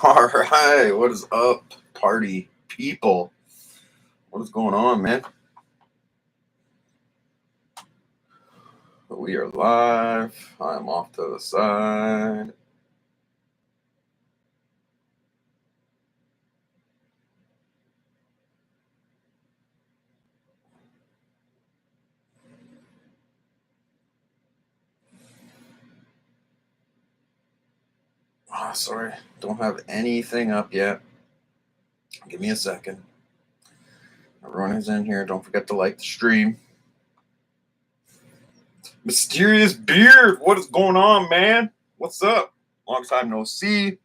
All right, what is up, party people? What is going on, man? We are live. I'm off to the side. Oh, sorry, don't have anything up yet. Give me a second. Everyone who's in here, don't forget to like the stream. Mysterious Beard, what is going on, man? What's up? Long time no see.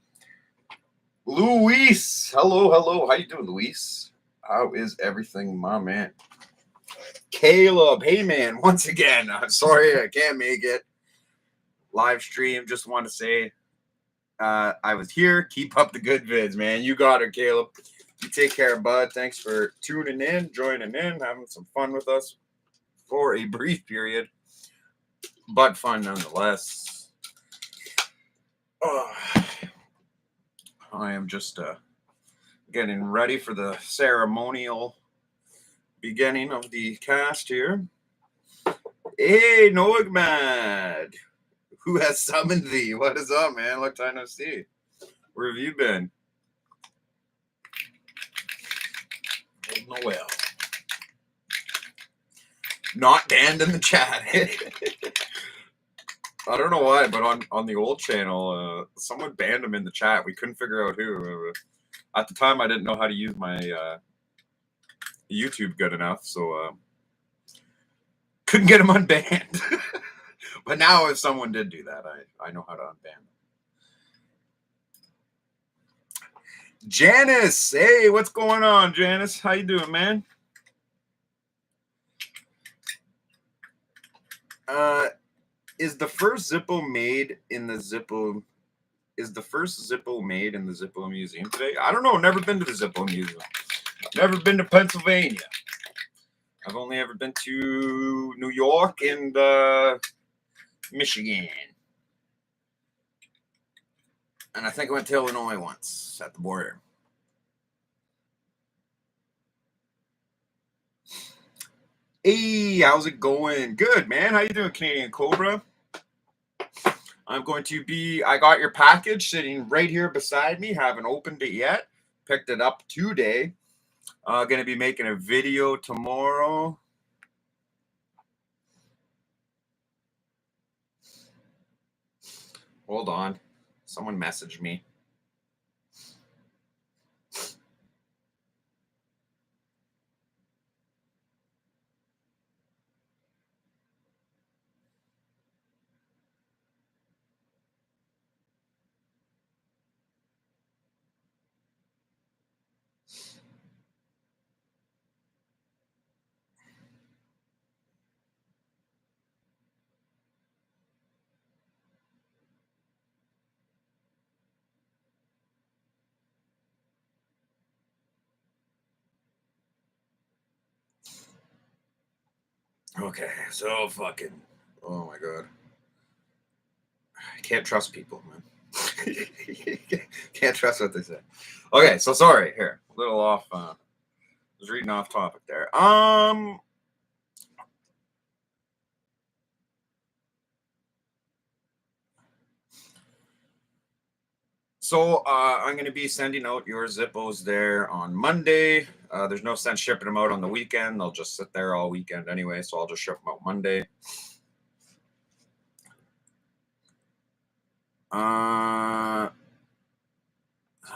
Luis, hello. How you doing, Luis? How is everything, my man? Caleb, hey man, once again, I'm sorry I can't make it. Live stream, just want to say I was here. Keep up the good vids, man. You got it, Caleb. You take care, bud. Thanks for tuning in, joining in, having some fun with us for a brief period, but fun nonetheless. I am just getting ready for the ceremonial beginning of the cast here. Hey, Noigmad, who has summoned thee? What is up, man? Long time no see. Where have you been? Noel. Not banned in the chat. I don't know why, but on the old channel, someone banned him in the chat. We couldn't figure out who. At the time, I didn't know how to use my YouTube good enough, so couldn't get him unbanned. But now, if someone did do that, I know how to unban them. Janice, hey, what's going on, Janice? How you doing, man? Is the first Zippo made in the Zippo? Is the first Zippo made in the Zippo Museum today? I don't know. Never been to the Zippo Museum. Never been to Pennsylvania. I've only ever been to New York and Michigan. And I think I went to Illinois once at the border. Hey, how's it going? Good, man. How you doing, Canadian Cobra? I'm going to be, I got your package sitting right here beside me. Haven't opened it yet. Picked it up today. Going to be making a video tomorrow. Hold on. Someone messaged me. Okay, so fucking, oh my god. I can't trust people, man. Can't trust what they say. Okay, so sorry, here. A little off, was reading off topic there. So I'm going to be sending out your Zippos there on Monday. There's no sense shipping them out on the weekend. They'll just sit there all weekend anyway, so I'll just ship them out Monday.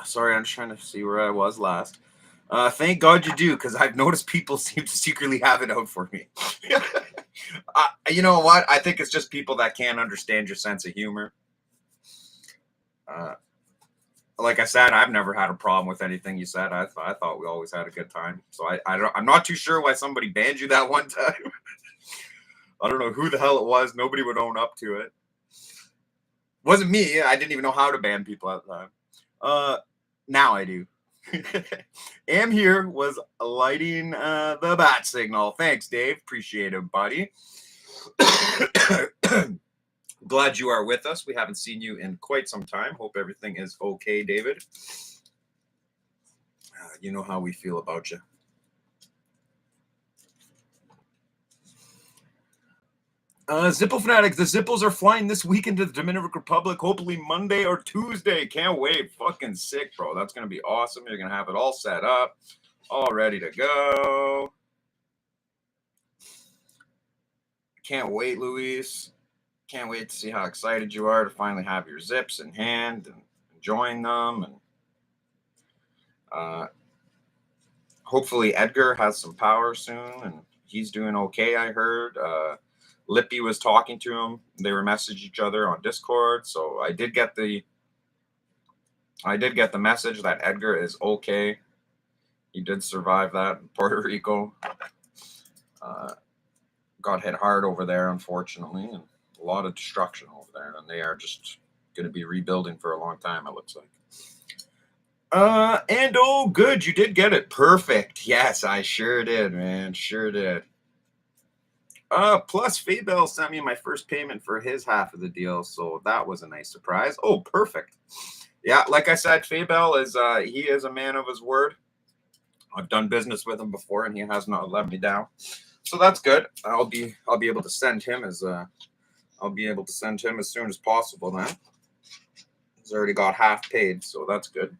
Sorry, I'm just trying to see where I was last. Thank God you do, because I've noticed people seem to secretly have it out for me. You know what? I think it's just people that can't understand your sense of humor. Like I said, I've never had a problem with anything you said. I thought we always had a good time. So I'm not too sure why somebody banned you that one time. I don't know who the hell it was. Nobody would own up to it. Wasn't me. I didn't even know how to ban people at the time. Now I do. Am here was lighting the bat signal. Thanks, Dave. Appreciate it, buddy. Glad you are with us. We haven't seen you in quite some time. Hope everything is okay, David. You know how we feel about you. Zippo Fanatics, the Zippos are flying this weekend to the Dominican Republic, hopefully Monday or Tuesday. Can't wait. Fucking sick, bro. That's going to be awesome. You're going to have it all set up, all ready to go. Can't wait, Luis. Can't wait to see how excited you are to finally have your zips in hand and enjoying them. And hopefully Edgar has some power soon and he's doing okay, I heard. Lippy was talking to him. They were messaging each other on Discord. So I did get the message that Edgar is okay. He did survive that in Puerto Rico. Got hit hard over there, unfortunately, and a lot of destruction over there. And they are just going to be rebuilding for a long time, it looks like. And oh, good, you did get it. Perfect. Yes, I sure did, man. Sure did. Plus Faybell sent me my first payment for his half of the deal, so that was a nice surprise. Oh, perfect. Yeah, like I said, Faybell is he is a man of his word. I've done business with him before, and he has not let me down. So that's good. I'll be able to send him as soon as possible. Then he's already got half paid, so that's good.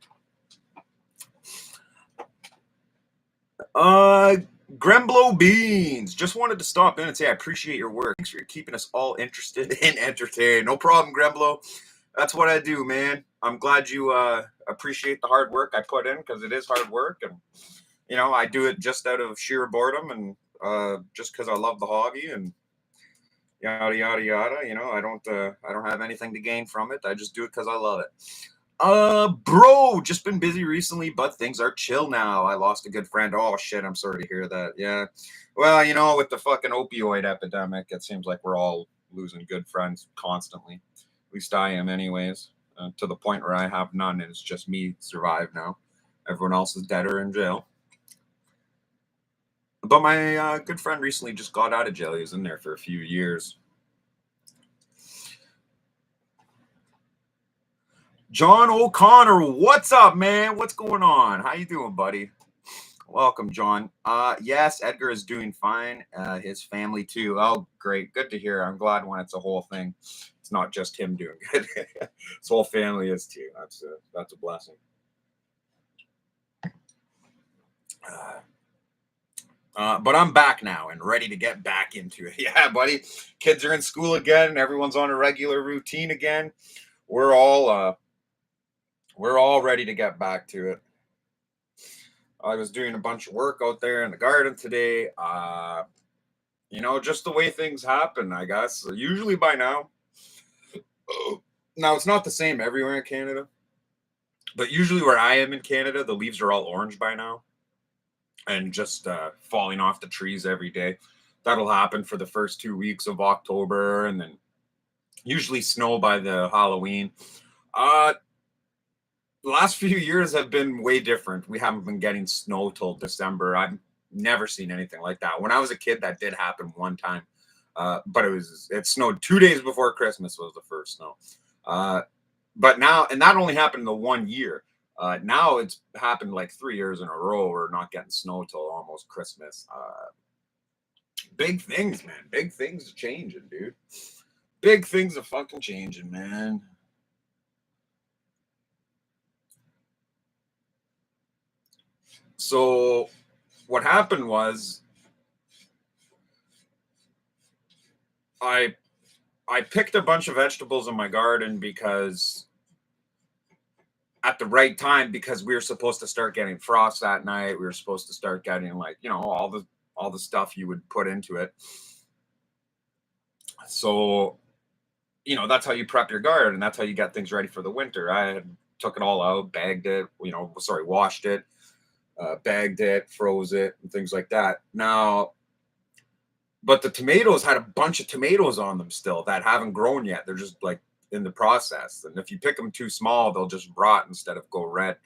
Gremblo Beans. Just wanted to stop in and say I appreciate your work. Thanks for keeping us all interested and entertained. No problem, Gremblo. That's what I do, man. I'm glad you appreciate the hard work I put in, because it is hard work, and I do it just out of sheer boredom and just because I love the hobby and yada yada yada. I don't have anything to gain from it. I just do it because I love it. Bro, just been busy recently, but things are chill now. I lost a good friend. Oh shit, I'm sorry to hear that. Yeah. Well, with the fucking opioid epidemic, it seems like we're all losing good friends constantly. At least I am anyways, to the point where I have none and it's just me survive now. Everyone else is dead or in jail. But my good friend recently just got out of jail. He was in there for a few years. John O'Connor, what's up, man? What's going on? How you doing, buddy? Welcome, John. Yes, Edgar is doing fine. His family too. Oh, great. Good to hear. I'm glad when it's a whole thing. It's not just him doing good. His whole family is too. That's a blessing. But I'm back now and ready to get back into it. Yeah, buddy. Kids are in school again. Everyone's on a regular routine again. We're all ready to get back to it. I was doing a bunch of work out there in the garden today. Just the way things happen, I guess. Usually by now. Now, it's not the same everywhere in Canada, but usually where I am in Canada, the leaves are all orange by now and just falling off the trees every day. That'll happen for the first 2 weeks of October, and then usually snow by the Halloween. The last few years have been way different. We haven't been getting snow till December. I've never seen anything like that. When I was a kid, that did happen one time. But it snowed 2 days before Christmas was the first snow. But now, and that only happened in the 1 year. Now it's happened like 3 years in a row. We're not getting snow till almost Christmas. Big things, man. Big things are changing, dude. Big things are fucking changing, man. So what happened was I picked a bunch of vegetables in my garden because at the right time, because we were supposed to start getting frost that night. We were supposed to start getting all the stuff you would put into it. So, that's how you prep your garden. That's how you get things ready for the winter. I took it all out, bagged it, washed it, bagged it, froze it, and things like that. Now, but the tomatoes had a bunch of tomatoes on them still that haven't grown yet. They're just like in the process. And if you pick them too small, they'll just rot instead of go red.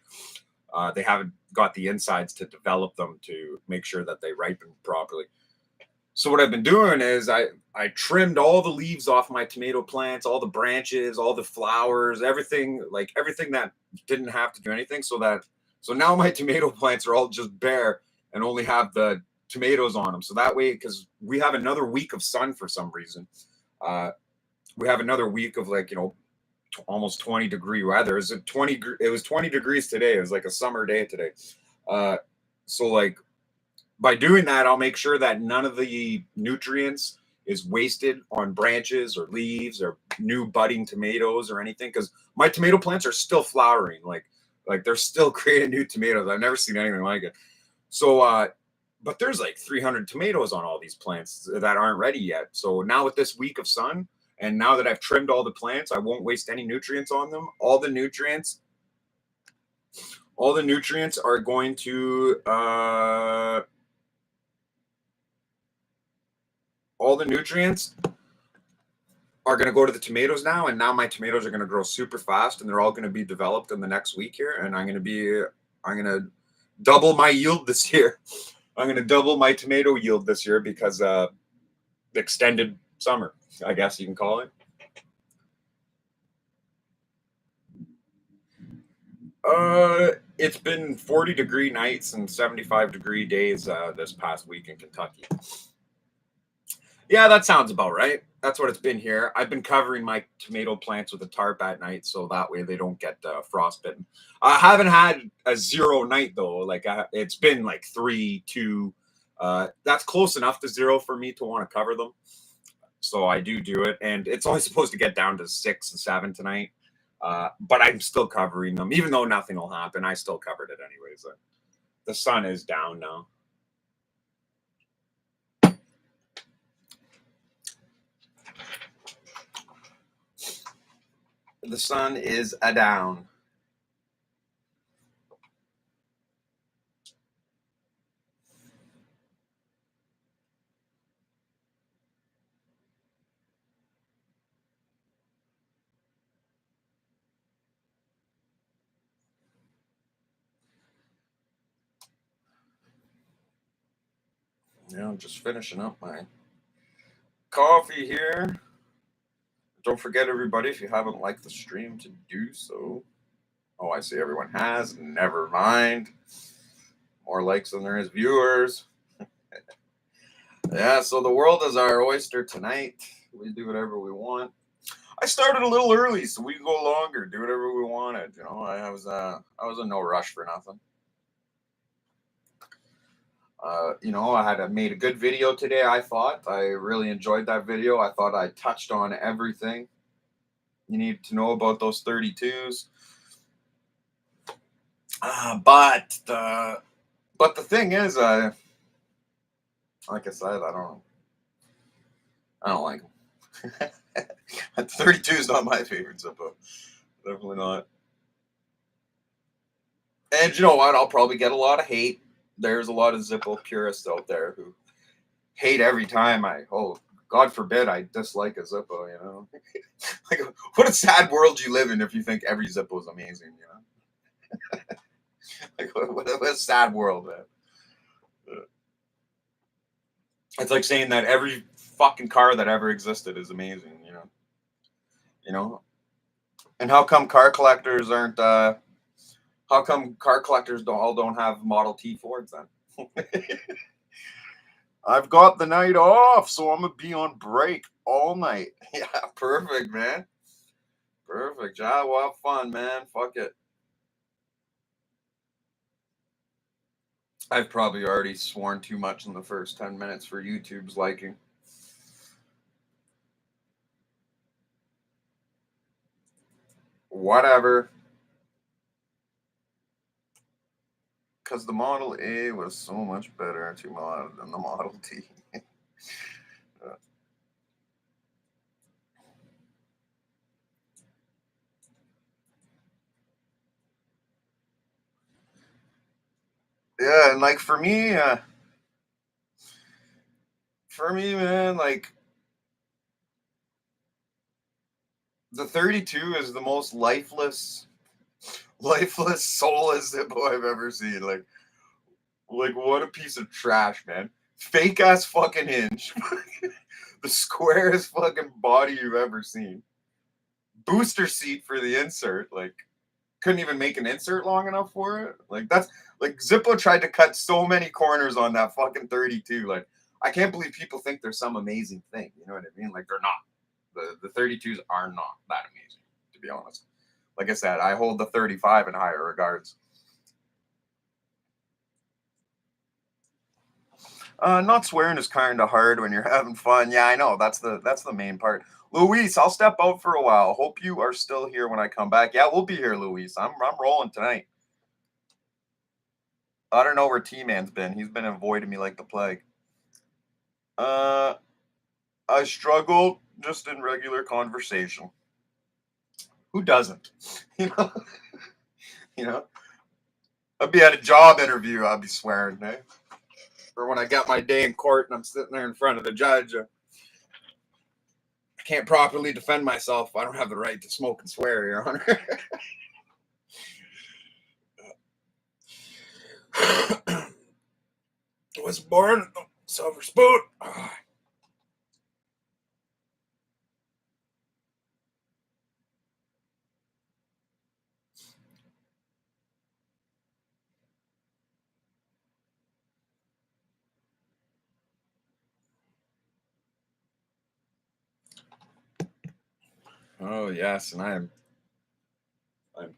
They haven't got the insides to develop them to make sure that they ripen properly. So what I've been doing is I trimmed all the leaves off my tomato plants, all the branches, all the flowers, everything, like everything that didn't have to do anything, so now my tomato plants are all just bare and only have the tomatoes on them. So that way, because we have another week of sun for some reason, uh, we have another week of, like, almost 20-degree weather. It was 20 degrees today. It was like a summer day today. Uh, so like by doing that, I'll make sure that none of the nutrients is wasted on branches or leaves or new budding tomatoes or anything, because my tomato plants are still flowering, like they're still creating new tomatoes. I've never seen anything like it. So but there's like 300 tomatoes on all these plants that aren't ready yet. So now with this week of sun, and now that I've trimmed all the plants, I won't waste any nutrients on them. All the nutrients are going to all the nutrients are going to go to the tomatoes now, and now my tomatoes are going to grow super fast, and they're all going to be developed in the next week here, and I'm going to double my yield this year. I'm going to double my tomato yield this year because the extended summer, I guess you can call it. It's been 40-degree nights and 75-degree days this past week in Kentucky. Yeah, that sounds about right. That's what it's been here. I've been covering my tomato plants with a tarp at night, so that way they don't get frostbitten. I haven't had a 0 night though. Like it's been like 3, 2. That's close enough to 0 for me to want to cover them. So I do it, and it's only supposed to get down to 6 and 7 tonight. But I'm still covering them, even though nothing will happen. I still covered it anyways. The sun is down now. The sun is a down. Yeah, I'm just finishing up my coffee here. Don't forget, everybody, if you haven't liked the stream, to do so. Oh, I see everyone has. Never mind. More likes than there is viewers. Yeah, so the world is our oyster tonight. We do whatever we want. I started a little early, so we can go longer, do whatever we wanted. I was in no rush for nothing. I made a good video today. I thought I really enjoyed that video. I thought I touched on everything you need to know about those 32s. But the thing is, like I said, I don't like them. 32 is not my favorite Zippo. Definitely not. And you know what? I'll probably get a lot of hate. There's a lot of Zippo purists out there who hate every time God forbid I dislike a Zippo, Like, what a sad world you live in if you think every Zippo is amazing, Like, what a sad world, man. It's like saying that every fucking car that ever existed is amazing, And how come car collectors don't have Model T Fords then? I've got the night off, so I'm gonna be on break all night. Yeah, perfect, man. Perfect. Yeah, well, have fun, man. Fuck it. I've probably already sworn too much in the first 10 minutes for YouTube's liking. Whatever. Because the Model A was so much better to mod than the Model T. Yeah, and like for me, man, like the 32 is the most lifeless, soulless Zippo I've ever seen. Like what a piece of trash, man. Fake ass fucking hinge. The squarest fucking body you've ever seen. Booster seat for the insert. Like, couldn't even make an insert long enough for it. Like, that's like Zippo tried to cut so many corners on that fucking 32. Like, I can't believe people think they're some amazing thing. You know what I mean? Like, they're not. The 32s are not that amazing, to be honest. Like I said, I hold the 35 in higher regards. Not swearing is kind of hard when you're having fun. Yeah, I know. That's the main part. Luis, I'll step out for a while. Hope you are still here when I come back. Yeah, we'll be here, Luis. I'm rolling tonight. I don't know where T-Man's been. He's been avoiding me like the plague. Uh, I struggled just in regular conversation. Who doesn't? You know, you know. I'd be at a job interview. I'd be swearing, eh? Or when I got my day in court and I'm sitting there in front of the judge. I can't properly defend myself. I don't have the right to smoke and swear, Your Honor. Was born silver spoon. Oh yes, and I'm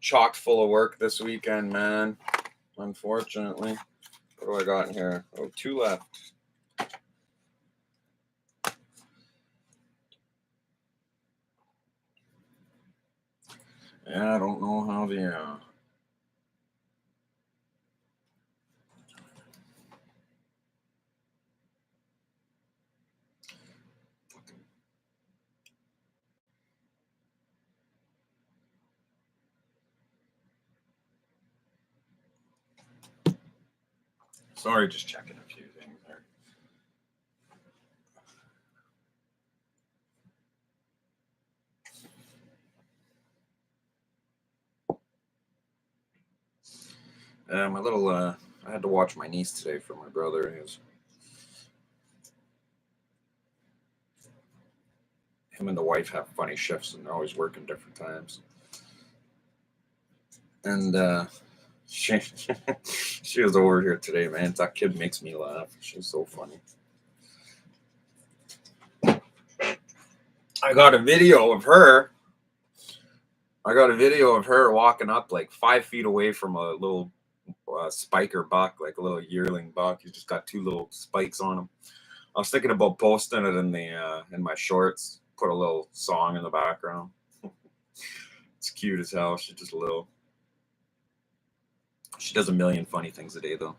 chock full of work this weekend, man. Unfortunately. What do I got in here? Oh, 2 left. Yeah, I don't know how the Sorry, just checking a few things there. My little I had to watch my niece today for my brother. Him and the wife have funny shifts and they're always working different times. And she she was over here today, man. That kid makes me laugh. She's so funny. I got a video of her. I got a video of her walking up like 5 feet away from a little spiker buck, like a little yearling buck. He's just got 2 little spikes on him. I was thinking about posting it in my shorts. Put a little song in the background. It's cute as hell. She's just a little. She does a million funny things a day, though.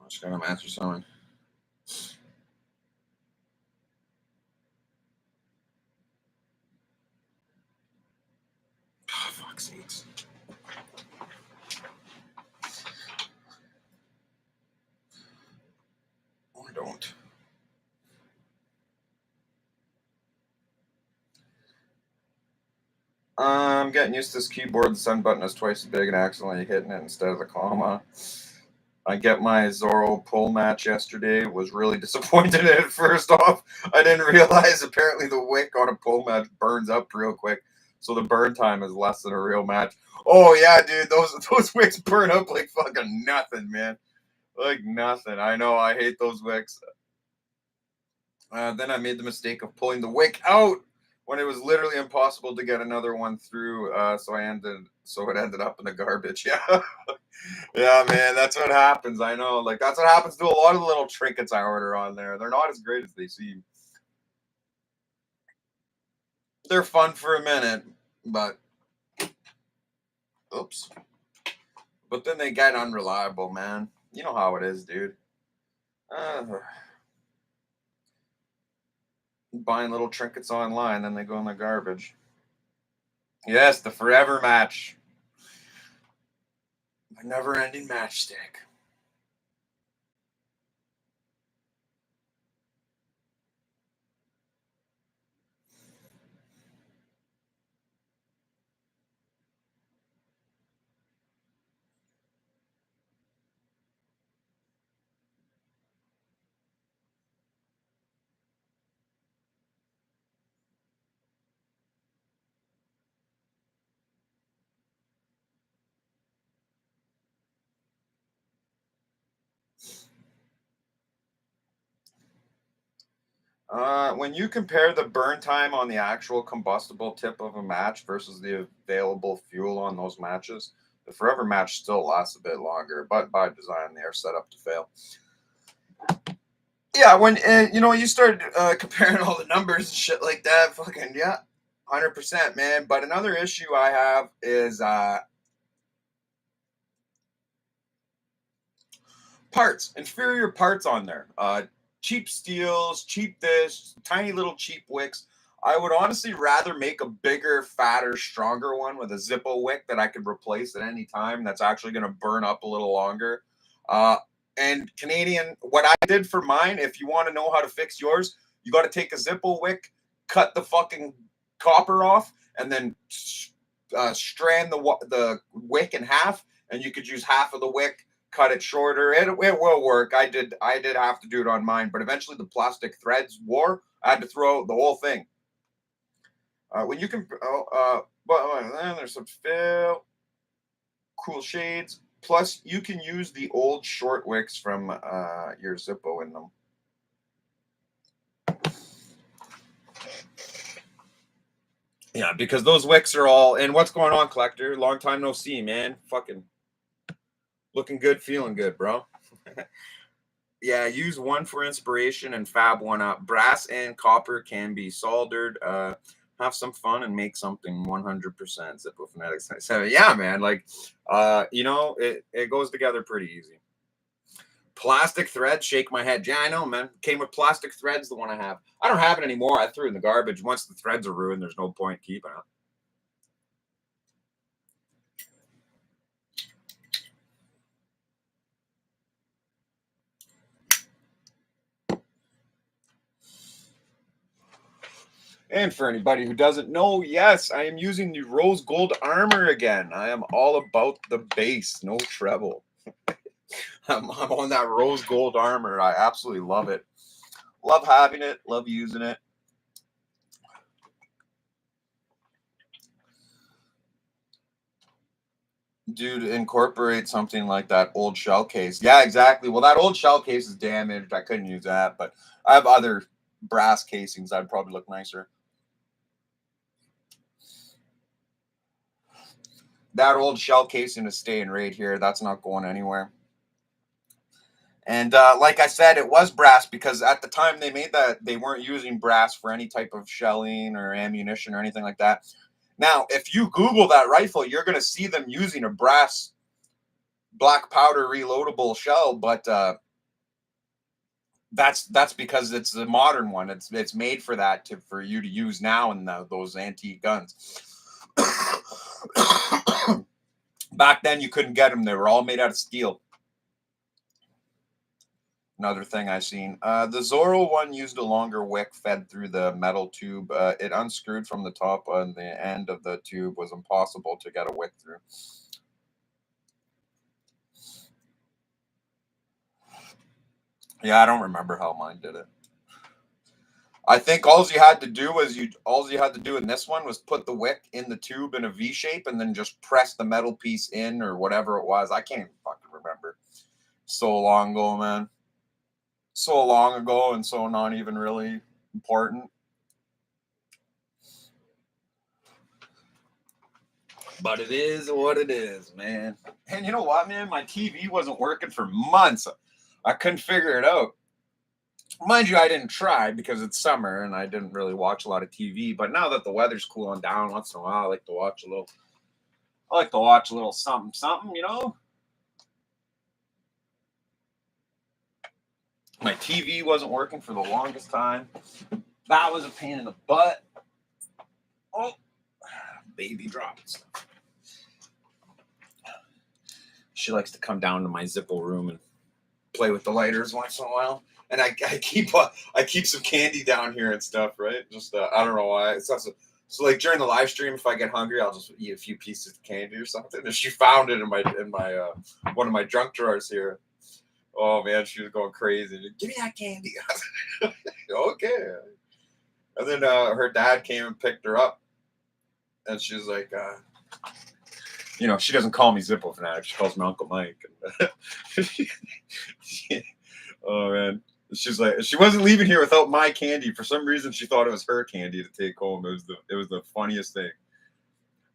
She's gonna answer someone. Oh, fuck's sakes. Or don't. I'm getting used to this keyboard. The send button is twice as big and accidentally hitting it instead of the comma. I get my Zorro pull match yesterday. Was really disappointed in it. First off, I didn't realize apparently the wick on a pull match burns up real quick, so the burn time is less than a real match. Oh yeah, dude, those wicks burn up like fucking nothing, man. Like nothing. I know. I hate those wicks. Then I made the mistake of pulling the wick out when it was literally impossible to get another one through. So it ended up in the garbage. Yeah. Yeah, man, that's what happens. I know. Like that's what happens to a lot of the little trinkets I order on there. They're not as great as they seem. They're fun for a minute, but oops. But then they get unreliable, man. You know how it is, dude. Uh, Buying little trinkets online, then they go in the garbage. Yes, the forever match. My never-ending matchstick. When you compare the burn time on the actual combustible tip of a match versus the available fuel on those matches, the forever match still lasts a bit longer, but by design they are set up to fail. Yeah, when you start comparing all the numbers and shit like that, fucking yeah, 100%, man. But another issue I have is parts, inferior parts on there. Cheap steels, cheap this, tiny little cheap wicks. I would honestly rather make a bigger, fatter, stronger one with a Zippo wick that I could replace at any time. That's actually going to burn up a little longer. Uh, and Canadian, what I did for mine, if you want to know how to fix yours, you got to take a Zippo wick, cut the fucking copper off, and then strand the wick in half, and you could use half of the wick, cut it shorter. It will work. I did have to do it on mine, but eventually the plastic threads wore. I had to throw out the whole thing. When you can, but then there's some fill, cool shades. Plus, you can use the old short wicks from your Zippo in them. Yeah, because those wicks are all. And what's going on, collector? Long time no see, man. Fucking looking good, feeling good, bro. Yeah, use one for inspiration and fab one up. Brass and copper can be soldered. Have some fun and make something 100% Zippo Phonetics. So yeah, man, like it goes together pretty easy. Plastic thread, shake my head. Yeah, I know, man. Came with plastic threads, the one I have. I don't have it anymore. I threw it in the garbage. Once the threads are ruined, there's no point keeping it. And for anybody who doesn't know, yes, I am using the rose gold armor again. I am all about the bass, no treble. I'm on that rose gold armor. I absolutely love it. Love having it. Love using it. Dude, incorporate something like that old shell case. Yeah, exactly. Well, that old shell case is damaged. I couldn't use that, but I have other brass casings that'd probably look nicer. That old shell casing is staying right here. That's not going anywhere. And like I said, it was brass because at the time they made that, they weren't using brass for any type of shelling or ammunition or anything like that. Now, if you Google that rifle, you're going to see them using a brass black powder reloadable shell, but that's because it's the modern one. It's made for that for you to use now in those antique guns. Back then, you couldn't get them; they were all made out of steel. Another thing I've seen. The Zorro one used a longer wick fed through the metal tube. It unscrewed from the top, and the end of the tube was impossible to get a wick through. Yeah, I don't remember how mine did it. I think all you had to do in this one was put the wick in the tube in a V shape and then just press the metal piece in or whatever it was. I can't fucking remember. So long ago, man. So long ago and so not even really important. But it is what it is, man. And you know what, man? My TV wasn't working for months. I couldn't figure it out. Mind you, I didn't try because it's summer and I didn't really watch a lot of TV. But now that the weather's cooling down, once in a while, I like to watch a little. I like to watch a little something, something, you know. My TV wasn't working for the longest time. That was a pain in the butt. Oh, baby drops. She likes to come down to my Zippo room and play with the lighters once in a while. And I keep some candy down here and stuff, right? Just I don't know why. It's also, so like during the live stream, if I get hungry, I'll just eat a few pieces of candy or something. And she found it in my one of my junk drawers here. Oh man, she was going crazy. Give me that candy. Okay. And then her dad came and picked her up, and she's like, she doesn't call me Zippo Fanatic. She calls me Uncle Mike. Oh man. She's like, she wasn't leaving here without my candy. For some reason, she thought it was her candy to take home. It was the funniest thing.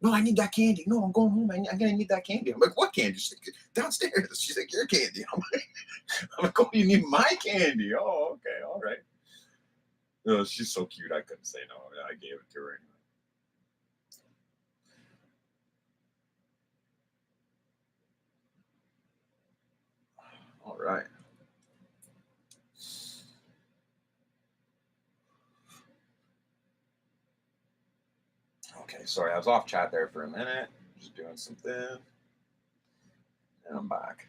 No, I need that candy. No, I'm going home. I'm gonna need that candy. I'm like, what candy? She's like, downstairs. She's like, your candy. I'm like, oh, you need my candy. Oh, okay, all right. Oh, she's so cute. I couldn't say no. I gave it to her anyway. All right. Okay, sorry, I was off chat there for a minute. Just doing something. And I'm back.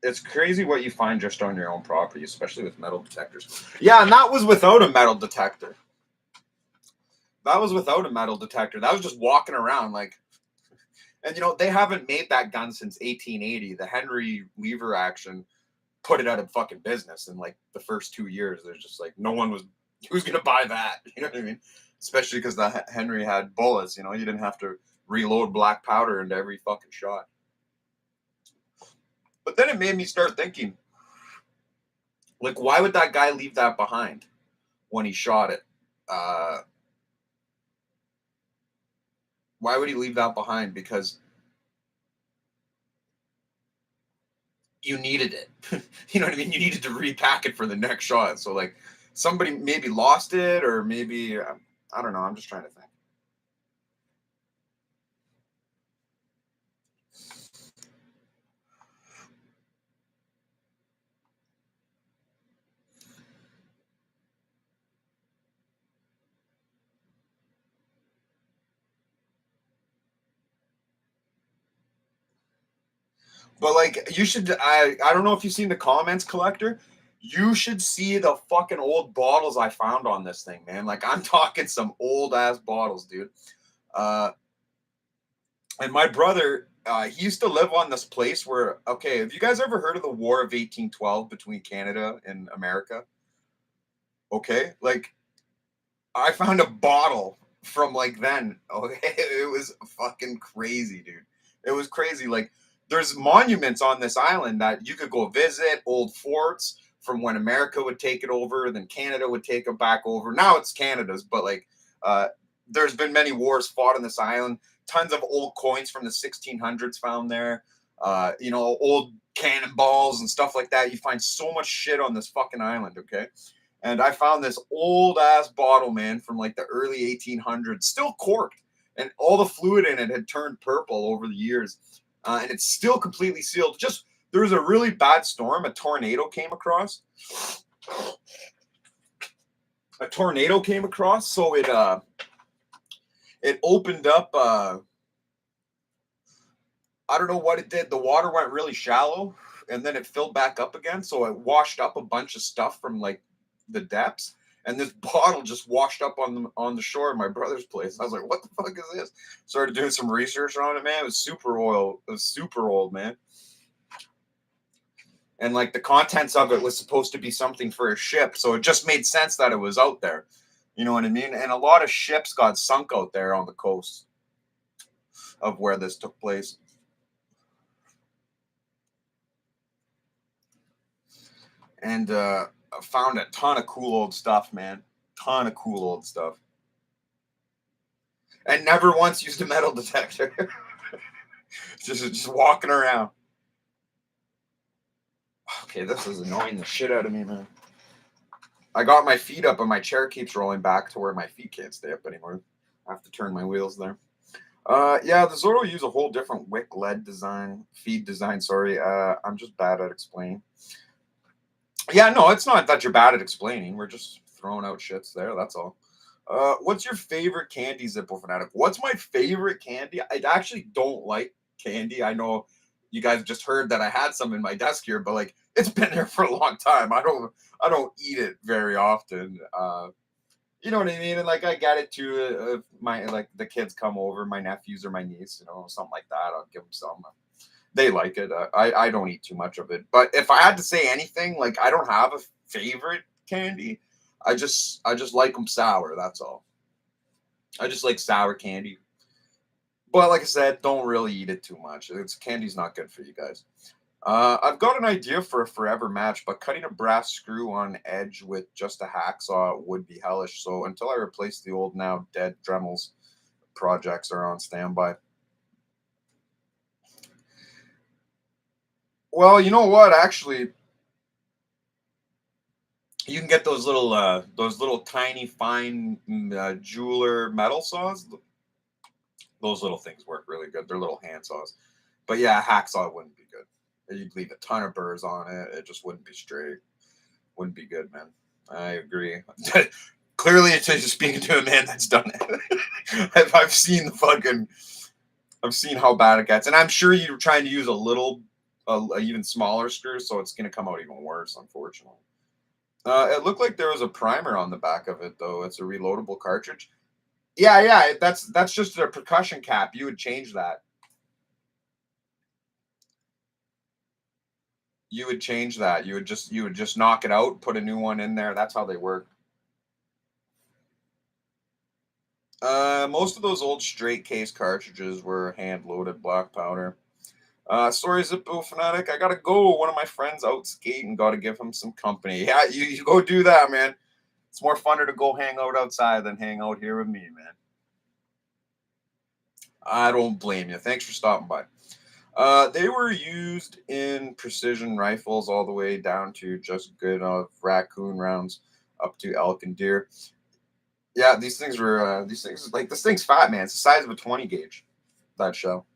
It's crazy what you find just on your own property, especially with metal detectors. Yeah, and that was without a metal detector. That was without a metal detector. That was just walking around like. And they haven't made that gun since 1880. The Henry lever action put it out of fucking business in like the first 2 years. There's just like no one was who's gonna buy that. You know what I mean? Especially because the Henry had bullets. You didn't have to reload black powder into every fucking shot. But then it made me start thinking, like, why would that guy leave that behind when he shot it? Why would he leave that behind? Because you needed it. You know what I mean? You needed to repack it for the next shot. So, like, somebody maybe lost it, or maybe, I don't know. I'm just trying to think. But like, you should. I don't know if you've seen the comments collector. You should see the fucking old bottles I found on this thing, man. Like, I'm talking some old ass bottles, dude. Uh, and my brother, he used to live on this place where. Okay, have you guys ever heard of the War of 1812 between Canada and America? Okay, like I found a bottle from like then. Okay, it was fucking crazy, dude. It was crazy. Like, there's monuments on this island that you could go visit, old forts from when America would take it over, then Canada would take it back over. Now it's Canada's, but like, uh, there's been many wars fought on this island. Tons of old coins from the 1600s found there. Old cannonballs and stuff like that. You find so much shit on this fucking island. Okay, and I found this old ass bottle, man, from like the early 1800s, still corked, and all the fluid in it had turned purple over the years, and it's still completely sealed. Just there was a really bad storm, a tornado came across. So it opened up. I don't know what it did. The water went really shallow, and then it filled back up again. So it washed up a bunch of stuff from like the depths, and this bottle just washed up on the shore of my brother's place. I was like, "What the fuck is this?" Started doing some research on it, man. It was super old. It was super old, man. And like the contents of it was supposed to be something for a ship, so it just made sense that it was out there. You know what I mean? And a lot of ships got sunk out there on the coast of where this took place. And found a ton of cool old stuff, man. Ton of cool old stuff. And never once used a metal detector. just walking around. Okay, this is annoying the shit out of me, man. I got my feet up and my chair keeps rolling back to where my feet can't stay up anymore. I have to turn my wheels there. Yeah, the Zorro use a whole different wick lead design, feed design. Sorry, I'm just bad at explaining. Yeah, no, it's not that you're bad at explaining. We're just throwing out shits there. That's all. What's your favorite candy, Zippo Fanatic? What's my favorite candy? I actually don't like candy. I know you guys just heard that I had some in my desk here, but like it's been there for a long time. I don't eat it very often. You know what I mean? And like I get it to my like the kids come over, my nephews or my niece, something like that. I'll give them some. They like it. I don't eat too much of it. But if I had to say anything, like I don't have a favorite candy. I just like them sour. That's all. I just like sour candy. But like I said, don't really eat it too much. Candy's not good for you guys. I've got an idea for a forever match, but cutting a brass screw on edge with just a hacksaw would be hellish. So until I replace the old now dead Dremels, projects are on standby. Well, you know what? Actually, you can get those little tiny fine jeweler metal saws. Those little things work really good. They're little hand saws. But yeah, a hacksaw wouldn't be good. You'd leave a ton of burrs on it. It just wouldn't be straight. Wouldn't be good, man. I agree. Clearly, it's just speaking to a man that's done it. I've seen I've seen how bad it gets, and I'm sure you're trying to use a even smaller screw, so it's going to come out even worse, unfortunately. It looked like there was a primer on the back of it, though. It's a reloadable cartridge. Yeah, yeah, that's just a percussion cap. You would change that. You would change that. You would just knock it out, put a new one in there. That's how they work. Most of those old straight case cartridges were hand loaded black powder. Sorry, Zippo fanatic. I gotta go. One of my friends out skating. Gotta give him some company. Yeah, you go do that, man. It's more funner to go hang out outside than hang out here with me, man. I don't blame you. Thanks for stopping by. They were used in precision rifles all the way down to just good raccoon rounds up to elk and deer. Yeah, these things like this thing's fat, man. It's the size of a 20 gauge. That shell.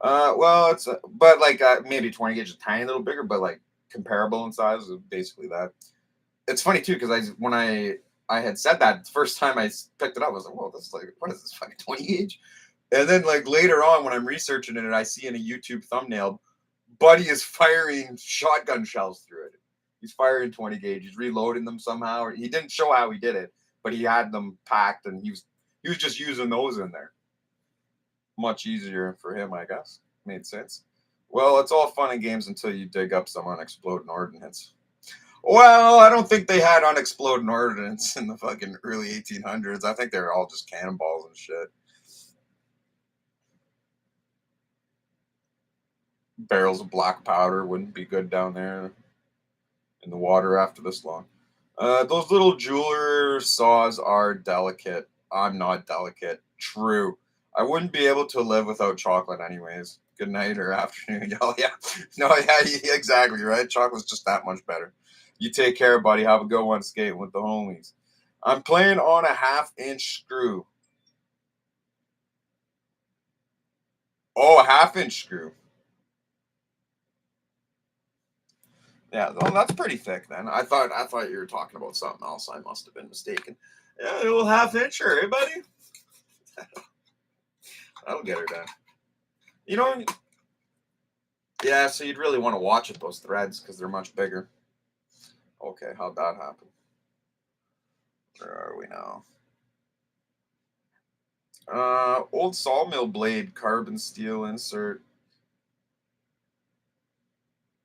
Well, it's but like maybe 20 gauge is a tiny little bigger, but like comparable in size, basically that. It's funny too because I had said that the first time I picked it up, I was like, "Whoa, this is like what is this fucking 20 gauge?" And then like later on when I'm researching it, I see in a YouTube thumbnail, Buddy is firing shotgun shells through it. He's firing 20 gauge. He's reloading them somehow. He didn't show how he did it, but he had them packed and he was just using those in there. Much easier for him, I guess. Made sense. Well, it's all fun and games until you dig up some unexploded ordnance. Well, I don't think they had unexploded ordnance in the fucking early 1800s. I think they were all just cannonballs and shit. Barrels of black powder wouldn't be good down there in the water after this long. Those little jeweler saws are delicate. I'm not delicate. True. I wouldn't be able to live without chocolate, anyways. Good night or afternoon. Oh, yeah. No, yeah, exactly, right? Chocolate's just that much better. You take care, buddy. Have a good one skating with the homies. I'm playing on a 1/2 inch screw. Oh, a 1/2 inch screw. Yeah, well, that's pretty thick then. I thought you were talking about something else. I must have been mistaken. Yeah, a little 1/2 incher, hey buddy? That'll get her done. You know, yeah, so you'd really want to watch it, those threads, because they're much bigger. Okay, how'd that happen? Where are we now? Old sawmill blade, carbon steel insert,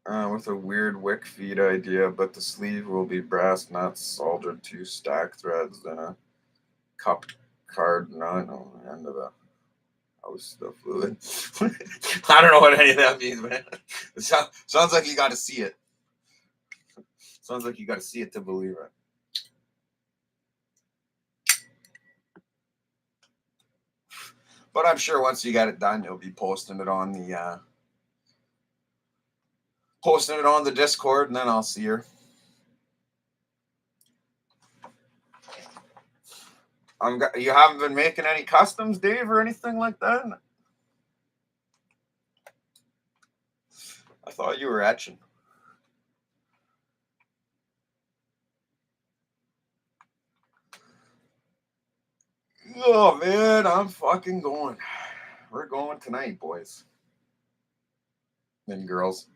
with a weird wick feed idea, but the sleeve will be brass nuts soldered to stack threads, then a cupped card nut on the end of the house the fluid. I don't know what any of that means, man. It sounds like you got to see it. Sounds like you got to see it to believe it. But I'm sure once you got it done, you'll be posting it on the Discord, and then I'll see her. You haven't been making any customs, Dave, or anything like that? I thought you were etching. Oh man, I'm fucking going. We're going tonight, boys and girls.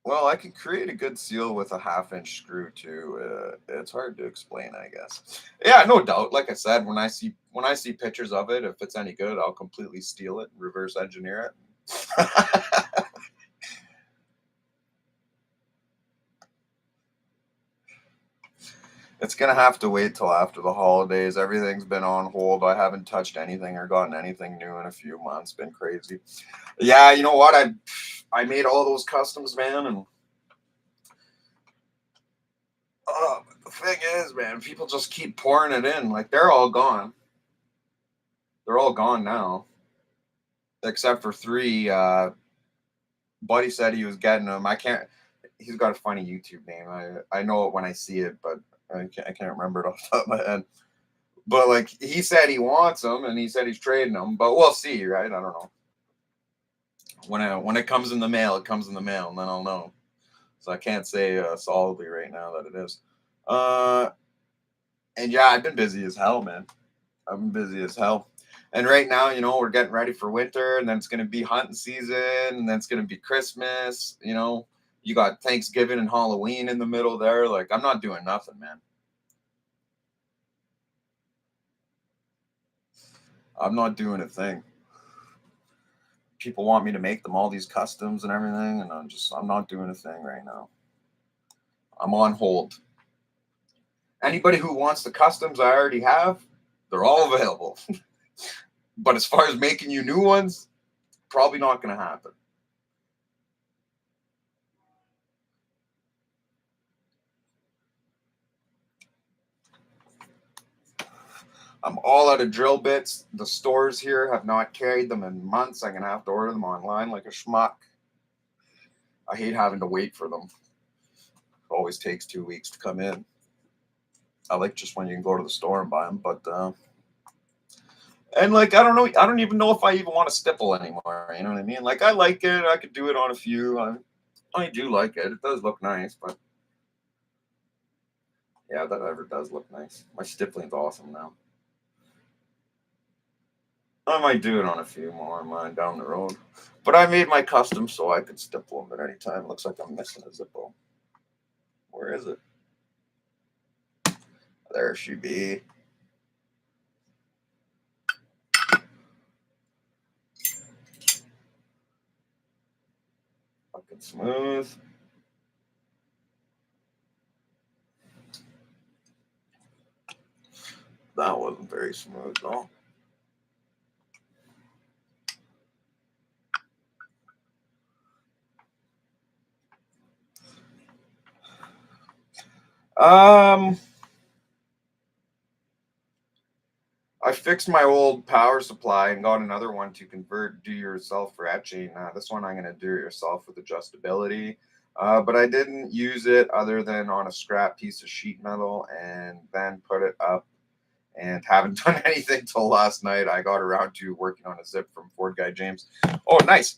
Well, I can create a good seal with a 1/2 inch screw too. It's hard to explain, I guess. Yeah, no doubt. Like I said, when I see pictures of it, if it's any good, I'll completely steal it, reverse engineer it. It's gonna have to wait till after the holidays. Everything's been on hold. I haven't touched anything or gotten anything new in a few months. Been crazy. Yeah, you know what? I made all those customs, man, and the thing is, man, people just keep pouring it in. Like they're all gone. They're all gone now, except for three. Buddy said he was getting them. I can't. He's got a funny YouTube name. I know it when I see it, but I can't remember it off the top of my head. But like he said he wants them, and he said he's trading them. But we'll see, right? I don't know. When it comes in the mail, it comes in the mail, and then I'll know. So I can't say solidly right now that it is. Uh, and yeah, I've been busy as hell, man. I've been busy as hell. And right now, we're getting ready for winter, and then it's gonna be hunting season, and then it's gonna be Christmas. You got Thanksgiving and Halloween in the middle there. Like I'm not doing nothing, man. I'm not doing a thing. People want me to make them all these customs and everything, and I'm not doing a thing right now. I'm on hold. Anybody who wants the customs I already have, they're all available. But as far as making you new ones, probably not going to happen. I'm all out of drill bits. The stores here have not carried them in months. I'm going to have to order them online like a schmuck. I hate having to wait for them. It always takes 2 weeks to come in. I like just when you can go to the store and buy them, but and like I don't know, I don't even know if I even want to stipple anymore. You know what I mean? Like I like it. I could do it on a few. I do like it. It does look nice, but yeah, that ever does look nice. My stippling's awesome now. I might do it on a few more of mine down the road. But I made my custom so I could stipple them at any time. Looks like I'm missing a Zippo. Where is it? There she be. Fucking smooth. That wasn't very smooth though. Um, I fixed my old power supply and got another one to convert do yourself for etching. This one I'm going to do it yourself with adjustability. But I didn't use it other than on a scrap piece of sheet metal and then put it up and haven't done anything till last night. I got around to working on a zip from Ford Guy James. Oh, nice.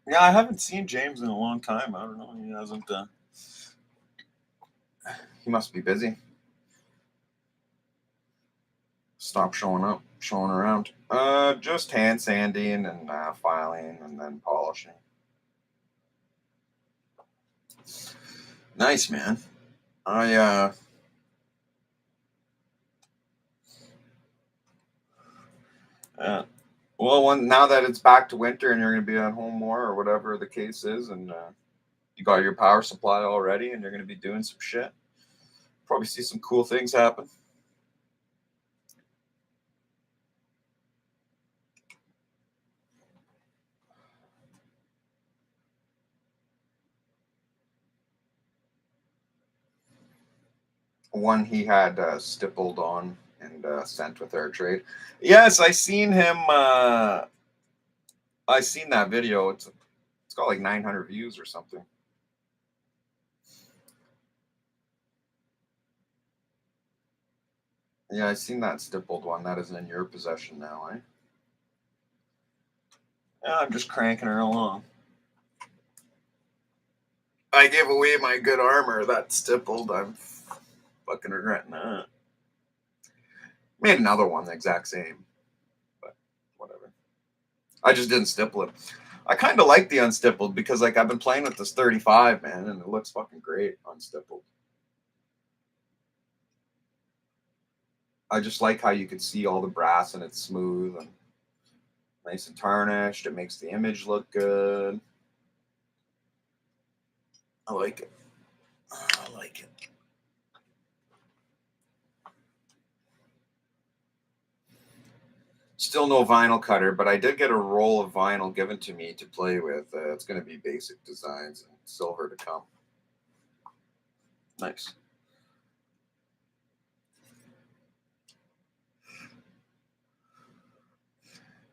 Yeah, I haven't seen James in a long time. I don't know. He hasn't. He must be busy. Stop showing around. Just hand sanding and filing and then polishing. Nice, man. I well, now that it's back to winter and you're going to be at home more or whatever the case is, and you got your power supply already and you're going to be doing some shit, probably see some cool things happen. One he had stippled on and sent with air trade. Yes, I seen him. I seen that video. It's got like 900 views or something. Yeah, I seen that stippled one. That is in your possession now, eh? Yeah, I'm just cranking her along. I gave away my good armor that stippled. I'm fucking regretting that. Made another one the exact same, but whatever. I just didn't stipple it. I kind of like the unstippled because like I've been playing with this 35, man, and it looks fucking great unstippled. I just like how you can see all the brass and it's smooth and Nice and tarnished. It makes the image look good. I like it. I like it. Still no vinyl cutter, but I did get a roll of vinyl given to me to play with. It's going to be basic designs and silver to come. Nice.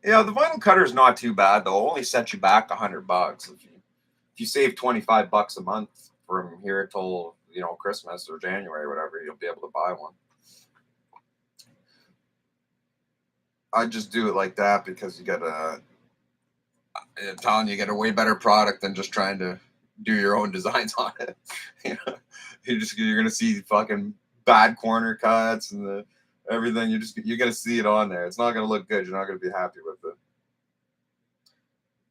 Yeah, the vinyl cutter is not too bad though. Only set you back $100. If you save $25 a month from here till Christmas or January or whatever, you'll be able to buy one. I just do it like that because you get I'm telling you, get a way better product than just trying to do your own designs on it. you know, you're gonna see fucking bad corner cuts and everything. You're gonna see it on there. It's not gonna look good. You're not gonna be happy with it.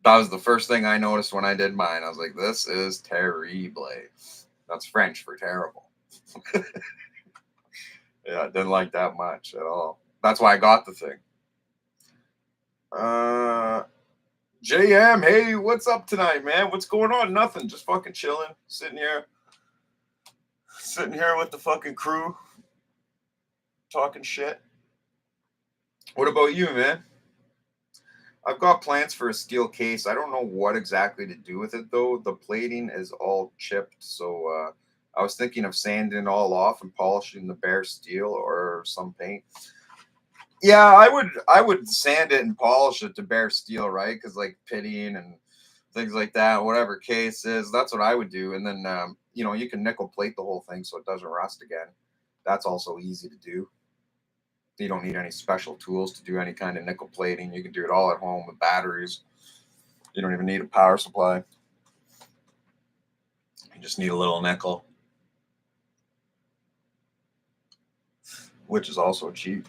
That was the first thing I noticed when I did mine. I was like, this is terrible. That's French for terrible. Yeah, I didn't like that much at all. That's why I got the thing. JM, hey, what's up tonight, man? What's going on? Nothing. Just fucking chilling, sitting here with the fucking crew, talking shit. What about you, man? I've got plans for a steel case. I don't know what exactly to do with it though. The plating is all chipped, so I was thinking of sanding it all off and polishing the bare steel or some paint. Yeah, I would sand it and polish it to bare steel, right? Because like pitting and things like that, whatever case is, that's what I would do. And then you can nickel plate the whole thing so it doesn't rust again. That's also easy to do. You don't need any special tools to do any kind of nickel plating. You can do it all at home with batteries. You don't even need a power supply. You just need a little nickel, which is also cheap.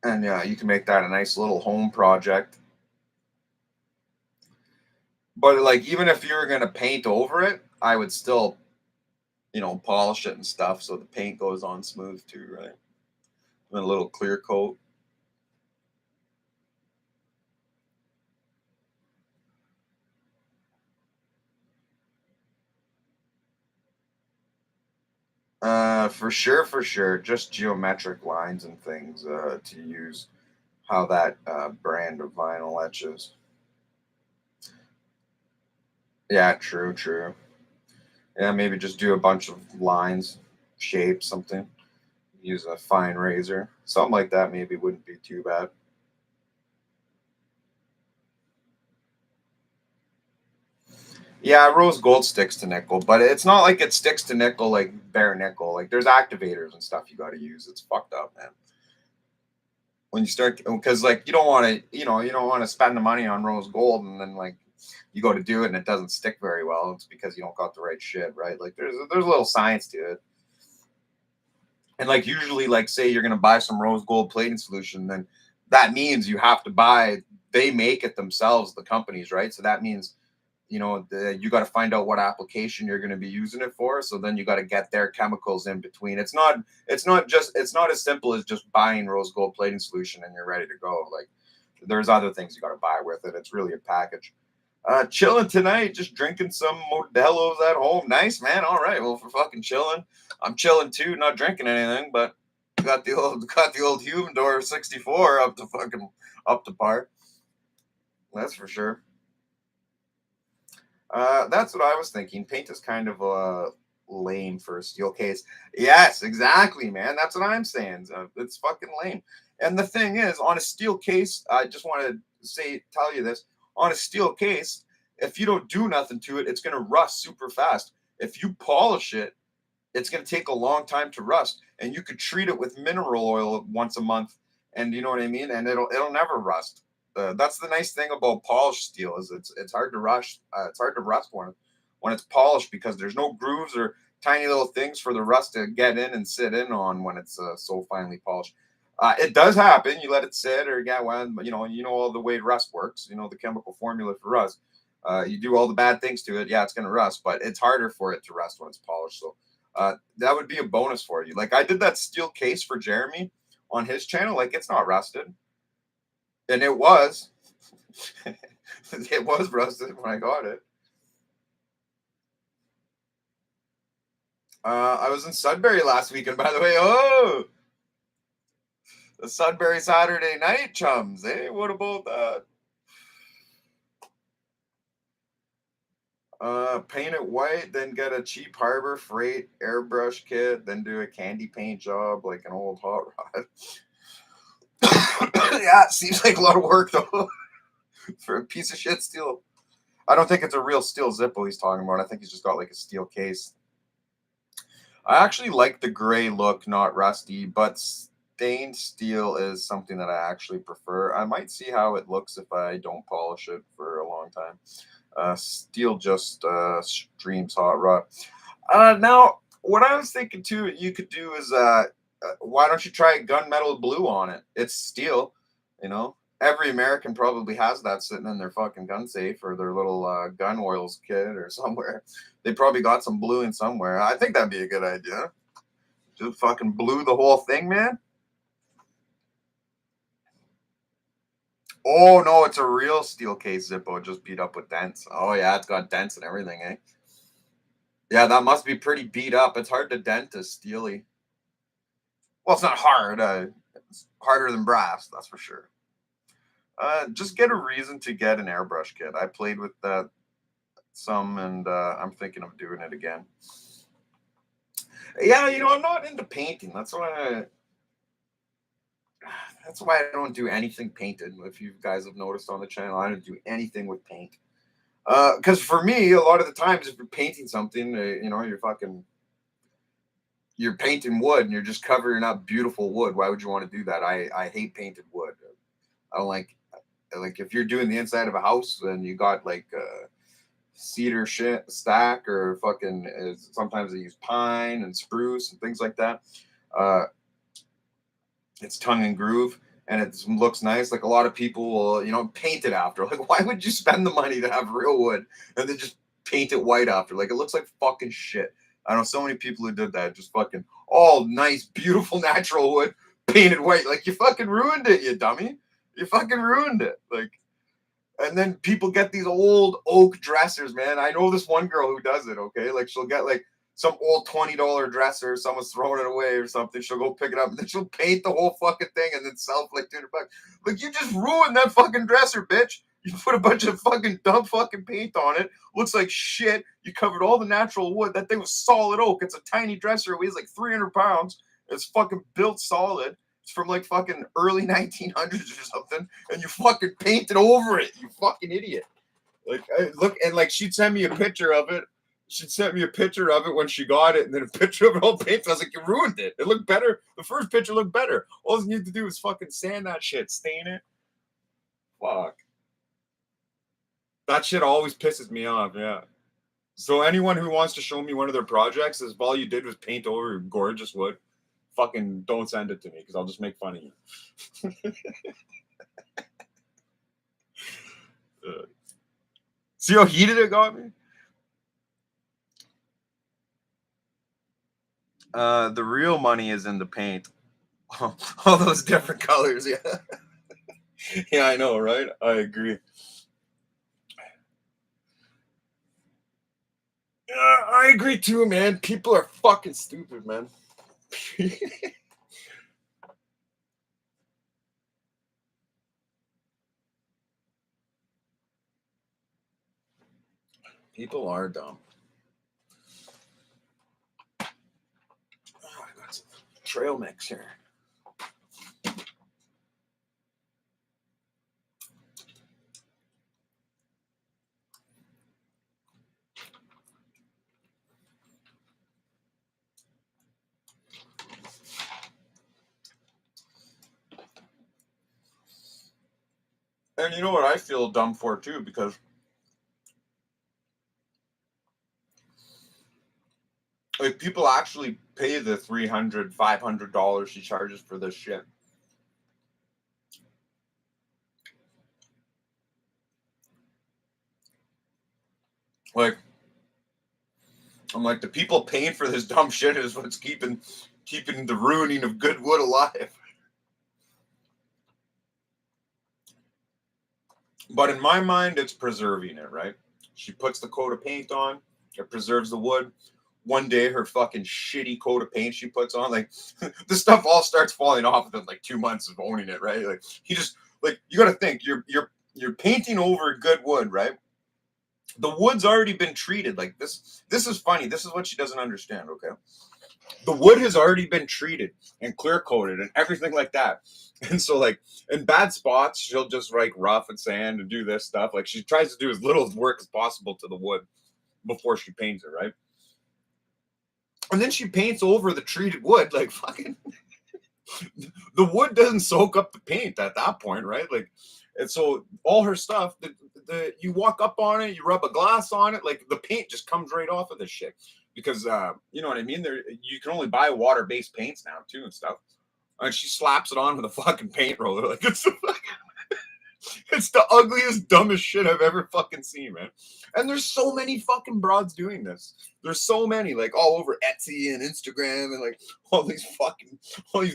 And yeah, you can make that a nice little home project. But like, even if you're gonna paint over it, I would still, polish it and stuff so the paint goes on smooth too, right? And a little clear coat. For sure, for sure. Just geometric lines and things to use how that brand of vinyl etches. Yeah, true, true. Yeah, maybe just do a bunch of lines, shapes, something. Use a fine razor. Something like that maybe wouldn't be too bad. Yeah, rose gold sticks to nickel, but it's not like it sticks to nickel like bare nickel. Like there's activators and stuff you got to use. It's fucked up, man. When you start, because like you don't want to spend the money on rose gold and then like you go to do it and it doesn't stick very well. It's because you don't got the right shit, right? Like there's a little science to it. And like usually, like say you're gonna buy some rose gold plating solution, then that means you have to buy. They make it themselves, the companies, right? So that means you got to find out what application you're going to be using it for. So then you got to get their chemicals in between. It's not as simple as just buying rose gold plating solution and you're ready to go. Like there's other things you got to buy with it. It's really a package. Chilling tonight, just drinking some Modelo's at home. Nice, man. All right. Well, for fucking chilling, I'm chilling too. Not drinking anything, but got the old Humidor 64 up to par. That's for sure. That's what I was thinking. Paint is kind of lame for a steel case. Yes, exactly, man. That's what I'm saying. It's fucking lame. And the thing is, on a steel case, I just want to tell you this. On a steel case, if you don't do nothing to it, it's going to rust super fast. If you polish it, it's going to take a long time to rust, and you could treat it with mineral oil once a month, and you know what I mean, and it'll never rust. That's the nice thing about polished steel is it's hard to rust. It's hard to rust when it's polished because there's no grooves or tiny little things for the rust to get in and sit in on when it's so finely polished. It does happen. You let it sit or get one, but you know all the way rust works. You know the chemical formula for rust. You do all the bad things to it, yeah, it's gonna rust, but it's harder for it to rust when it's polished. So that would be a bonus for you. Like I did that steel case for Jeremy on his channel. Like it's not rusted, and it was, it was rusted when I got it. I was in Sudbury last weekend, by the way. Oh, the Sudbury Saturday night chums. Hey, what about that? Paint it white, then get a cheap Harbor Freight airbrush kit, then do a candy paint job like an old hot rod. Yeah, it seems like a lot of work though for a piece of shit steel. I don't think it's a real steel Zippo he's talking about. I think he's just got like a steel case. I actually like the gray look, not rusty, but stained steel is something that I actually prefer. I might see how it looks if I don't polish it for a long time. Steel just streams hot rod. Now, what I was thinking too, you could do is why don't you try gunmetal blue on it? It's steel, you know. Every American probably has that sitting in their fucking gun safe or their little gun oils kit or somewhere. They probably got some blue in somewhere. I think that'd be a good idea. Just fucking blue the whole thing, man. Oh no, it's a real steel case Zippo, just beat up with dents. Oh yeah, it's got dents and everything, eh? Yeah, that must be pretty beat up. It's hard to dent a steely. Well, it's not hard. It's harder than brass, that's for sure. Just get a reason to get an airbrush kit. I played with that some, and I'm thinking of doing it again. Yeah, I'm not into painting. That's why I don't do anything painted. If you guys have noticed on the channel, I don't do anything with paint. Because for me, a lot of the times, if you're painting something, you're painting wood and you're just covering up beautiful wood. Why would you want to do that? I hate painted wood. I don't like if you're doing the inside of a house and you got like cedar shit stack or fucking sometimes they use pine and spruce and things like that. Uh, it's tongue and groove and it looks nice. Like a lot of people will, paint it after. Like, why would you spend the money to have real wood and then just paint it white after? Like, it looks like fucking shit. I know so many people who did that, just fucking all nice, beautiful natural wood painted white. Like, you fucking ruined it, you dummy. You fucking ruined it. Like, and then people get these old oak dressers, man. I know this one girl who does it, okay? Like, she'll get like some old $20 dresser, someone's throwing it away or something. She'll go pick it up and then she'll paint the whole fucking thing and then sell for like $200. Like, you just ruined that fucking dresser, bitch. You put a bunch of fucking dumb fucking paint on it. Looks like shit. You covered all the natural wood. That thing was solid oak. It's a tiny dresser. It weighs like 300 pounds. It's fucking built solid. It's from like fucking early 1900s or something. And you fucking painted over it. You fucking idiot. Like, look, and like she'd send me a picture of it. She'd sent me a picture of it when she got it, and then a picture of it all painted. I was like, you ruined it. It looked better. The first picture looked better. All you need to do is fucking sand that shit, stain it. Fuck. That shit always pisses me off, yeah. So anyone who wants to show me one of their projects is all you did was paint over gorgeous wood. Fucking don't send it to me because I'll just make fun of you. See how heated it got me? The real money is in the paint. All those different colors, yeah. Yeah, I know, right? I agree. I agree too, man. People are fucking stupid, man. People are dumb. Oh, I got some trail mix here. And you know what I feel dumb for too, because like people actually pay the $300, $500 she charges for this shit. Like, I'm like, the people paying for this dumb shit is what's keeping the ruining of good wood alive. But in my mind, it's preserving it, right? She puts the coat of paint on, it preserves the wood. One day, her fucking shitty coat of paint she puts on, like this stuff all starts falling off within like 2 months of owning it, right? Like he just like you got to think you're painting over good wood, right? The wood's already been treated like this. This is funny. This is what she doesn't understand. Okay, the wood has already been treated and clear coated and everything like that. And so, like, in bad spots, she'll just like rough and sand and do this stuff. Like, she tries to do as little work as possible to the wood before she paints it, right? And then she paints over the treated wood, like fucking the wood doesn't soak up the paint at that point, right? Like, and so all her stuff, you walk up on it, you rub a glass on it, like the paint just comes right off of this shit. Because you know what I mean? There you can only buy water-based paints now too and stuff. And she slaps it on with a fucking paint roller. Like it's the ugliest, dumbest shit I've ever fucking seen, man. And there's so many fucking broads doing this. There's so many, like all over Etsy and Instagram and like all these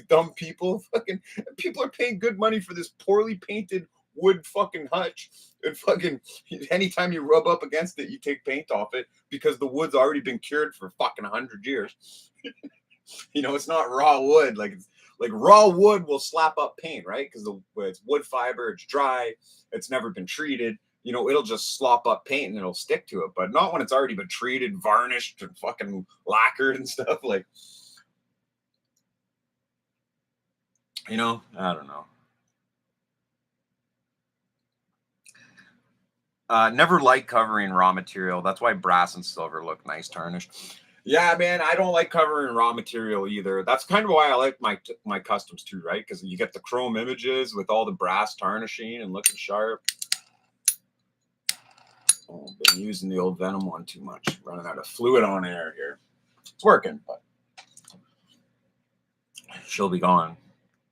dumb people. Fucking people are paying good money for this poorly painted wood fucking hutch. And fucking anytime you rub up against it, you take paint off it because the wood's already been cured for fucking 100 years. You know, it's not raw wood. Like raw wood will slap up paint, right? Because it's wood fiber, it's dry, it's never been treated. You know, it'll just slop up paint and it'll stick to it, but not when it's already been treated, varnished, and fucking lacquered and stuff. Like, you know, I don't know. Never like covering raw material. That's why brass and silver look nice tarnished. Yeah, man, I don't like covering raw material either. That's kind of why I like my customs too, right? Because you get the chrome images with all the brass tarnishing and looking sharp. Oh, been using the old Venom one too much. Running out of fluid on air here. It's working, but she'll be gone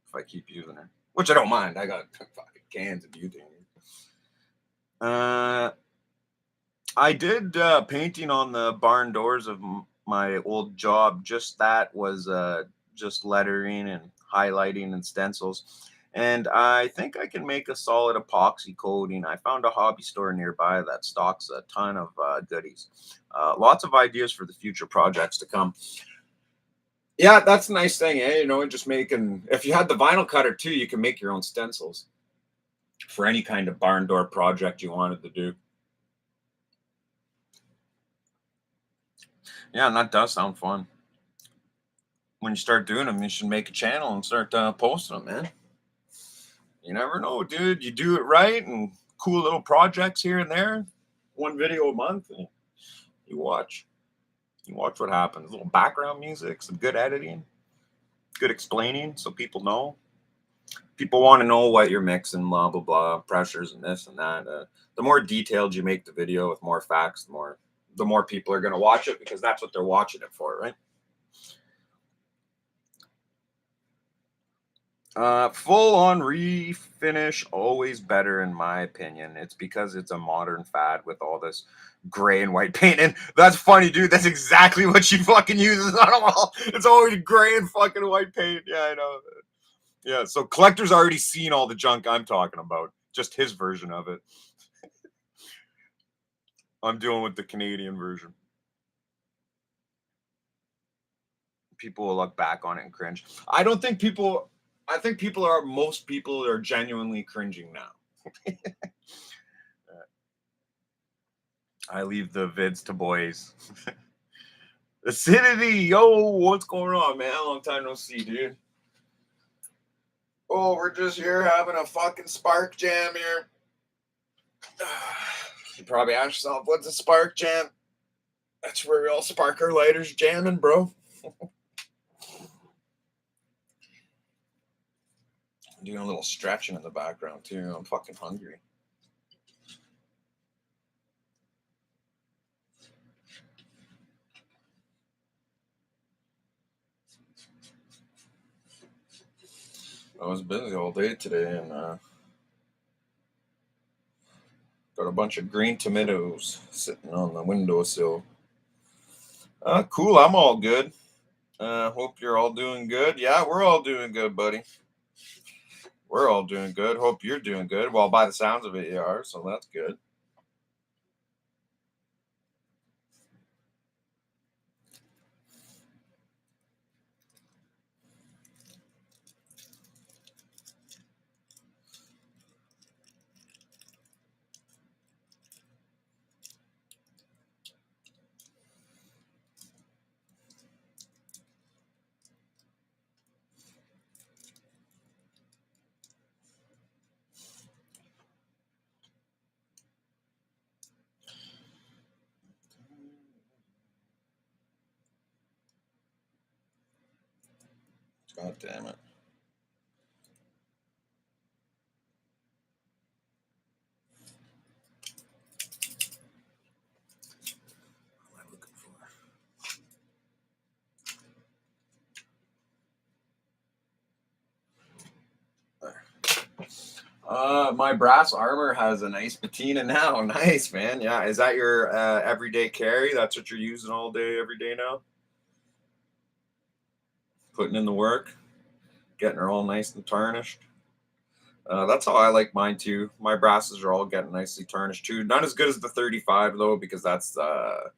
if I keep using her. Which I don't mind. I got fucking cans of butane. I did painting on the barn doors of my old job. Just that was just lettering and highlighting and stencils. And I think I can make a solid epoxy coating. I found a hobby store nearby that stocks a ton of goodies. Lots of ideas for the future projects to come. Yeah, that's a nice thing, eh? You know, just making, if you had the vinyl cutter too, you can make your own stencils for any kind of barn door project you wanted to do. Yeah, and that does sound fun. When you start doing them, you should make a channel and start posting them, man. You never know, dude. You do it right and cool little projects here and there, one video a month, and you watch. You watch what happens. A little background music, some good editing, good explaining so people know. People want to know what you're mixing, blah, blah, blah, pressures and this and that. The more detailed you make the video with more facts, the more people are going to watch it because that's what they're watching it for, right? Full on refinish, always better in my opinion. It's because it's a modern fad with all this gray and white paint. And that's funny, dude. That's exactly what she fucking uses on them all. It's always gray and fucking white paint. Yeah, I know. Yeah, so collector's already seen all the junk I'm talking about. Just his version of it. I'm dealing with the Canadian version. People will look back on it and cringe. I think most people are genuinely cringing now. I leave the vids to boys. Acidity, yo, what's going on, man? Long time no see, dude. Oh, we're just here having a fucking spark jam here. You probably ask yourself, what's a spark jam? That's where we all spark our lighters jamming, bro. I'm doing a little stretching in the background too. I'm fucking hungry. I was busy all day today and got Got a bunch of green tomatoes sitting on the windowsill. Cool. I'm all good. Hope you're all doing good. Yeah, we're all doing good, buddy. We're all doing good. Hope you're doing good. Well, by the sounds of it, you are, so that's good. God damn it. What am I looking for? My brass armor has a nice patina now. Nice, man. Yeah, is that your everyday carry? That's what you're using all day, every day now? Putting in the work, getting her all nice and tarnished. That's how I like mine too. My brasses are all getting nicely tarnished too. Not as good as the 35 though, because that's the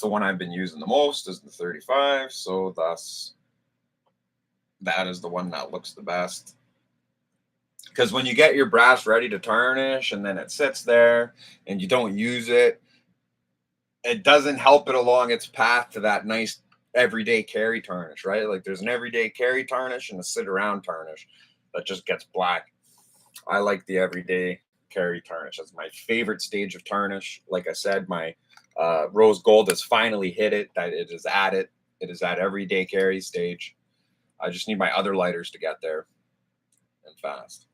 one I've been using the most is the 35. So that is the one that looks the best. Because when you get your brass ready to tarnish and then it sits there and you don't use it, it doesn't help it along its path to that nice everyday carry tarnish, right? Like there's an everyday carry tarnish and a sit around tarnish that just gets black. I like the everyday carry tarnish. That's my favorite stage of tarnish. Like I said, my rose gold has finally hit it. That it is at it. It is at everyday carry stage. I just need my other lighters to get there and fast.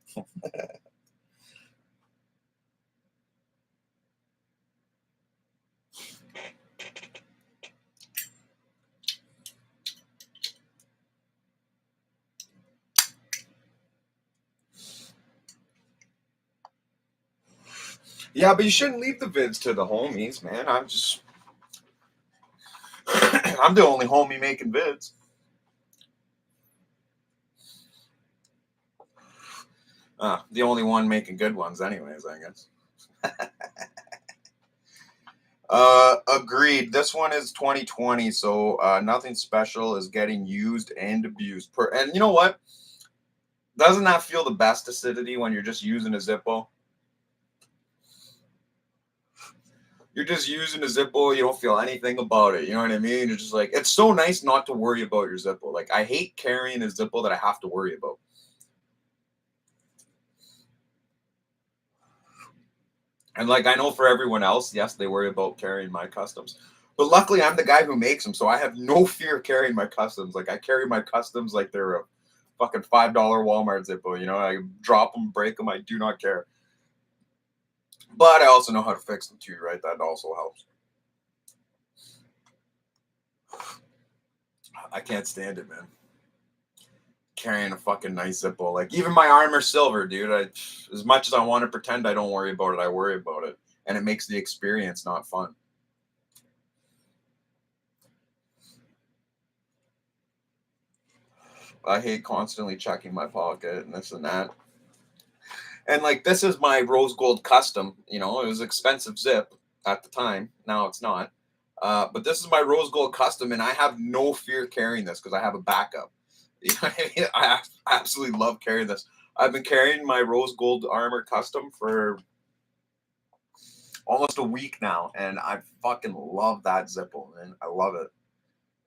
Yeah, but you shouldn't leave the vids to the homies, man. I'm the only homie making vids. The only one making good ones, anyways, I guess. Agreed. This one is 2020, so nothing special is getting used and abused. And you know what? Doesn't that feel the best acidity when you're just using a Zippo? You're just using a Zippo, you don't feel anything about it. You know what I mean? You're just like, it's so nice not to worry about your Zippo. Like, I hate carrying a Zippo that I have to worry about. And like, I know for everyone else, yes, they worry about carrying my customs. But luckily, I'm the guy who makes them, so I have no fear of carrying my customs. Like, I carry my customs like they're a fucking $5 Walmart Zippo. You know, I drop them, break them, I do not care. But I also know how to fix them too, right? That also helps. I can't stand it, man. Carrying a fucking nice Zippo. Like, even my armor silver, dude. As much as I want to pretend I don't worry about it, I worry about it. And it makes the experience not fun. I hate constantly checking my pocket and this and that. And like, this is my rose gold custom. You know, it was expensive zip at the time. Now it's not. But this is my rose gold custom, and I have no fear carrying this because I have a backup. You know what I mean? I absolutely love carrying this. I've been carrying my rose gold armor custom for almost a week now, and I fucking love that Zippo, man. I love it.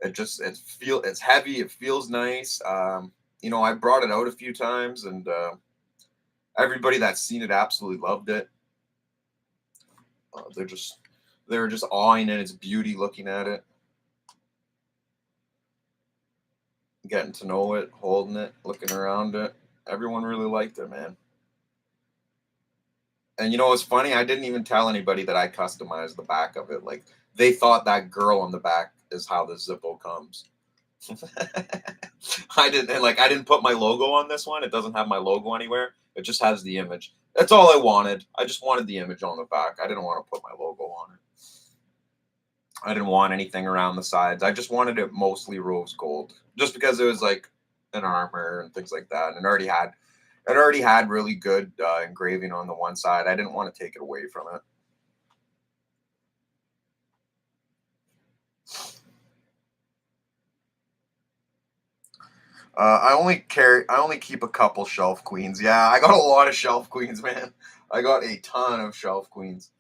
It's heavy. It feels nice. You know, I brought it out a few times, and everybody that's seen it absolutely loved it. They were just awing in its beauty, looking at it, getting to know it, holding it, looking around it. Everyone really liked it, man. And you know what's funny? I didn't even tell anybody that I customized the back of it. Like they thought that girl on the back is how the Zippo comes. I didn't put my logo on this one. It doesn't have my logo anywhere. It just has the image. That's all I wanted. I just wanted the image on the back. I didn't want to put my logo on it. I didn't want anything around the sides. I just wanted it mostly rose gold, just because it was like an armor and things like that, and it already had really good engraving on the one side. I didn't want to take it away from it. I only keep a couple shelf queens. Yeah, I got a lot of shelf queens, man. I got a ton of shelf queens.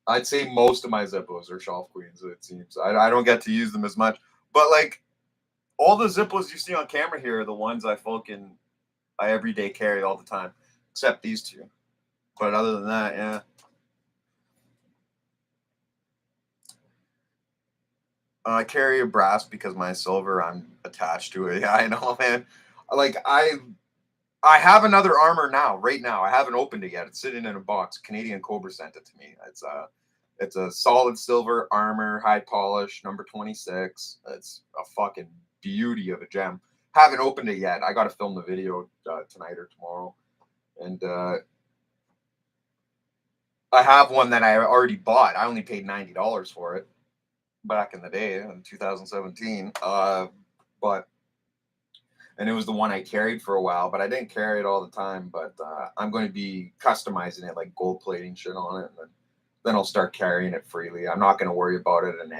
I'd say most of my Zippos are shelf queens. It seems I don't get to use them as much, but like all the Zippos you see on camera here are the ones I everyday carry all the time, except these two. But other than that, yeah. I carry a brass because my silver I'm attached to it. Yeah, I know, man. Like I have another armor now, right now. I haven't opened it yet. It's sitting in a box. Canadian Cobra sent it to me. It's a solid silver armor, high polish, number 26. It's a fucking beauty of a gem. Haven't opened it yet. I got to film the video tonight or tomorrow. And I have one that I already bought. I only paid $90 for it back in the day in 2017. But and it was the one I carried for a while, but I didn't carry it all the time. But I'm going to be customizing it, like gold plating shit on it, and then I'll start carrying it freely. I'm not going to worry about it in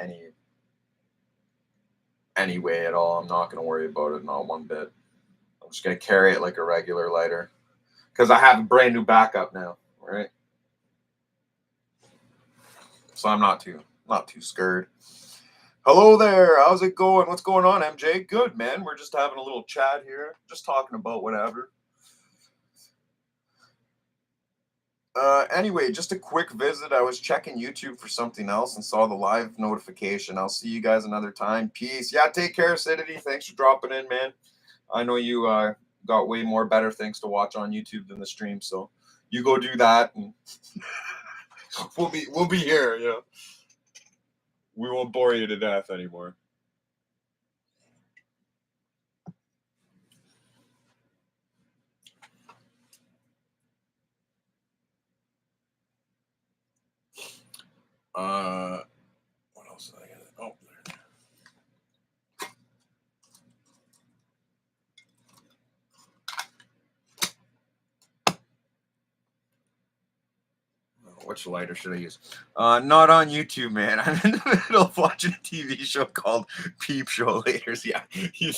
any way at all. I'm not going to worry about it, not one bit. I'm just going to carry it like a regular lighter because I have a brand new backup now, right? So I'm not too scared. Hello there. How's it going? What's going on, MJ? Good, man. We're just having a little chat here, just talking about whatever. Anyway, just a quick visit. I was checking YouTube for something else and saw the live notification. I'll see you guys another time. Peace. Yeah, take care, Acidity. Thanks for dropping in, man. I know you got way more better things to watch on YouTube than the stream, so you go do that, and we'll be here. Yeah, we won't bore you to death anymore. What else did I get? Oh, which lighter should I use? Not on YouTube, man. I'm in the middle of watching a TV show called Peep Show Laters. Yeah, you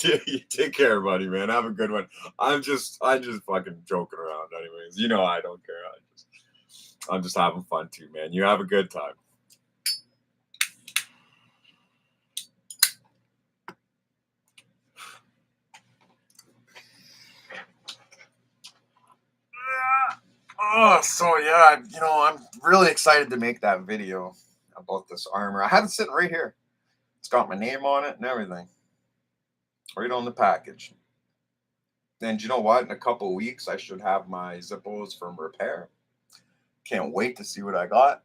take care, buddy, man. Have a good one. I'm just fucking joking around, anyways. I don't care. I'm just having fun too, man. You have a good time. Oh, so yeah, I'm really excited to make that video about this armor. I have it sitting right here. It's got my name on it and everything, right on the package. And you know what? In a couple of weeks, I should have my Zippos from repair. Can't wait to see what I got.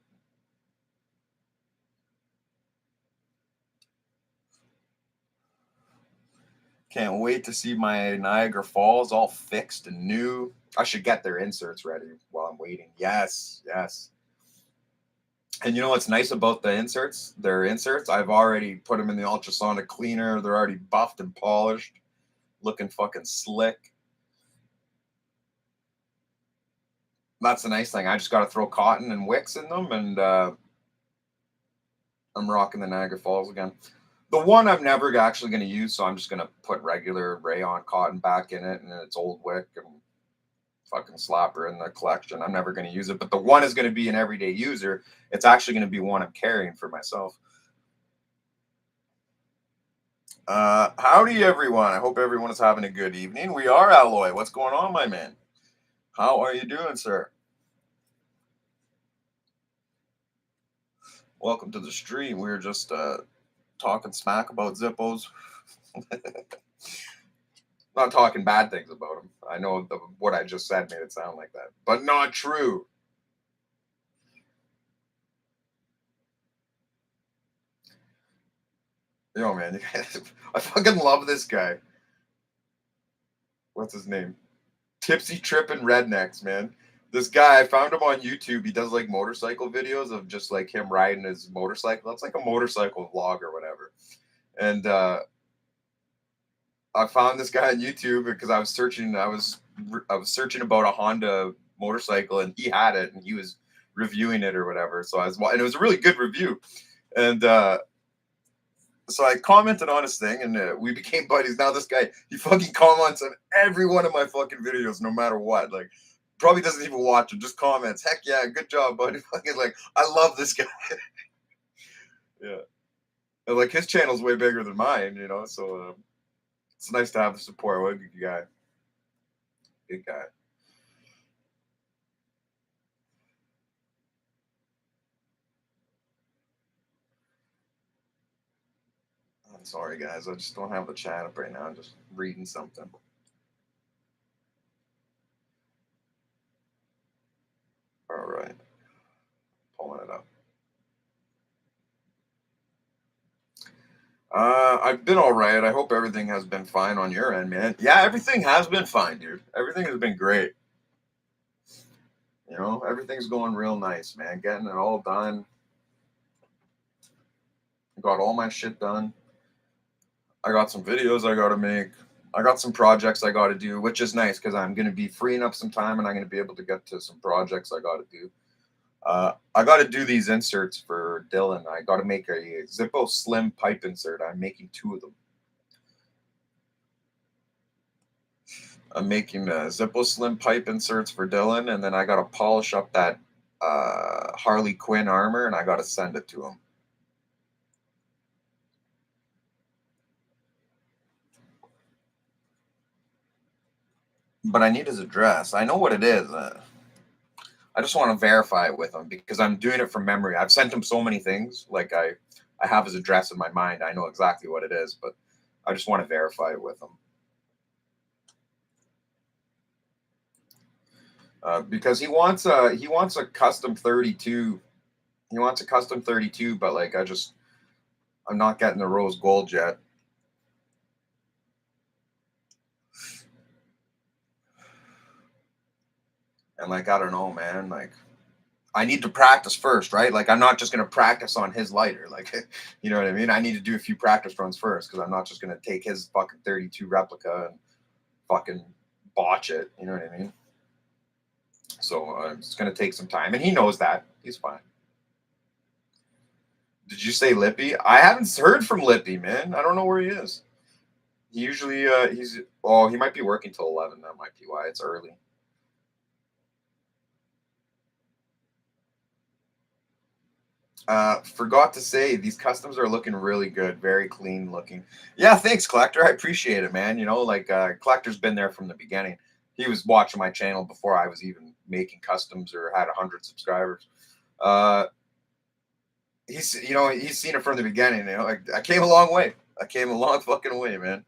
Can't wait to see my Niagara Falls all fixed and new. I should get their inserts ready while I'm waiting. Yes, yes. And you know what's nice about the inserts? Their inserts, I've already put them in the ultrasonic cleaner. They're already buffed and polished, looking fucking slick. That's the nice thing. I just got to throw cotton and wicks in them, and I'm rocking the Niagara Falls again. The one I'm never actually going to use, so I'm just going to put regular rayon cotton back in it, and it's old wick and fucking slapper in the collection. I'm never going to use it, but the one is going to be an everyday user. It's actually going to be one I'm carrying for myself. Howdy, everyone. I hope everyone is having a good evening. We are Alloy. What's going on, my man? How are you doing, sir? Welcome to the stream. We're just talking smack about Zippos. Not talking bad things about them. I know what I just said made it sound like that, but not true. Yo, man, I fucking love this guy. What's his name? Tipsy tripping rednecks, man. This guy, I found him on YouTube. He does like motorcycle videos of just like him riding his motorcycle. It's like a motorcycle vlog or whatever. And I found this guy on YouTube because I was searching. I was searching about a Honda motorcycle, and he had it, and he was reviewing it or whatever. So and it was a really good review. And so I commented on his thing, and we became buddies. Now this guy, he fucking comments on every one of my fucking videos, no matter what. Like, probably doesn't even watch them, just comments. Heck yeah, good job, buddy. Fucking like, I love this guy. Yeah, and like his channel's way bigger than mine, you know. So it's nice to have the support. What a good guy, good guy. I'm sorry, guys. I just don't have the chat up right now. I'm just reading something. All right, pulling it up. I've been all right. I hope everything has been fine on your end, man. Yeah, everything has been fine, dude. Everything has been great. You know, everything's going real nice, man. Getting it all done. Got all my shit done. I got some videos I got to make. I got some projects I got to do, which is nice because I'm going to be freeing up some time and I'm going to be able to get to some projects I got to do. I got to do these inserts for Dylan. I got to make a Zippo slim pipe insert. I'm making 2 of them. I'm making Zippo slim pipe inserts for Dylan, and then I got to polish up that Harley Quinn armor, and I got to send it to him. But I need his address. I know what it is. I just want to verify it with him because I'm doing it from memory. I've sent him so many things. Like I have his address in my mind. I know exactly what it is, but I just want to verify it with him. Because he wants a custom 32. He wants a custom 32, but like I'm not getting the rose gold yet. And like I don't know, man. Like I need to practice first, right? Like I'm not just gonna practice on his lighter. Like you know what I mean? I need to do a few practice runs first because I'm not just gonna take his fucking 32 replica and fucking botch it. You know what I mean? So it's gonna take some time, and he knows that. He's fine. Did you say Lippy? I haven't heard from Lippy, man. I don't know where he is. He usually he might be working till 11. That might be why it's early. Forgot to say these customs are looking really good, very clean looking. Yeah, thanks, Collector. I appreciate it, man. You know, like Collector's been there from the beginning. He was watching my channel before I was even making customs or had 100 subscribers. Uh, he's seen it from the beginning. You know, like I came a long way. I came a long fucking way, man.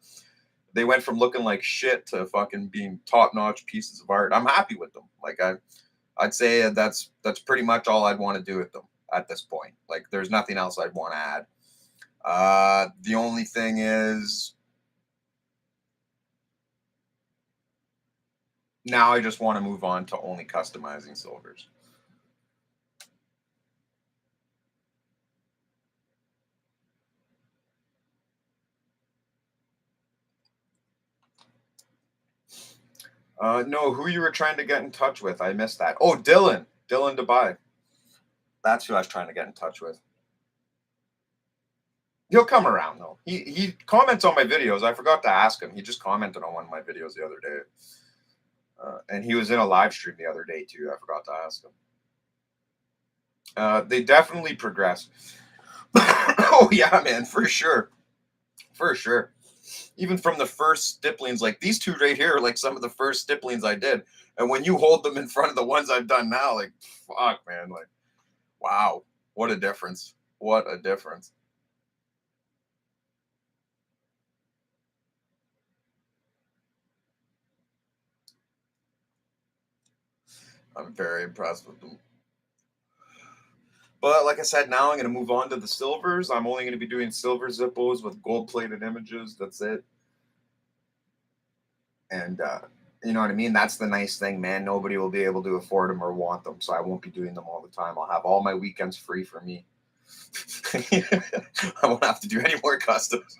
They went from looking like shit to fucking being top notch pieces of art. I'm happy with them. Like I'd say that's pretty much all I'd want to do with them at this point. Like there's nothing else I'd want to add. The only thing is now I just want to move on to only customizing silvers. No, who you were trying to get in touch with? I missed that. Oh, Dylan. Dylan Dubai. That's who I was trying to get in touch with. He'll come around though. He comments on my videos. I forgot to ask him. He just commented on one of my videos the other day. And he was in a live stream the other day too. I forgot to ask him. They definitely progress. Oh yeah, man, for sure. For sure. Even from the first stipplings, like these 2 right here are like some of the first stipplings I did. And when you hold them in front of the ones I've done now, like fuck, man, like wow, what a difference. What a difference. I'm very impressed with them. But like I said, now I'm going to move on to the silvers. I'm only going to be doing silver Zippos with gold plated images. That's it. And You know what I mean? That's the nice thing, man. Nobody will be able to afford them or want them, so I won't be doing them all the time. I'll have all my weekends free for me. I won't have to do any more customs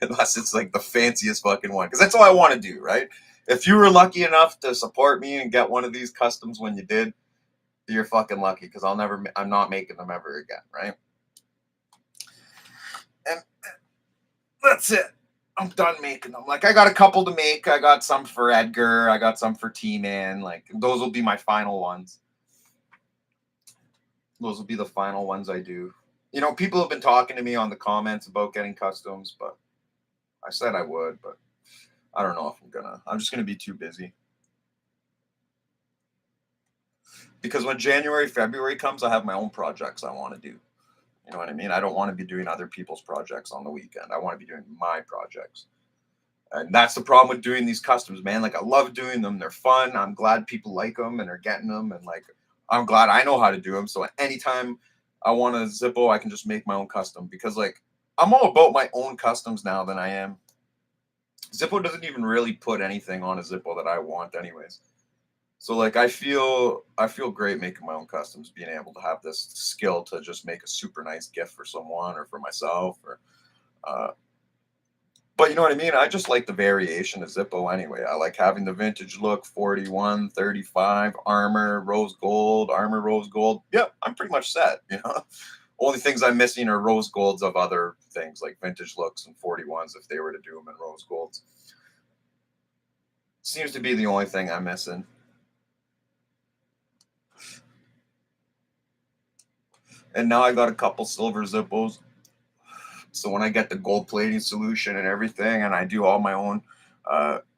unless it's like the fanciest fucking one, because that's all I want to do, right? If you were lucky enough to support me and get one of these customs when you did, you're fucking lucky, because I'm not making them ever again, right? And that's it. I'm done making them. Like, I got a couple to make. I got some for Edgar. I got some for T-Man. Like, those will be my final ones. Those will be the final ones I do. You know, people have been talking to me on the comments about getting customs, but I said I would, but I don't know if I'm gonna. I'm just gonna be too busy. Because when January, February comes, I have my own projects I want to do. You know what I mean? I don't want to be doing other people's projects on the weekend. I want to be doing my projects. And that's the problem with doing these customs, man. Like, I love doing them. They're fun. I'm glad people like them and are getting them. And like, I'm glad I know how to do them. So anytime I want a Zippo, I can just make my own custom, because like, I'm all about my own customs now than I am. Zippo doesn't even really put anything on a Zippo that I want anyways. So like, I feel great making my own customs, being able to have this skill to just make a super nice gift for someone or for myself, or uh, but you know what I mean? I just like the variation of Zippo anyway. I like having the vintage look, 41, 35, armor, rose gold. Yep, I'm pretty much set, you know. Only things I'm missing are rose golds of other things, like vintage looks and 41s if they were to do them in rose golds. Seems to be the only thing I'm missing. And now I got a couple silver Zippos. So when I get the gold plating solution and everything, and I do all my own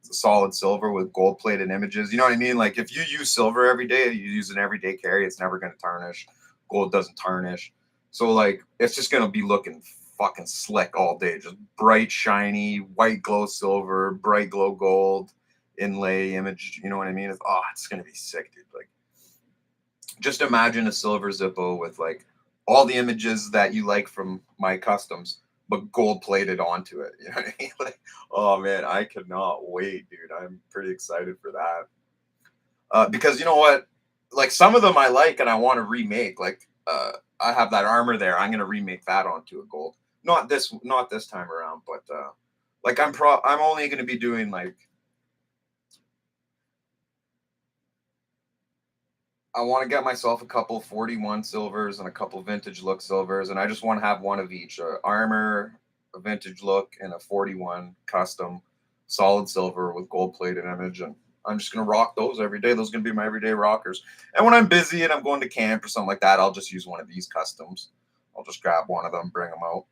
solid silver with gold plated images, you know what I mean? Like, if you use silver every day, you use an everyday carry, it's never going to tarnish. Gold doesn't tarnish. So like, it's just going to be looking fucking slick all day. Just bright, shiny, white glow silver, bright glow gold, inlay image. You know what I mean? It's going to be sick, dude. Like, just imagine a silver Zippo with like all the images that you like from my customs, but gold plated onto it. You know what I mean? Like, oh man, I cannot wait, dude. I'm pretty excited for that. Because you know what? Like, some of them I like and I want to remake. Like, I have that armor there. I'm gonna remake that onto a gold. Not this time around, but like, I'm only gonna be doing like, I want to get myself a couple 41 silvers and a couple vintage look silvers, and I just want to have one of each: armor, a vintage look, and a 41 custom solid silver with gold plated image. And I'm just gonna rock those every day. Those are gonna be my everyday rockers. And when I'm busy and I'm going to camp or something like that, I'll just use one of these customs. I'll just grab one of them, bring them out.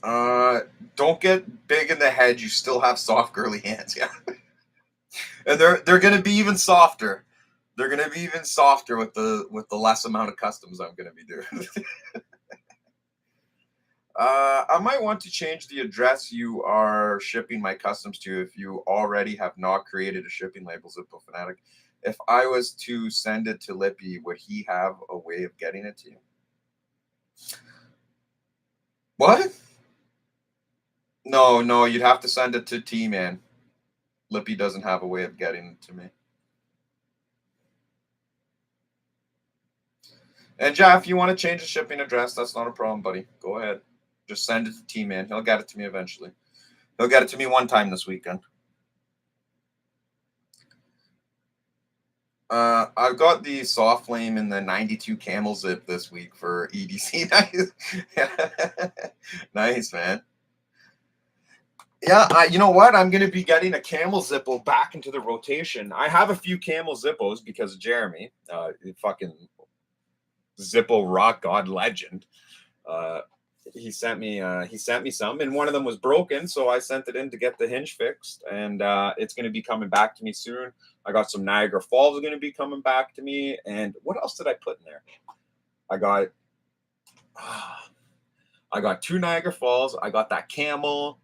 Uh, don't get big in the head. You still have soft, girly hands, yeah. And they're gonna be even softer. They're gonna be even softer with the less amount of customs I'm gonna be doing. I might want to change the address you are shipping my customs to if you already have not created a shipping label, Zippo Fanatic. If I was to send it to Lippy, would he have a way of getting it to you? What? No, no, you'd have to send it to T-Man. Lippy doesn't have a way of getting it to me. And Jeff, if you want to change the shipping address, that's not a problem, buddy. Go ahead. Just send it to T-Man. He'll get it to me eventually. He'll get it to me one time this weekend. I've got the soft flame in the 92 camel zip this week for EDC. Nice. Nice, man. Yeah, you know what? I'm going to be getting a camel Zippo back into the rotation. I have a few camel Zippos because of Jeremy, fucking Zippo rock god legend. Uh, he sent me some, and one of them was broken, so I sent it in to get the hinge fixed, and it's going to be coming back to me soon. I got some Niagara Falls going to be coming back to me, and what else did I put in there? I got I got two Niagara Falls. I got that camel.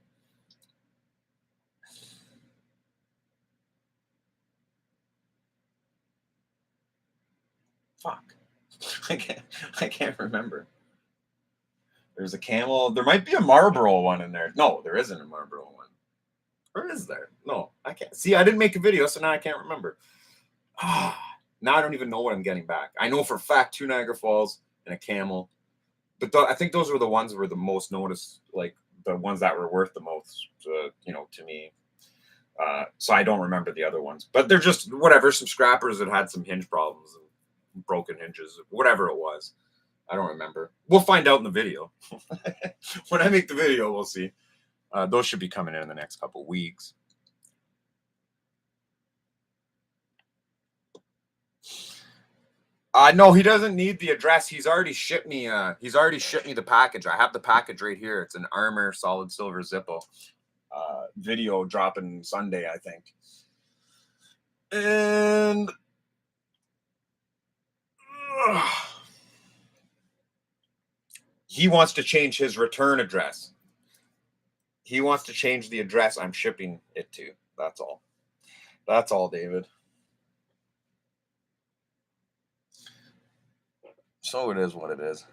Fuck. I can't remember. There's a Camel. There might be a Marlboro one in there. No, there isn't a Marlboro one. Or is there? No, I can't. See, I didn't make a video, so now I can't remember. Now I don't even know what I'm getting back. I know for a fact 2 Niagara Falls and a Camel. But I think those were the ones that were the most noticed, like the ones that were worth the most, to me. So I don't remember the other ones. But they're just, whatever, some scrappers that had some hinge problems and broken hinges, whatever it was. I don't remember. We'll find out in the video. When I make the video, we'll see. Those should be coming in the next couple weeks. No, he doesn't need the address. He's already shipped me. He's already shipped me the package. I have the package right here. It's an Armor solid silver Zippo. Video dropping Sunday, I think. And he wants to change his return address. He wants to change the address I'm shipping it to. That's all. That's all, David. So it is what it is.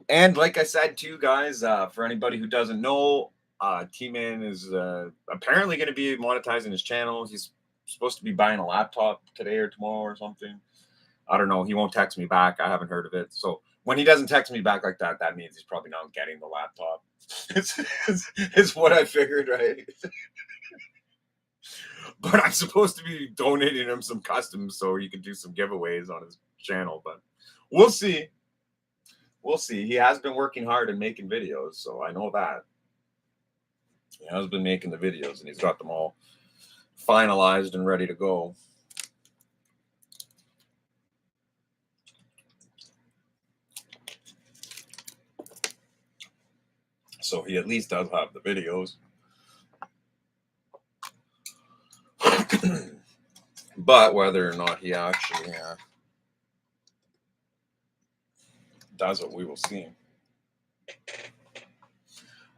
And like I said, too, guys, for anybody who doesn't know, T-Man is apparently going to be monetizing his channel. He's supposed to be buying a laptop today or tomorrow or something. I don't know. He won't text me back. I haven't heard of it. So when he doesn't text me back like that, that means he's probably not getting the laptop. It's what I figured, right? But I'm supposed to be donating him some customs so he can do some giveaways on his channel. But we'll see. We'll see. He has been working hard and making videos, so I know that. He has been making the videos, and he's got them all finalized and ready to go. So he at least does have the videos. But whether or not he actually does it, we will see.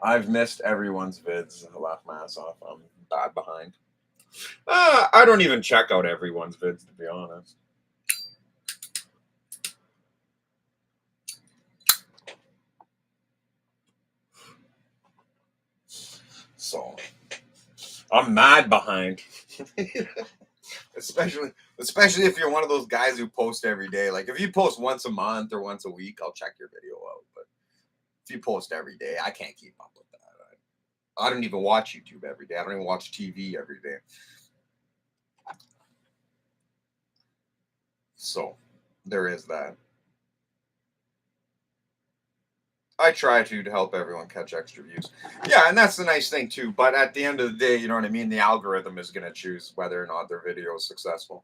I've missed everyone's vids. I laughed my ass off. I'm bad behind. I don't even check out everyone's vids, to be honest. So I'm mad behind. especially if you're one of those guys who post every day. Like if you post once a month or once a week, I'll check your video out. But if you post every day, I can't keep up with that. I don't even watch YouTube every day. I don't even watch TV every day. So there is that. I try to help everyone catch extra views. Yeah, and that's the nice thing too. But at the end of the day, you know what I mean? The algorithm is going to choose whether or not their video is successful.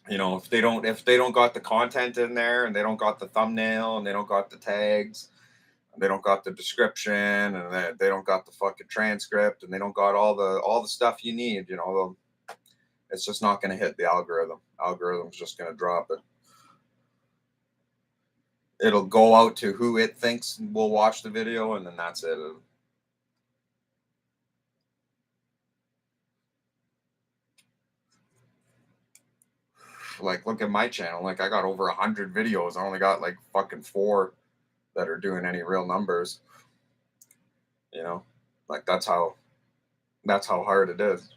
You know, if they don't got the content in there and they don't got the thumbnail and they don't got the tags, and they don't got the description and they don't got the fucking transcript and they don't got all the stuff you need, you know, it's just not going to hit the algorithm. Algorithm's just going to drop it. It'll go out to who it thinks will watch the video, and then that's it. Like, look at my channel. Like, I got over 100 videos. I only got like fucking 4 that are doing any real numbers. You know, like that's how hard it is.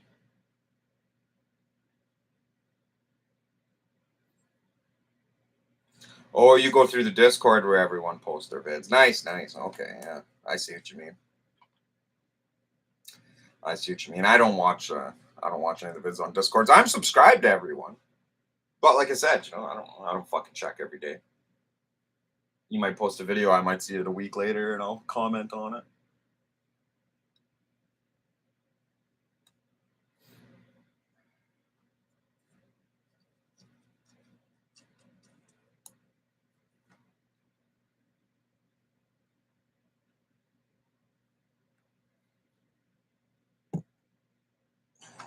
Oh, you go through the Discord where everyone posts their vids. Nice. Okay, yeah, I see what you mean. I don't watch any of the vids on Discords. I'm subscribed to everyone, but like I said, you know, I don't fucking check every day. You might post a video, I might see it a week later, and I'll comment on it.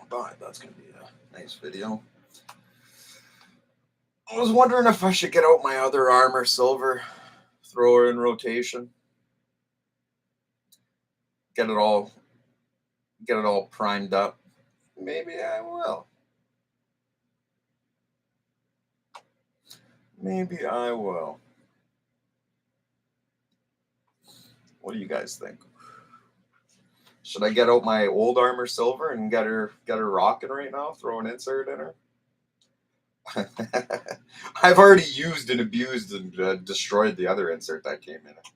But that's gonna be a nice video. I was wondering if I should get out my other Armor silver, throw her in rotation, get it all get it all primed up. Maybe I will. Maybe I will. What do you guys think? Should I get out my old Armor Silver and get her rocking right now? Throw an insert in her. I've already used and abused and destroyed the other insert that came in it.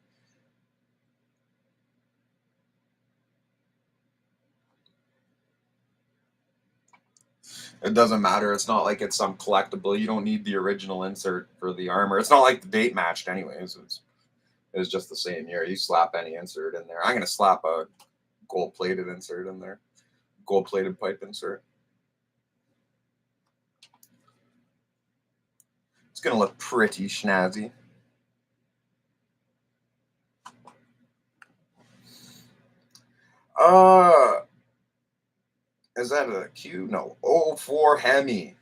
It doesn't matter. It's not like it's some collectible. You don't need the original insert for the armor. It's not like the date matched, anyways. It's just the same year. You slap any insert in there. I'm gonna slap a gold plated insert in there. Gold plated pipe insert. It's gonna look pretty snazzy. Is that a Q? No. Oh, for Hemi.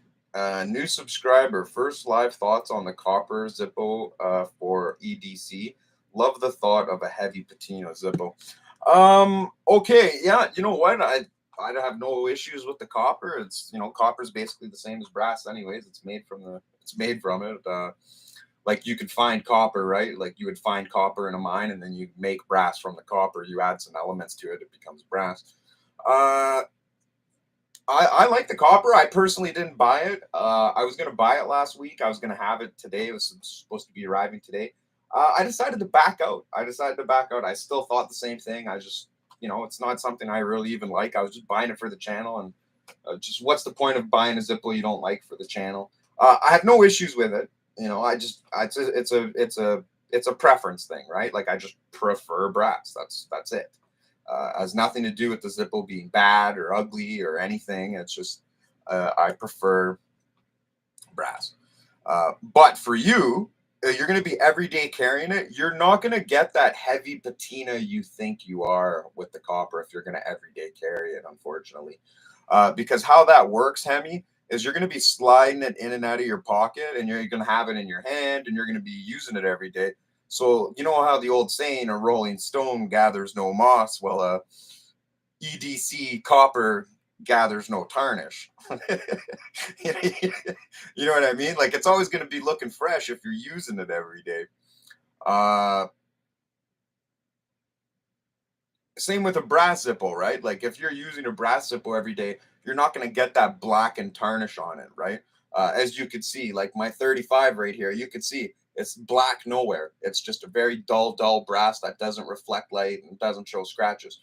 New subscriber. First live thoughts on the copper Zippo for EDC. Love the thought of a heavy patina Zippo. Okay, yeah, you know what? I have no issues with the copper. It's, copper's basically the same as brass anyways. It's made from it. Like you could find copper, right? Like you would find copper in a mine and then you make brass from the copper. You add some elements to it, it becomes brass. I like the copper. I personally didn't buy it. I was going to buy it last week. I was going to have it today. It was supposed to be arriving today. I decided to back out. I still thought the same thing. I just, it's not something I really even like. I was just buying it for the channel, and just what's the point of buying a Zippo you don't like for the channel? I have no issues with it. It's a preference thing, right? Like I just prefer brass. That's it. Has nothing to do with the Zippo being bad or ugly or anything. It's just I prefer brass. But for you, you're going to be everyday carrying it. You're not going to get that heavy patina you think you are with the copper if you're going to everyday carry it, unfortunately. Because how that works, Hemi, is you're going to be sliding it in and out of your pocket, and you're going to have it in your hand, and you're going to be using it every day. So you know how the old saying, "A rolling stone gathers no moss." Well, EDC copper gathers no tarnish. You know what I mean? Like it's always going to be looking fresh if you're using it every day. Uh, Same with a brass Zippo, right? Like if you're using a brass Zippo every day, you're not going to get that black and tarnish on it, right? As you could see, like my 35 right here, you could see it's black nowhere. It's just a very dull brass that doesn't reflect light and doesn't show scratches.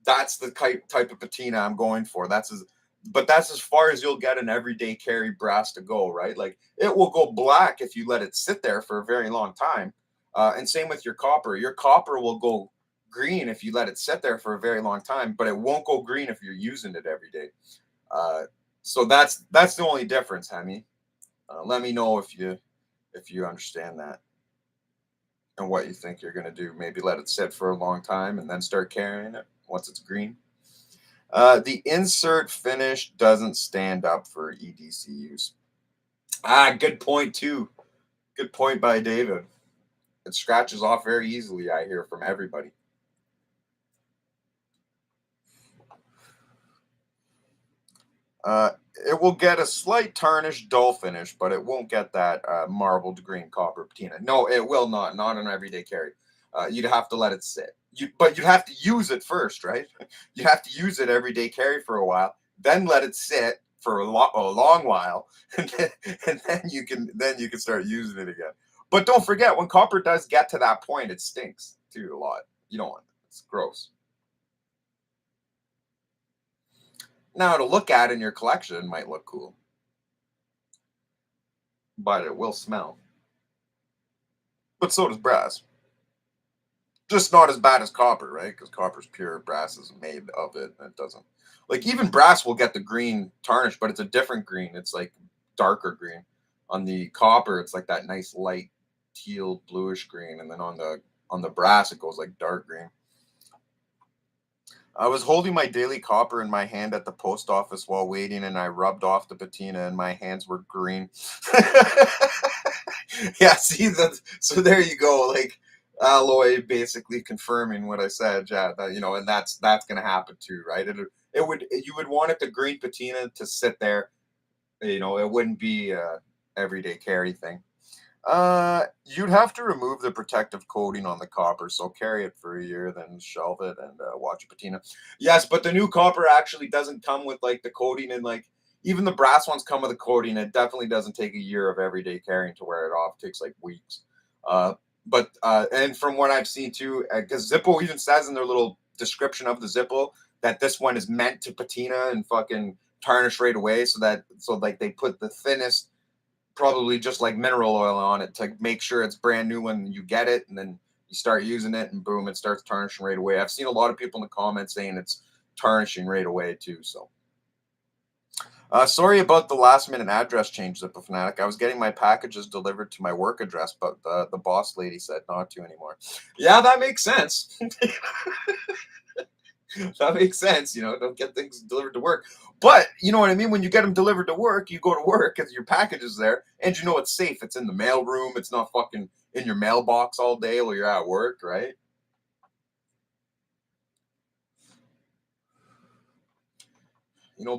That's the type of patina I'm going for. But that's as far as you'll get an everyday carry brass to go, right? Like it will go black if you let it sit there for a very long time. And same with your copper. Your copper will go green if you let it sit there for a very long time, but it won't go green if you're using it every day. So that's the only difference, Hemi. Let me know if you understand that and what you think you're going to do. Maybe let it sit for a long time and then start carrying it once it's green. The insert finish doesn't stand up for EDC use. Good point too. Good point by David. It scratches off very easily, I hear from everybody. It will get a slight tarnished dull finish, but it won't get that marbled green copper patina. No, it will not. Not an everyday carry. You'd have to let it sit. But you'd have to use it first, right? You have to use it everyday carry for a while, then let it sit for a long while, and then you can start using it again. But don't forget, when copper does get to that point, it stinks too a lot. You don't want it. It's gross. Now, to look at in your collection might look cool, but it will smell. But so does brass. Just not as bad as copper, right? Because copper's pure, brass is made of it, and it doesn't. Like even brass will get the green tarnish, but it's a different green. It's like darker green. On the copper, it's like that nice light teal bluish green, and then on the brass, it goes like dark green. I was holding my daily copper in my hand at the post office while waiting, and I rubbed off the patina, and my hands were green. Yeah, see that. So there you go. Like Alloy basically confirming what I said, yeah, that, and that's gonna happen too, right? You would want it, the green patina, to sit there. It wouldn't be a everyday carry thing. You'd have to remove the protective coating on the copper, so carry it for a year, then shelve it and watch it patina. Yes, but the new copper actually doesn't come with like the coating, and like even the brass ones come with a coating. It definitely doesn't take a year of everyday carrying to wear it off. It takes like weeks. And from what I've seen too, because Zippo even says in their little description of the Zippo that this one is meant to patina and fucking tarnish right away, so like they put the thinnest, probably just like mineral oil on it to make sure it's brand new when you get it, and then you start using it and boom, it starts tarnishing right away. I've seen a lot of people in the comments saying it's tarnishing right away too. So sorry about the last minute address change, Zippo Fanatic. I was getting my packages delivered to my work address, but the boss lady said not to anymore. Yeah, that makes sense. That makes sense. Don't get things delivered to work. But you know what I mean? When you get them delivered to work, you go to work because your package is there and it's safe. It's in the mail room. It's not fucking in your mailbox all day while you're at work, right?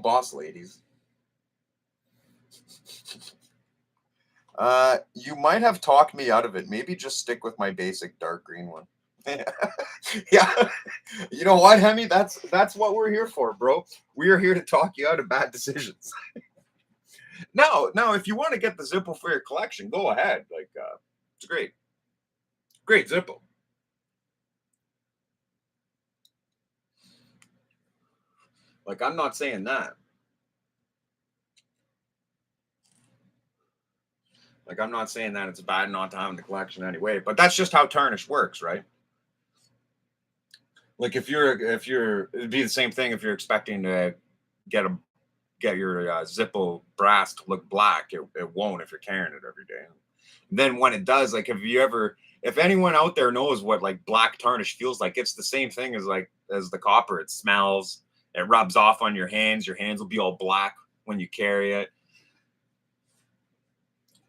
Boss ladies. You might have talked me out of it. Maybe just stick with my basic dark green one. Yeah. You know what, Hemi? That's what we're here for, bro. We are here to talk you out of bad decisions. Now, if you want to get the Zippo for your collection, go ahead. Like, it's great, great Zippo. Like, I'm not saying that. Like, I'm not saying that it's bad not to have in the collection anyway. But that's just how tarnish works, right? Like, it'd be the same thing if you're expecting to get a get your Zippo brass to look black. It won't if you're carrying it every day. Then when it does, like, if anyone out there knows what like black tarnish feels like, it's the same thing as the copper. It smells, it rubs off on your hands. Your hands will be all black when you carry it.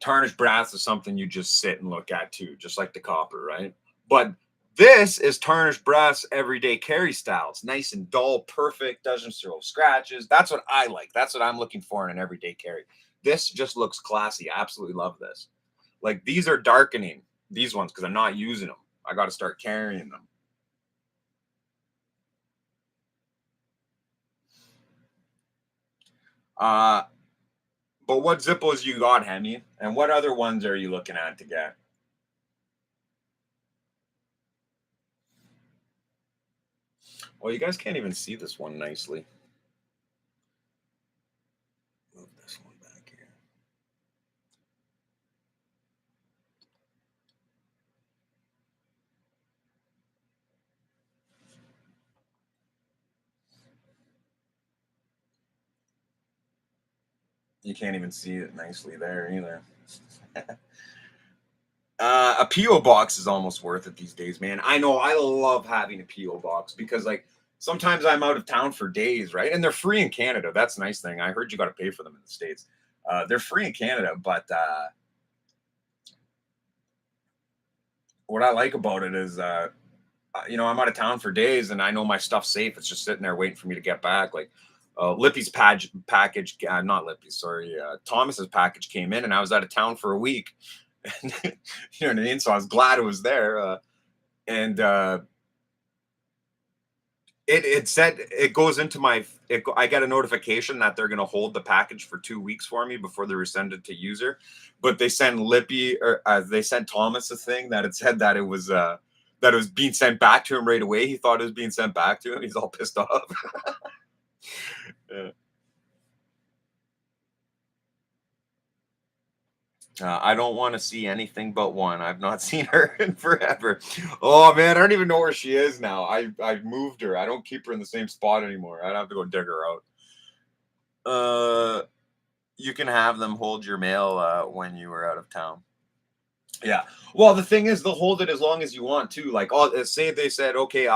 Tarnished brass is something you just sit and look at too, just like the copper, right? But this is tarnished brass everyday carry style. It's nice and dull, perfect, doesn't show scratches. That's what I like. That's what I'm looking for in an everyday carry. This just looks classy. I absolutely love this. Like, these are darkening, these ones, because I'm not using them. I got to start carrying them. Uh, but what Zippos you got, Hemi? And what other ones are you looking at to get? Well, you guys can't even see this one nicely. Move this one back here. You can't even see it nicely there either. A PO box is almost worth it these days, man. I know, I love having a PO box because, like, sometimes I'm out of town for days, right? And they're free in Canada. That's a nice thing. I heard you got to pay for them in the States. They're free in Canada, but what I like about it is, I'm out of town for days and I know my stuff's safe. It's just sitting there waiting for me to get back. Like, Lippy's package, not Lippy's, sorry, Thomas's package came in and I was out of town for a week. You know what I mean? So I was glad it was there. And it said it goes into I get a notification that they're going to hold the package for 2 weeks for me before they resend it to user. But they sent Lippy, or they sent Thomas a thing that it said that it was being sent back to him right away. He thought it was being sent back to him. He's all pissed off. Yeah. I don't want to see anything but one. I've not seen her in forever. Oh man, I don't even know where she is now. I've moved her. I don't keep her in the same spot anymore. I'd have to go dig her out. You can have them hold your mail when you are out of town. Yeah. Well, the thing is, they'll hold it as long as you want to. Like, say they said, okay,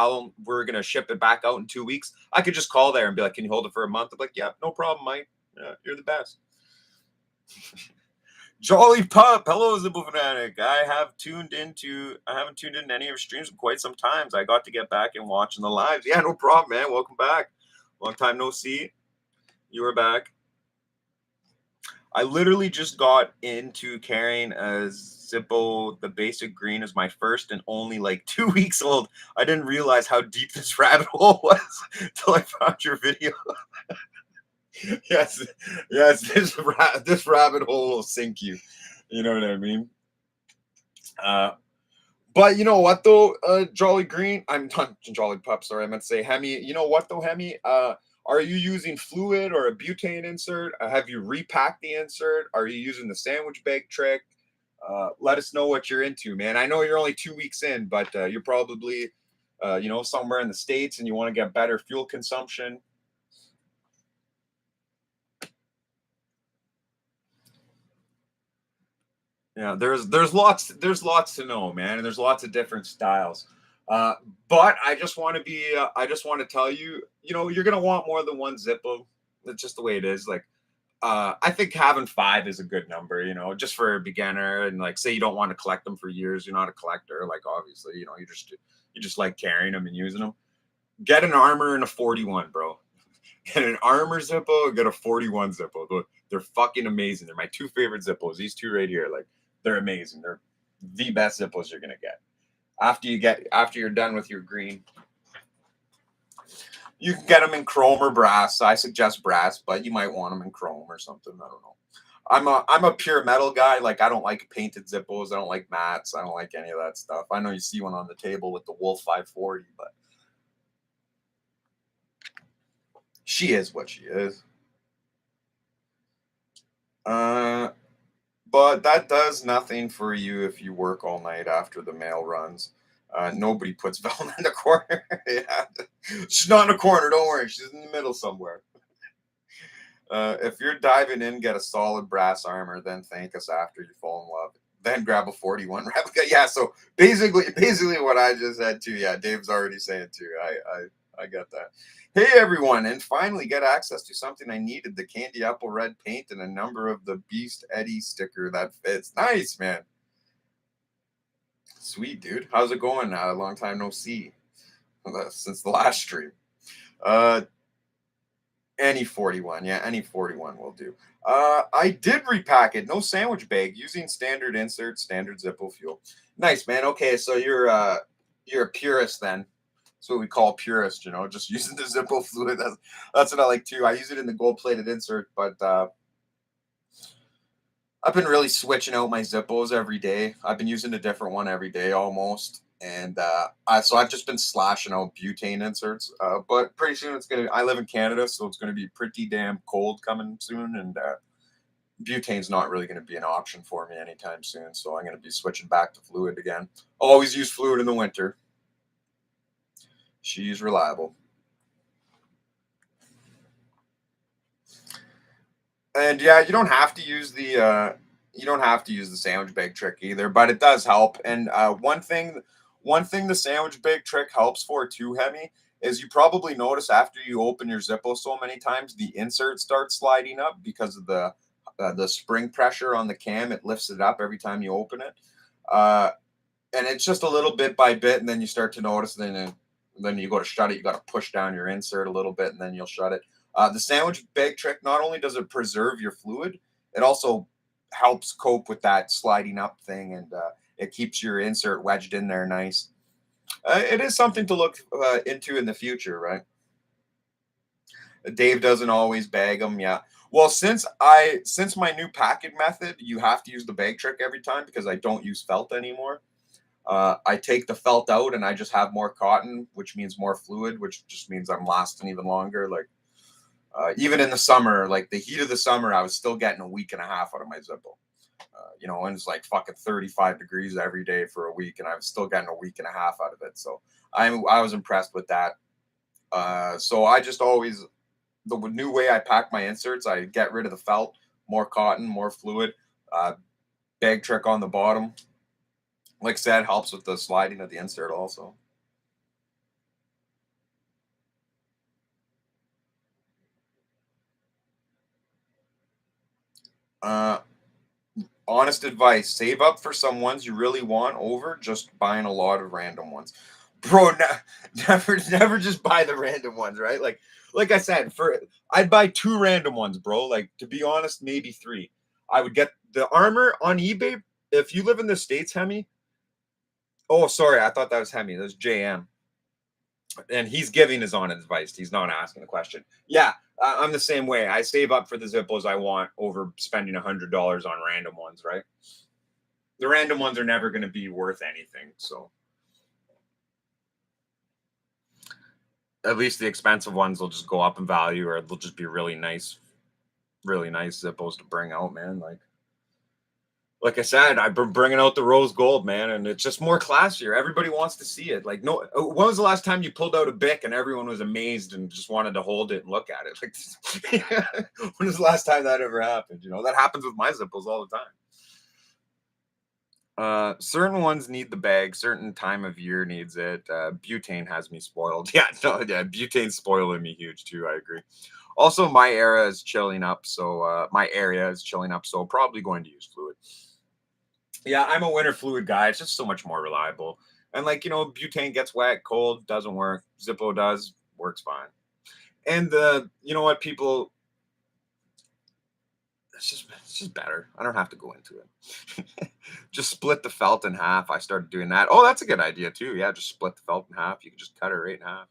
we're gonna ship it back out in 2 weeks. I could just call there and be like, can you hold it for a month? I'm like, yeah, no problem, Mike. Yeah, you're the best. Jolly Pup, hello, Zippo Fanatic. I haven't tuned into any of your streams in quite some times. I got to get back and watching the lives. Yeah, no problem, man. Welcome back. Long time no see. You were back. I literally just got into carrying a Zippo, the basic green, as my first and only like 2 weeks old. I didn't realize how deep this rabbit hole was until I found your video. Yes, yes, this rabbit hole will sink you. You know what I mean? Uh, but you know what though, Jolly Green, I'm not Jolly Pup. Sorry, I meant to say Hemi. You know what though, Hemi? Are you using fluid or a butane insert? Have you repacked the insert? Are you using the sandwich bag trick? Let us know what you're into, man. I know you're only 2 weeks in, but you're probably, somewhere in the States and you want to get better fuel consumption. Yeah, there's lots to know, man, and there's lots of different styles. Uh, but I just want to tell you, you're gonna want more than one Zippo. That's just the way it is. Like, I think having five is a good number, just for a beginner. And like, say you don't want to collect them for years, you're not a collector. Like, obviously, you just like carrying them and using them. Get an armor and a 41, bro. Get an armor Zippo, get a 41 Zippo. They're fucking amazing. They're my two favorite Zippos. These two right here, like they're amazing. They're the best Zippos you're gonna get. After you're done with your green, you can get them in chrome or brass. I suggest brass, but you might want them in chrome or something. I don't know. I'm a pure metal guy. Like I don't like painted Zippos. I don't like mats. I don't like any of that stuff. I know you see one on the table with the Wolf 540, but she is what she is. Uh, But that does nothing for you if you work all night after the mail runs. Nobody puts Velma in the corner. Yeah. She's not in the corner. Don't worry. She's in the middle somewhere. If you're diving in, get a solid brass armor, then thank us after you fall in love. Then grab a 41 replica. Yeah. So basically what I just said too. Yeah, Dave's already saying too. I get that. Hey everyone, and finally get access to something I needed: the candy apple red paint and a number of the Beast Eddie sticker that fits. Nice, man. Sweet, dude. How's it going? A long time no see. Since the last stream. Uh, any 41, yeah, any 41 will do. I did repack it, no sandwich bag, using standard insert, standard Zippo fuel. Nice, man. Okay, so you're a purist then. That's what we call purist, just using the Zippo fluid. That's what I like too. I use it in the gold plated insert, but I've been really switching out my Zippos every day. I've been using a different one every day almost. And so I've just been slashing out butane inserts. But pretty soon I live in Canada, so it's gonna be pretty damn cold coming soon. And butane's not really gonna be an option for me anytime soon. So I'm gonna be switching back to fluid again. Always use fluid in the winter. She's reliable. And yeah, you don't have to use the sandwich bag trick either, but it does help. And one thing the sandwich bag trick helps for too, Hemi, is you probably notice after you open your Zippo so many times, the insert starts sliding up because of the spring pressure on the cam. It lifts it up every time you open it, uh, and it's just a little bit by bit, and then you start to notice. Then you go to shut it, you got to push down your insert a little bit, and then you'll shut it. The sandwich bag trick, not only does it preserve your fluid, it also helps cope with that sliding up thing, and it keeps your insert wedged in there nice. It is something to look into in the future, right? Dave doesn't always bag them, yeah. Well, since my new packet method, you have to use the bag trick every time because I don't use felt anymore. I take the felt out and I just have more cotton, which means more fluid, which just means I'm lasting even longer. Like even in the summer, like the heat of the summer, I was still getting a week and a half out of my Zippo. And it's like fucking 35 degrees every day for a week, and I was still getting a week and a half out of it. So I was impressed with that. So I just always the new way I pack my inserts, I get rid of the felt, more cotton, more fluid, uh, bag trick on the bottom. Like I said, helps with the sliding of the insert also. Uh, Honest advice: save up for some ones you really want over just buying a lot of random ones, bro. Never just buy the random ones, right? Like I said, I'd buy two random ones, bro. Like, to be honest, maybe three. I would get the armor on eBay. If you live in the States, Hemi. Oh, sorry, I thought that was Hemi. That's JM, and he's giving his own advice. He's not asking the question. Yeah, I'm the same way. I save up for the Zippos I want over spending $100 on random ones, right? The random ones are never going to be worth anything. So at least the expensive ones will just go up in value, or they'll just be really nice Zippos to bring out, man. Like I said, I've been bringing out the rose gold, man, and it's just more classier. Everybody wants to see it. Like, no, when was the last time you pulled out a Bic and everyone was amazed and just wanted to hold it and look at it? Like, when was the last time that ever happened? That happens with my Zippos all the time. Certain ones need the bag. Certain time of year needs it. Butane has me spoiled. Yeah, no, yeah, butane's spoiling me huge too. I agree. Also, my area is chilling up, so probably going to use fluid. Yeah, I'm a winter fluid guy. It's just so much more reliable. And butane gets wet, cold, doesn't work. Zippo does, works fine. And you know what, people, it's just better. I don't have to go into it. Just split the felt in half. I started doing that. Oh, that's a good idea too. Yeah, just split the felt in half. You can just cut it right in half.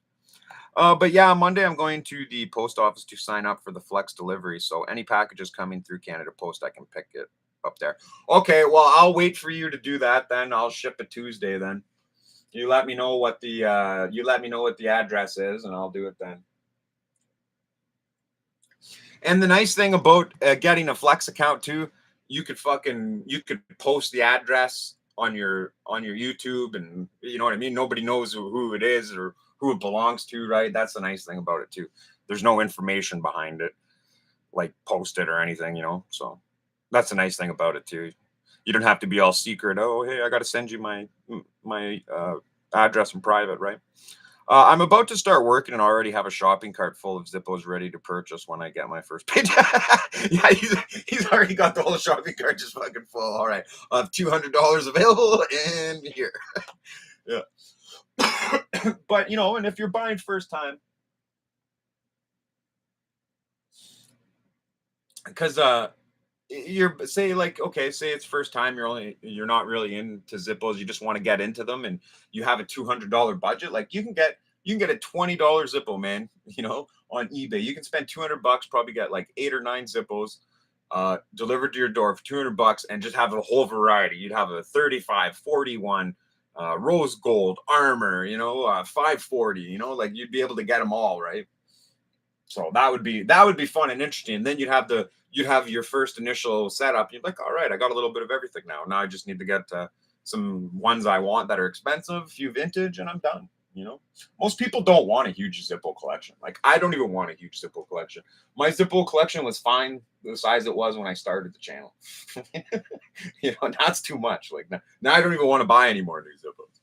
But yeah, Monday I'm going to the post office to sign up for the flex delivery. So any packages coming through Canada Post, I can pick it up there. Okay, well, I'll wait for you to do that then. I'll ship it Tuesday then. You let me know what the address is, and I'll do it then. And the nice thing about getting a Flex account too, you could post the address on your YouTube, and you know what I mean. Nobody knows who it is or who it belongs to, right? That's the nice thing about it too. There's no information behind it, like posted or anything. So that's the nice thing about it too. You don't have to be all secret. Oh, hey, I got to send you my address in private, right? I'm about to start working and already have a shopping cart full of Zippos ready to purchase when I get my first paycheck. Yeah, he's already got the whole shopping cart just fucking full. All right, I have $200 available in here. Yeah. But and if you're buying first time, because you're say it's first time, you're not really into Zippos, you just want to get into them, and you have a $200 budget, like you can get a $20 Zippo, man, on eBay. You can spend $200, probably get like 8 or 9 Zippos delivered to your door for $200 and just have a whole variety. You'd have a 35, 41, rose gold, armor, 540, like you'd be able to get them all, right? So that would be fun and interesting. And then you'd have your first initial setup. You're like, all right, I got a little bit of everything now. Now I just need to get some ones I want that are expensive, a few vintage, and I'm done. Most people don't want a huge Zippo collection. Like, I don't even want a huge Zippo collection. My Zippo collection was fine the size it was when I started the channel. That's too much. Like, now I don't even want to buy any more new Zippos.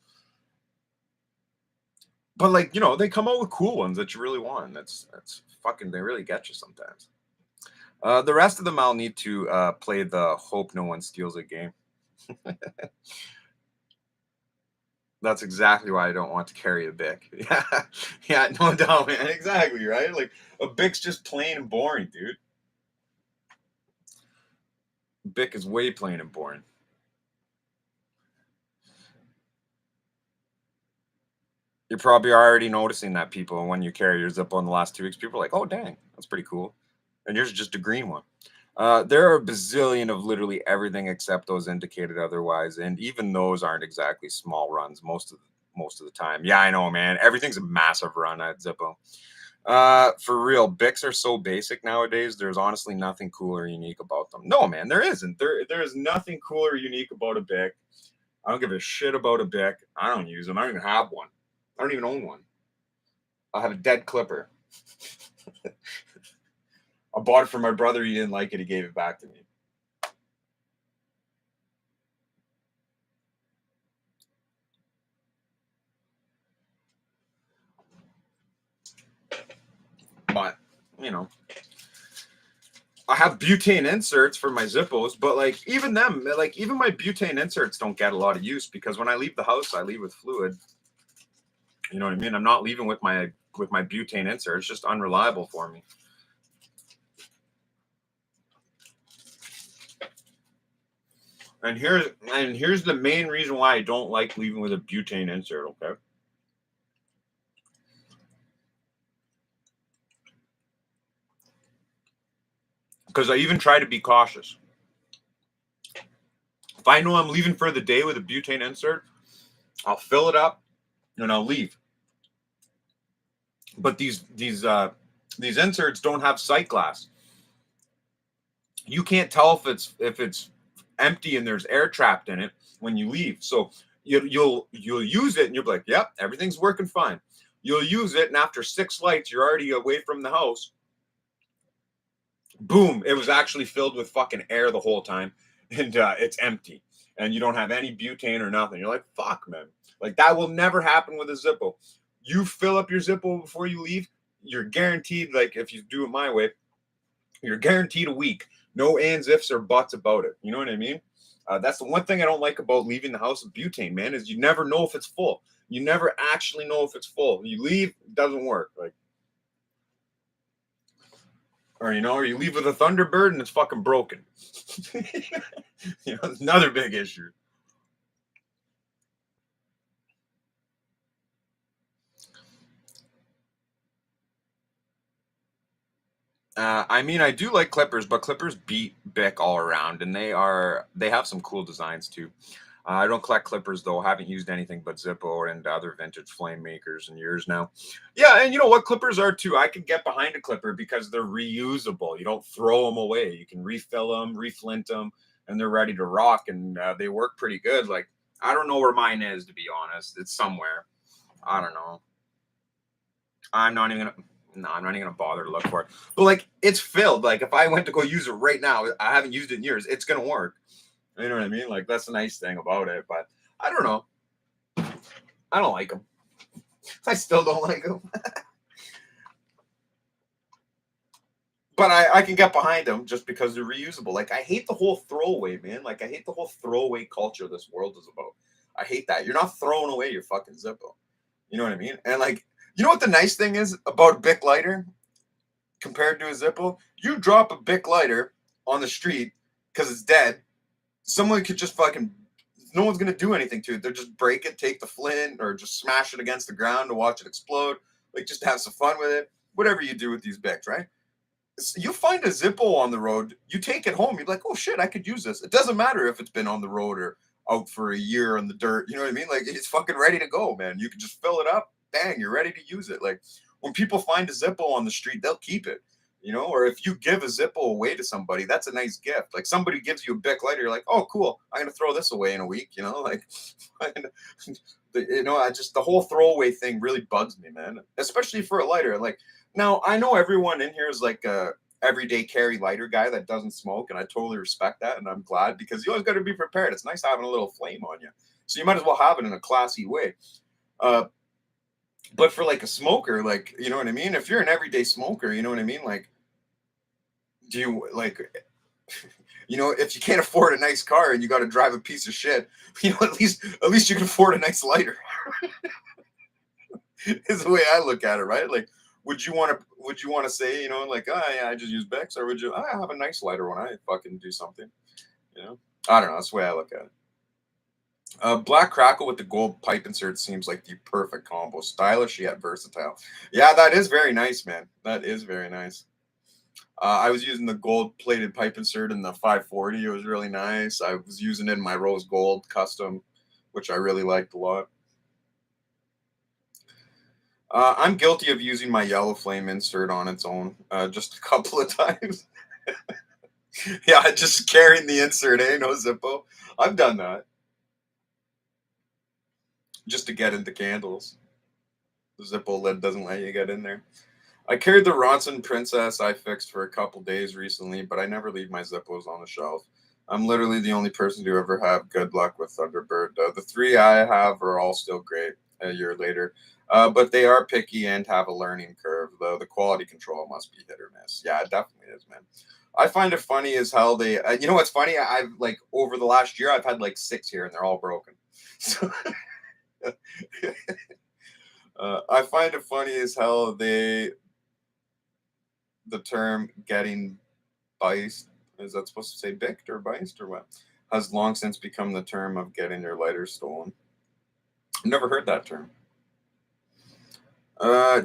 But they come out with cool ones that you really want. That's fucking, they really get you sometimes. The rest of them I'll need to play the hope no one steals a game. That's exactly why I don't want to carry a Bic. Yeah, yeah, no doubt, man. Exactly, right? Like, a Bic's just plain and boring, dude. Bic is way plain and boring. You're probably already noticing that people, when you carry your Zippo in the last 2 weeks, people are like, "Oh, dang, that's pretty cool," and yours is just a green one. There are a bazillion of literally everything except those indicated otherwise, and even those aren't exactly small runs most of the time. Yeah, I know, man. Everything's a massive run at Zippo. For real, Bics are so basic nowadays. There's honestly nothing cool or unique about them. No, man, there isn't. There is nothing cool or unique about a Bic. I don't give a shit about a Bic. I don't use them. I don't even have one. I don't even own one. I have a dead clipper. I bought it for my brother. He didn't like it. He gave it back to me. But, you know, I have butane inserts for my Zippos, but like even them, like even my butane inserts don't get a lot of use because when I leave the house, I leave with fluid. You know what I mean? I'm not leaving with my butane insert. It's just unreliable for me. And here's the main reason why I don't like leaving with a butane insert, okay? Because I even try to be cautious. If I know I'm leaving for the day with a butane insert, I'll fill it up and I'll leave. But these inserts don't have sight glass. You can't tell if it's empty and there's air trapped in it when you leave. So you'll use it and you'll be like, yep, everything's working fine. You'll use it, and after 6 lights, you're already away from the house. Boom! It was actually filled with fucking air the whole time, and it's empty, and you don't have any butane or nothing. You're like, fuck, man. Like that will never happen with a Zippo. You fill up your Zippo before you leave, you're guaranteed. Like if you do it my way, you're guaranteed a week. No ands, ifs, or buts about it. You know what I mean? That's the one thing I don't like about leaving the house with butane, man, is you never know if it's full. You never actually know if it's full. You leave, it doesn't work. Like, or you leave with a Thunderbird and it's fucking broken. It's another big issue. I mean, I do like Clippers, but Clippers beat Bic all around, and they have some cool designs too. I don't collect Clippers though. I haven't used anything but Zippo and other vintage flame makers in years now. Yeah, and you know what? Clippers are too. I can get behind a Clipper because they're reusable. You don't throw them away. You can refill them, reflint them, and they're ready to rock. And they work pretty good. Like I don't know where mine is, to be honest. It's somewhere. I don't know. I'm not even gonna. No, I'm not even gonna bother to look for it. But like, it's filled. Like, if I went to go use it right now, I haven't used it in years. It's gonna work. You know what I mean? Like, that's the nice thing about it. But I don't know. I don't like them. I still don't like them. But I can get behind them just because they're reusable. Like, I hate the whole throwaway, man. Like, I hate the whole throwaway culture this world is about. I hate that. You're not throwing away your fucking Zippo. You know what I mean? And like, you know what the nice thing is about a Bic lighter compared to a Zippo? You drop a Bic lighter on the street because it's dead. Someone could just fucking, no one's gonna do anything to it. They'll just break it, take the flint, or just smash it against the ground to watch it explode. Like just have some fun with it. Whatever you do with these Bics, right? You find a Zippo on the road, you take it home, you're like, oh shit, I could use this. It doesn't matter if it's been on the road or out for a year in the dirt. You know what I mean? Like it's fucking ready to go, man. You can just fill it up, bang, you're ready to use it. Like when people find a Zippo on the street, they'll keep it. Or if you give a Zippo away to somebody, that's a nice gift. Like somebody gives you a Bic lighter, you're like, oh, cool. I'm gonna throw this away in a week. Like, I just the whole throwaway thing really bugs me, man. Especially for a lighter. Like now, I know everyone in here is like a everyday carry lighter guy that doesn't smoke, and I totally respect that, and I'm glad because you always got to be prepared. It's nice having a little flame on you, so you might as well have it in a classy way. Uh, but for like a smoker, like you know what I mean. If you're an everyday smoker, you know what I mean. Like, do you like? If you can't afford a nice car and you got to drive a piece of shit, at least you can afford a nice lighter. Is the way I look at it, right? Like, would you want to say, like, oh yeah, I just use Bex, or would you? I have a nice lighter when I fucking do something. I don't know. That's the way I look at it. Black Crackle with the gold pipe insert seems like the perfect combo. Stylish yet versatile. Yeah, that is very nice, man. That is very nice. I was using the gold plated pipe insert in the 540. It was really nice. I was using it in my rose gold custom, which I really liked a lot. I'm guilty of using my yellow flame insert on its own just a couple of times. Yeah, just carrying the insert, no Zippo. I've done that just to get into candles. The Zippo lid doesn't let you get in there. I carried the Ronson Princess I fixed for a couple days recently, but I never leave my Zippos on the shelf. I'm literally the only person to ever have good luck with Thunderbird. The three I have are all still great a year later, but they are picky and have a learning curve. Though the quality control must be hit or miss. Yeah, it definitely is, man. I find it funny as hell. They, you know what's funny? I've like over the last year, I've had like 6 here, and they're all broken. So I find it funny as hell. The term getting biced, is that supposed to say bicked or biced or what? Has long since become the term of getting your lighter stolen. I've never heard that term.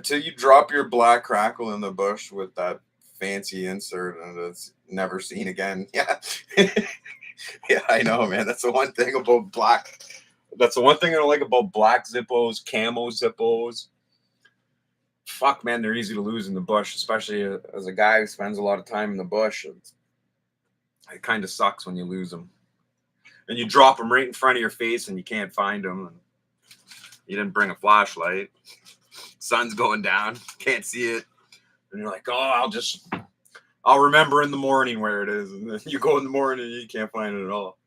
Till you drop your black crackle in the bush with that fancy insert and it's never seen again. Yeah. Yeah, I know, man. That's the one thing about black. That's the one thing I don't like about black Zippos, camo Zippos. Fuck, man, they're easy to lose in the bush, especially as a guy who spends a lot of time in the bush. It kind of sucks when you lose them. And you drop them right in front of your face and you can't find them. And you didn't bring a flashlight. Sun's going down, can't see it. And you're like, oh, I'll remember in the morning where it is. And then you go in the morning and you can't find it at all.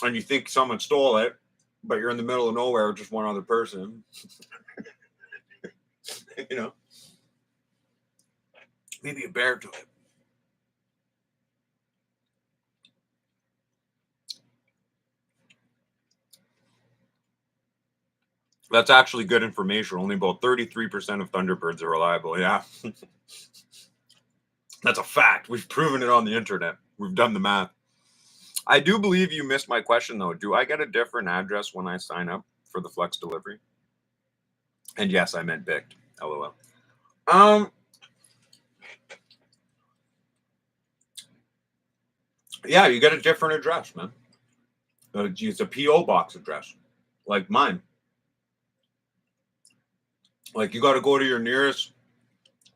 And you think someone stole it, but you're in the middle of nowhere with just one other person. You know, maybe a bear took it. That's actually good information. Only about 33% of Thunderbirds are reliable. Yeah. That's a fact. We've proven it on the internet. We've done the math. I do believe you missed my question, though. Do I get a different address when I sign up for the flex delivery? And yes, I meant bicked. LOL. Yeah, you get a different address, man. It's a PO box address, like mine. Like you got to go to your nearest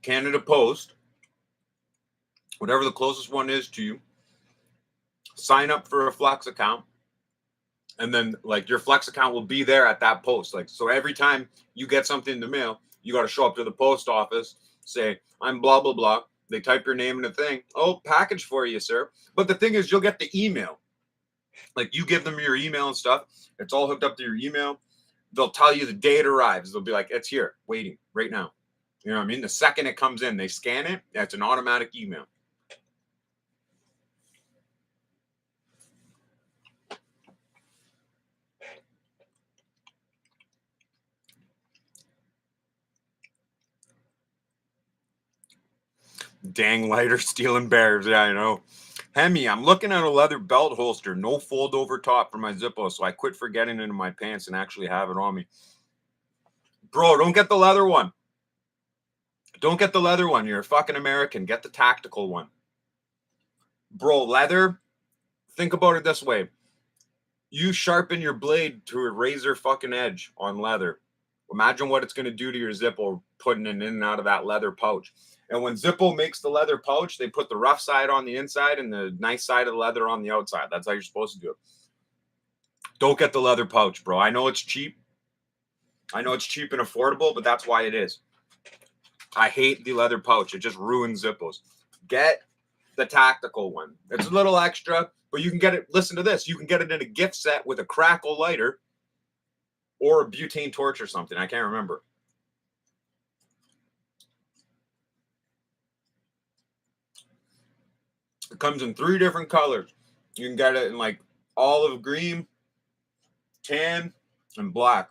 Canada Post, whatever the closest one is to you. Sign up for a Flex account, and then like your Flex account will be there at that post. Like so, every time you get something in the mail, you got to show up to the post office, say I'm blah blah blah. They type your name in the thing. Oh, package for you, sir. But the thing is, you'll get the email. Like you give them your email and stuff. It's all hooked up to your email. They'll tell you the day it arrives. They'll be like, it's here, waiting right now. You know what I mean? The second it comes in, they scan it. That's an automatic email. Dang lighter stealing bears. Yeah, I know. Hemi, I'm looking at a leather belt holster, no fold over top for my Zippo, so I quit forgetting it in my pants and actually have it on me. Bro, don't get the leather one. Don't get the leather one. You're a fucking American. Get the tactical one. Bro, leather, think about it this way. You sharpen your blade to a razor fucking edge on leather. Imagine what it's going to do to your Zippo putting it in and out of that leather pouch. And when Zippo makes the leather pouch, they put the rough side on the inside and the nice side of the leather on the outside. That's how you're supposed to do it. Don't get the leather pouch, bro. I know it's cheap. I know it's cheap and affordable, but that's why it is. I hate the leather pouch. It just ruins Zippos. Get the tactical one. It's a little extra, but you can get it. Listen to this. You can get it in a gift set with a crackle lighter or a butane torch or something. I can't remember. It comes in 3 different colors. You can get it in like olive green, tan, and black.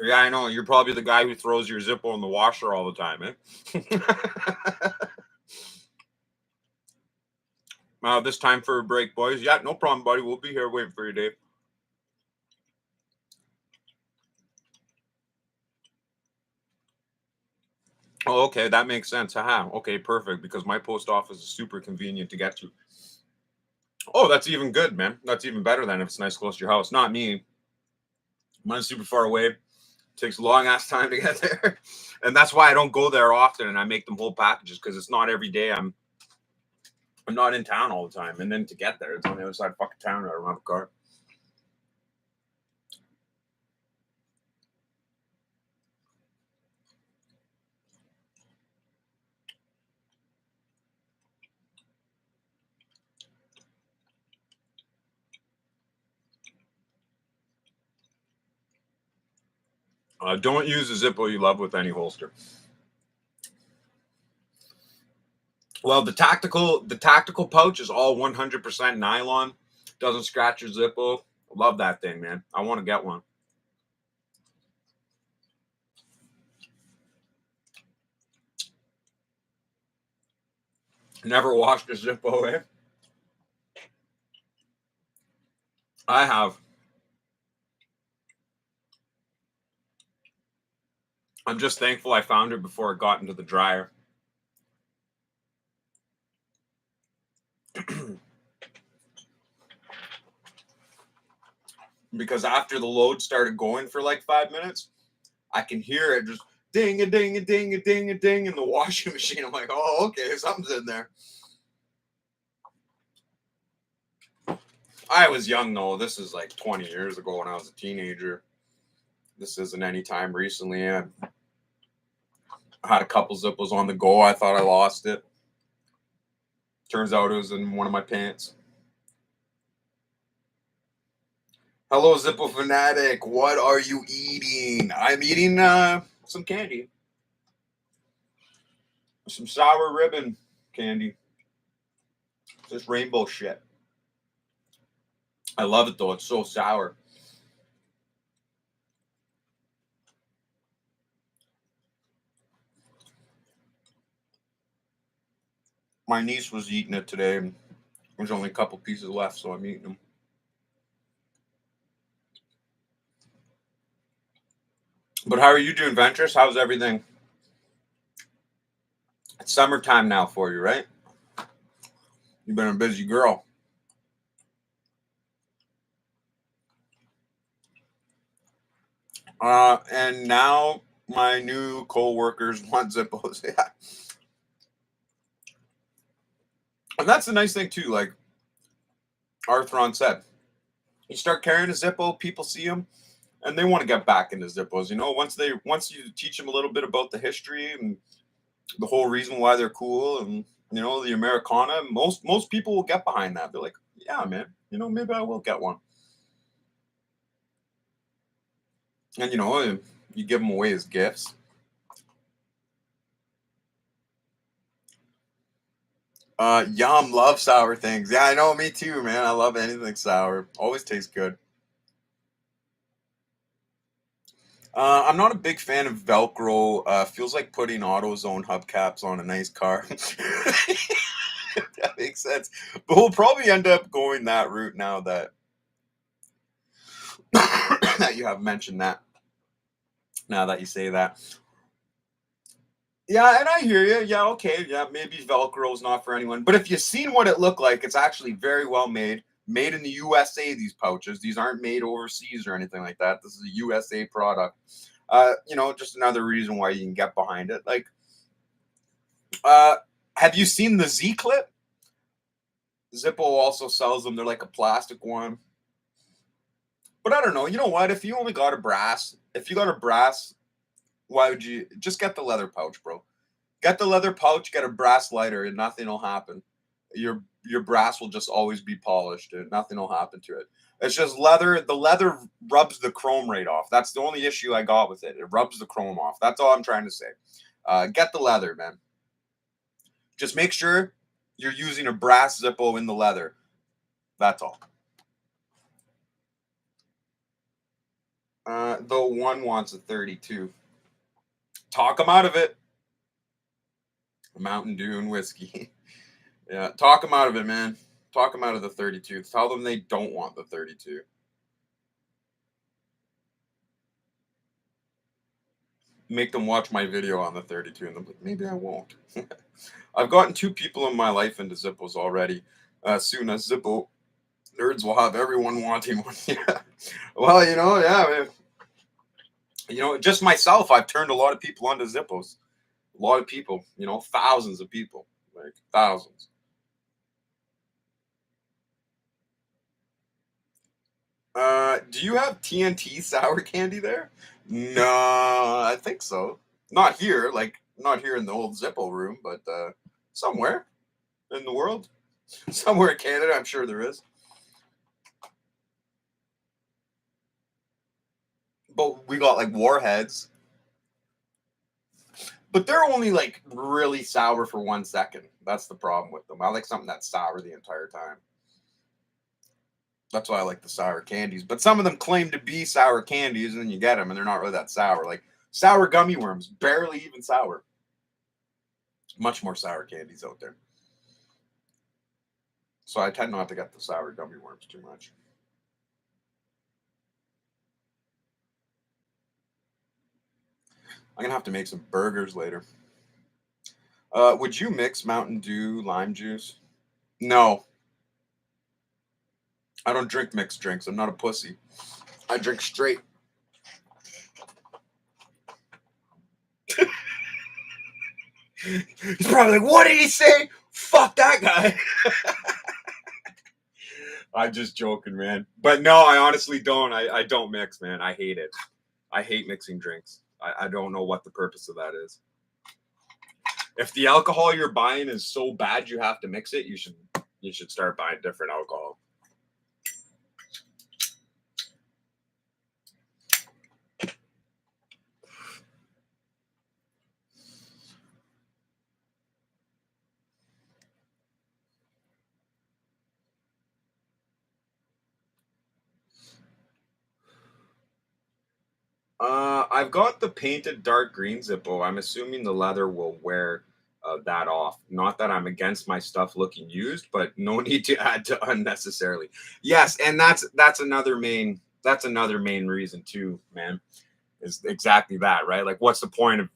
Yeah, I know. You're probably the guy who throws your Zippo in the washer all the time, eh? This time for a break, boys. Yeah, no problem, buddy. We'll be here waiting for you, Dave. Oh, okay. That makes sense. Haha. Okay, perfect. Because my post office is super convenient to get to. Oh, that's even good, man. That's even better than if it's nice close to your house. Not me. Mine's super far away. Takes a long ass time to get there. And that's why I don't go there often and I make them whole packages because it's not every day I'm not in town all the time. And then to get there, it's on the other side of fucking town. I don't have a car. Don't use a Zippo you love with any holster. Well, the tactical pouch is all 100% nylon. Doesn't scratch your Zippo. Love that thing, man. I want to get one. Never washed a Zippo, eh? I have. I'm just thankful I found it before it got into the dryer. Because after the load started going for like 5 minutes, I can hear it just ding a ding a ding a ding a ding in the washing machine. I'm like, oh, okay, something's in there. I was young though. This is like 20 years ago when I was a teenager. This isn't any time recently. I had a couple Zippos on the go. I thought I lost it. Turns out it was in one of my pants. Hello, Zippo fanatic. What are you eating? I'm eating some candy. Some sour ribbon candy. This rainbow shit. I love it though. It's so sour. My niece was eating it today. There's only a couple pieces left, so I'm eating them. But how are you doing, Ventress? How's everything? It's summertime now for you, right? You've been a busy girl. And now my new co-workers want Zippos. Yeah. And that's the nice thing too, like Arthron said. You start carrying a Zippo, people see them, and they want to get back into Zippos. You know, once you teach them a little bit about the history and the whole reason why they're cool, and you know the Americana, most people will get behind that. They're like, yeah, man, you know, maybe I will get one. And you know, you give them away as gifts. Yum, love sour things. Yeah, I know, me too, man. I love anything sour. Always tastes good. I'm not a big fan of Velcro. Feels like putting AutoZone hubcaps on a nice car. That makes sense. But we'll probably end up going that route now that that you have mentioned that. Now that you say that. Yeah, and I hear you. Yeah, okay. Yeah, maybe Velcro's not for anyone. But if you've seen what it looked like, it's actually very well made. Made in the USA, these pouches. These aren't made overseas or anything like that. This is a USA product. You know, just another reason why you can get behind it. Like, uh, have you seen the Z clip? Zippo also sells them. They're like a plastic one. But I don't know. You know what? If you only got a brass, if you got a brass, why would you just get the leather pouch, bro? Get the leather pouch, get a brass lighter, and nothing will happen. Your brass will just always be polished, and nothing will happen to it. It's just leather. The leather rubs the chrome right off. That's the only issue I got with it. It rubs the chrome off. That's all I'm trying to say. Get the leather, man. Just make sure you're using a brass Zippo in the leather. That's all. Though one wants a 32. Talk them out of it. Mountain Dew and whiskey. Yeah, talk them out of it, man. Talk them out of the 32. Tell them they don't want the 32. Make them watch my video on the 32, and they're like, maybe I won't. I've gotten 2 people in my life into Zippos already. Soon as Zippo nerds will have everyone wanting one. Yeah. Well, you know, yeah, man. You know, just myself, I've turned a lot of people onto Zippos. A lot of people, you know, thousands of people, like thousands. Do you have TNT sour candy there? No, I think so. Not here, like not here in the old Zippo room, but somewhere in the world, somewhere in Canada, I'm sure there is. But we got like warheads. But they're only like really sour for 1 second. That's the problem with them. I like something that's sour the entire time. That's why I like the sour candies. But some of them claim to be sour candies, and then you get them, and they're not really that sour. Like sour gummy worms, barely even sour. Much more sour candies out there. So I tend not to get the sour gummy worms too much. I'm gonna have to make some burgers later. Would you mix Mountain Dew lime juice? No, I don't drink mixed drinks. I'm not a pussy. I drink straight. He's probably like, "What did he say? Fuck that guy." I'm just joking, man. But no, I honestly don't. I don't mix, man. I hate it. I hate mixing drinks. I don't know what the purpose of that is. If the alcohol you're buying is so bad you have to mix it, you should start buying different alcohol. I've got the painted dark green Zippo. I'm assuming the leather will wear that off. Not that I'm against my stuff looking used, but no need to add to unnecessarily. Yes, and that's another main reason too, man. Is exactly that, right? Like, what's the point of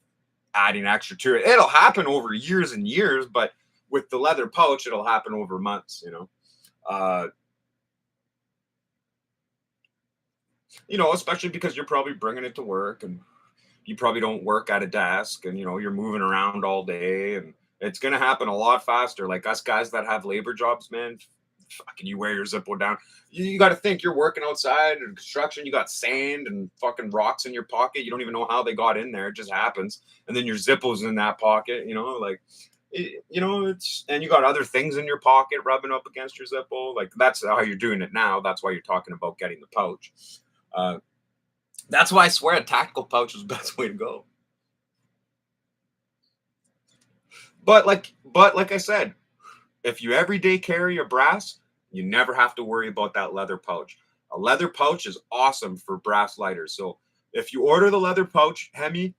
adding extra to it? It'll happen over years and years, but with the leather pouch, it'll happen over months. Uh, especially because you're probably bringing it to work and you probably don't work at a desk and you're moving around all day and it's going to happen a lot faster. Like us guys that have labor jobs, man, fucking you wear your Zippo down. You got to think you're working outside in construction. You got sand and fucking rocks in your pocket. You don't even know how they got in there. It just happens. And then your Zippo's in that pocket, like, it's, and you got other things in your pocket rubbing up against your Zippo. Like, that's how you're doing it now. That's why you're talking about getting the pouch. Uh, that's why I swear a tactical pouch is the best way to go. But like I said, if you everyday carry a brass, you never have to worry about that leather pouch. A leather pouch is awesome for brass lighters. So if you order the leather pouch, Hemi,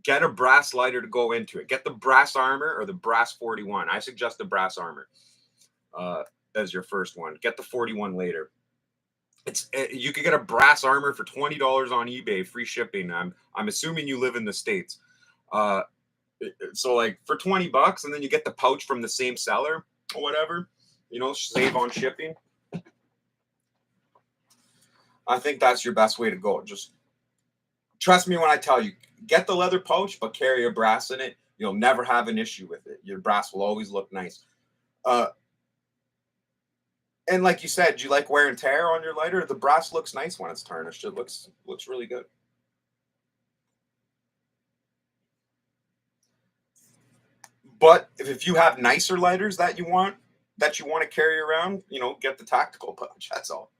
get a brass lighter to go into it. Get the brass armor or the brass 41. I suggest the brass armor uh, as your first one. Get the 41 later. You could get a brass armor for $20 on eBay, free shipping. I'm assuming you live in the States. Uh, so like for $20, and then you get the pouch from the same seller or whatever, save on shipping. I think that's your best way to go. Just trust me when I tell you, get the leather pouch, but carry a brass in it. You'll never have an issue with it. Your brass will always look nice. And like you said, do you like wear and tear on your lighter? The brass looks nice when it's tarnished. It looks really good. But if you have nicer lighters that you want to carry around, get the tactical pouch. That's all.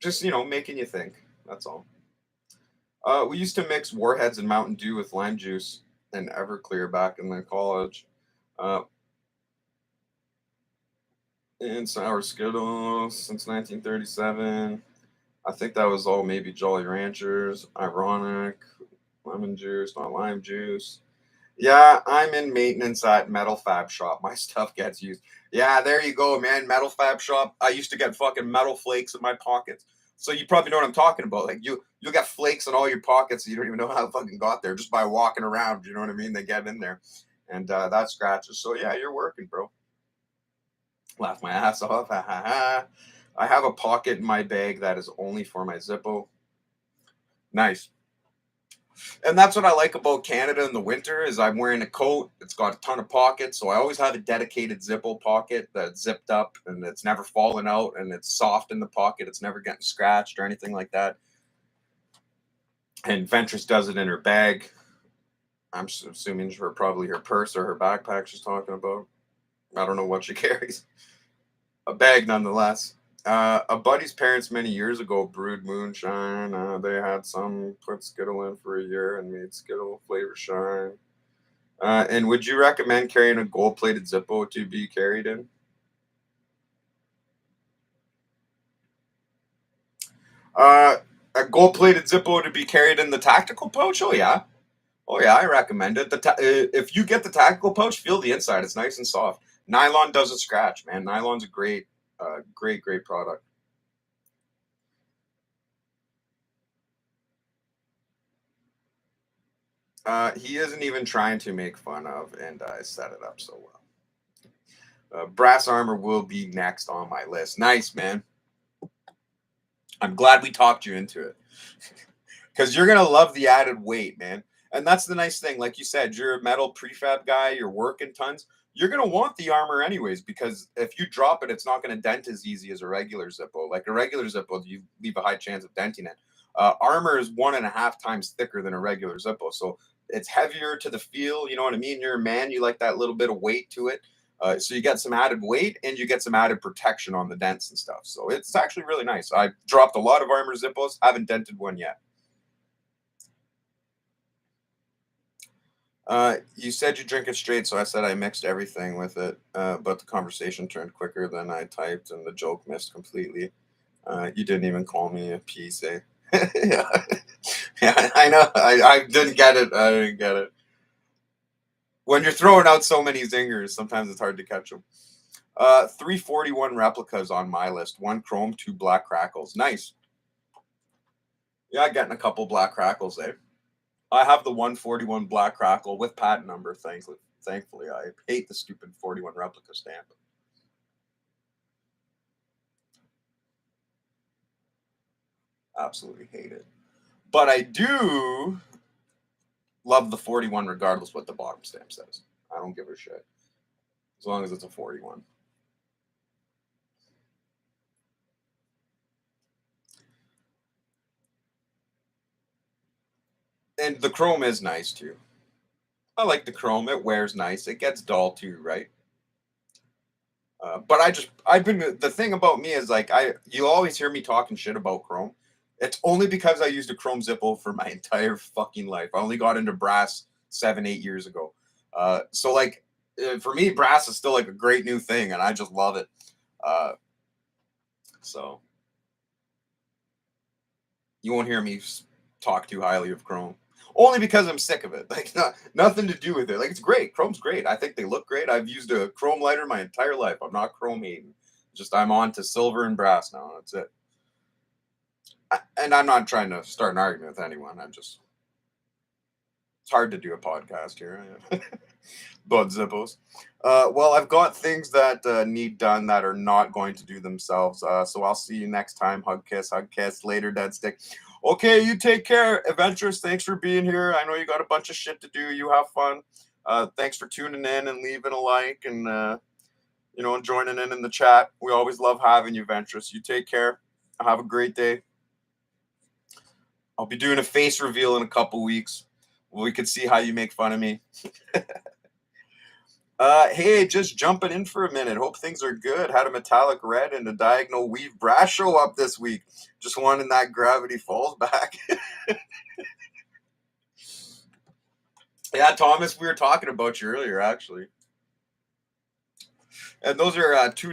Just making you think. That's all. We used to mix Warheads and Mountain Dew with lime juice and Everclear back in the college. Uh, and sour Skittles since 1937. I think that was all maybe Jolly Ranchers. Ironic. Lemon juice, not lime juice. Yeah, I'm in maintenance at Metal Fab Shop. My stuff gets used. Yeah, there you go, man. Metal Fab Shop. I used to get fucking metal flakes in my pockets. So you probably know what I'm talking about. Like you got flakes in all your pockets. You don't even know how it fucking got there just by walking around. You know what I mean? They get in there, and that scratches. So yeah, you're working, bro. Laugh my ass off. I have a pocket in my bag that is only for my Zippo. Nice. And that's what I like about Canada in the winter is I'm wearing a coat. It's got a ton of pockets, so I always have a dedicated Zippo pocket that's zipped up and it's never falling out and it's soft in the pocket. It's never getting scratched or anything like that. And Ventress does it in her bag. I'm assuming probably her purse or her backpack she's talking about. I don't know what she carries. A bag nonetheless. A buddy's parents many years ago brewed moonshine. They had some put Skittle in for a year and made Skittle flavor shine. And would you recommend carrying a gold-plated Zippo to be carried in? Uh, a gold-plated Zippo to be carried in the tactical pouch? Oh yeah, oh yeah, I recommend it. If you get the tactical pouch, feel the inside; it's nice and soft. Nylon doesn't scratch, man. Nylon's a great product. He isn't even trying to make fun of, and I set it up so well. Brass armor will be next on my list. Nice, man. I'm glad we talked you into it because you're gonna love the added weight, man. And that's the nice thing. Like you said, you're a metal prefab guy. You're working tons. You're gonna want the armor anyways because if you drop it, it's not gonna dent as easy as a regular Zippo. Like a regular Zippo, you leave a high chance of denting it. Armor is 1.5 times thicker than a regular Zippo, so it's heavier to the feel. You know what I mean? You're a man. You like that little bit of weight to it. So you get some added weight and you get some added protection on the dents and stuff. So it's actually really nice. I dropped a lot of armor Zippos. Haven't dented one yet. You said you drink it straight, so I said I mixed everything with it. But the conversation turned quicker than I typed, and the joke missed completely. You didn't even call me a piece, eh? Yeah, yeah, I know. I didn't get it. I didn't get it. When you're throwing out so many zingers, sometimes it's hard to catch them. 341 replicas on my list. One chrome, two black crackles. Nice. Yeah, getting a couple black crackles, eh? I have the 141 black crackle with patent number, thankfully. Thankfully, I hate the stupid 41 replica stamp. Absolutely hate it. But I do love the 41 regardless what the bottom stamp says. I don't give a shit. As long as it's a 41. And the chrome is nice too. I like the chrome. It wears nice. It gets dull too, right? But I've been the thing about me is like you always hear me talking shit about chrome. It's only because I used a chrome Zippo for my entire fucking life. I only got into brass 7, 8 years ago. So like for me, brass is still like a great new thing, and I just love it. Uh, so you won't hear me talk too highly of chrome. Only because I'm sick of it. Like nothing to do with it. Like it's great. Chrome's great. I think they look great. I've used a chrome lighter my entire life. I'm not chrome hating. Just I'm on to silver and brass now. That's it. And I'm not trying to start an argument with anyone. I'm just it's hard to do a podcast here. Bud Zippos. Well, I've got things that need done that are not going to do themselves. So I'll see you next time. Hug kiss. Later, Dead Stick. Okay, you take care, Adventurous. Thanks for being here. I know you got a bunch of shit to do. You have fun. Thanks for tuning in and leaving a like and and joining in the chat. We always love having you, Adventurous. You take care. Have a great day. I'll be doing a face reveal in a couple weeks. We could see how you make fun of me. Hey, just jumping in for a minute. Hope things are good. Had a metallic red and a diagonal weave brass show up this week. Just wanting that Gravity Falls back. Yeah, Thomas, we were talking about you earlier, actually. And those are two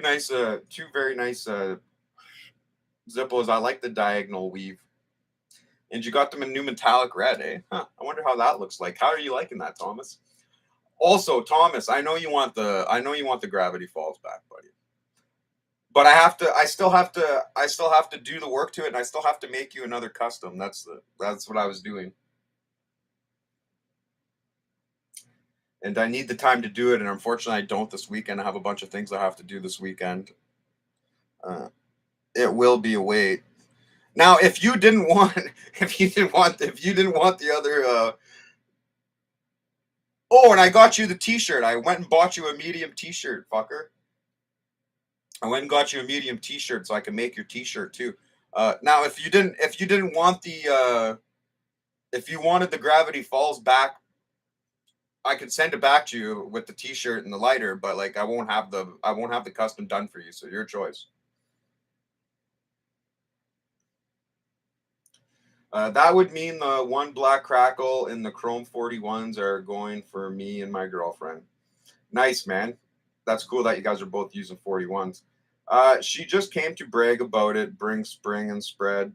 very nice Zippos. I like the diagonal weave. And you got them in new metallic red, eh? Huh. I wonder how that looks like. How are you liking that, Thomas? Also, Thomas, I know you want the Gravity Falls back, buddy. But I still have to do the work to it, and I still have to make you another custom. That's what I was doing. And I need the time to do it, and unfortunately I don't this weekend. I have a bunch of things I have to do this weekend. Uh, it will be a wait. Now, if you didn't want, if you didn't want the other, oh, and I got you the T-shirt. I went and bought you a medium T-shirt, fucker. I went and got you a medium T-shirt so I can make your T-shirt too. Now, if you didn't want if you wanted the Gravity Falls back, I could send it back to you with the T-shirt and the lighter. But like, I won't have the custom done for you. So your choice. That would mean the one black crackle and the chrome 41s are going for me and my girlfriend. Nice, man. That's cool that you guys are both using 41s. She just came to brag about it, bring spring and spread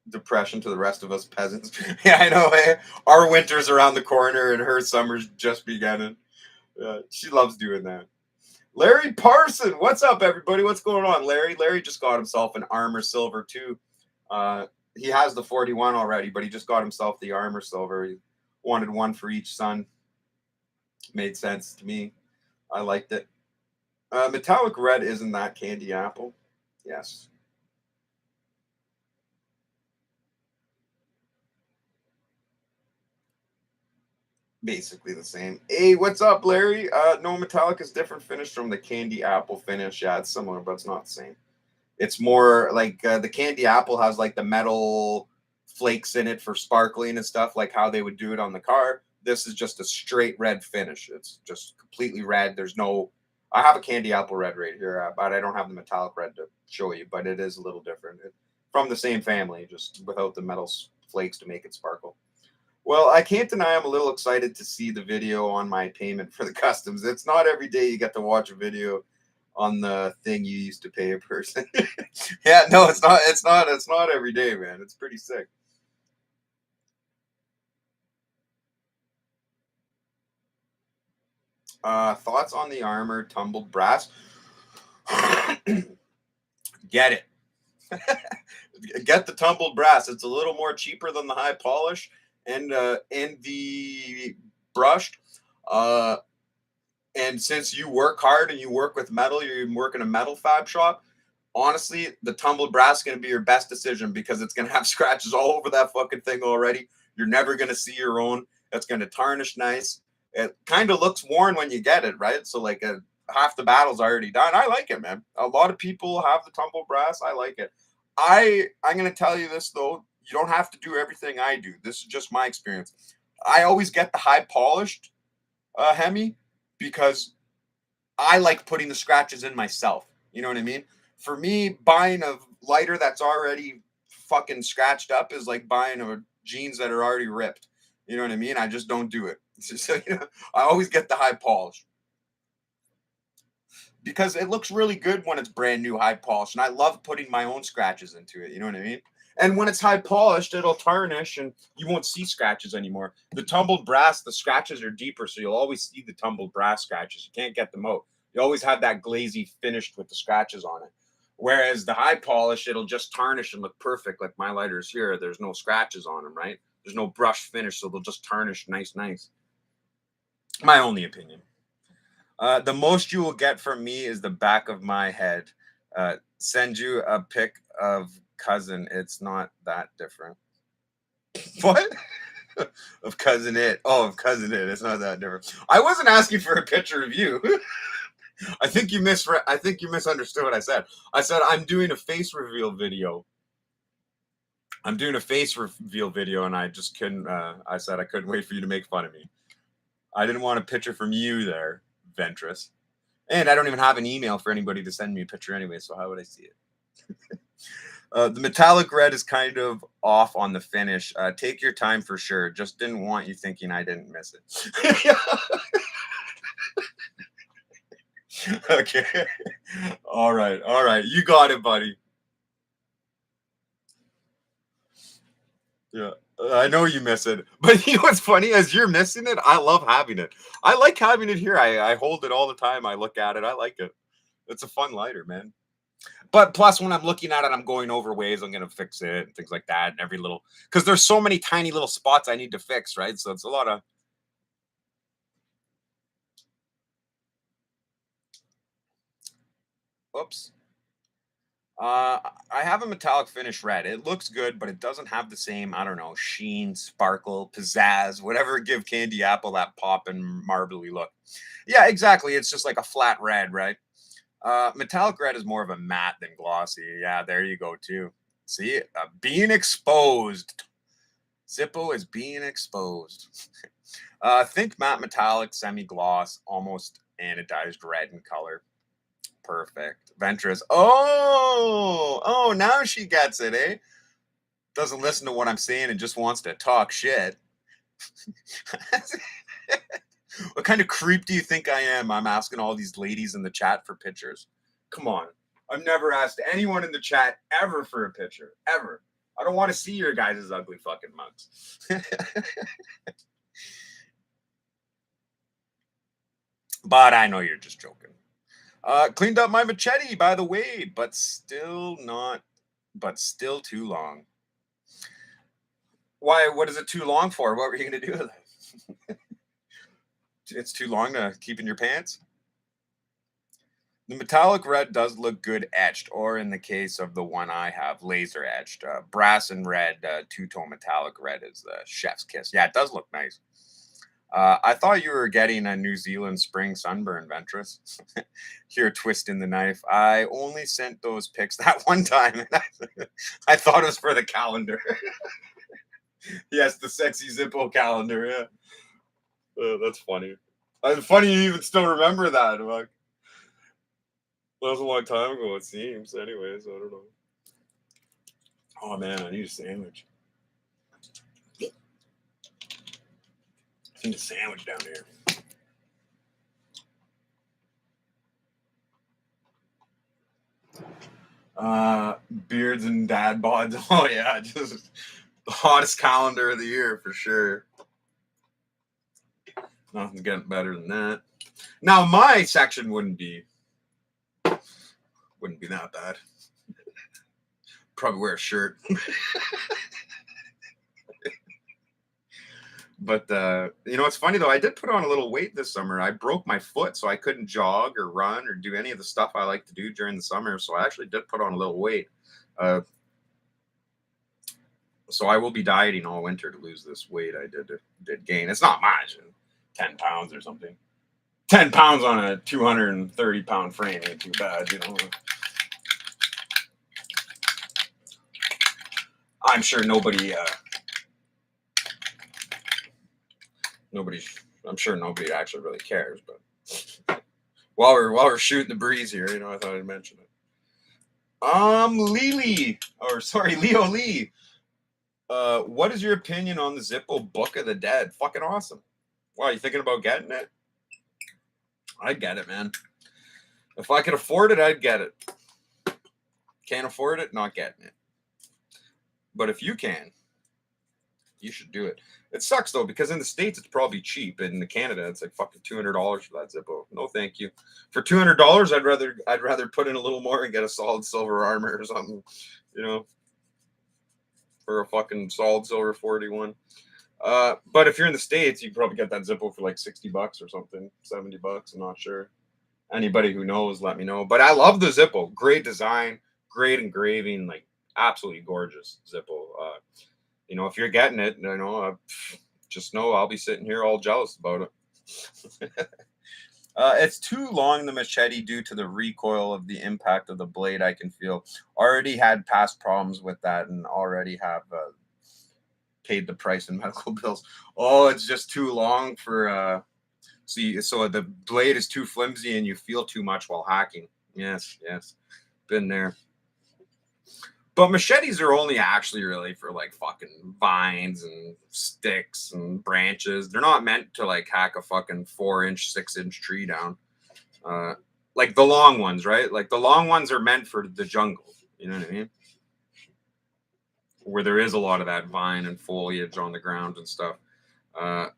depression to the rest of us peasants. Yeah, I know. Eh? Our winter's around the corner and her summer's just beginning. She loves doing that. Larry Parson, what's up, everybody? What's going on, Larry? Larry just got himself an Armor Silver too. Uh, he has the 41 already, but he just got himself the Armor Silver. He wanted one for each son. Made sense to me. I liked it. Metallic red isn't that candy apple? Yes. Basically the same. Hey, what's up, Larry? No, metallic is different finish from the candy apple finish. Yeah, it's similar, but it's not the same. It's more like the candy apple has like the metal flakes in it for sparkling and stuff, like how they would do it on the car. This is just a straight red finish. It's just completely red. There's no. I have a candy apple red right here, but I don't have the metallic red to show you. But it is a little different. From the same family, just without the metal flakes to make it sparkle. Well, I can't deny I'm a little excited to see the video on my payment for the customs. It's not every day you get to watch a video on the thing you used to pay a person. Yeah, no, it's not. It's not every day, man. It's pretty sick. Thoughts on the armor tumbled brass? Get it. Get the tumbled brass. It's a little more cheaper than the high polish and the brushed. Uh, and since you work hard and you work with metal, you work in a metal fab shop. Honestly, the tumbled brass is going to be your best decision because it's going to have scratches all over that fucking thing already. You're never going to see your own. It's going to tarnish nice. It kind of looks worn when you get it, right? So like half the battle's already done. I like it, man. A lot of people have the tumbled brass. I like it. I'm going to tell you this though. You don't have to do everything I do. This is just my experience. I always get the high polished Hemi because I like putting the scratches in myself. You know what I mean? For me, buying a lighter that's already fucking scratched up is like buying a jeans that are already ripped. You know what I mean? I just don't do it. So, I always get the high polish because it looks really good when it's brand new high polish, and I love putting my own scratches into it. You know what I mean? And when it's high polished, it'll tarnish and you won't see scratches anymore. The tumbled brass, the scratches are deeper, so you'll always see the tumbled brass scratches. You can't get them out. You always have that glazy finished with the scratches on it. Whereas the high polish, it'll just tarnish and look perfect. Like my lighters here, there's no scratches on them, right? There's no brush finish, so they'll just tarnish nice, nice. My only opinion. The most you will get from me is the back of my head. Send you a pic of cousin. It's not that different. What? Of cousin it. Oh, of cousin it. It's not that different. I wasn't asking for a picture of you. I think you misunderstood what I said. I said I'm doing a face reveal video. I'm doing a face reveal video, and I just couldn't. I said I couldn't wait for you to make fun of me. I didn't want a picture from you there, Ventress. And I don't even have an email for anybody to send me a picture anyway, so how would I see it? The metallic red is kind of off on the finish. Take your time for sure. Just didn't want you thinking I didn't miss it. Okay. All right. All right. You got it, buddy. Yeah. I know you miss it. But you know what's funny? As you're missing it, I love having it. I like having it here. I hold it all the time. I look at it. I like it. It's a fun lighter, man. But plus, when I'm looking at it, I'm going over ways I'm going to fix it and things like that. And every little, because there's so many tiny little spots I need to fix, right? So it's a lot of, oops. I have a metallic finish red. It looks good, but it doesn't have the same, I don't know, sheen, sparkle, pizzazz, whatever give Candy Apple that pop and marbly look. Yeah, exactly. It's just like a flat red, right? Metallic red is more of a matte than glossy. Yeah, there you go, too. See, being exposed. Zippo is being exposed. Think matte metallic, semi gloss, almost anodized red in color. Perfect. Ventress. Oh, now she gets it, eh? Doesn't listen to what I'm saying and just wants to talk shit. What kind of creep do you think I am? I'm asking all these ladies in the chat for pictures. Come on. I've never asked anyone in the chat ever for a picture. Ever. I don't want to see your guys' ugly fucking mugs. But I know you're just joking. Cleaned up my machete, by the way, but still too long. Why? What is it too long for? What were you going to do with it? It's too long to keep in your pants? The metallic red does look good etched, or in the case of the one I have, laser etched. Brass and red, two-tone metallic red is the chef's kiss. Yeah, it does look nice. I thought you were getting a New Zealand spring sunburn, Ventress. Here, twisting the knife. I only sent those pics that one time, and I thought it was for the calendar. Yes, the sexy Zippo calendar. Yeah, that's funny. Funny you even still remember that. Like, that was a long time ago, it seems. Anyways, I don't know. Oh man, I need a sandwich. I need a sandwich down here. Beards and dad bods. Oh yeah, just the hottest calendar of the year for sure. Nothing's getting better than that. Now my section wouldn't be that bad. Probably wear a shirt. But you know, it's funny though. I did put on a little weight this summer. I broke my foot, so I couldn't jog or run or do any of the stuff I like to do during the summer. So I actually did put on a little weight. So I will be dieting all winter to lose this weight. I did gain. It's not much, 10 pounds or something. 10 pounds on a 230-pound frame ain't too bad, you know. I'm sure nobody. I'm sure nobody actually really cares, but while we're shooting the breeze here, you know, I thought I'd mention it. Leo Lee. What is your opinion on the Zippo Book of the Dead? Fucking awesome. Why, are you thinking about getting it? I'd get it, man. If I could afford it, I'd get it. Can't afford it, not getting it. But if you can, you should do it. It sucks though, because in the States it's probably cheap. In Canada, it's like fucking $200 for that Zippo. No, thank you. For $200, I'd rather put in a little more and get a solid silver armor or something, you know, for a fucking solid silver 41. But if you're in the States, you can probably get that Zippo for like $60 or something, $70. I'm not sure. Anybody who knows, let me know. But I love the Zippo. Great design, great engraving, like absolutely gorgeous Zippo. You know, if you're getting it, you know, just know I'll be sitting here all jealous about it. It's too long, the machete, due to the recoil of the impact of the blade. I can feel. Already had past problems with that, and already have paid the price in medical bills. Oh, it's just too long for. So the blade is too flimsy, and you feel too much while hacking. Yes, been there. But machetes are only actually really for like fucking vines and sticks and branches. They're not meant to like hack a fucking 4-inch, 6-inch tree down. Like the long ones, right? Like the long ones are meant for the jungle. You know what I mean? Where there is a lot of that vine and foliage on the ground and stuff.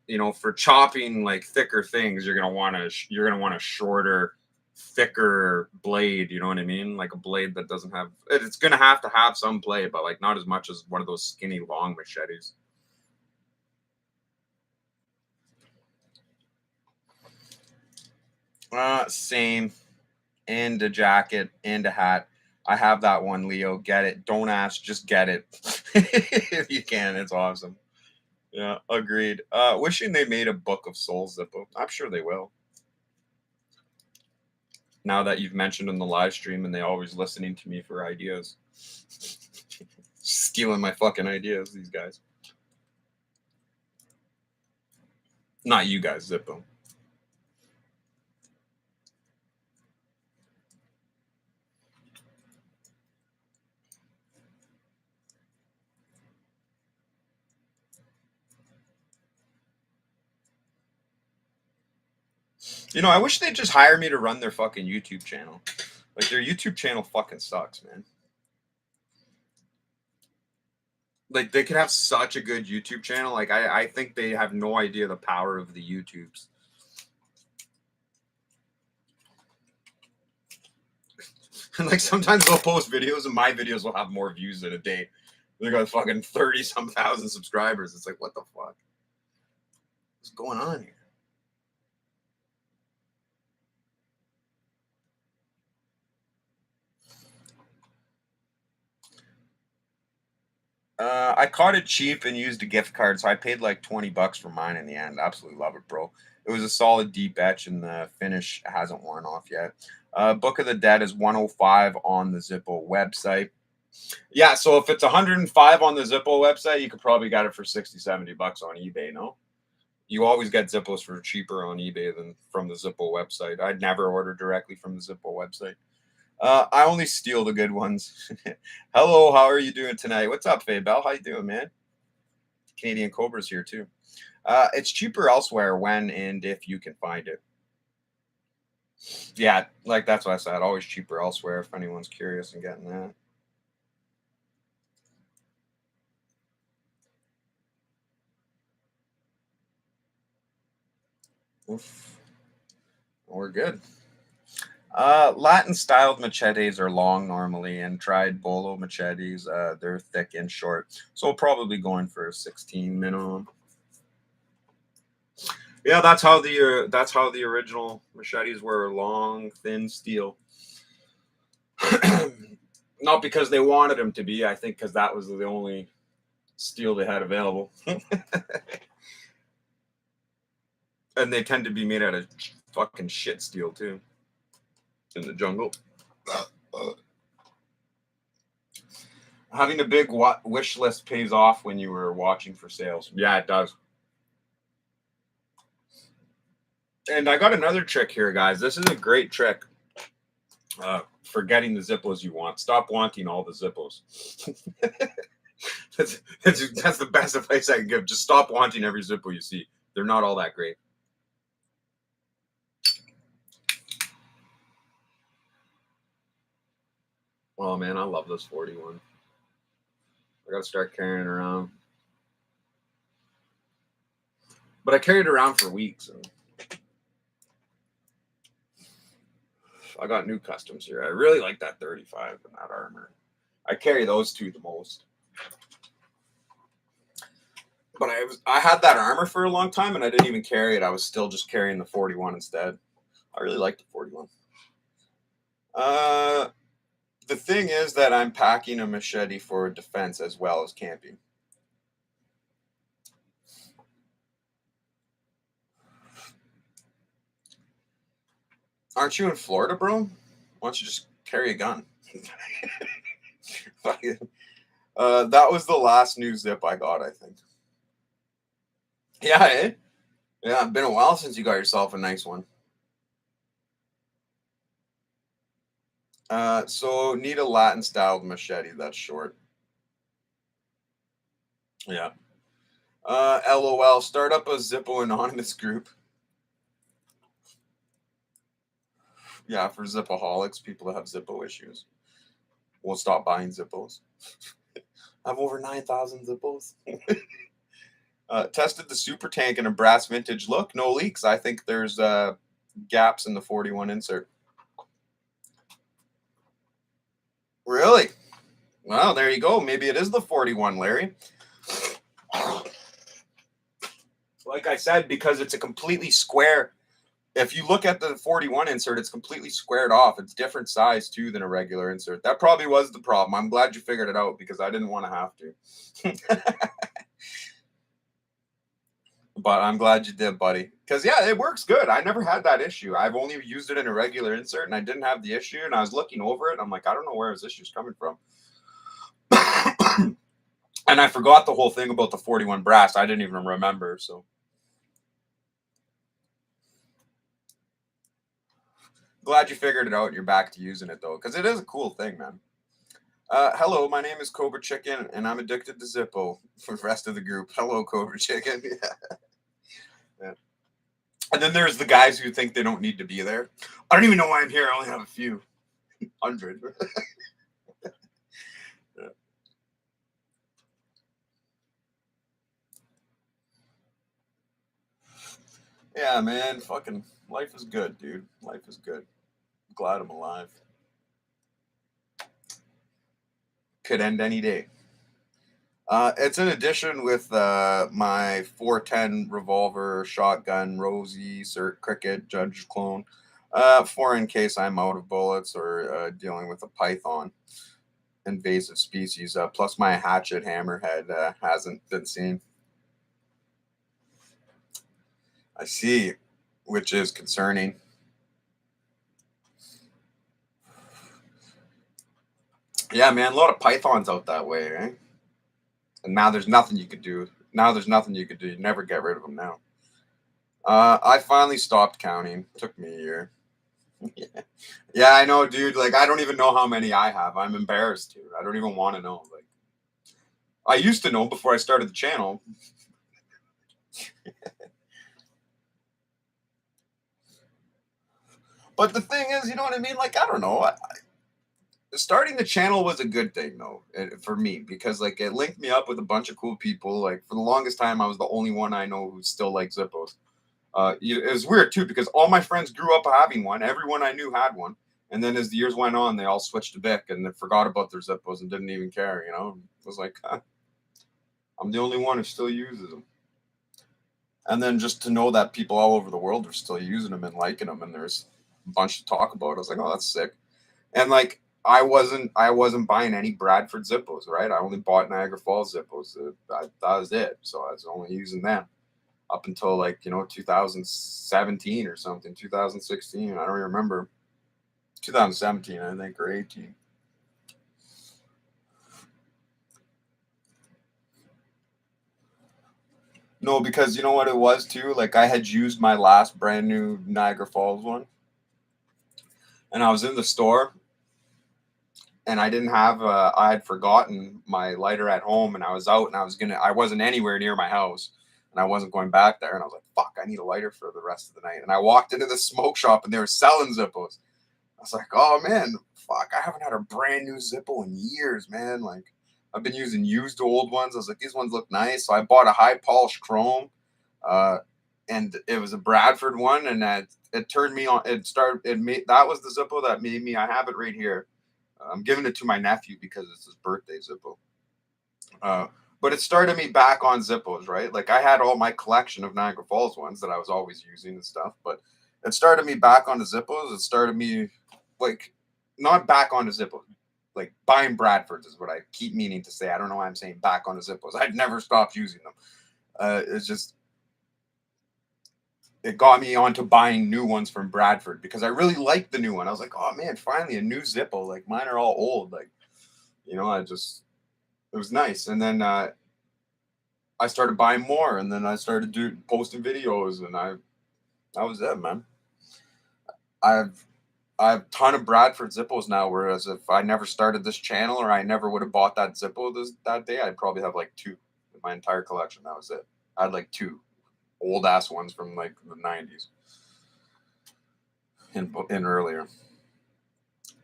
You know, for chopping like thicker things, you're gonna want a shorter, thicker blade. You know what I mean? Like a blade that doesn't have. It's gonna have to have some play, but like not as much as one of those skinny long machetes. Same, and a jacket and a hat. I have that one, Leo. Get it. Don't ask, just get it. If you can, it's awesome. Yeah, agreed. Wishing they made a book of souls, Zippo. I'm sure they will. Now that you've mentioned in the live stream, and they always listening to me for ideas. Stealing my fucking ideas, these guys. Not you guys, Zippo. You know, I wish they'd just hire me to run their fucking YouTube channel. Like, their YouTube channel fucking sucks, man. Like, they could have such a good YouTube channel. Like, I think they have no idea the power of the YouTubes. And, like, sometimes they'll post videos, and my videos will have more views in a day. They got fucking 30-some thousand subscribers. It's like, what the fuck? What's going on here? I caught it cheap and used a gift card, so I paid like $20 for mine in the end. Absolutely love it, bro. It was a solid deep etch, and the finish hasn't worn off yet. Book of the Dead is 105 on the Zippo website. Yeah, so if it's 105 on the Zippo website, you could probably get it for 60, $70 on eBay, no? You always get Zippos for cheaper on eBay than from the Zippo website. I'd never order directly from the Zippo website. I only steal the good ones. Hello, how are you doing tonight? What's up, Faye Bell? How you doing, man? Canadian Cobra's here too. It's cheaper elsewhere when and if you can find it. Yeah, like that's what I said. Always cheaper elsewhere if anyone's curious and getting that. Oof. We're good. Latin styled machetes are long normally, and tried bolo machetes, they're thick and short. So probably going for a 16 minimum. Yeah, that's how the original machetes were, long, thin steel. Not because they wanted them to be, I think because that was the only steel they had available. And they tend to be made out of fucking shit steel too in the jungle. Having a big wish list pays off when you were watching for sales. Yeah, it does. And I got another trick here, guys. This is a great trick for getting the Zippos you want. Stop wanting all the Zippos. that's the best advice I can give. Just stop wanting every Zippo you see. They're not all that great. Oh man, I love this 41. I gotta start carrying it around. But I carried it around for weeks, and I got new customs here. I really like that 35 and that armor. I carry those two the most. But I had that armor for a long time, and I didn't even carry it. I was still just carrying the 41 instead. I really like the 41. The thing is that I'm packing a machete for defense as well as camping. Aren't you in Florida, bro? Why don't you just carry a gun? That was the last new zip I got, I think. Yeah, eh? Yeah, it's been a while since you got yourself a nice one. So need a Latin styled machete that's short. Yeah. LOL. Start up a Zippo anonymous group. Yeah, for Zippoholics, people that have Zippo issues. We'll stop buying Zippos. I have over 9,000 Zippos. Tested the super tank in a brass vintage look. No leaks. I think there's gaps in the 41 insert. Really? Well, there you go. Maybe it is the 41, Larry. Like I said, because it's a completely square. If you look at the 41 insert, it's completely squared off. It's different size too than a regular insert. That probably was the problem. I'm glad you figured it out because I didn't want to have to. But I'm glad you did, buddy. Because yeah, it works good. I never had that issue. I've only used it in a regular insert, and I didn't have the issue. And I was looking over it, and I'm like, I don't know where this issue's coming from. And I forgot the whole thing about the 41 brass. I didn't even remember. So glad you figured it out. And you're back to using it though, because it is a cool thing, man. Hello, my name is Cobra Chicken, and I'm addicted to Zippo. For the rest of the group, hello, Cobra Chicken. Yeah. And then there's the guys who think they don't need to be there. I don't even know why I'm here. I only have a few hundred. Yeah. Yeah, man. Fucking life is good, dude. Life is good. I'm glad I'm alive. Could end any day. It's an addition with my 410 revolver, shotgun, Rosie, Cert, Cricket, Judge clone, for in case I'm out of bullets or dealing with a python invasive species. Plus, my hatchet hammerhead hasn't been seen. I see, which is concerning. Yeah, man, a lot of pythons out that way, right? And now there's nothing you could do. Now there's nothing you could do. You never get rid of them now. I finally stopped counting. Took me a year. Yeah. Yeah, I know, dude. Like, I don't even know how many I have. I'm embarrassed, dude. I don't even want to know. Like, I used to know before I started the channel. But the thing is, you know what I mean? Like, I don't know. Starting the channel was a good thing, though, for me, because, like, it linked me up with a bunch of cool people. Like, for the longest time, I was the only one I know who still likes Zippos. It was weird, too, because all my friends grew up having one. Everyone I knew had one. And then as the years went on, they all switched to Bic and they forgot about their Zippos and didn't even care, you know? It was like, huh, I'm the only one who still uses them. And then just to know that people all over the world are still using them and liking them, and there's a bunch to talk about. I was like, oh, that's sick. And like, I wasn't buying any Bradford Zippos, right? I only bought Niagara Falls Zippos. That was it. So I was only using them up until, like, 2017 or something, 2016. I don't remember. 2017, I think, or 18. No, because you know what it was too? Like, I had used my last brand new Niagara Falls one, and I was in the store and I didn't have I had forgotten my lighter at home, and I was out and I wasn't anywhere near my house, and I wasn't going back there, and I was like, fuck, I need a lighter for the rest of the night. And I walked into the smoke shop and they were selling Zippos. I was like, oh man, fuck, I haven't had a brand new Zippo in years, man. Like, I've been using used old ones. I was like, these ones look nice. So I bought a high polished chrome. Uh, and it was a Bradford one, and it turned me on. That was the Zippo that made me. I have it right here. I'm giving it to my nephew because it's his birthday Zippo. Uh, but it started me back on Zippos, right? Like, I had all my collection of Niagara Falls ones that I was always using and stuff, but it started me back on the Zippos. It started me, like, not back on the Zippos, like buying Bradfords is what I keep meaning to say. I don't know why I'm saying back on the Zippos. I'd never stopped using them. It's just it got me onto buying new ones from Bradford because I really liked the new one. I was like, oh man, finally a new Zippo. Like, mine are all old. Like, I just it was nice. And then I started buying more, and then I started posting videos, and that was it, man. I've I have a ton of Bradford Zippos now. Whereas if I never started this channel or I never would have bought that Zippo that day, I'd probably have like two in my entire collection. That was it. I had like two old ass ones from like the '90s and earlier.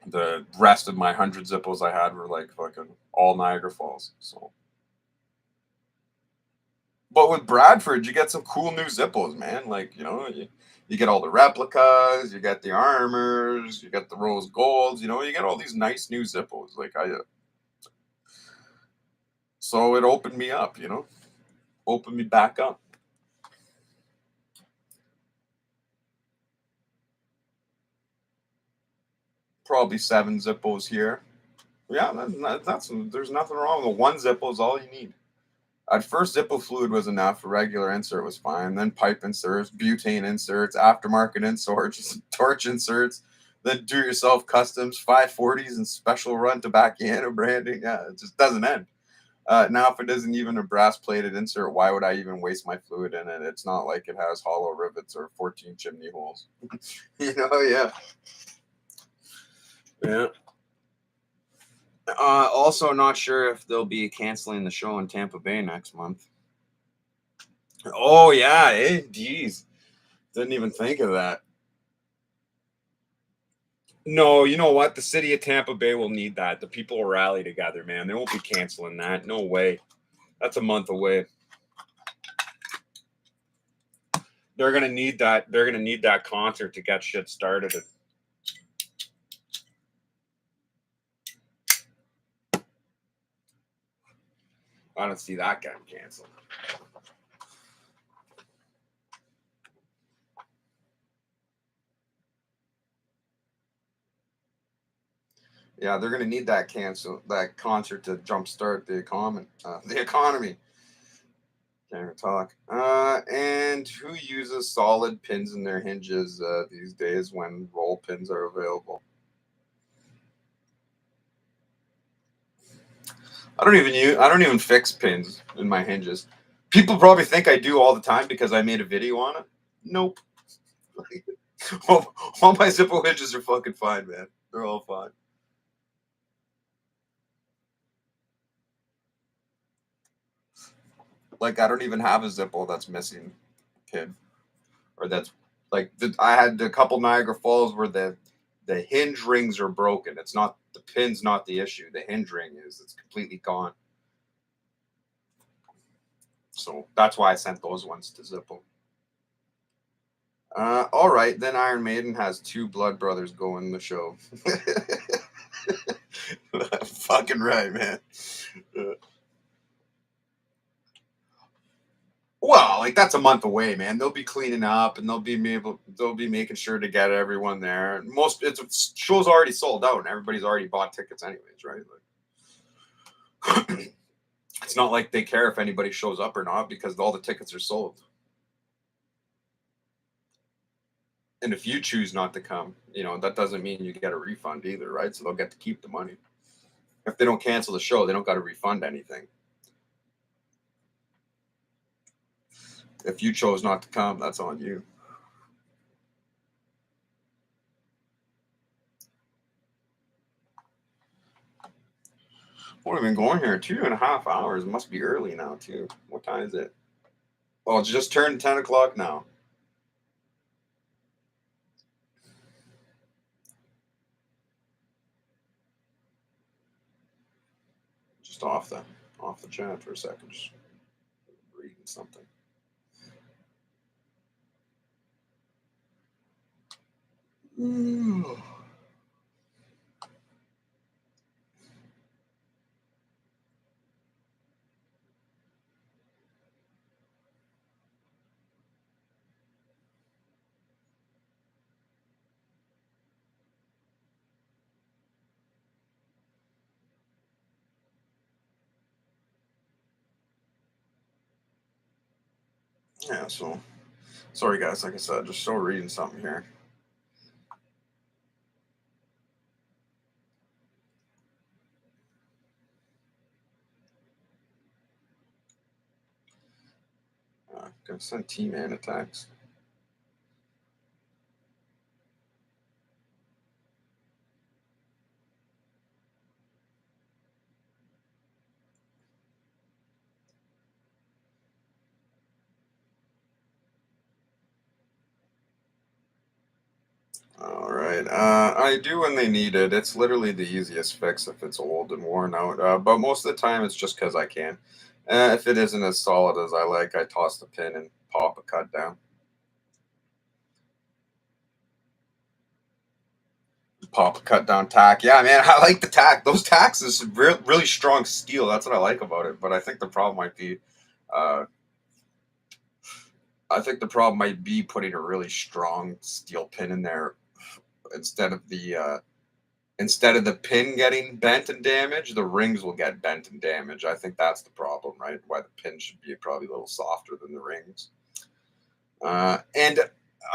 The rest of my 100 Zippos I had were like fucking all Niagara Falls. So, but with Bradford, you get some cool new Zippos, man. Like, you get all the replicas, you get the armors, you get the rose golds. You get all these nice new Zippos. Like, so it opened me up. Opened me back up. Probably 7 Zippos here. Yeah, there's nothing wrong with one Zippo is all you need. At first, Zippo fluid was enough. A regular insert was fine. Then pipe inserts, butane inserts, aftermarket inserts, torch inserts, then do-yourself customs, 540s, and special run tobacco branding. Yeah, it just doesn't end. Now, if it isn't even a brass-plated insert, why would I even waste my fluid in it? It's not like it has hollow rivets or 14 chimney holes. Yeah. Yeah. Also, not sure if they'll be canceling the show in Tampa Bay next month. Oh yeah, geez. Didn't even think of that. No, you know what? The city of Tampa Bay will need that. The people will rally together, man. They won't be canceling that. No way. That's a month away. They're gonna need that. They're gonna need that concert to get shit started. I don't see that getting canceled. Yeah, they're gonna need that concert to jumpstart the economy. The economy. Can't even talk. And who uses solid pins in their hinges these days when roll pins are available? I don't even fix pins in my hinges. People probably think I do all the time because I made a video on it. Nope. all my Zippo hinges are fucking fine, man. They're all fine. Like I don't even have a Zippo that's missing pin, or that's like I had a couple Niagara Falls where the hinge rings are broken. It's not the pin's not the issue. The hinge ring is. It's completely gone. So that's why I sent those ones to Zippo. All right, then Iron Maiden has two blood brothers going the show. Fucking right, man. Uh, well, like that's a month away, man. They'll be cleaning up and they'll be making sure to get everyone there. Most it's show's already sold out and everybody's already bought tickets anyways, right? Like, it's not like they care if anybody shows up or not because all the tickets are sold. And if you choose not to come, that doesn't mean you get a refund either, right? So they'll get to keep the money. If they don't cancel the show, they don't got to refund anything. If you chose not to come, that's on you. What have been going here? 2.5 hours. It must be early now, too. What time is it? Oh, it's just turned 10 o'clock now. Just off the chat for a second. Just reading something. Yeah, so sorry guys, like I said, just still reading something here. Gonna send T-Man attacks. All right. I do when they need it. It's literally the easiest fix if it's old and worn out. But most of the time, it's just because I can. If it isn't as solid as I like, I toss the pin and pop a cut down. Pop a cut down tack. Yeah, man, I like the tack. Those tacks is really strong steel. That's what I like about it. But uh, I think the problem might be putting a really strong steel pin in there instead of the pin getting bent and damaged, the rings will get bent and damaged. I think that's the problem, right? Why the pin should be probably a little softer than the rings. And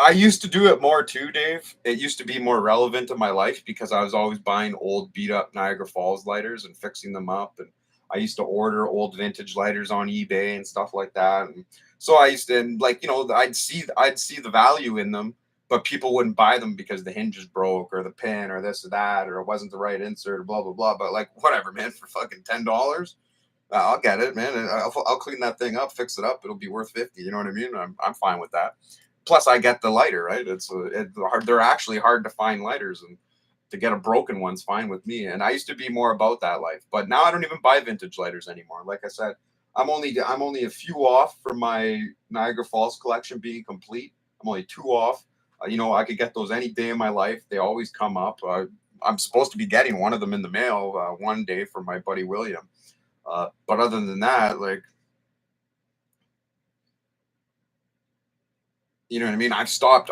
I used to do it more too, Dave. It used to be more relevant to my life because I was always buying old beat up Niagara Falls lighters and fixing them up. And I used to order old vintage lighters on eBay and stuff like that. And so I used to, and like, I'd see the value in them, but people wouldn't buy them because the hinges broke or the pin or this or that, or it wasn't the right insert or blah, blah, blah. But like, whatever, man, for fucking $10. I'll get it, man. And I'll clean that thing up, fix it up. It'll be worth 50. You know what I mean? I'm fine with that. plus I get the lighter, right? They're actually hard to find lighters, and to get a broken one's fine with me. And I used to be more about that life, but now I don't even buy vintage lighters anymore. Like I said, I'm only a few off from my Niagara Falls collection being complete. I'm only two off. I could get those any day in my life. They always come up. I'm supposed to be getting one of them in the mail one day for my buddy William. But other than that, like, you know what I mean? I've stopped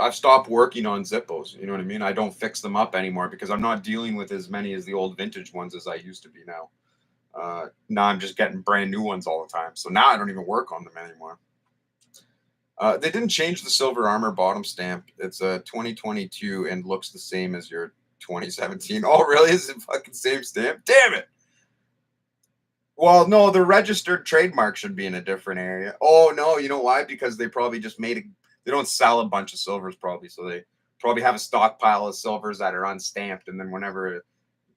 working on Zippos. You know what I mean? I don't fix them up anymore because I'm not dealing with as many as the old vintage ones as I used to be now. Now I'm just getting brand new ones all the time. So now I don't even work on them anymore. They didn't change the silver armor bottom stamp. It's a 2022 and looks the same as your 2017. Oh, really? Is it fucking same stamp? Damn it. Well, no, the registered trademark should be in a different area. Oh, no, you know why? Because they probably just they don't sell a bunch of silvers probably. So they probably have a stockpile of silvers that are unstamped. And then whenever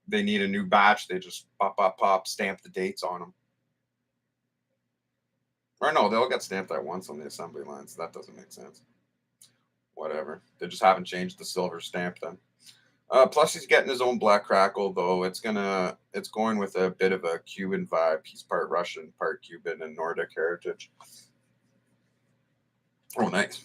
they need a new batch, they just pop, stamp the dates on them. Or no, they'll get stamped at once on the assembly lines. That doesn't make sense. Whatever. They just haven't changed the silver stamp then. Plus, he's getting his own black crackle, though. It's going with a bit of a Cuban vibe. He's part Russian, part Cuban, and Nordic heritage. Oh, nice.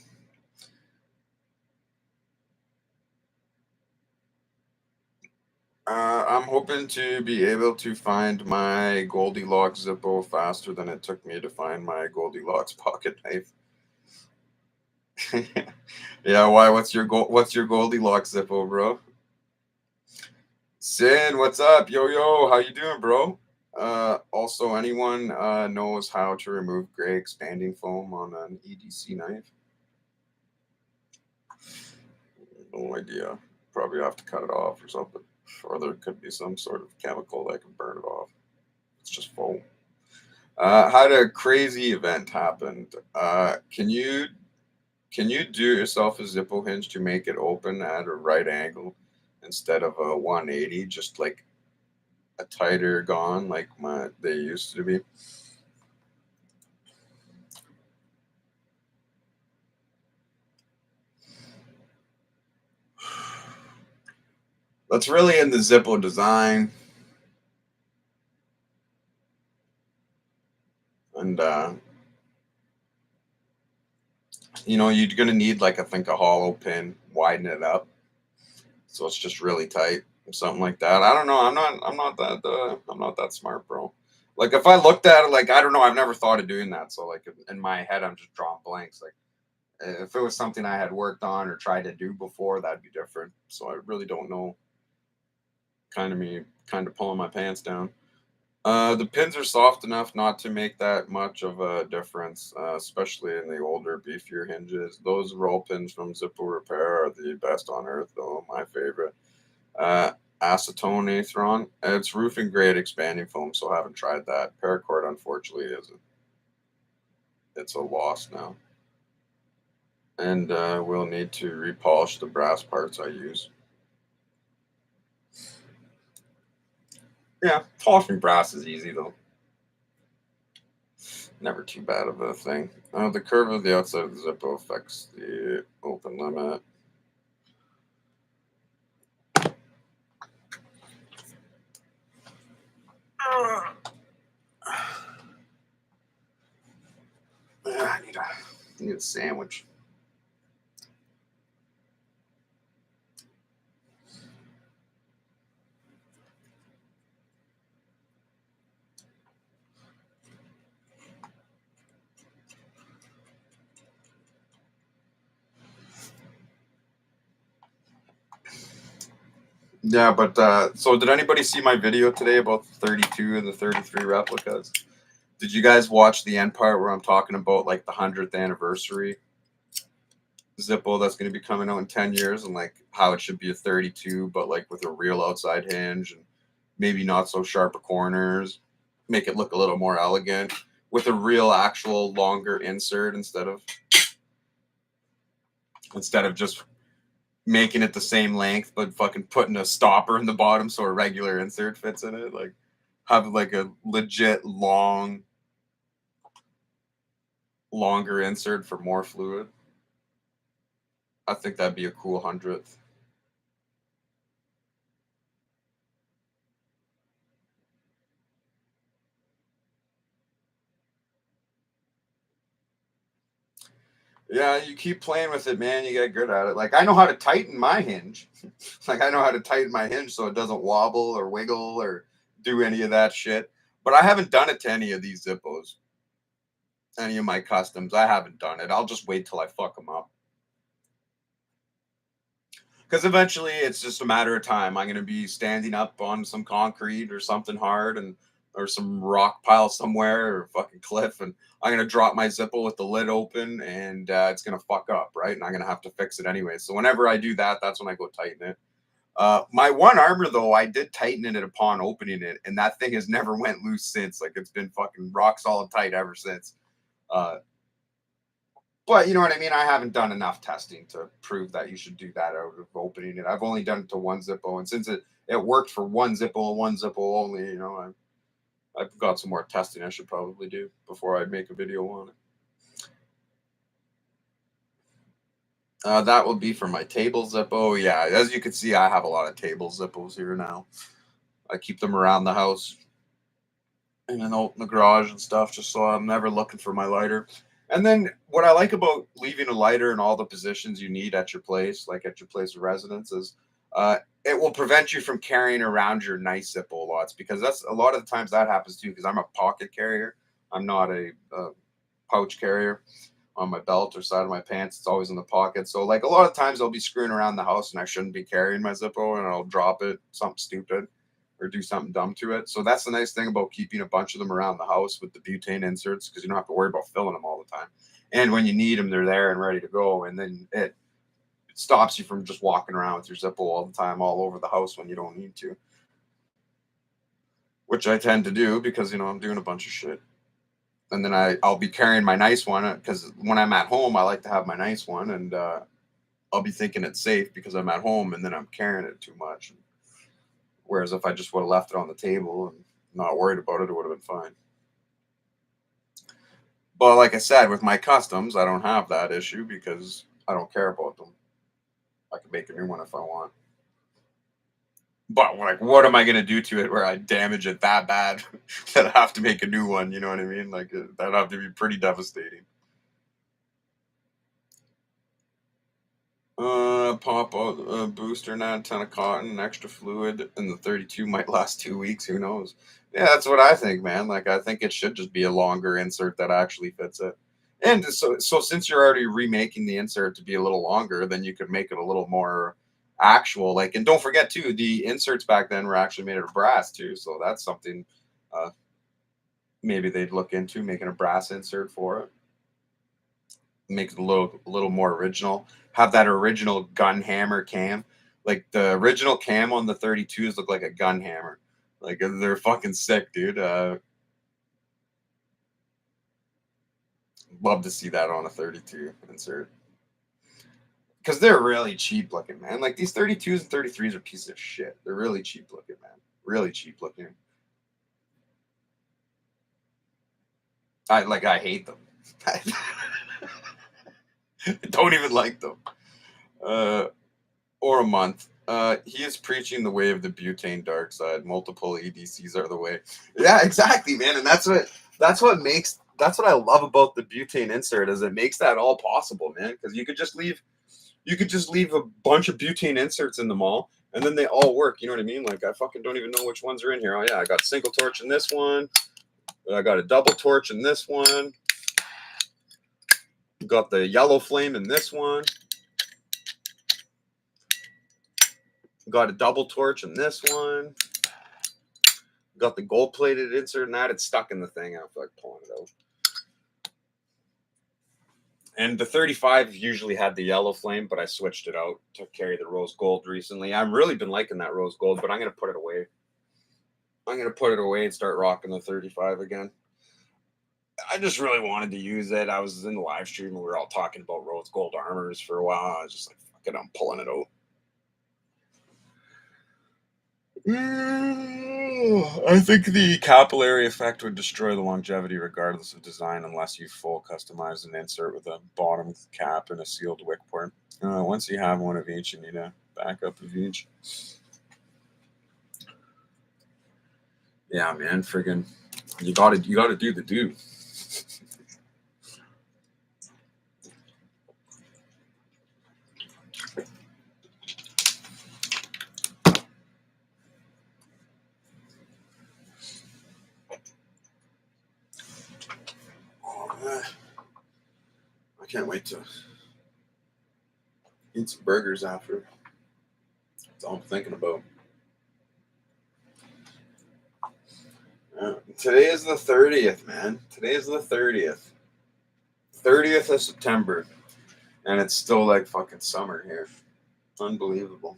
I'm hoping to be able to find my Goldilocks Zippo faster than it took me to find my Goldilocks pocket knife. Yeah, why? What's your Goldilocks Zippo, bro? Sin, what's up? Yo, yo, how you doing, bro? Also, anyone knows how to remove gray expanding foam on an EDC knife? No idea. Probably have to cut it off or something. Or there could be some sort of chemical that can burn it off. It's just foam. Had a crazy event happened. Can you do yourself a Zippo hinge to make it open at a right angle instead of a 180, just like a tighter gone like they used to be? That's really in the Zippo design, and you're gonna need like I think a hollow pin, widen it up, so it's just really tight, or something like that. I don't know. I'm not that smart, bro. Like if I looked at it, like I don't know, I've never thought of doing that. So like in my head, I'm just drawing blanks. Like if it was something I had worked on or tried to do before, that'd be different. So I really don't know. Kind of pulling my pants down. The pins are soft enough not to make that much of a difference, especially in the older, beefier hinges. Those roll pins from Zippo Repair are the best on earth, though. My favorite. Uh, Acetone Atheron. It's roofing grade expanding foam, so I haven't tried that. Paracord, unfortunately, isn't. It's a loss now. And we'll need to repolish the brass parts I use. Yeah, polishing brass is easy, though. Never too bad of a thing. The curve of the outside of the Zippo affects the open limit. I need a sandwich. Yeah, but so did anybody see my video today about the 32 and the 33 replicas? Did you guys watch the end part where I'm talking about like the 100th anniversary Zippo that's going to be coming out in 10 years and like how it should be a 32, but like with a real outside hinge and maybe not so sharp corners, make it look a little more elegant with a real actual longer insert instead of just making it the same length but fucking putting a stopper in the bottom so a regular insert fits in it. Like have like a legit longer insert for more fluid. I think that'd be a cool 100th. Yeah, you keep playing with it, man. You get good at it. Like I know how to tighten my hinge. Like I know how to tighten my hinge so it doesn't wobble or wiggle or do any of that shit. But I haven't done it to any of these Zippos, any of my customs. I haven't done it. I'll just wait till I fuck them up. Because eventually it's just a matter of time. I'm gonna be standing up on some concrete or something hard and or some rock pile somewhere or fucking cliff, and I'm gonna drop my Zippo with the lid open, and it's gonna fuck up, right? And I'm gonna have to fix it anyway. So whenever I do that, that's when I go tighten it. My one armor though, I did tighten it upon opening it, and that thing has never went loose since. Like it's been fucking rock solid tight ever since. Uh, but you know what I mean? I haven't done enough testing to prove that you should do that out of opening it. I've only done it to one Zippo, and since it worked for one Zippo only, I've got some more testing I should probably do before I make a video on it. That would be for my table Zippo. Yeah, as you can see, I have a lot of table Zippos here now. I keep them around the house and then out in the garage and stuff, just so I'm never looking for my lighter. And then what I like about leaving a lighter in all the positions you need at your place, like at your place of residence, is it will prevent you from carrying around your nice Zippo lots because that's a lot of the times that happens too. Because I'm a pocket carrier, I'm not a pouch carrier on my belt or side of my pants. It's always in the pocket. So like a lot of times I'll be screwing around the house and I shouldn't be carrying my Zippo and I'll drop it, something stupid or do something dumb to it. So that's the nice thing about keeping a bunch of them around the house with the butane inserts because you don't have to worry about filling them all the time. And when you need them, they're there and ready to go. And then it stops you from just walking around with your Zippo all the time, all over the house when you don't need to, which I tend to do because I'm doing a bunch of shit. And then I'll be carrying my nice one because when I'm at home, I like to have my nice one, and I'll be thinking it's safe because I'm at home, and then I'm carrying it too much. Whereas if I just would have left it on the table and not worried about it, it would have been fine. But like I said, with my customs, I don't have that issue because I don't care about them. I can make a new one if I want. But like, what am I gonna do to it where I damage it that bad that I have to make a new one? You know what I mean? Like that'd have to be pretty devastating. Pop a booster, not a ton of cotton, extra fluid, and the 32 might last 2 weeks. Who knows? Yeah, that's what I think, man. Like, I think it should just be a longer insert that actually fits it. And so since you're already remaking the insert to be a little longer, then you could make it a little more actual. Like, and don't forget too, the inserts back then were actually made of brass too. So that's something uh, maybe they'd look into making a brass insert for it. Make it a little more original. Have that original gun hammer cam. Like the original cam on the 32s look like a gun hammer. Like they're fucking sick, dude. Love to see that on a 32 insert. Because they're really cheap looking, man. Like these 32s and 33s are pieces of shit. They're really cheap looking, man. Really cheap looking. I hate them. I don't even like them. Uh, or a month. He is preaching the way of the butane dark side. Multiple EDCs are the way. Yeah, exactly, man. And that's what I love about the butane insert is it makes that all possible, man. Because you could just leave a bunch of butane inserts in the mall, and then they all work. You know what I mean? Like I fucking don't even know which ones are in here. Oh yeah, I got single torch in this one. I got a double torch in this one. Got the yellow flame in this one. Got a double torch in this one. Got the gold plated insert and that. It's stuck in the thing. I feel like pulling it out. And the 35 usually had the yellow flame, but I switched it out to carry the rose gold recently. I've really been liking that rose gold, but I'm going to put it away. I'm going to put it away and start rocking the 35 again. I just really wanted to use it. I was in the live stream and we were all talking about rose gold armors for a while. I was just like, fuck it, I'm pulling it out. I think the capillary effect would destroy the longevity regardless of design unless you full customize an insert with a bottom cap and a sealed wick port. Once you have one of each, you need a backup of each. Yeah, man, friggin', you gotta do the do. Oh, I can't wait to eat some burgers after. That's all I'm thinking about. Today is the 30th, man. Today is the 30th. 30th of September. And it's still like fucking summer here. Unbelievable.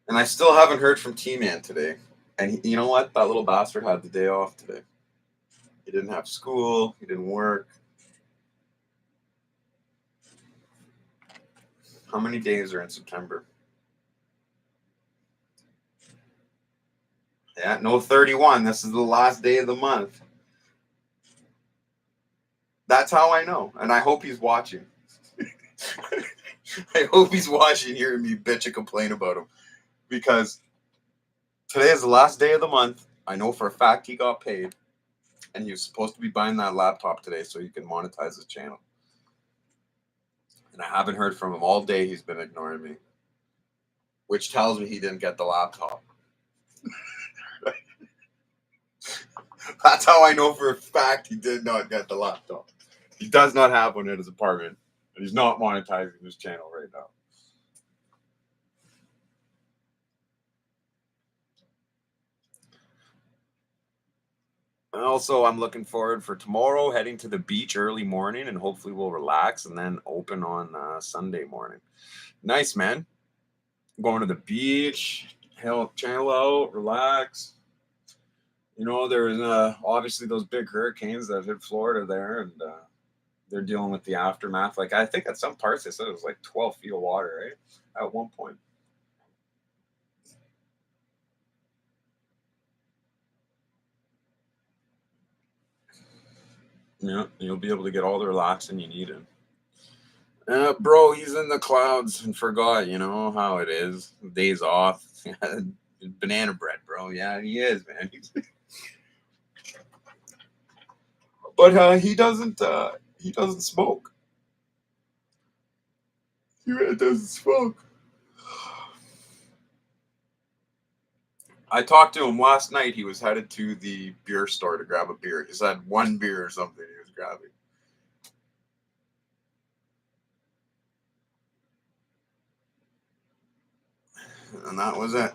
And I still haven't heard from T-Man today. And you know what? That little bastard had the day off today. He didn't have school. He didn't work. How many days are in September? Yeah, no 31. This is the last day of the month. That's how I know. And I hope he's watching. I hope he's watching, hearing me bitch and complain about him. Because today is the last day of the month. I know for a fact he got paid. And he was supposed to be buying that laptop today so he can monetize his channel. And I haven't heard from him all day. He's been ignoring me. Which tells me he didn't get the laptop. That's how I know for a fact he did not get the laptop. He does not have one in his apartment. And he's not monetizing his channel right now. And also, I'm looking forward for tomorrow, heading to the beach early morning, and hopefully we'll relax and then open on Sunday morning. Nice, man. Going to the beach, chill out, relax. You know, there's obviously those big hurricanes that hit Florida there, and they're dealing with the aftermath. Like, I think at some parts they said it was like 12 feet of water, right? At one point. Yeah, you'll be able to get all the relaxing you need in. Bro, he's in the clouds and forgot, you know how it is. Days off. Banana bread, bro. Yeah, he is, man. But he doesn't smoke. He really doesn't smoke. I talked to him last night. He was headed to the beer store to grab a beer. He said one beer or something he was grabbing. And that was it.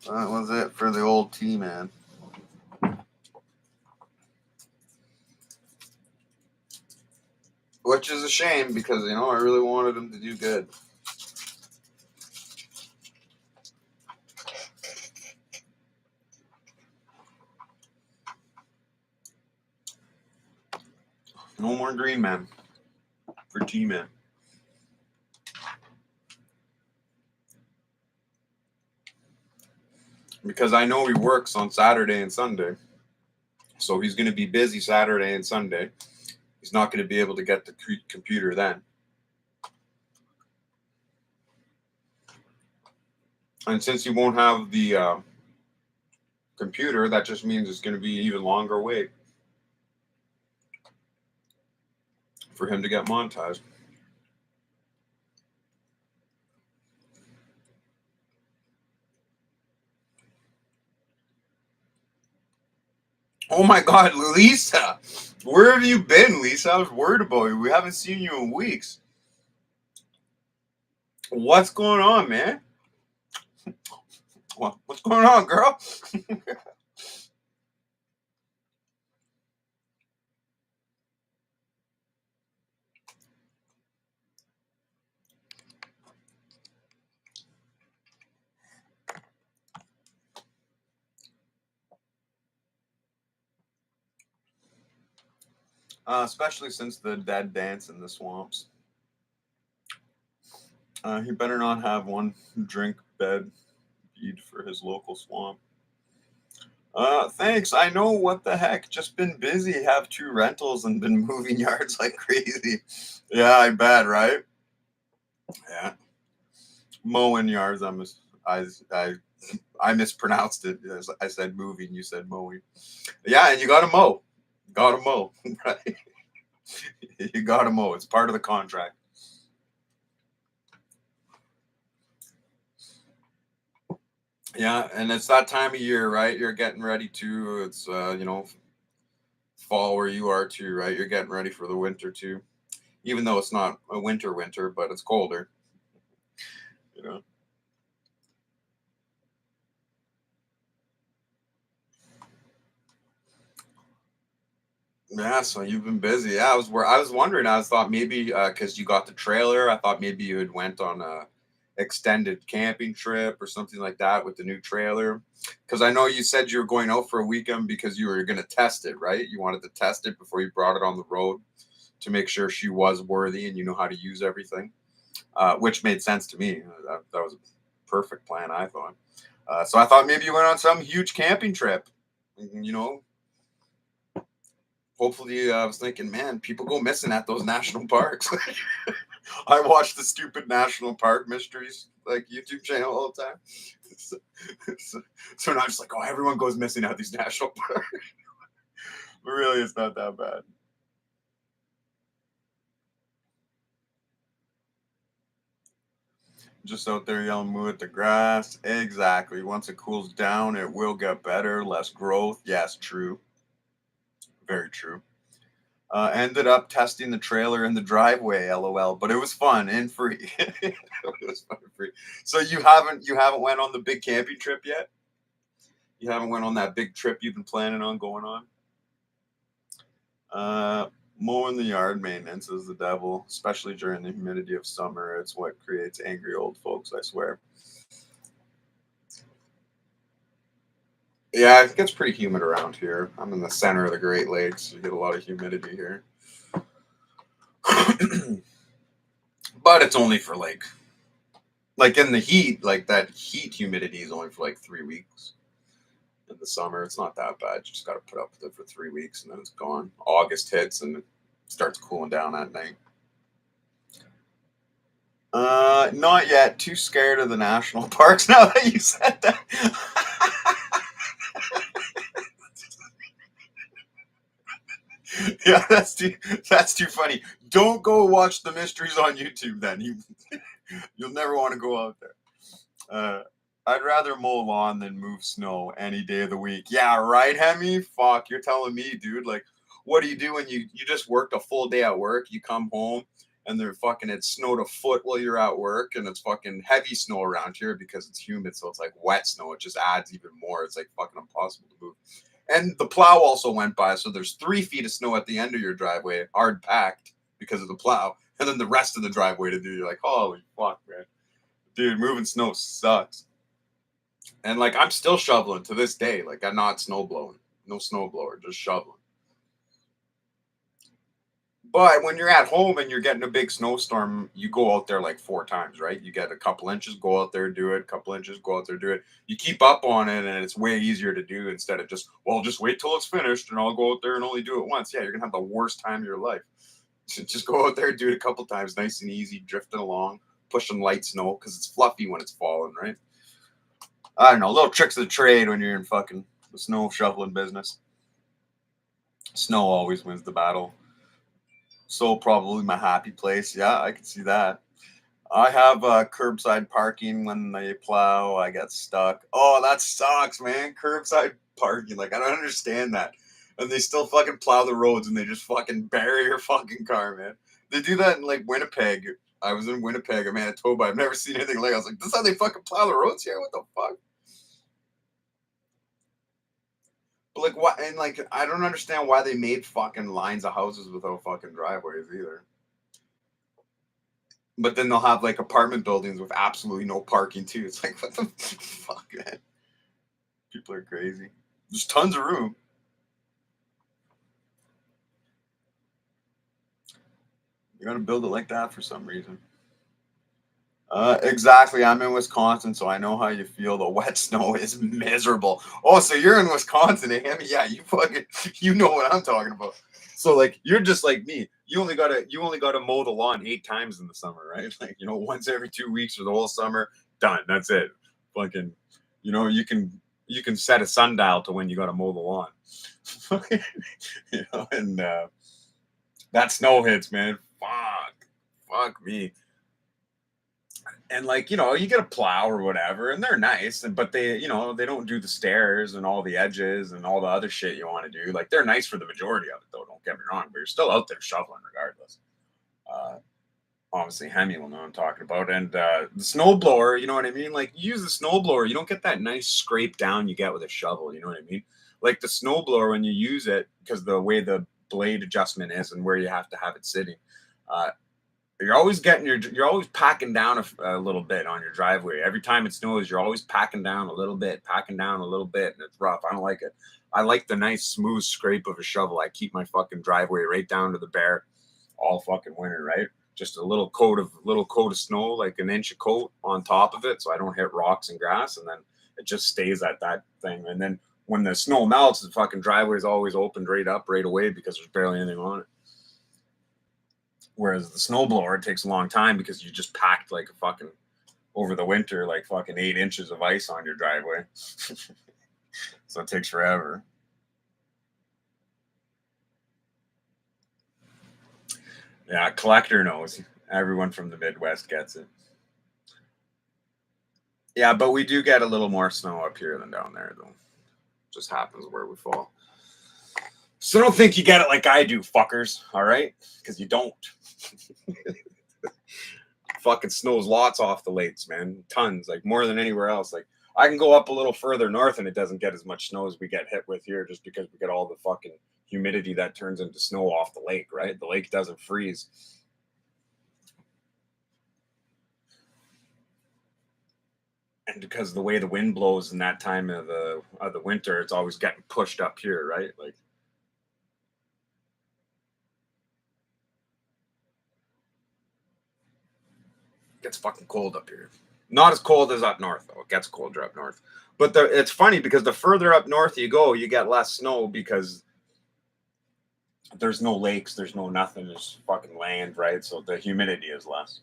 That was it for the old T-Man. Which is a shame because, you know, I really wanted him to do good. No more Green Man for T-Man. Because I know he works on Saturday and Sunday. So he's going to be busy Saturday and Sunday. He's not going to be able to get the computer then. And since he won't have the computer, that just means it's going to be an even longer wait for him to get monetized. Oh my God, Lisa! Where have you been, Lisa? I was worried about you. We haven't seen you in weeks. What's going on, man? What's going on, girl? Especially since the dead dance in the swamps. He better not have one drink bed feed for his local swamp. Thanks. I know what the heck. Just been busy. Have two rentals and been moving yards like crazy. Yeah, I bet, right? Yeah. Mowing yards. I I mispronounced it. I said moving. You said mowing. Yeah, and you got to mow. Got to mow. Right? You got to mow. It's part of the contract. Yeah, and it's that time of year, right? You're getting ready to. It's fall where you are too, right? You're getting ready for the winter too. Even though it's not a winter, but it's colder. You know. Yeah, so you've been busy. Yeah, I was wondering. I was thought maybe because you got the trailer, I thought maybe you had went on a extended camping trip or something like that with the new trailer. Because I know you said you were going out for a weekend because you were going to test it, right? You wanted to test it before you brought it on the road to make sure she was worthy and you know how to use everything, which made sense to me. That was a perfect plan, I thought. So I thought maybe you went on some huge camping trip. You know, hopefully, I was thinking, man, people go missing at those national parks. I watch the stupid national park mysteries like YouTube channel all the time. So, so now I'm just like, oh, everyone goes missing at these national parks. But really, it's not that bad. Just out there yelling moo at the grass. Exactly. Once it cools down, it will get better. Less growth. Yes, true. Very true. Ended up testing the trailer in the driveway, lol. But it was fun and free. It was fun and free. So you haven't went on the big camping trip yet? You haven't went on that big trip you've been planning on going on? Uh, Mowing the yard maintenance is the devil, especially during the humidity of summer. It's what creates angry old folks, I swear. Yeah, it gets pretty humid around here. I'm in the center of the Great Lakes. So you get a lot of humidity here. But it's only for like in the heat, like that heat humidity is only for like 3 weeks. In the summer, it's not that bad. You just got to put up with it for 3 weeks and then it's gone. August hits and it starts cooling down at night. Not yet. Too scared of the national parks now that you said that. Yeah, that's too funny. Don't go watch the mysteries on YouTube then. You'll never want to go out there. Uh, I'd rather mow lawn than move snow any day of the week. Yeah, right, Hemi? Fuck, you're telling me, dude. Like, what do you do when you just worked a full day at work? You come home and they're fucking it snowed a foot while you're at work, and it's fucking heavy snow around here because it's humid, so it's like wet snow. It just adds even more. It's like fucking impossible to move. And the plow also went by, so there's 3 feet of snow at the end of your driveway, hard packed because of the plow, and then the rest of the driveway to do. You're like, holy fuck, man. Dude, moving snow sucks. And like I'm still shoveling to this day. Like I'm not snow blowing. No snow blower, just shoveling. But when you're at home and you're getting a big snowstorm, you go out there like 4 times, right? You get a couple inches, go out there, do it, a couple inches, go out there, do it. You keep up on it and it's way easier to do instead of just, well, just wait till it's finished and I'll go out there and only do it once. Yeah, you're gonna have the worst time of your life. So just go out there, do it a couple times, nice and easy, drifting along, pushing light snow because it's fluffy when it's falling, right? I don't know, little tricks of the trade when you're in fucking the snow shoveling business. Snow always wins the battle. So probably my happy place. Yeah, I can see that. I have curbside parking when they plow. I get stuck. Oh, that sucks, man. Curbside parking. Like I don't understand that. And they still fucking plow the roads and they just fucking bury your fucking car, man. They do that in like Winnipeg. I was in Winnipeg or Manitoba. I've never seen anything like it. I was like, this is how they fucking plow the roads here? What the fuck? But like what and like I don't understand why they made fucking lines of houses without fucking driveways either. But then they'll have like apartment buildings with absolutely no parking too. It's like what the fuck, man? People are crazy. There's tons of room. You gotta build it like that for some reason. Exactly. I'm in Wisconsin, so I know how you feel. The wet snow is miserable. Oh, so you're in Wisconsin, eh? Yeah, you fucking, you know what I'm talking about. So like, you're just like me. You only gotta mow the lawn 8 times in the summer, right? Like, once every 2 weeks for the whole summer. Done. That's it. Fucking, you can set a sundial to when you gotta mow the lawn. And that snow hits, man. Fuck me. And like, you get a plow or whatever, and they're nice, but they don't do the stairs and all the edges and all the other shit you want to do. Like, they're nice for the majority of it, though, don't get me wrong, but you're still out there shoveling regardless. uh Obviously Hemi will know what I'm talking about. And the snow blower, you know what I mean, like, you use the snow blower, you don't get that nice scrape down you get with a shovel, you know what I mean. Like, the snow blower, when you use it, because the way the blade adjustment is and where you have to have it sitting, uh you're always packing down a little bit on your driveway. Every time it snows, you're always packing down a little bit, packing down a little bit, and it's rough. I don't like it. I like the nice smooth scrape of a shovel. I keep my fucking driveway right down to the bare all fucking winter, right? Just a little coat of snow, like an inch of coat on top of it, so I don't hit rocks and grass, and then it just stays at that thing. And then when the snow melts, the fucking driveway is always opened right up right away because there's barely anything on it. Whereas the snowblower, it takes a long time because you just packed like a fucking over the winter, like fucking 8 inches of ice on your driveway. So it takes forever. Yeah, collector knows. Everyone from the Midwest gets it. Yeah, but we do get a little more snow up here than down there, though. Just happens where we fall. So don't think you get it like I do, fuckers. All right, because you don't. Fucking snows lots off the lakes, man. Tons, like more than anywhere else. Like, I can go up a little further north and it doesn't get as much snow as we get hit with here, just because we get all the fucking humidity that turns into snow off the lake, right? The lake doesn't freeze. And because the way the wind blows in that time of the winter, it's always getting pushed up here, right? Like, it gets fucking cold up here. Not as cold as up north, though. It gets colder up north. But it's funny because the further up north you go, you get less snow because there's no lakes, there's no nothing, there's fucking land, right? So the humidity is less.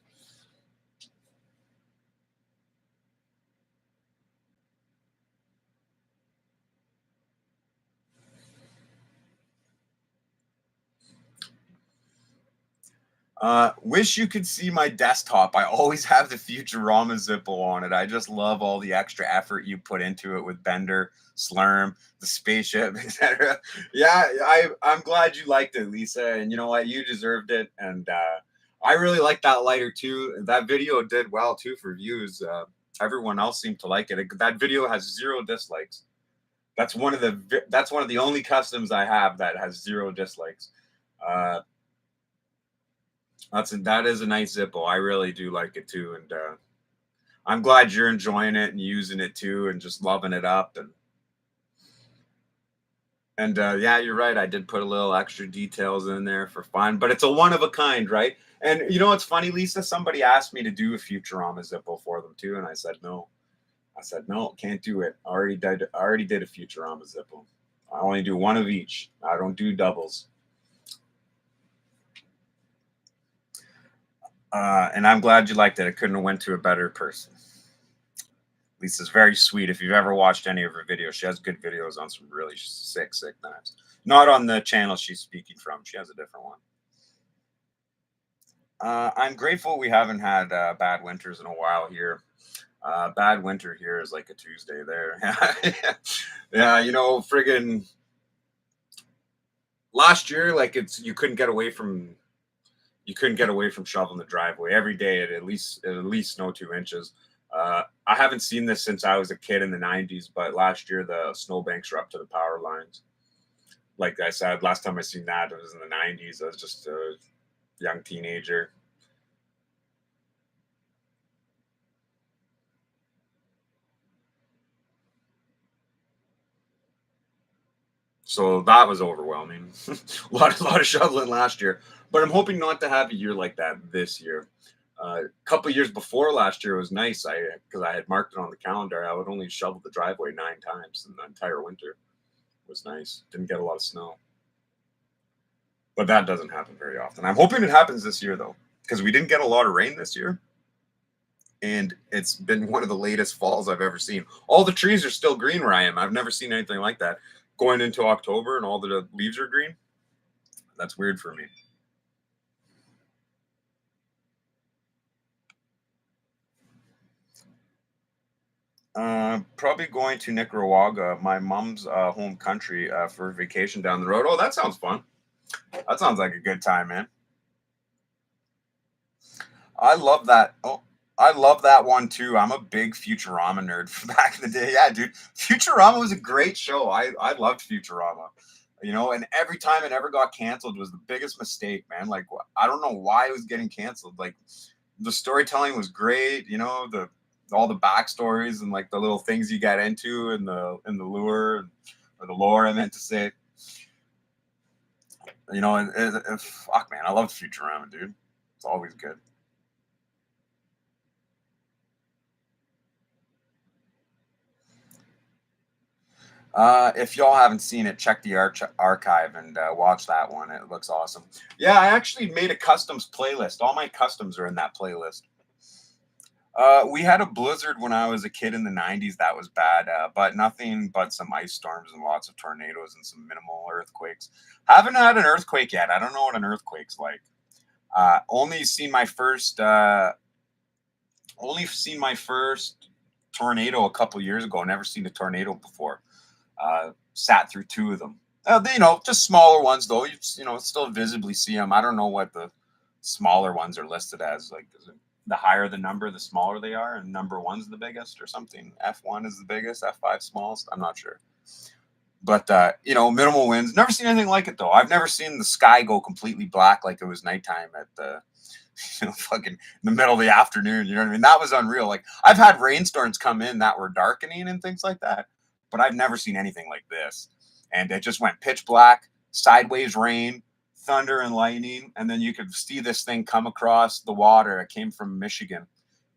Wish you could see my desktop. I always have the Futurama Zippo on it. I just love all the extra effort you put into it with Bender, Slurm, the spaceship, etc. Yeah, I'm glad you liked it, Lisa. And you know what? You deserved it. And I really like that lighter too. That video did well too for views. Everyone else seemed to like it. That video has 0 dislikes. That's one of the only customs I have that has 0 dislikes. Uh, that is a nice Zippo. I really do like it too, and I'm glad you're enjoying it and using it too, and just loving it up. And yeah, you're right. I did put a little extra details in there for fun, but it's a one of a kind, right? And you know what's funny, Lisa? Somebody asked me to do a Futurama Zippo for them too, and I said no. I said no, can't do it. I already did a Futurama Zippo. I only do one of each. I don't do doubles. And I'm glad you liked it. It couldn't have went to a better person. Lisa's very sweet. If you've ever watched any of her videos, she has good videos on some really sick knives. Not on the channel she's speaking from. She has a different one. I'm grateful we haven't had bad winters in a while here. Bad winter here is like a Tuesday there. Yeah, friggin' last year, like, you couldn't get away from shoveling the driveway every day. At least snow 2 inches. I haven't seen this since I was a kid in the '90s, but last year the snowbanks were up to the power lines. Like I said, last time I seen that it was in the '90s. I was just a young teenager. So that was overwhelming. a lot of shoveling last year, but I'm hoping not to have a year like that this year. A couple years before last year was nice. Because I had marked it on the calendar. I would only shovel the driveway 9 times in the entire winter. It was nice. Didn't get a lot of snow, but that doesn't happen very often. I'm hoping it happens this year though, because we didn't get a lot of rain this year, and it's been one of the latest falls I've ever seen. All the trees are still green where I am. I've never seen anything like that. Going into October and all the leaves are green. That's weird for me. Probably going to Nicaragua, my mom's home country, for vacation down the road. Oh, that sounds fun. That sounds like a good time, man. I love that. Oh, I love that one too. I'm a big Futurama nerd from back in the day. Yeah, dude. Futurama was a great show. I loved Futurama. And every time it ever got canceled was the biggest mistake, man. Like I don't know why it was getting canceled. Like the storytelling was great, the all the backstories and like the little things you get into in the lure or the lore I meant to say. Fuck man, I love Futurama, dude. It's always good. If y'all haven't seen it, check the archive and watch that one. It looks awesome. Yeah, I actually made a customs playlist. All my customs are in that playlist. We had a blizzard when I was a kid in the 90s. That was bad, but nothing but some ice storms and lots of tornadoes and some minimal earthquakes. Haven't had an earthquake yet. I don't know what an earthquake's like. Only seen my first tornado a couple years ago. Never seen a tornado before. Sat through two of them. Just smaller ones though. Still visibly see them. I don't know what the smaller ones are listed as. Like, is it the higher the number, the smaller they are, and number one's the biggest or something? F1 is the biggest, F5 smallest. I'm not sure. But minimal winds. Never seen anything like it though. I've never seen the sky go completely black like it was nighttime at the fucking in the middle of the afternoon. You know what I mean? That was unreal. Like I've had rainstorms come in that were darkening and things like that, but I've never seen anything like this. And it just went pitch black, sideways rain, thunder and lightning, and then you could see this thing come across the water. It came from Michigan,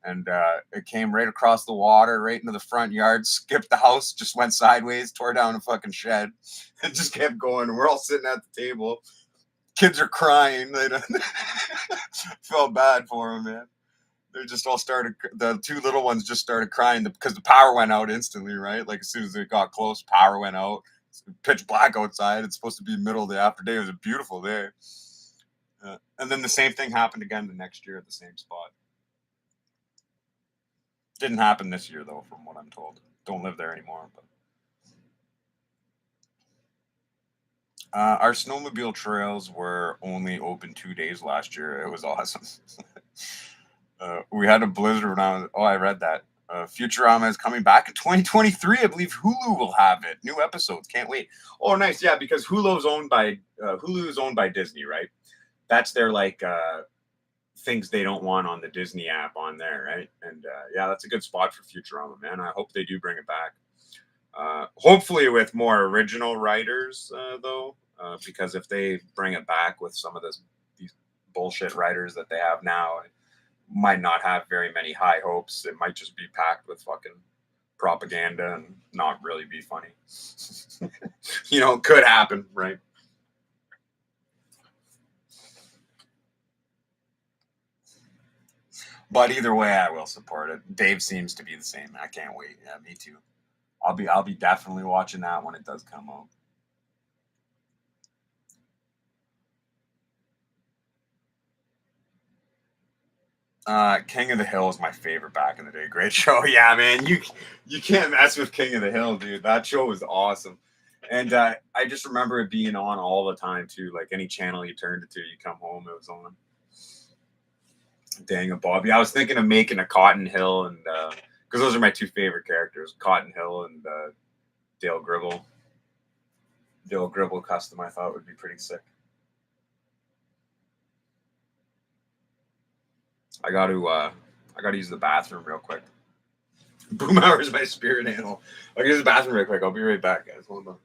and it came right across the water, right into the front yard, skipped the house, just went sideways, tore down a fucking shed, and just kept going. We're all sitting at the table. Kids are crying. They felt bad for them, man. They just all started. The two little ones just started crying because the power went out instantly, right? Like as soon as it got close, power went out. It's pitch black outside. It's supposed to be middle of the afternoon. It was a beautiful day. And then the same thing happened again the next year at the same spot. Didn't happen this year though, from what I'm told. Don't live there anymore, but our snowmobile trails were only open 2 days last year. It was awesome. We had a blizzard when I was. Oh, I read that. Futurama is coming back in 2023. I believe Hulu will have it. New episodes. Can't wait. Oh, nice. Yeah, because Hulu is owned by Disney, right? That's their like things they don't want on the Disney app on there, right? And yeah, that's a good spot for Futurama, man. I hope they do bring it back. Hopefully with more original writers, though, because if they bring it back with some of these bullshit writers that they have now, it might not have very many high hopes. It might just be packed with fucking propaganda and not really be funny. It could happen, right? But either way, I will support it. Dave seems to be the same. I can't wait. Yeah, me too. I'll be definitely watching that when it does come out. King of the Hill is my favorite back in the day. Great show. Yeah, man. You can't mess with King of the Hill, dude. That show was awesome. And I just remember it being on all the time too. Like any channel you turned it to, you come home, it was on. Dang it, Bobby. I was thinking of making a Cotton Hill and because those are my two favorite characters, Cotton Hill and Dale Gribble. Dale Gribble custom I thought would be pretty sick. I gotta use the bathroom real quick. Boomhauer is my spirit animal. I'll use the bathroom real quick. I'll be right back, guys. Hold on.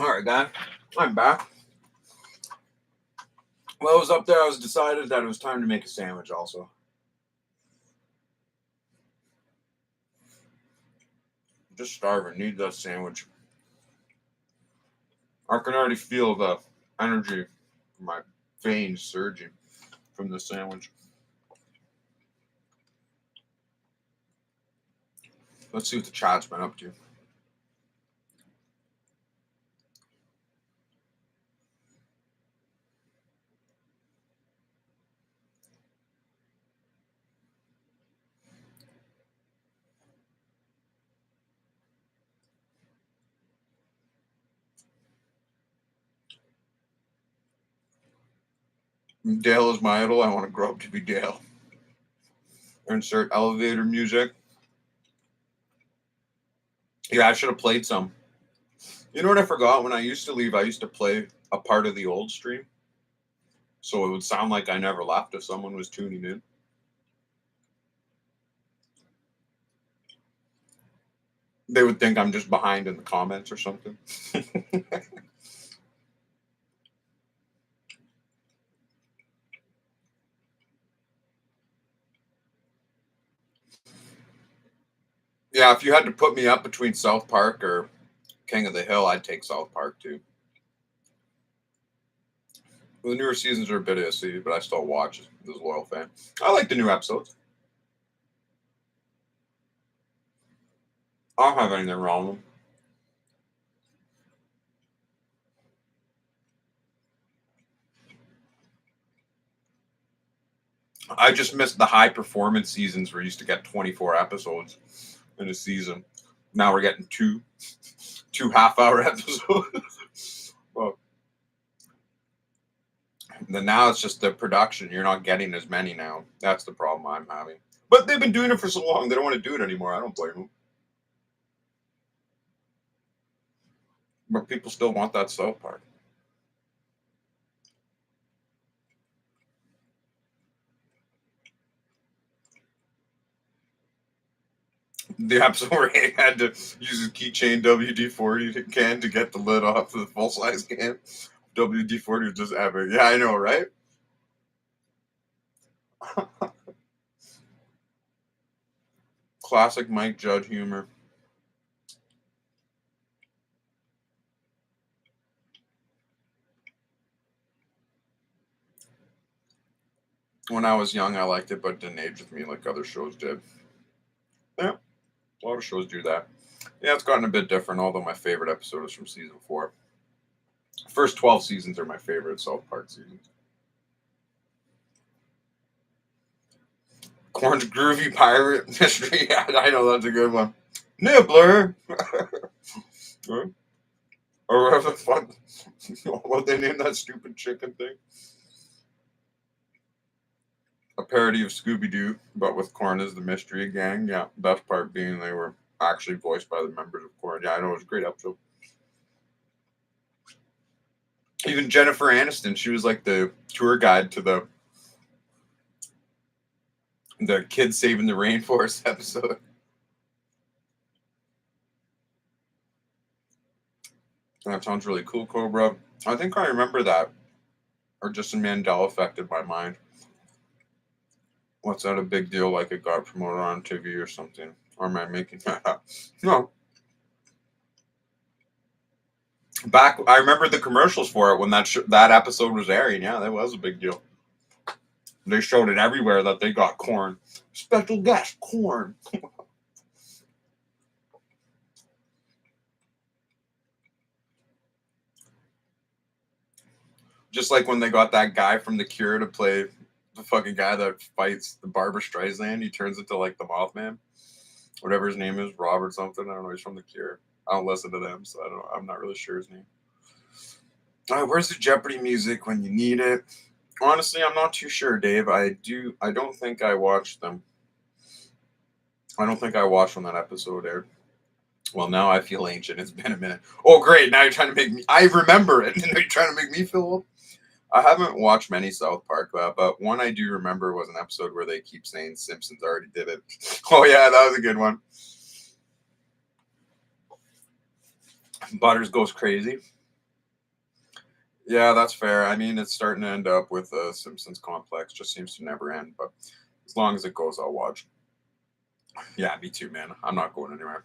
All right, guys, I'm back. While I was up there, I was decided that it was time to make a sandwich also. Just starving, need that sandwich. I can already feel the energy in my veins surging from the sandwich. Let's see what the chat's been up to. Dale is my idol. I want to grow up to be Dale. Insert elevator music. Yeah, I should have played some. You know what I forgot? When I used to leave, I used to play a part of the old stream. So it would sound like I never left if someone was tuning in. They would think I'm just behind in the comments or something. Yeah, if you had to put me up between South Park or King of the Hill, I'd take South Park too. Well, the newer seasons are a bit iffy, but I still watch as a loyal fan. I like the new episodes. I don't have anything wrong with them. I just missed the high performance seasons where you used to get 24 episodes in a season. Now we're getting two half-hour episodes. Well, then now it's just the production. You're not getting as many now. That's the problem I'm having. But they've been doing it for so long, they don't want to do it anymore. I don't blame them. But people still want that South Park. The episode where he had to use his keychain WD-40 can to get the lid off of the full-size can. WD-40 was just epic. Yeah, I know, right? Classic Mike Judge humor. When I was young, I liked it, but it didn't age with me like other shows did. Yeah, a lot of shows do that. Yeah, it's gotten a bit different, although my favorite episode is from season 4. First 12 seasons are my favorite South Park seasons. Corn's Groovy Pirate Mystery. Yeah, I know that's a good one. Nibbler! Or whatever the fuck. What they named that stupid chicken thing? A parody of Scooby Doo, but with Corn as the mystery gang. Yeah, best part being they were actually voiced by the members of Corn. Yeah, I know it was a great episode. Even Jennifer Aniston, she was like the tour guide to the kids saving the rainforest episode. That sounds really cool, Cobra. I think I remember that, or just a Mandela effect in my mind. What's that a big deal? Like it got promoted on TV or something? Or am I making that up? No. Back, I remember the commercials for it when that episode was airing. Yeah, that was a big deal. They showed it everywhere that they got corn. Special guest corn. Just like when they got that guy from The Cure to play the fucking guy that fights the Barbara Streisand. He turns into like the Mothman, whatever his name is, Robert something. I don't know. He's from The Cure. I don't listen to them, so I'm not really sure his name. Where's the Jeopardy music when you need it? Honestly, I'm not too sure, Dave. I don't think I watched them. I don't think I watched when that episode aired. Well, now I feel ancient. It's been a minute. Oh, great. Now you're trying to make me. I remember it. And you're trying to make me feel old. I haven't watched many South Park, but one I do remember was an episode where they keep saying Simpsons already did it. Oh, yeah, that was a good one. Butters goes crazy. Yeah, that's fair. I mean, it's starting to end up with the Simpsons complex. Just seems to never end. But as long as it goes, I'll watch. Yeah, me too, man. I'm not going anywhere.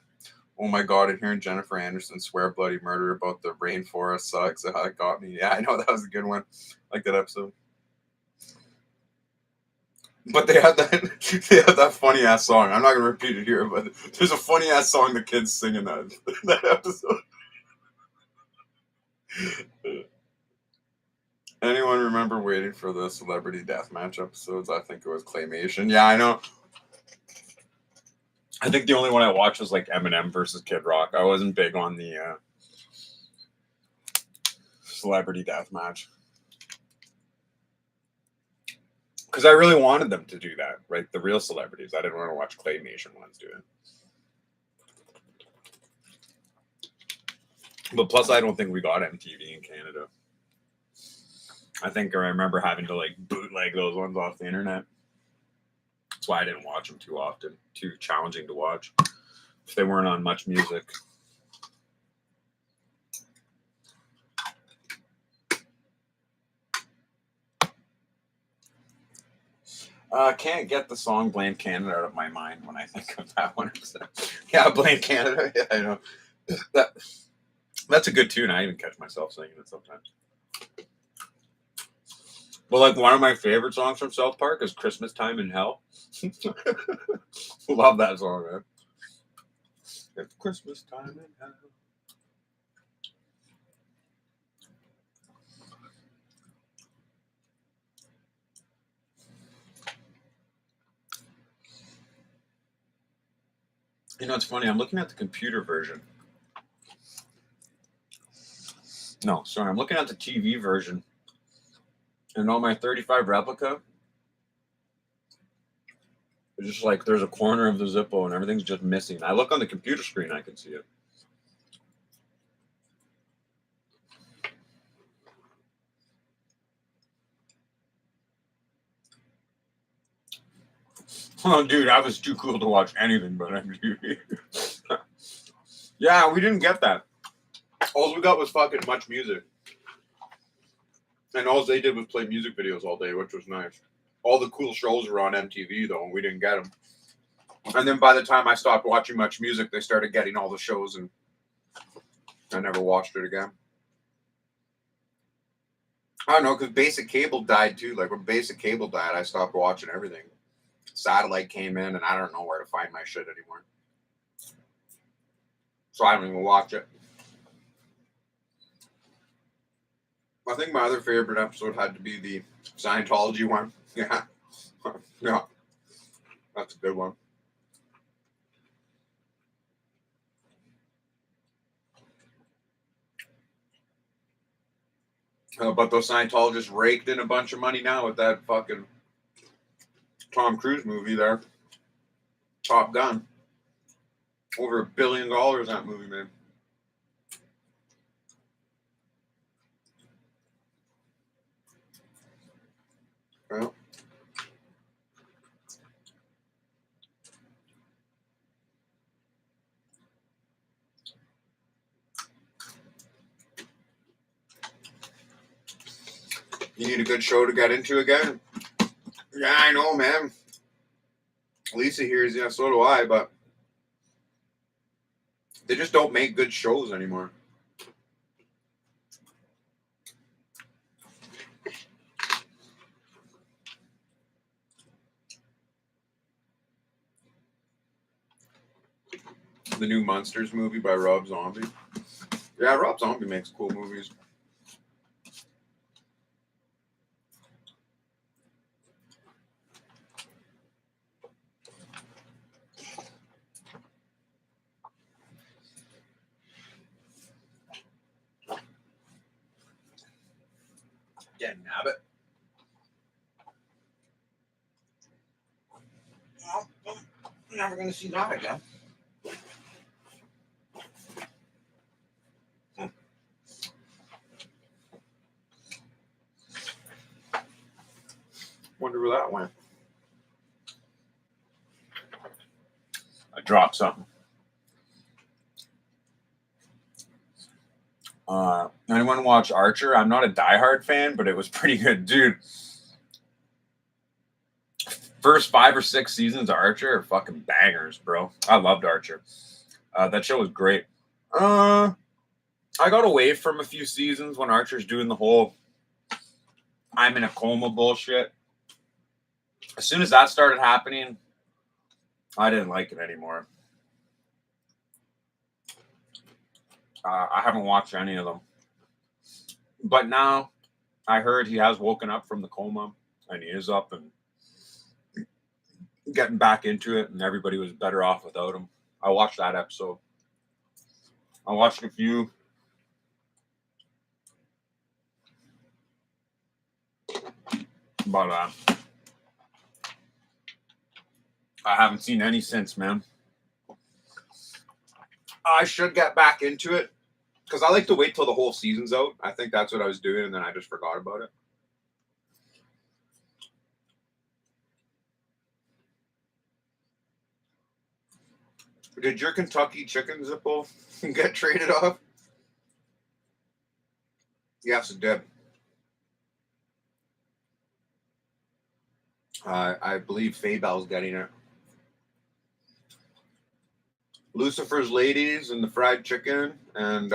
Oh my god, and hearing Jennifer Anderson swear bloody murder about the rainforest sucks. That got me. Yeah, I know that was a good one. Like that episode. But they had that they had that funny ass song. I'm not gonna repeat it here, but there's a funny ass song the kids sing in that episode. Anyone remember waiting for the celebrity deathmatch episodes? I think it was Claymation. Yeah, I know. I think the only one I watched was like Eminem versus Kid Rock. I wasn't big on the celebrity deathmatch because I really wanted them to do that, right? The real celebrities. I didn't want to watch Claymation ones do it. But plus, I don't think we got MTV in Canada. I think I remember having to like bootleg those ones off the internet. That's why I didn't watch them too often. Too challenging to watch if they weren't on Much Music. Can't get the song "Blame Canada" out of my mind when I think of that one. Yeah, "Blame Canada." Yeah, I know that's a good tune. I even catch myself singing it sometimes. Well, like one of my favorite songs from South Park is "Christmas Time in Hell." Love that song, man. It's Christmas time in hell. You know, it's funny. I'm looking at the computer version. No, sorry. I'm looking at the TV version. And on my 35 replica, it's just like there's a corner of the Zippo and everything's just missing. I look on the computer screen, I can see it. Oh, dude, I was too cool to watch anything but MTV. Yeah, we didn't get that. All we got was fucking Much Music. And all they did was play music videos all day, which was nice. All the cool shows were on MTV, though, and we didn't get them. And then by the time I stopped watching Much Music, they started getting all the shows, and I never watched it again. I don't know, because basic cable died too. Like when basic cable died, I stopped watching everything. Satellite came in, and I don't know where to find my shit anymore. So I don't even watch it. I think my other favorite episode had to be the Scientology one. Yeah. Yeah. That's a good one. But those Scientologists raked in a bunch of money now with that fucking Tom Cruise movie there. Top Gun. Over $1 billion that movie, man. Well, you need a good show to get into again. Yeah, I know, man. Lisa hears, yeah, so do I, but they just don't make good shows anymore. The new Monsters movie by Rob Zombie. Yeah, Rob Zombie makes cool movies. Getting habit. Well, I'm never going to see that again. Wonder where that went. I dropped something. Anyone watch Archer? I'm not a diehard fan, but it was pretty good, dude. First 5 or 6 seasons of Archer are fucking bangers, bro. I loved Archer. That show was great. I got away from a few seasons when Archer's doing the whole I'm in a coma bullshit. As soon as that started happening, I didn't like it anymore. I haven't watched any of them. But now I heard he has woken up from the coma and he is up and getting back into it, and everybody was better off without him. I watched that episode. I watched a few. But I haven't seen any since, man. I should get back into it because I like to wait till the whole season's out. I think that's what I was doing, and then I just forgot about it. Did your Kentucky chicken Zippo get traded off? Yes, it did. I believe Faybell's getting it. Lucifer's Ladies and the fried chicken, and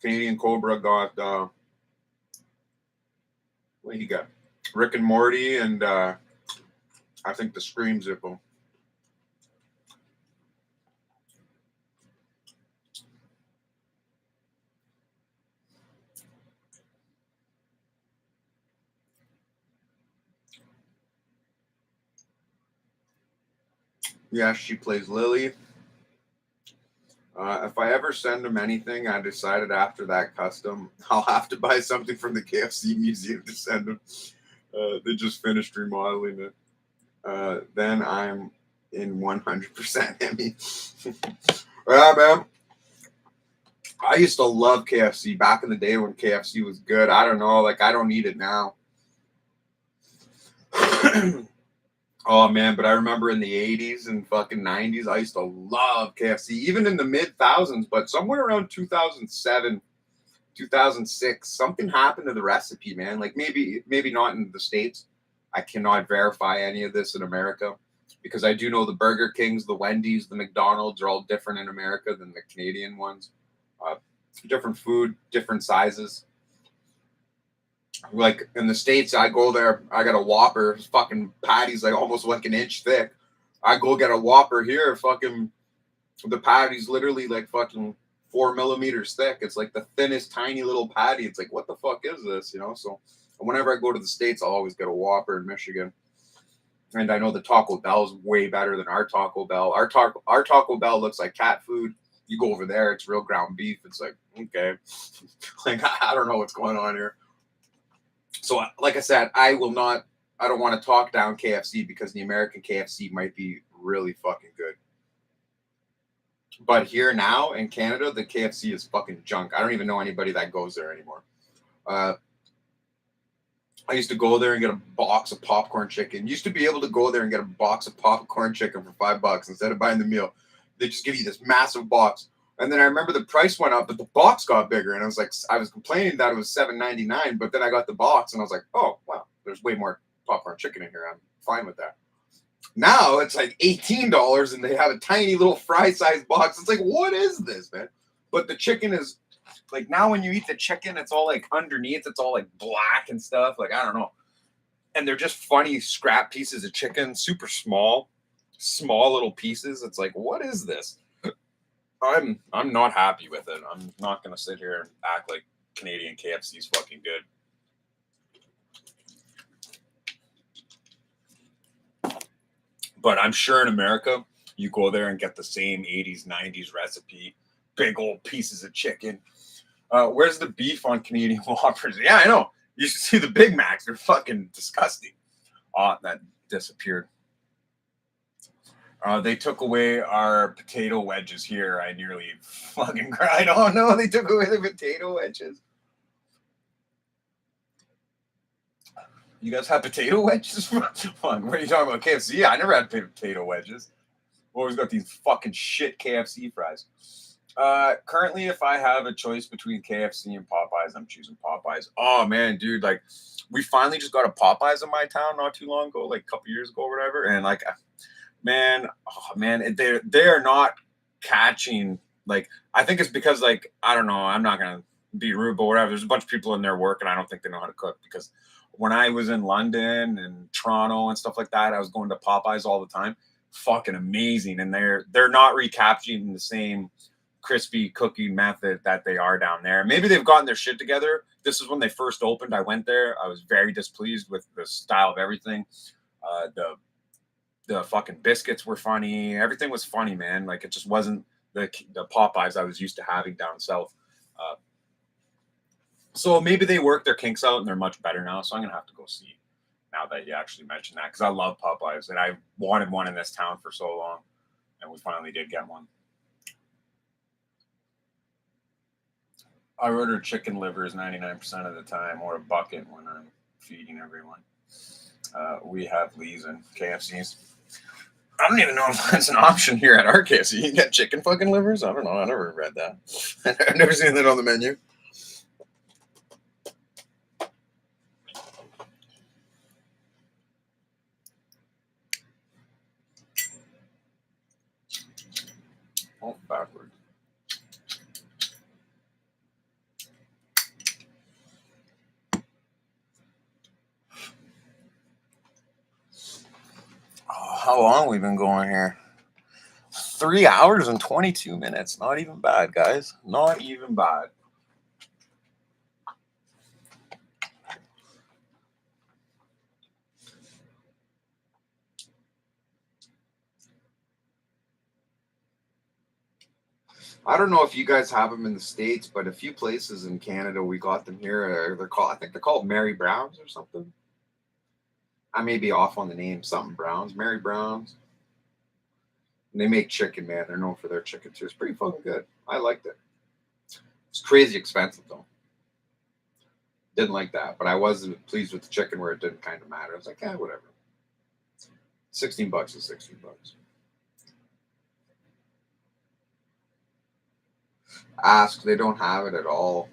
Canadian Cobra got what he got? Rick and Morty, and I think the Scream Zippo. Yeah, she plays Lily. If I ever send him anything, I decided after that custom, I'll have to buy something from the KFC museum to send him. They just finished remodeling it. Then I'm in 100% Emmy. Yeah, man. I used to love KFC back in the day when KFC was good. I don't know. Like, I don't eat it now. Oh man, but I remember in the 80s and fucking 90s, I used to love KFC, even in the mid thousands, but somewhere around 2007, 2006, something happened to the recipe, man. Like maybe not in the States. I cannot verify any of this in America because I do know the Burger Kings, the Wendy's, the McDonald's are all different in America than the Canadian ones. Different food, different sizes. Like in the States, I go there, I got a Whopper, fucking patty's like almost like an inch thick. I go get a Whopper here, fucking the patty's literally like fucking 4 millimeters thick. It's like the thinnest, tiny little patty. It's like, what the fuck is this? You know? So whenever I go to the States, I'll always get a Whopper in Michigan. And I know the Taco Bell is way better than our Taco Bell. Our Taco Bell looks like cat food. You go over there, it's real ground beef. It's like, okay. Like, I don't know what's going on here. So, like I said, I don't want to talk down KFC because the American KFC might be really fucking good. But here now in Canada, the KFC is fucking junk. I don't even know anybody that goes there anymore. I used to go there and get a box of popcorn chicken. Used to be able to go there and get a box of popcorn chicken for $5 instead of buying the meal. They just give you this massive box. And then I remember the price went up, but the box got bigger. And I was complaining that it was $7.99, but then I got the box and I was like, oh, wow, there's way more popcorn chicken in here. I'm fine with that. Now it's like $18 and they have a tiny little fry-sized box. It's like, what is this, man? But the chicken is like, now when you eat the chicken, it's all like underneath, it's all like black and stuff. Like, I don't know. And they're just funny scrap pieces of chicken, super small little pieces. It's like, what is this? I'm not happy with it. I'm not gonna sit here and act like Canadian KFC is fucking good. But I'm sure in America, you go there and get the same 80s, 90s recipe, big old pieces of chicken. Where's the beef on Canadian Whoppers? Yeah, I know. You should see the Big Macs. They're fucking disgusting. Oh, that disappeared. They took away our potato wedges here. I nearly fucking cried. Oh no, they took away the potato wedges. You guys have potato wedges? What are you talking about? KFC? Yeah, I never had potato wedges. Always got these fucking shit KFC fries. Currently, if I have a choice between KFC and Popeyes, I'm choosing Popeyes. Oh man, dude, like we finally just got a Popeyes in my town not too long ago, like a couple years ago or whatever, and like, man, oh man, they are not catching. Like, I think it's because like I don't know, I'm not gonna be rude, but whatever. There's a bunch of people in there working. I don't think they know how to cook because when I was in London and Toronto and stuff like that, I was going to Popeyes all the time. Fucking amazing, and they're not recapturing the same crispy cookie method that they are down there. Maybe they've gotten their shit together. This is when they first opened. I went there. I was very displeased with the style of everything. The fucking biscuits were funny. Everything was funny, man. Like it just wasn't the Popeyes I was used to having down south. Uh, so maybe they worked their kinks out and they're much better now. So I'm gonna have to go see now that you actually mentioned that because I love Popeyes and I wanted one in this town for so long, and we finally did get one. I order chicken livers 99% of the time, or a bucket when I'm feeding everyone. We have Lee's and KFC's. I don't even know if that's an option here at our KFC. You can get chicken fucking livers? I don't know. I never read that. I've never seen that on the menu. Oh, backwards. Oh, how long we been going here? 3 hours and 22 minutes. Not even bad, guys. Not even bad. I don't know if you guys have them in the States, but a few places in Canada we got them here. They're called, I think they're called Mary Browns or something. I may be off on the name, something Browns, Mary Browns. And they make chicken, man. They're known for their chicken too. It's pretty fucking good. I liked it. It's crazy expensive though. Didn't like that, but I was pleased with the chicken where it didn't kind of matter. I was like, yeah, whatever. $16 is $16. Ask, they don't have it at all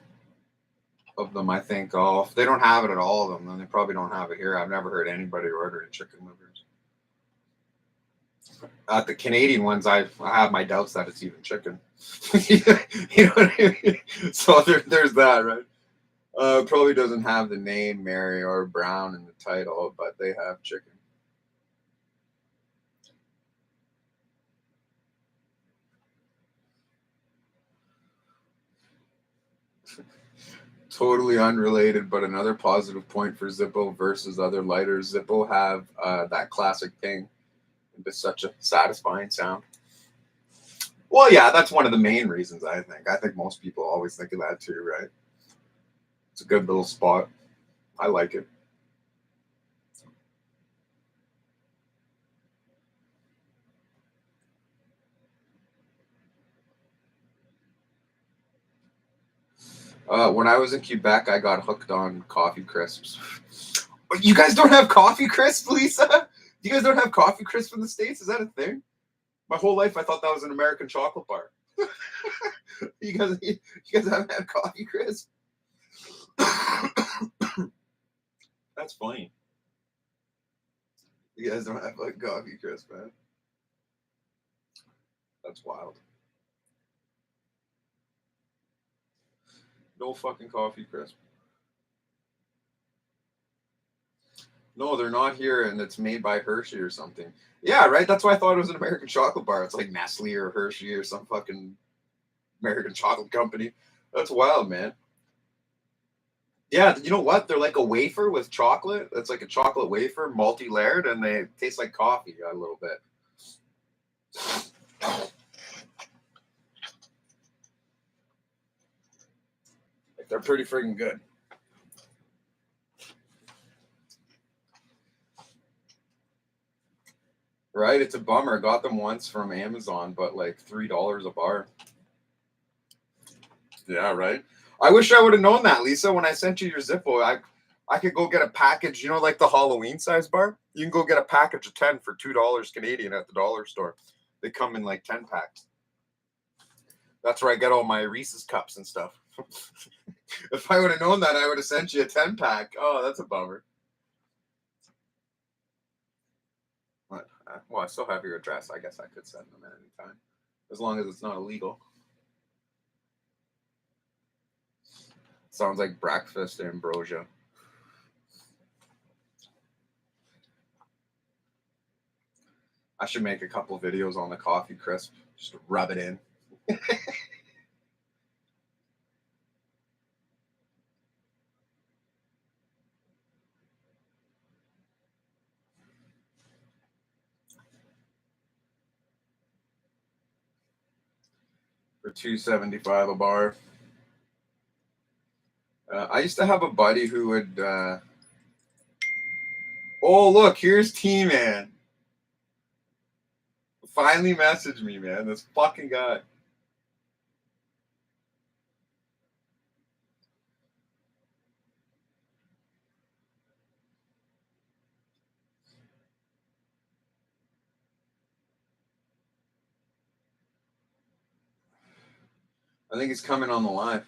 of them. I think, oh, if they don't have it at all of them, then they probably don't have it here. I've never heard anybody ordering chicken livers. At the Canadian ones, I have my doubts that it's even chicken. You know what I mean? So there's that, right? Probably doesn't have the name Mary or Brown in the title, but they have chicken. Totally unrelated, but another positive point for Zippo versus other lighters. Zippo have that classic ping, just such a satisfying sound. Well, yeah, that's one of the main reasons I think. I think most people always think of that too, right? It's a good little spot. I like it. When I was in Quebec, I got hooked on coffee crisps. You guys don't have coffee crisp, Lisa? You guys don't have coffee crisp in the States? Is that a thing? My whole life, I thought that was an American chocolate bar. You guys haven't had coffee crisp? That's funny. You guys don't have like coffee crisp, man. That's wild. No fucking coffee crisp. No, they're not here, and it's made by Hershey or something. Yeah, right. That's why I thought it was an American chocolate bar. It's like Nestle or Hershey or some fucking American chocolate company. That's wild, man. Yeah, you know what? They're like a wafer with chocolate. It's like a chocolate wafer, multi-layered, and they taste like coffee a little bit. Like, they're pretty freaking good. Right? It's a bummer. Got them once from Amazon, but like $3 a bar. Yeah, right. I wish I would have known that, Lisa. When I sent you your Zippo, I could go get a package. You know, like the Halloween size bar. You can go get a package of 10 for $2 Canadian at the dollar store. They come in like 10 packs. That's where I get all my Reese's cups and stuff. If I would have known that, I would have sent you a 10-pack. Oh, that's a bummer. What? Well, I still have your address. I guess I could send them at any time, as long as it's not illegal. Sounds like breakfast ambrosia. I should make a couple videos on the coffee crisp. Just rub it in. For $2.75 a bar. I used to have a buddy who would. Oh, look, here's T-Man. Finally messaged me, man. This fucking guy. I think he's coming on the live.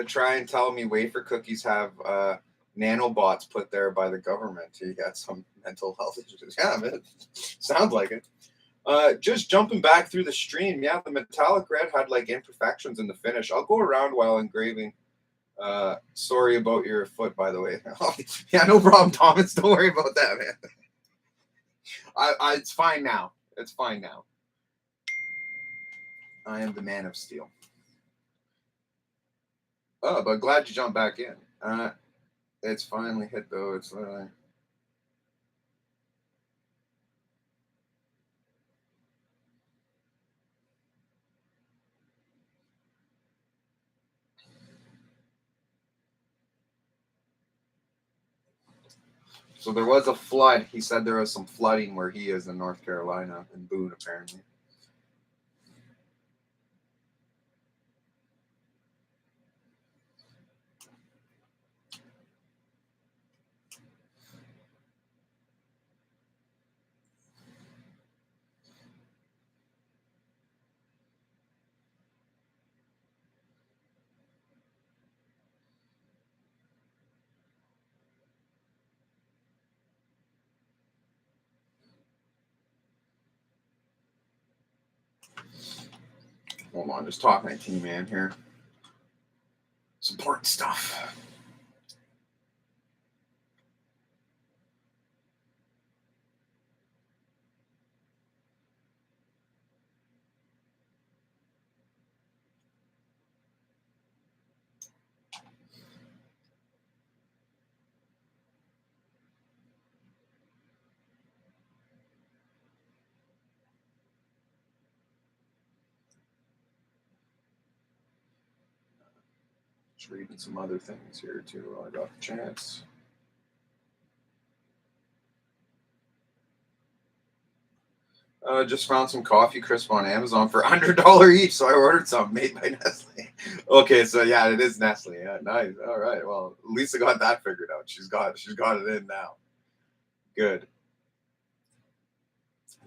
Try and tell me wafer cookies have nanobots put there by the government. He got some mental health issues. Yeah, man. Sounds like it. Just jumping back through the stream. Yeah, the metallic red had like imperfections in the finish. I'll go around while engraving. Sorry about your foot, by the way. Yeah, no problem, Thomas. Don't worry about that, man. It's fine now. It's fine now. I am the man of steel. Oh, but glad you jumped back in. It's finally hit though. It's so there was a flood. He said there was some flooding where he is in North Carolina, in Boone, apparently. Hold on, just talking to T-Man here. It's important stuff. Just reading some other things here too while I got the chance. Just found some coffee crisp on Amazon for $100 each, so I ordered some made by Nestle. Okay, so yeah, it is Nestle. Yeah, nice. All right. Well, Lisa got that figured out. She's got it in now. Good.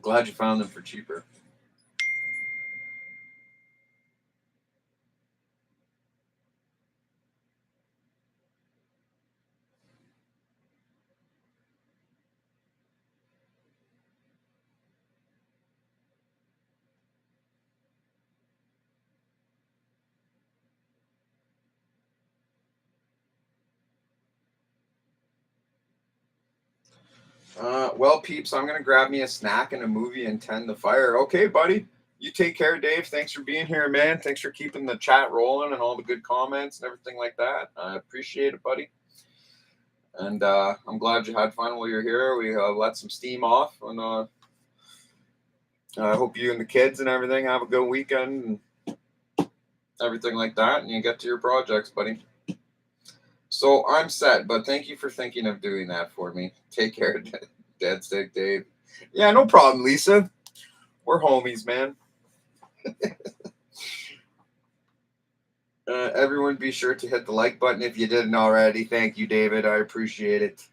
Glad you found them for cheaper. Well, peeps, I'm gonna grab me a snack and a movie and tend the fire. Okay, buddy. You take care, Dave. Thanks for being here, man. Thanks for keeping the chat rolling and all the good comments and everything like that. I appreciate it, buddy. And I'm glad you had fun while you're here. We let some steam off, and I hope you and the kids and everything have a good weekend and everything like that, and you get to your projects, buddy. So I'm set, but thank you for thinking of doing that for me. Take care, Dead Stick Dave. Yeah, no problem, Lisa. We're homies, man. Everyone be sure to hit the like button if you didn't already. Thank you, David. I appreciate it.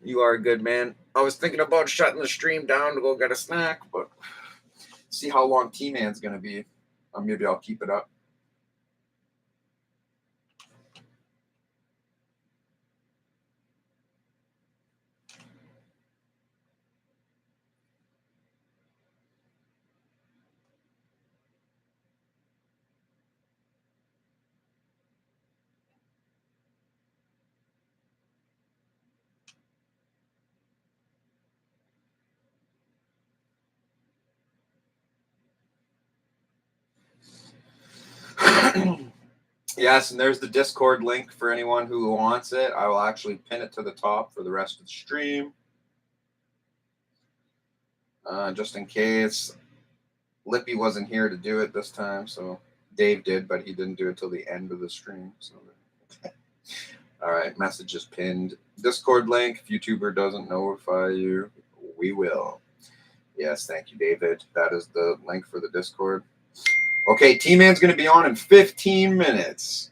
You are a good man. I was thinking about shutting the stream down to go get a snack, but see how long T-Man's going to be. Maybe I'll keep it up. Yes, and there's the Discord link for anyone who wants it. I will actually pin it to the top for the rest of the stream. Just in case. Lippy wasn't here to do it this time, so Dave did, but he didn't do it till the end of the stream. So, all right, message is pinned. Discord link. If YouTuber doesn't notify you, we will. Yes, thank you, David. That is the link for the Discord. Okay, T-Man's going to be on in 15 minutes.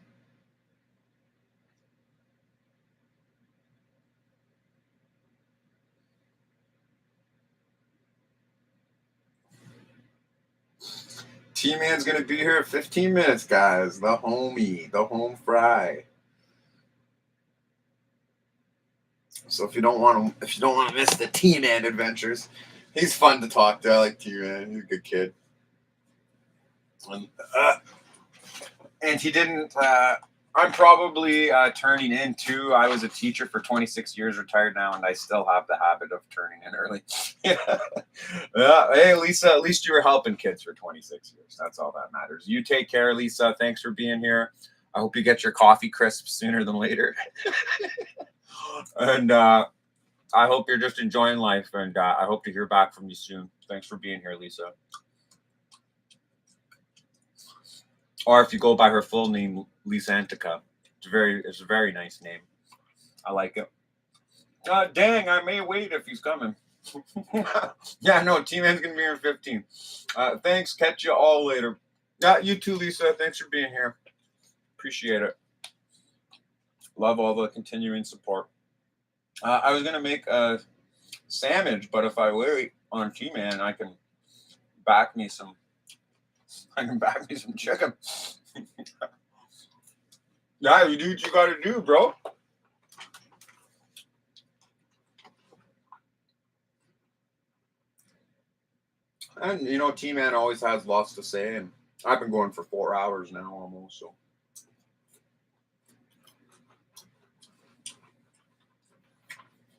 T-Man's going to be here in 15 minutes, guys. The homie, the home fry. So if you don't want to miss the T-Man adventures, he's fun to talk to. I like T-Man. He's a good kid. And he didn't. I'm probably turning in too. I was a teacher for 26 years, retired now, and I still have the habit of turning in early. Yeah. Hey, Lisa, at least you were helping kids for 26 years. That's all that matters. You take care, Lisa. Thanks for being here. I hope you get your coffee crisp sooner than later. And I hope you're just enjoying life, and I hope to hear back from you soon. Thanks for being here, Lisa. Or if you go by her full name, Lisa Antica. It's a very nice name. I like it. Dang, I may wait if he's coming. Yeah, no, T-Man's going to be here in 15. Thanks. Catch you all later. You too, Lisa. Thanks for being here. Appreciate it. Love all the continuing support. I was going to make a sandwich, but if I wait on T-Man, I can back me some chicken. Yeah, you do what you got to do, bro. And, T-Man always has lots to say, and I've been going for 4 hours now almost, so.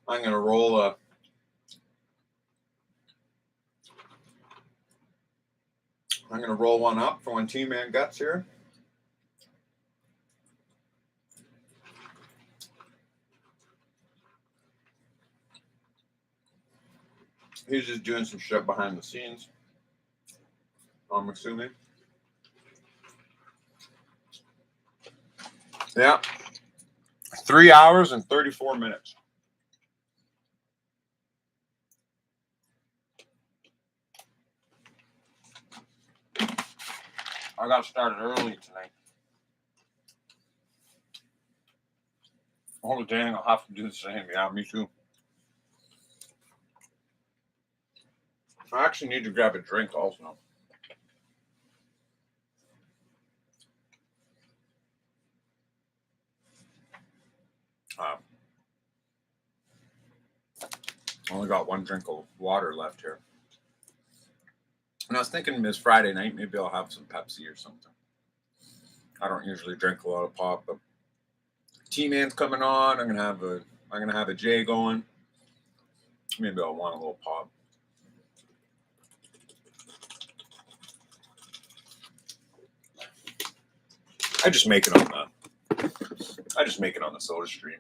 I'm going to roll one up for when T-Man gets here. He's just doing some shit behind the scenes, I'm assuming. Yeah. 3 hours and 34 minutes. I got started early tonight. Oh, dang, I'll have to do the same. Yeah, me too. I actually need to grab a drink also. I only got one drink of water left here. And I was thinking it's Friday night, maybe I'll have some Pepsi or something. I don't usually drink a lot of pop, but T-Man's coming on. I'm gonna have a J going. Maybe I'll want a little pop. I just make it on the soda stream.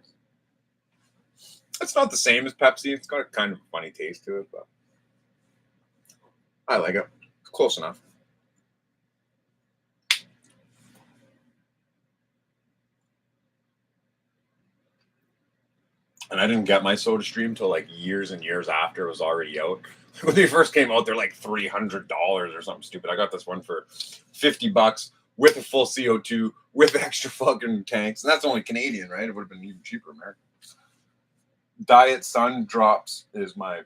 It's not the same as Pepsi. It's got a kind of funny taste to it, but I like it. It's close enough. And I didn't get my soda stream till like years and years after it was already out. When they first came out, they're like $300 or something stupid. I got this one for $50 with a full CO2 with extra fucking tanks, and that's only Canadian, right? It would have been even cheaper American. Diet Sun Drops is my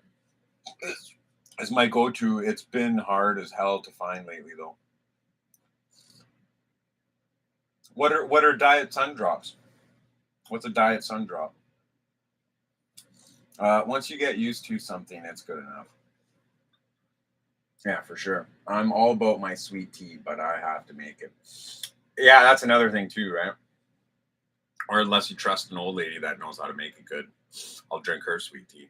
go-to. It's been hard as hell to find lately though. What are Diet Sun Drops? What's a Diet Sun Drop? Once you get used to something, it's good enough. Yeah, for sure. I'm all about my sweet tea, but I have to make it. Yeah, that's another thing too, right? Or unless you trust an old lady that knows how to make it good, I'll drink her sweet tea.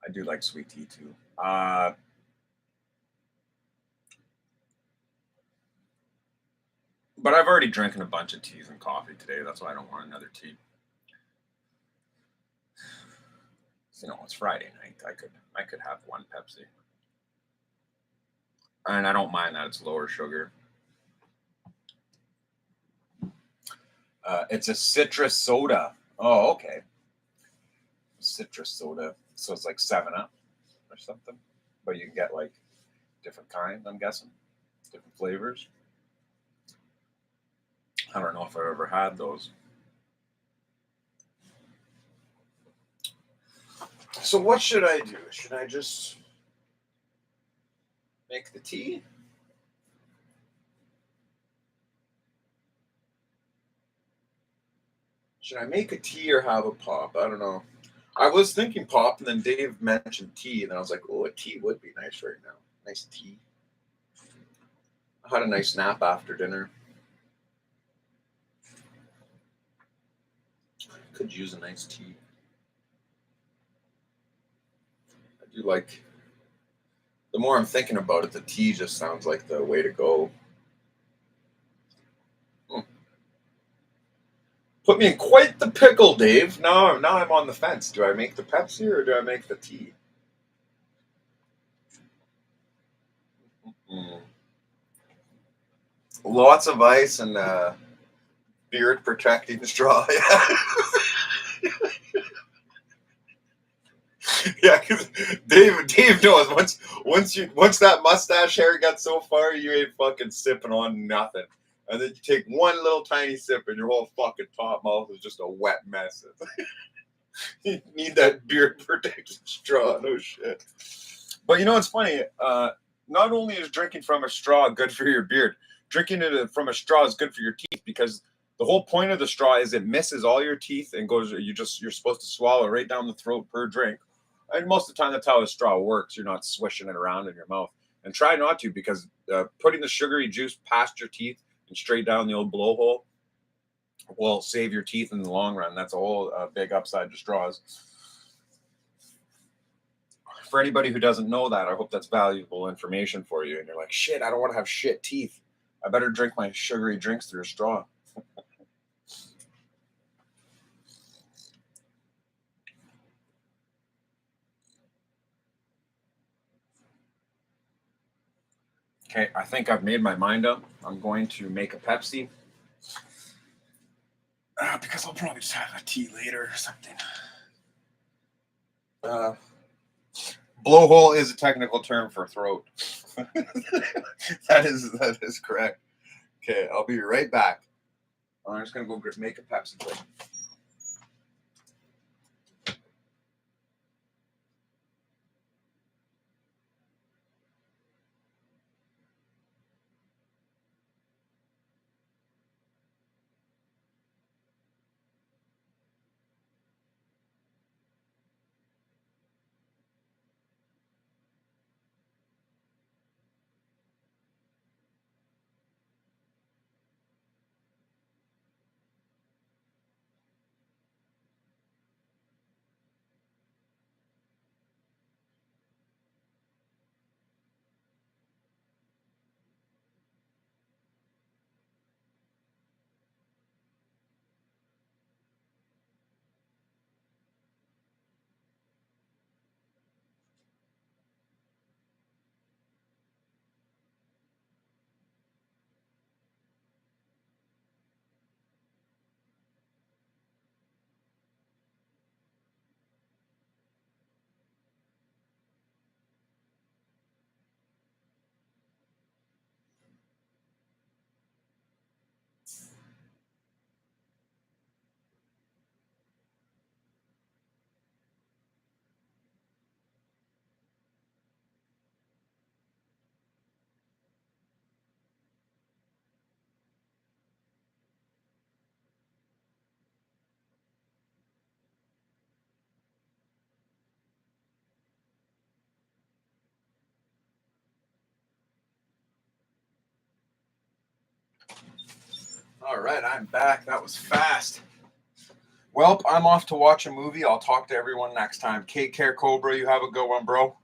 I do like sweet tea too. But I've already drinking a bunch of teas and coffee today. That's why I don't want another tea. It's Friday night. I could have one Pepsi, and I don't mind that it's lower sugar. It's a citrus soda. Oh, okay. Citrus soda. So it's like 7 Up or something. But you can get like different kinds, I'm guessing. Different flavors. I don't know if I've ever had those. So what should I do? Should I just make the tea? Should I make a tea or have a pop? I don't know. I was thinking pop, and then Dave mentioned tea, and I was like, oh, a tea would be nice right now. Nice tea. I had a nice nap after dinner. Could use a nice tea. I do like. The more I'm thinking about it, the tea just sounds like the way to go. Hmm. Put me in quite the pickle, Dave. Now I'm on the fence. Do I make the Pepsi or do I make the tea? Mm. Lots of ice and beard protecting straw. Yeah, because Dave knows once that mustache hair got so far, you ain't fucking sipping on nothing. And then you take one little tiny sip, and your whole fucking top mouth is just a wet mess. You need that beard protected straw. No shit. But you know what's funny? Not only is drinking from a straw good for your beard, drinking it from a straw is good for your teeth because the whole point of the straw is it misses all your teeth and goes. You're supposed to swallow right down the throat per drink. And most of the time, that's how the straw works. You're not swishing it around in your mouth. And try not to because putting the sugary juice past your teeth and straight down the old blowhole will save your teeth in the long run. That's a whole big upside to straws. For anybody who doesn't know that, I hope that's valuable information for you. And you're like, shit, I don't want to have shit teeth. I better drink my sugary drinks through a straw. Okay, I think I've made my mind up. I'm going to make a Pepsi because I'll probably just have a tea later or something. Uh, Blowhole is a technical term for throat. that is correct. Okay, I'll be right back. I'm just gonna go make a Pepsi quick. All right, I'm back. That was fast. Well, I'm off to watch a movie. I'll talk to everyone next time. Take care, Cobra. You have a good one, bro.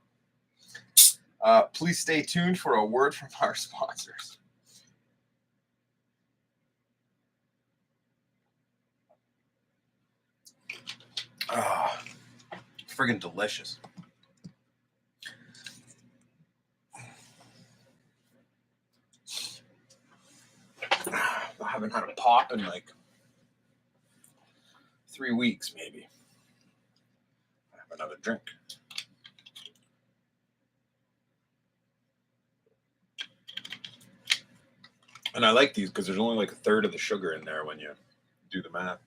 Please stay tuned for a word from our sponsors. Friggin' delicious. I haven't had a pop in like 3 weeks, maybe. I have another drink. And I like these because there's only like a third of the sugar in there when you do the math.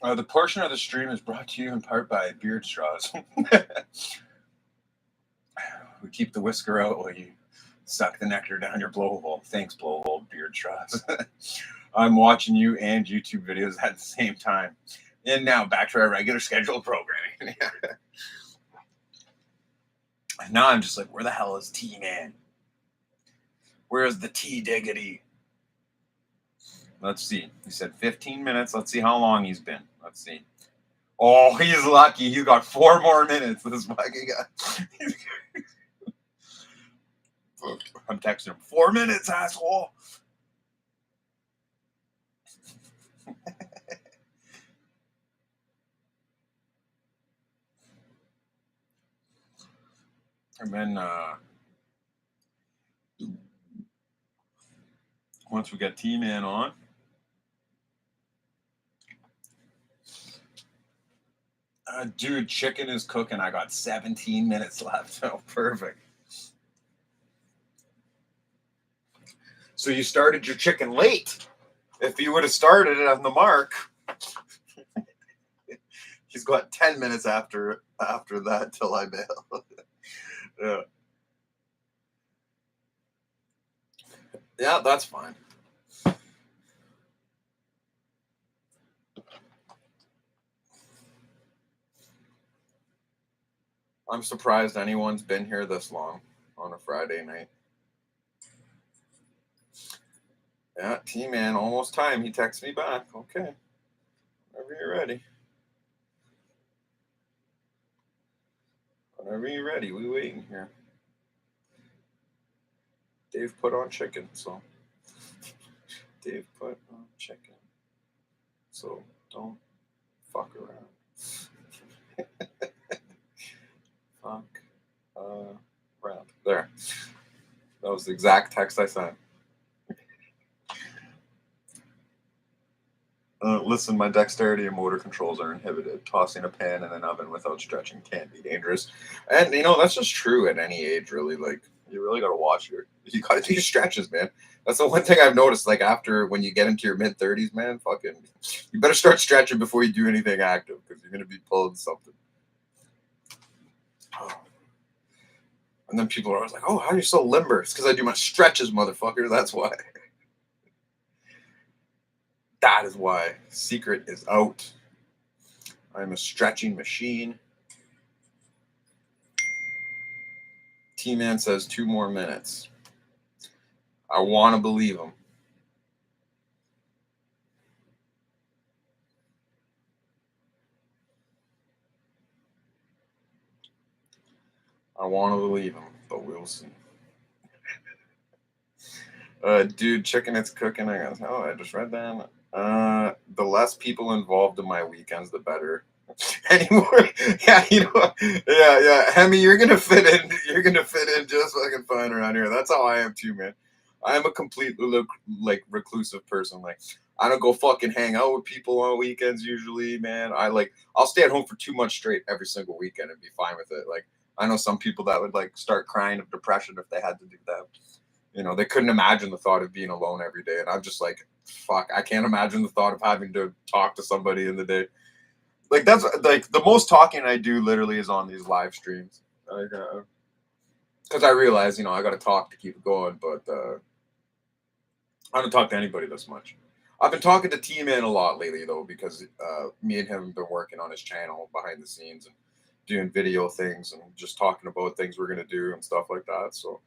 The portion of the stream is brought to you in part by Beard Straws. We keep the whisker out while you suck the nectar down your blowhole. Thanks, blowhole Beard Straws. I'm watching you and YouTube videos at the same time. And now back to our regular scheduled programming. Now I'm just like, where the hell is T-Man? Where's the T-diggity? Let's see. He said 15 minutes. Let's see how long he's been. Let's see. Oh, he's lucky. He's got 4 more minutes. This fucking guy. I'm texting him. 4 minutes, asshole. And then once we get T-Man on, dude, chicken is cooking. I got 17 minutes left. Oh, perfect. So you started your chicken late. If you would have started it on the mark, he's got 10 minutes after that till I bail. Yeah. Yeah, that's fine. I'm surprised anyone's been here this long on a Friday night. Yeah, T-Man, almost time. He texts me back. Okay. Whenever you're ready. Whenever you're ready, we waiting here. Dave put on chicken, so Dave put on chicken. So don't fuck around. Fuck around. There. That was the exact text I sent. Listen, my dexterity and motor controls are inhibited. Tossing a pan in an oven without stretching can be dangerous. And, that's just true at any age, really. Like, you really got to watch you got to do your stretches, man. That's the one thing I've noticed. Like, after when you get into your mid 30s, man, you better start stretching before you do anything active because you're going to be pulling something. Oh. And then people are always like, oh, how are you so limber? It's because I do my stretches, motherfucker. That's why. That is why. Secret is out. I'm a stretching machine. T-Man says 2 more minutes. I want to believe him. I want to believe him, but we'll see. Dude, chicken it's cooking. I just read that. The less people involved in my weekends, the better. Anymore. Yeah, yeah. Hemi, you're gonna fit in. You're gonna fit in just fucking fine around here. That's how I am too, man. I am a completely reclusive person. Like, I don't go fucking hang out with people on weekends usually, man. I'll stay at home for 2 months straight every single weekend and be fine with it. Like, I know some people that would like start crying of depression if they had to do that. They couldn't imagine the thought of being alone every day. And I'm just like, fuck, I can't imagine the thought of having to talk to somebody in the day. Like, that's like the most talking I do literally is on these live streams. Because I realize, I got to talk to keep it going, but I don't talk to anybody this much. I've been talking to T-Man a lot lately, though, because me and him have been working on his channel behind the scenes and doing video things and just talking about things we're going to do and stuff like that. So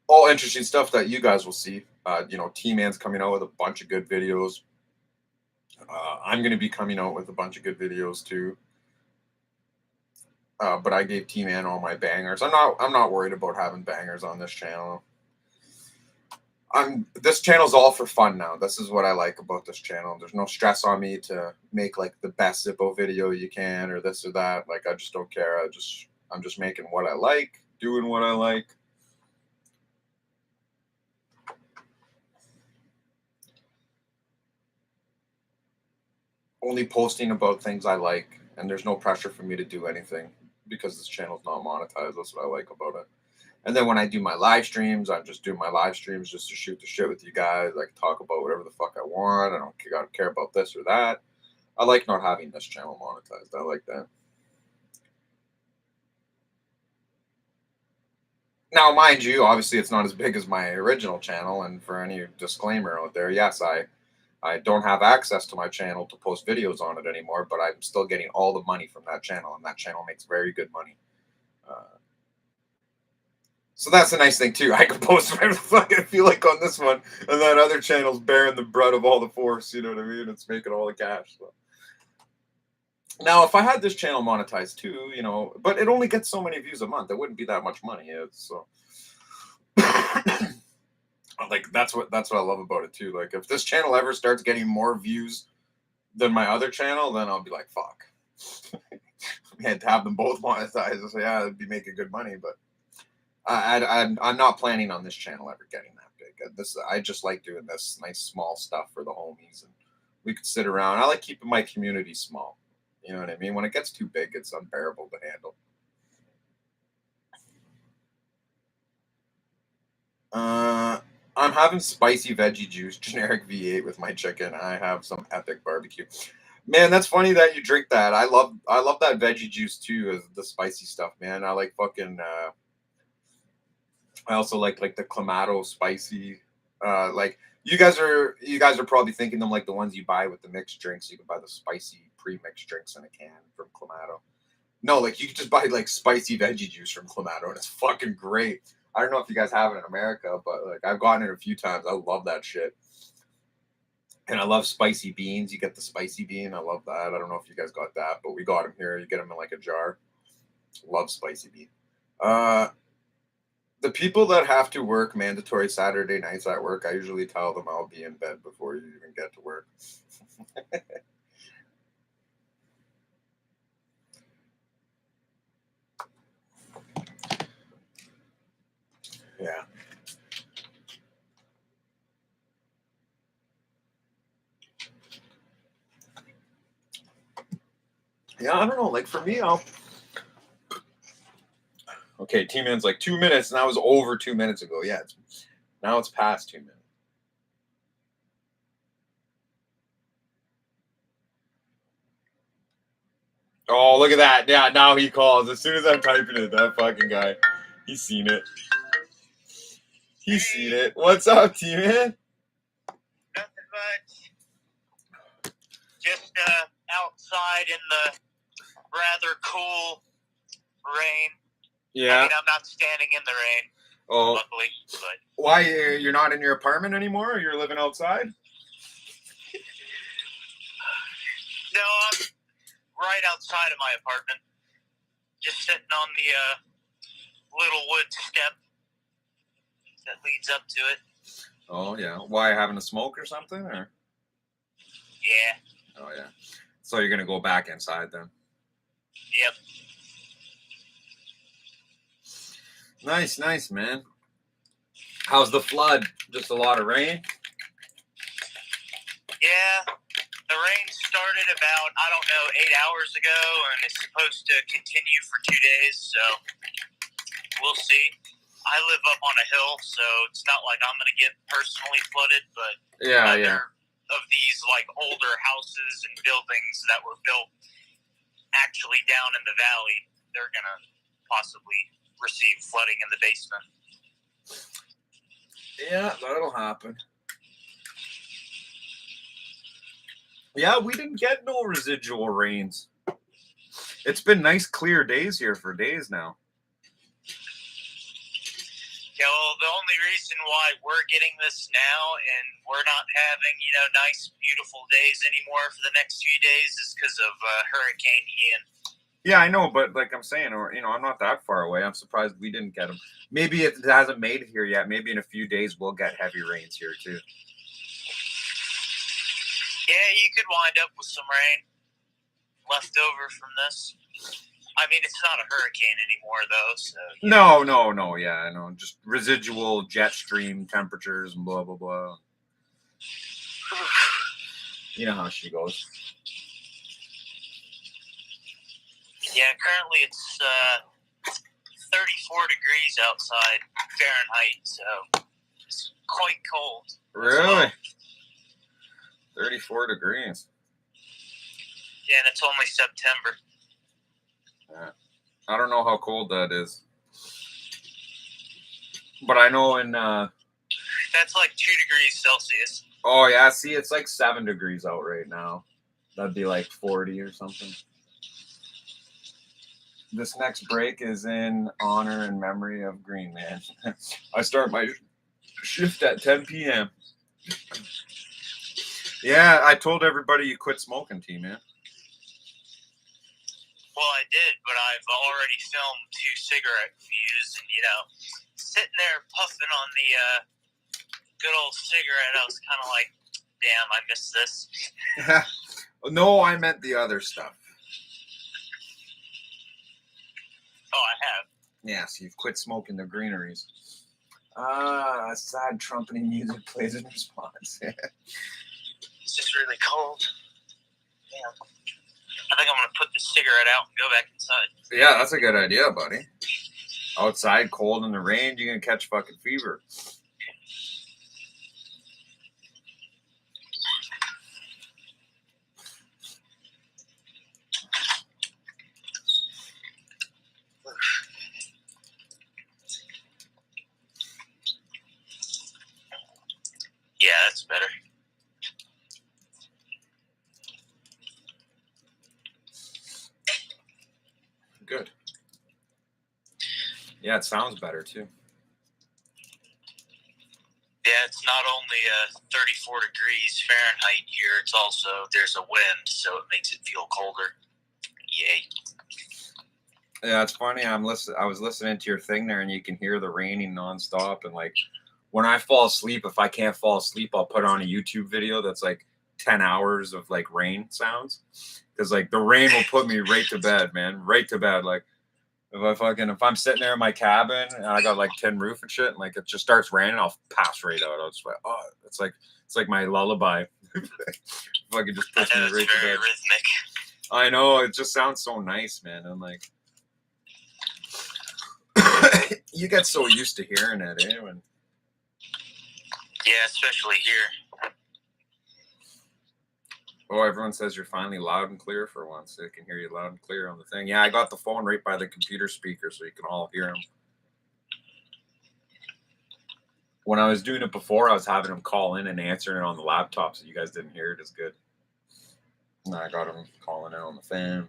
all interesting stuff that you guys will see. T-Man's coming out with a bunch of good videos. I'm going to be coming out with a bunch of good videos too. But I gave T-Man all my bangers. I'm not worried about having bangers on this channel. This channel's all for fun now. This is what I like about this channel. There's no stress on me to make like the best Zippo video you can or this or that. Like, I just don't care. I'm just making what I like, doing what I like. Only posting about things I like, and there's no pressure for me to do anything because this channel's not monetized. That's what I like about it. And then when I do my live streams, I'm just doing my live streams just to shoot the shit with you guys. I can talk about whatever the fuck I want. I don't care about this or that. I like not having this channel monetized. I like that. Now, mind you, obviously it's not as big as my original channel. And for any disclaimer out there, yes, I don't have access to my channel to post videos on it anymore, but I'm still getting all the money from that channel, and that channel makes very good money. So that's a nice thing too. I can post whatever the fuck I feel like on this one, and that other channel's bearing the brunt of all the force. You know what I mean? It's making all the cash. So. Now, if I had this channel monetized too, but it only gets so many views a month. It wouldn't be that much money. So, like that's what I love about it too. Like, if this channel ever starts getting more views than my other channel, then I'll be like, fuck. I had to have them both monetized. So yeah, it'd be making good money, but. I'm not planning on this channel ever getting that big. I just like doing this nice small stuff for the homies, and we could sit around. I like keeping my community small. You know what I mean? When it gets too big, it's unbearable to handle. I'm having spicy veggie juice, generic V8 with my chicken. I have some epic barbecue. Man, that's funny that you drink that. I love that veggie juice too, as the spicy stuff, man. I like fucking. I also like the Clamato spicy. Like you guys are probably thinking them like the ones you buy with the mixed drinks. You can buy the spicy pre-mixed drinks in a can from Clamato. No, like you can just buy like spicy veggie juice from Clamato, and it's fucking great. I don't know if you guys have it in America, but like I've gotten it a few times. I love that shit. And I love spicy beans. You get the spicy bean. I love that. I don't know if you guys got that, but we got them here. You get them in like a jar. Love spicy bean. The people that have to work mandatory Saturday nights at work, I usually tell them I'll be in bed before you even get to work. Yeah. Yeah, I don't know. Like for me, Okay, T-Man's like 2 minutes, and that was over 2 minutes ago. Yeah, now it's past 2 minutes. Oh, look at that. Yeah, now he calls. As soon as I'm typing it, that fucking guy, he's seen it. He's seen it. What's up, T-Man? Nothing much. Just outside in the rather cool rain. Yeah. I mean, I'm not standing in the rain. Oh. Luckily, but why you're not in your apartment anymore? Or you're living outside? No, I'm right outside of my apartment, just sitting on the little wood step that leads up to it. Oh yeah. Why, having a smoke or something, or? Yeah. Oh yeah. So you're gonna go back inside then? Yep. Nice, man. How's the flood? Just a lot of rain? Yeah. The rain started about, 8 hours ago, and it's supposed to continue for 2 days, so we'll see. I live up on a hill, so it's not like I'm going to get personally flooded, but yeah. Of these like older houses and buildings that were built actually down in the valley, they're going to possibly receive flooding in the basement. Yeah, that'll happen. Yeah, we didn't get no residual rains. It's been nice, clear days here for days now. Yeah, well, the only reason why we're getting this now and we're not having, nice, beautiful days anymore for the next few days is because of Hurricane Ian. Yeah, I know, but like I'm saying, or I'm not that far away. I'm surprised we didn't get them. Maybe it hasn't made it here yet. Maybe in a few days we'll get heavy rains here too. Yeah, you could wind up with some rain left over from this. I mean, it's not a hurricane anymore, though. So No. Yeah, I know. Just residual jet stream temperatures and blah blah blah. You know how she goes. Yeah, currently it's 34 degrees outside Fahrenheit, so it's quite cold. Really? 34 degrees. Yeah, and it's only September. Yeah. I don't know how cold that is. But I know in... That's like 2 degrees Celsius. Oh, yeah. See, it's like 7 degrees out right now. That'd be like 40 or something. This next break is in honor and memory of Green Man. I start my shift at 10 p.m. Yeah, I told everybody you quit smoking, T-Man. Well, I did, but I've already filmed 2 cigarette views, and sitting there puffing on the good old cigarette, I was kind of like, damn, I missed this. No, I meant the other stuff. Oh, I have. Yeah, so you've quit smoking the greeneries. Sad trumpeting music plays in response. It's just really cold. Damn. I think I'm going to put this cigarette out and go back inside. Yeah, that's a good idea, buddy. Outside, cold in the rain, you're going to catch fucking fever. Yeah, that's better. Good. Yeah, it sounds better too. Yeah, it's not only 34 degrees Fahrenheit here, it's also, there's a wind, so it makes it feel colder. Yay. Yeah, it's funny. I was listening to your thing there, and you can hear the raining nonstop. And like, when I fall asleep, if I can't fall asleep, I'll put on a YouTube video that's like 10 hours of like rain sounds, because like the rain will put me right to bed, man, right to bed. Like if I'm sitting there in my cabin and I got like tin roof and shit, and like it just starts raining, I'll pass right out. I'll just like, oh, it's like my lullaby. Fucking just puts me right to bed. Very rhythmic. I know, it just sounds so nice, man. I'm like. You get so used to hearing it, eh? Yeah, especially here. Oh, everyone says you're finally loud and clear for once. They can hear you loud and clear on the thing. Yeah, I got the phone right by the computer speaker so you can all hear him. When I was doing it before, I was having him call in and answering it on the laptop, so you guys didn't hear it as good. And I got him calling in on the fan.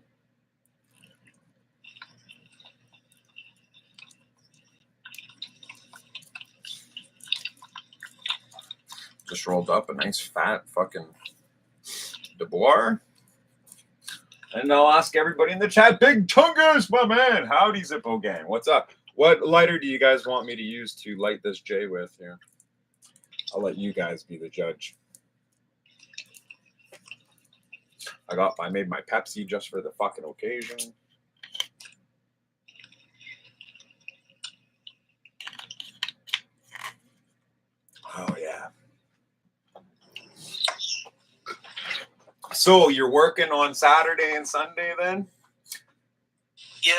Just rolled up a nice fat fucking DeBoer. And I'll ask everybody in the chat, Big Tungus, my man. Howdy, Zippo gang. What's up? What lighter do you guys want me to use to light this J with here? I'll let you guys be the judge. I made my Pepsi just for the fucking occasion. Oh, yeah. So you're working on Saturday and Sunday then? Yeah.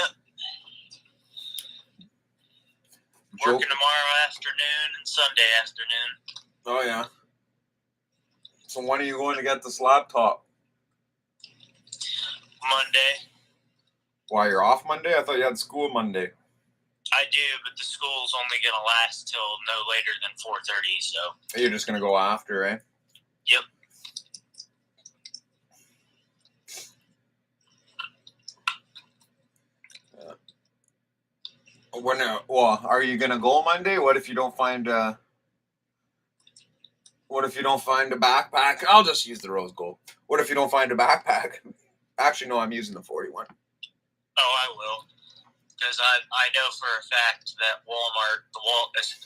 Working tomorrow afternoon and Sunday afternoon. Oh, yeah. So when are you going to get this laptop? Monday. Why, you're off Monday? I thought you had school Monday. I do, but the school's only going to last till no later than 4:30, so. You're just going to go after, eh? Yep. When? Well, are you gonna go Monday? What if you don't find? What if you don't find a backpack? I'll just use the rose gold. What if you don't find a backpack? Actually, no, I'm using the 41. Oh, I will. Because I know for a fact that Walmart,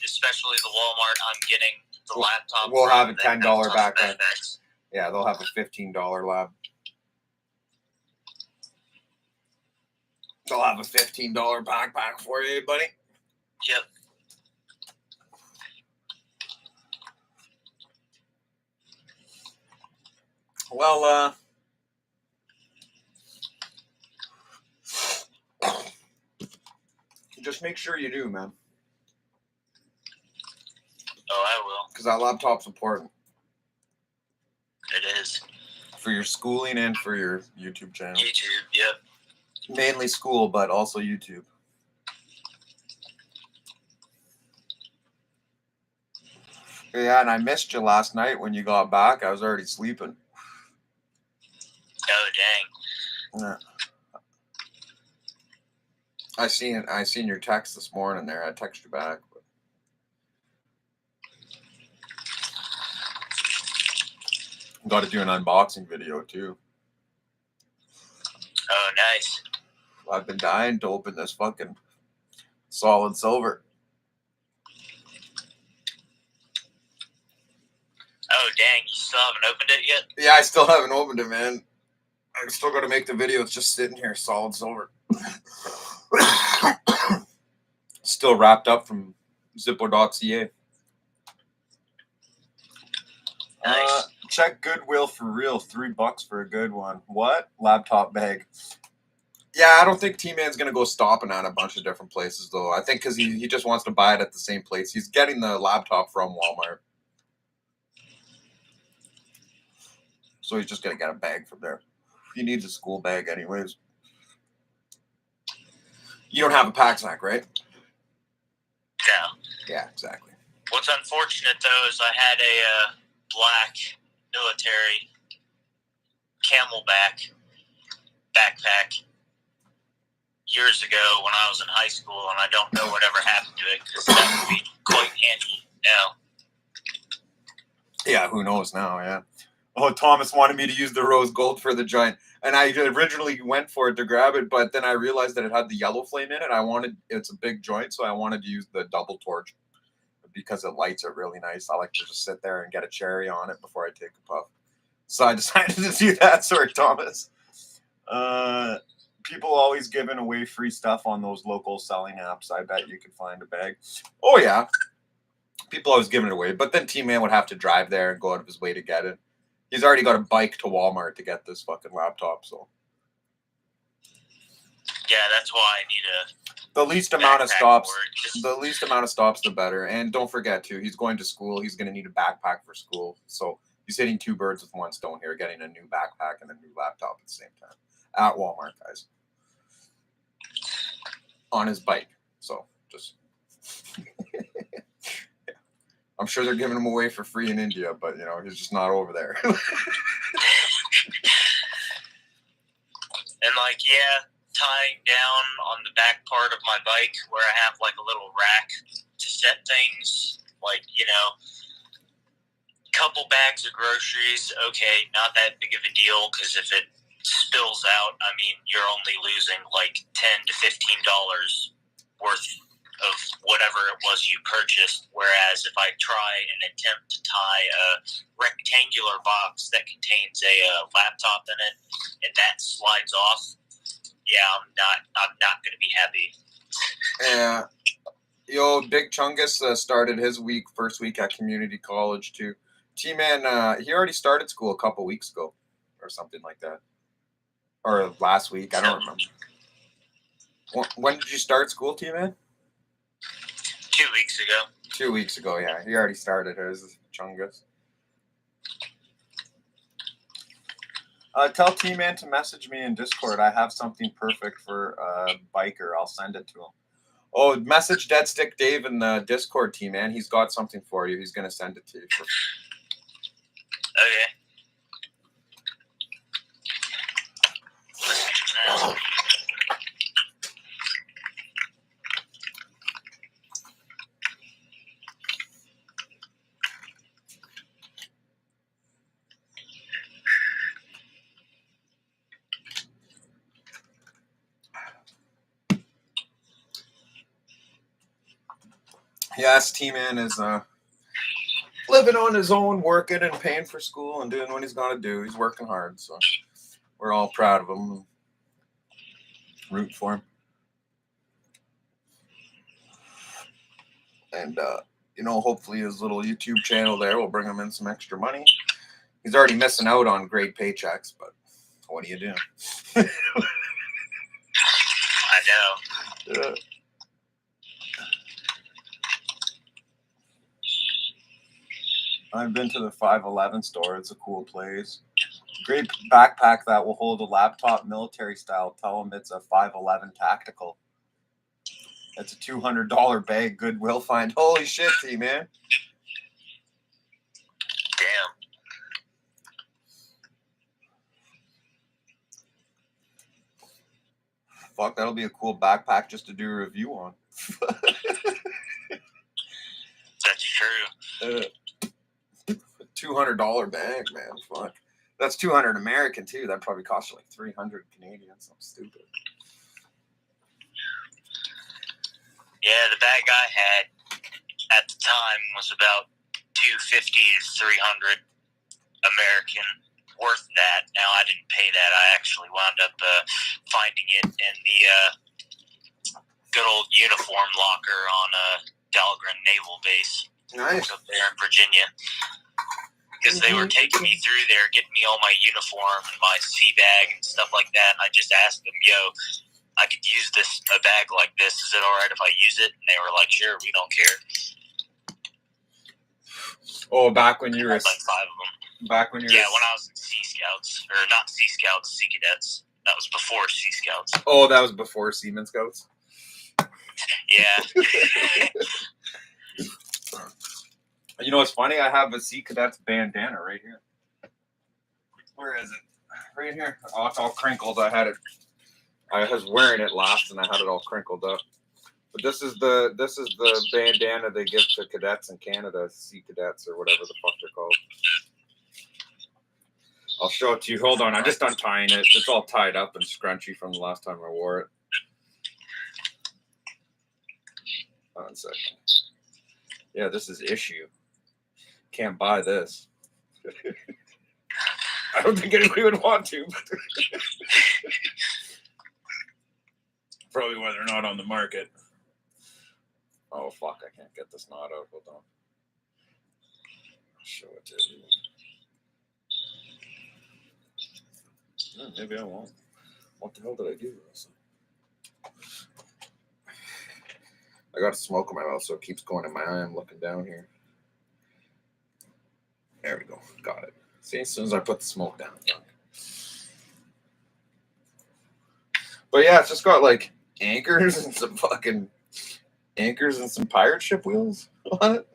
especially the Walmart I'm getting the laptop We'll from, have a $10 backpack. backpacks. Yeah, they'll have a $15 lab. They'll have a $15 backpack for you, buddy. Yep. Well, just make sure you do, man. Oh, I will. Because that laptop's important. It is. For your schooling and for your YouTube channel. YouTube, yep. Mainly school, but also YouTube. Yeah, and I missed you last night when you got back. I was already sleeping. Oh, dang. Yeah. I seen your text this morning there. I texted you back. But... got to do an unboxing video too. Oh, nice. I've been dying to open this fucking solid silver. Oh, dang. You still haven't opened it yet? Yeah, I still haven't opened it, man. I still got to make the video. It's just sitting here, solid silver. Still wrapped up from Zippo.ca. Nice. Check Goodwill for real. $3 for a good one. What? Laptop bag. Yeah, I don't think T-Man's going to go stopping at a bunch of different places, though. I think because he just wants to buy it at the same place. He's getting the laptop from Walmart. So he's just going to get a bag from there. He needs a school bag anyways. You don't have a pack sack, right? No. Yeah, exactly. What's unfortunate, though, is I had a black military camelback backpack years ago when I was in high school, and I don't know whatever happened to it, because that would be quite handy now. Yeah, who knows now, yeah. Oh, Thomas wanted me to use the rose gold for the giant. And I originally went for it to grab it, but then I realized that it had the yellow flame in it. It's a big joint, so I wanted to use the double torch because it lights it really nice. I like to just sit there and get a cherry on it before I take a puff. So I decided to do that. Sorry, Thomas. People always giving away free stuff on those local selling apps. I bet you could find a bag. Oh, yeah. People always giving it away. But then T-Man would have to drive there and go out of his way to get it. He's already got a bike to Walmart to get this fucking laptop, so. Yeah, that's why I need the least amount of stops. Just... The least amount of stops, the better. And don't forget, too, he's going to school. He's going to need a backpack for school. So he's hitting two birds with one stone here, getting a new backpack and a new laptop at the same time. At Walmart, guys. On his bike. So, just... I'm sure they're giving him away for free in India, but, he's just not over there. And, tying down on the back part of my bike where I have, a little rack to set things, couple bags of groceries, okay, not that big of a deal, because if it spills out, you're only losing, $10 to $15 worth of whatever it was you purchased, whereas if I try and attempt to tie a rectangular box that contains a laptop in it, and that slides off, I'm not going to be happy. Yeah. Big Chungus started his first week at community college too. T-Man, he already started school a couple weeks ago or something like that. Or last week, I don't remember. When did you start school, T-Man? 2 weeks ago. 2 weeks ago, yeah. He already started his, Chungus. Tell T-Man to message me in Discord. I have something perfect for a biker. I'll send it to him. Oh, message Deadstick Dave in the Discord, T-Man. He's got something for you. He's going to send it to you. Okay. Yes, T-Man is living on his own, working and paying for school and doing what he's got to do. He's working hard, so we're all proud of him and rooting for him. And, hopefully his little YouTube channel there will bring him in some extra money. He's already missing out on great paychecks, but what do you do? I know. Yeah. I've been to the 511 store. It's a cool place. Great backpack that will hold a laptop military style. Tell them it's a 511 tactical. It's a $200 bag Goodwill find. Holy shit, T-Man. Damn. Fuck, that'll be a cool backpack just to do a review on. That's true. $200 bag, man. Fuck. That's 200 American too. That probably cost you like 300 Canadian. Something stupid. Yeah, the bag I had at the time was about $250 to $300 American. Worth that. Now I didn't pay that. I actually wound up finding it in the good old uniform locker on Dahlgren Naval Base. Nice. Up there in Virginia. Because they were taking me through there, getting me all my uniform and my sea bag and stuff like that. And I just asked them, yo, I could use a bag like this. Is it all right if I use it? And they were like, sure, we don't care. Oh, back when you were... like 5 of them. Back when you were... Yeah, when I was in Sea Scouts. Or not Sea Scouts, Sea Cadets. That was before Sea Scouts. Oh, that was before Seaman Scouts? Yeah. You know what's funny? I have a Sea Cadets bandana right here. Where is it? Right here. Oh, it's all crinkled. I was wearing it last and I had it all crinkled up. But this is the bandana they give to cadets in Canada, Sea Cadets or whatever the fuck they're called. I'll show it to you. Hold on, I'm just untying it. It's all tied up and scrunchy from the last time I wore it. 1 second. Yeah, this is issue. Can't buy this. I don't think anybody would want to. Probably why they're not on the market. Oh, fuck, I can't get this knot out. Hold on. I'll show it to you. Maybe I won't. What the hell did I do? I got a smoke in my mouth, so it keeps going in my eye. I'm looking down here. There we go. Got it. See, as soon as I put the smoke down. But yeah, it's just got like anchors and some pirate ship wheels on it.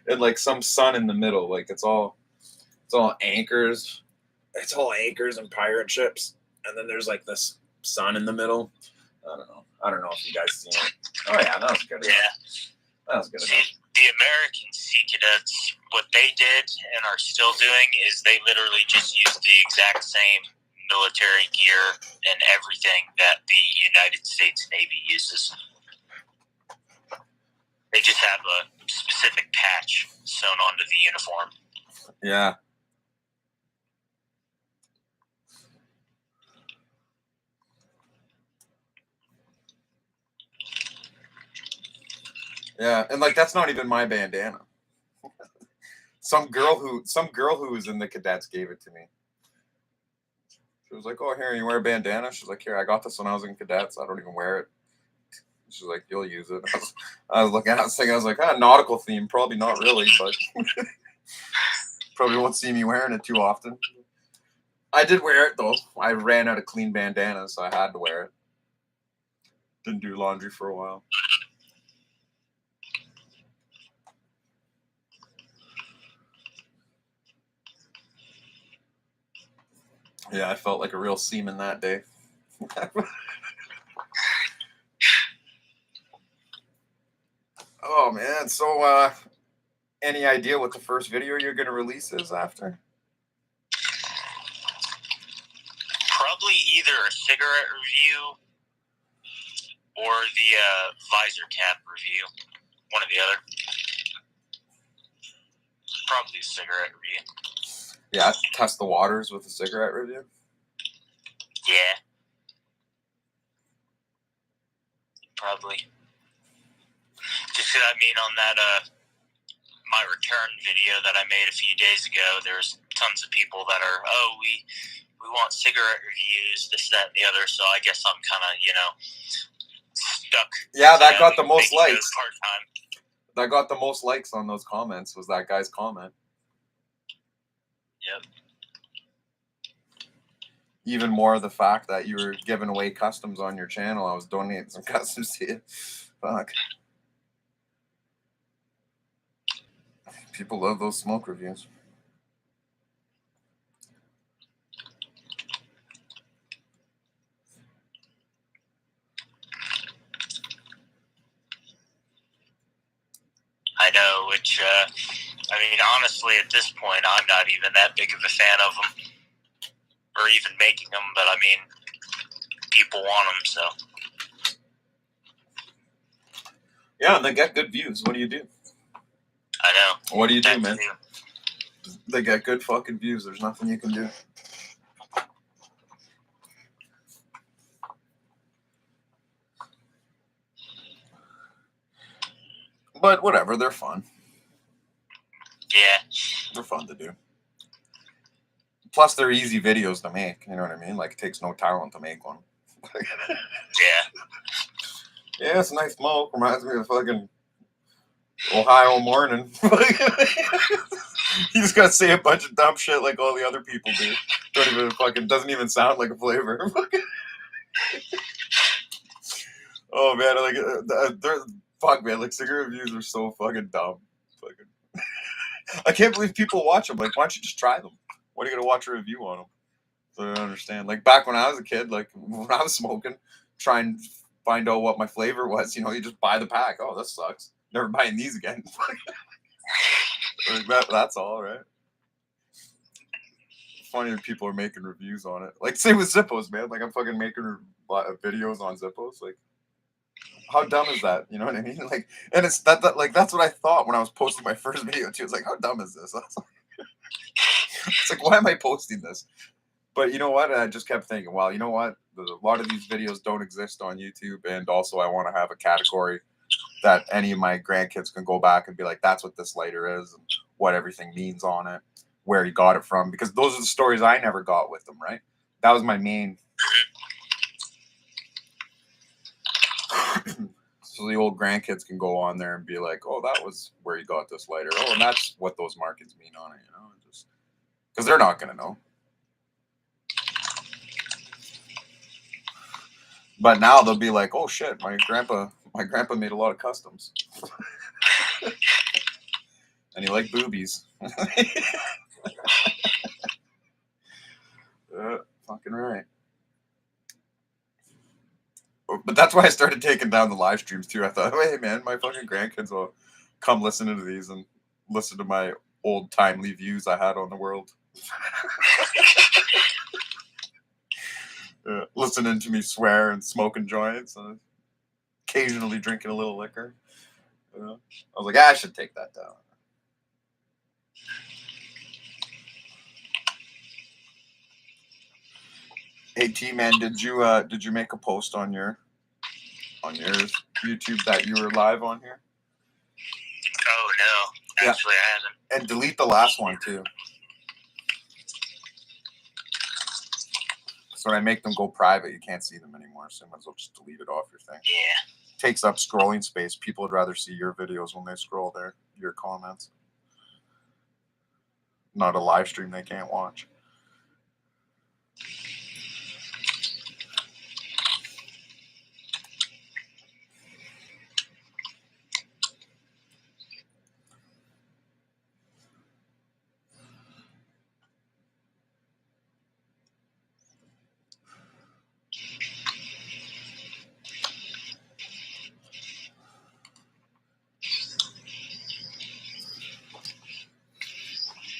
And like some sun in the middle. Like it's all anchors. It's all anchors and pirate ships. And then there's like this sun in the middle. I don't know if you guys seen it. Oh yeah, that was good. Yeah. That was good. The American Sea Cadets, what they did and are still doing is they literally just use the exact same military gear and everything that the United States Navy uses. They just have a specific patch sewn onto the uniform. Yeah. Yeah, and like that's not even my bandana. Some girl who was in the cadets gave it to me. She was like, "Oh, here, you wear a bandana?" She's like, "Here, I got this when I was in cadets. I don't even wear it." She's like, "You'll use it." I was looking at it, I was like, nautical theme, probably not really, but probably won't see me wearing it too often. I did wear it though. I ran out of clean bandanas, so I had to wear it. Didn't do laundry for a while. Yeah, I felt like a real seaman that day. Oh man, so any idea what the first video you're gonna release is after? Probably either a cigarette review or the visor cap review. One or the other. Probably a cigarette review. Yeah, test the waters with a cigarette review. Yeah. Probably. Just 'cause, I mean, on that, my return video that I made a few days ago, there's tons of people that are, we want cigarette reviews, this, that, and the other, so I guess I'm kind of, stuck. Yeah, that got the most likes. Part-time. That got the most likes on those comments was that guy's comment. Yep. Even more the fact that you were giving away customs on your channel. I was donating some customs to you. Fuck. People love those smoke reviews. I know, which, I mean, honestly, at this point, I'm not even that big of a fan of them, or even making them, but I mean, people want them, so. Yeah, and they get good views. What do you do? I know. What do you do, man? They get good fucking views. There's nothing you can do. But whatever, they're fun. Yeah. They're fun to do. Plus, they're easy videos to make. You know what I mean? Like, it takes no talent to make one. Yeah. Yeah, it's a nice smoke. Reminds me of fucking Ohio morning. You just gotta say a bunch of dumb shit like all the other people do. Don't even fucking, doesn't even sound like a flavor. Oh man, like fuck man, like cigarette reviews are so fucking dumb. Fucking, I can't believe people watch them. Like, why don't you just try them? Why are you gonna watch a review on them? So I don't understand. Like back when I was a kid, like when I was smoking, try and find out what my flavor was. You just buy the pack. Oh, this sucks. Never buying these again. Like that's all, right? Funny that people are making reviews on it. Like same with Zippos, man. Like I'm fucking making videos on Zippos. Like, how dumb is that? You know what I mean? Like, and it's that like that's what I thought when I was posting my first video too. It's like, how dumb is this? It's like, why am I posting this? But you know what? I just kept thinking, well, you know what? A lot of these videos don't exist on YouTube, and also I want to have a category that any of my grandkids can go back and be like, that's what this lighter is, and what everything means on it, where he got it from, because those are the stories I never got with them, right? That was my main. So the old grandkids can go on there and be like, oh, that was where you got this lighter. Oh, and that's what those markings mean on it, just because they're not going to know. But now they'll be like, oh shit, my grandpa made a lot of customs. And he liked boobies. Fucking right. But that's why I started taking down the live streams too. I thought, oh, hey man, my fucking grandkids will come listen to these and listen to my old timely views I had on the world. Listening to me swear and smoking joints and occasionally drinking a little liquor. I was like, I should take that down. Hey T-Man, did you make a post on your YouTube that you were live on here? Oh no, actually I haven't. And delete the last one too. So when I make them go private, you can't see them anymore. So you might as well just delete it off your thing. Yeah. Takes up scrolling space. People would rather see your videos when they scroll your comments. Not a live stream they can't watch.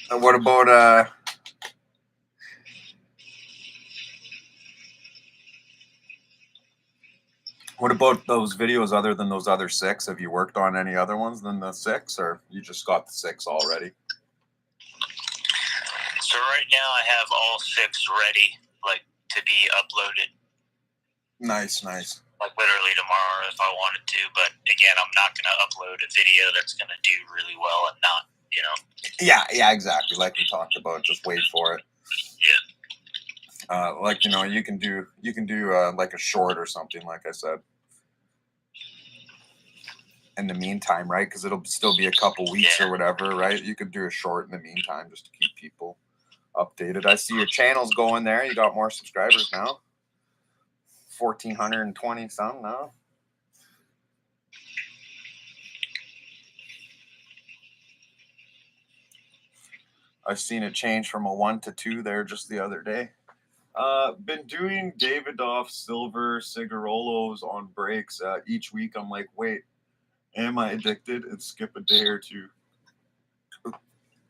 And what about those videos other than those other 6? Have you worked on any other ones than the 6, or you just got the 6 already? So right now I have all 6 ready, like, to be uploaded. Nice. Like literally tomorrow if I wanted to, but again, I'm not going to upload a video that's going to do really well and not, you know. Yeah, exactly. Like we talked about, just wait for it. Yeah. Like, you know, you can do like a short or something, like I said. In the meantime, right? Because it'll still be a couple weeks or whatever, right? You could do a short in the meantime just to keep people updated. I see your channel's going there. You got more subscribers now. 1,420 some now. I've seen it change from a 1 to 2 there just the other day. Been doing Davidoff Silver Cigarillos on breaks each week. I'm like, wait, am I addicted? And skip a day or two.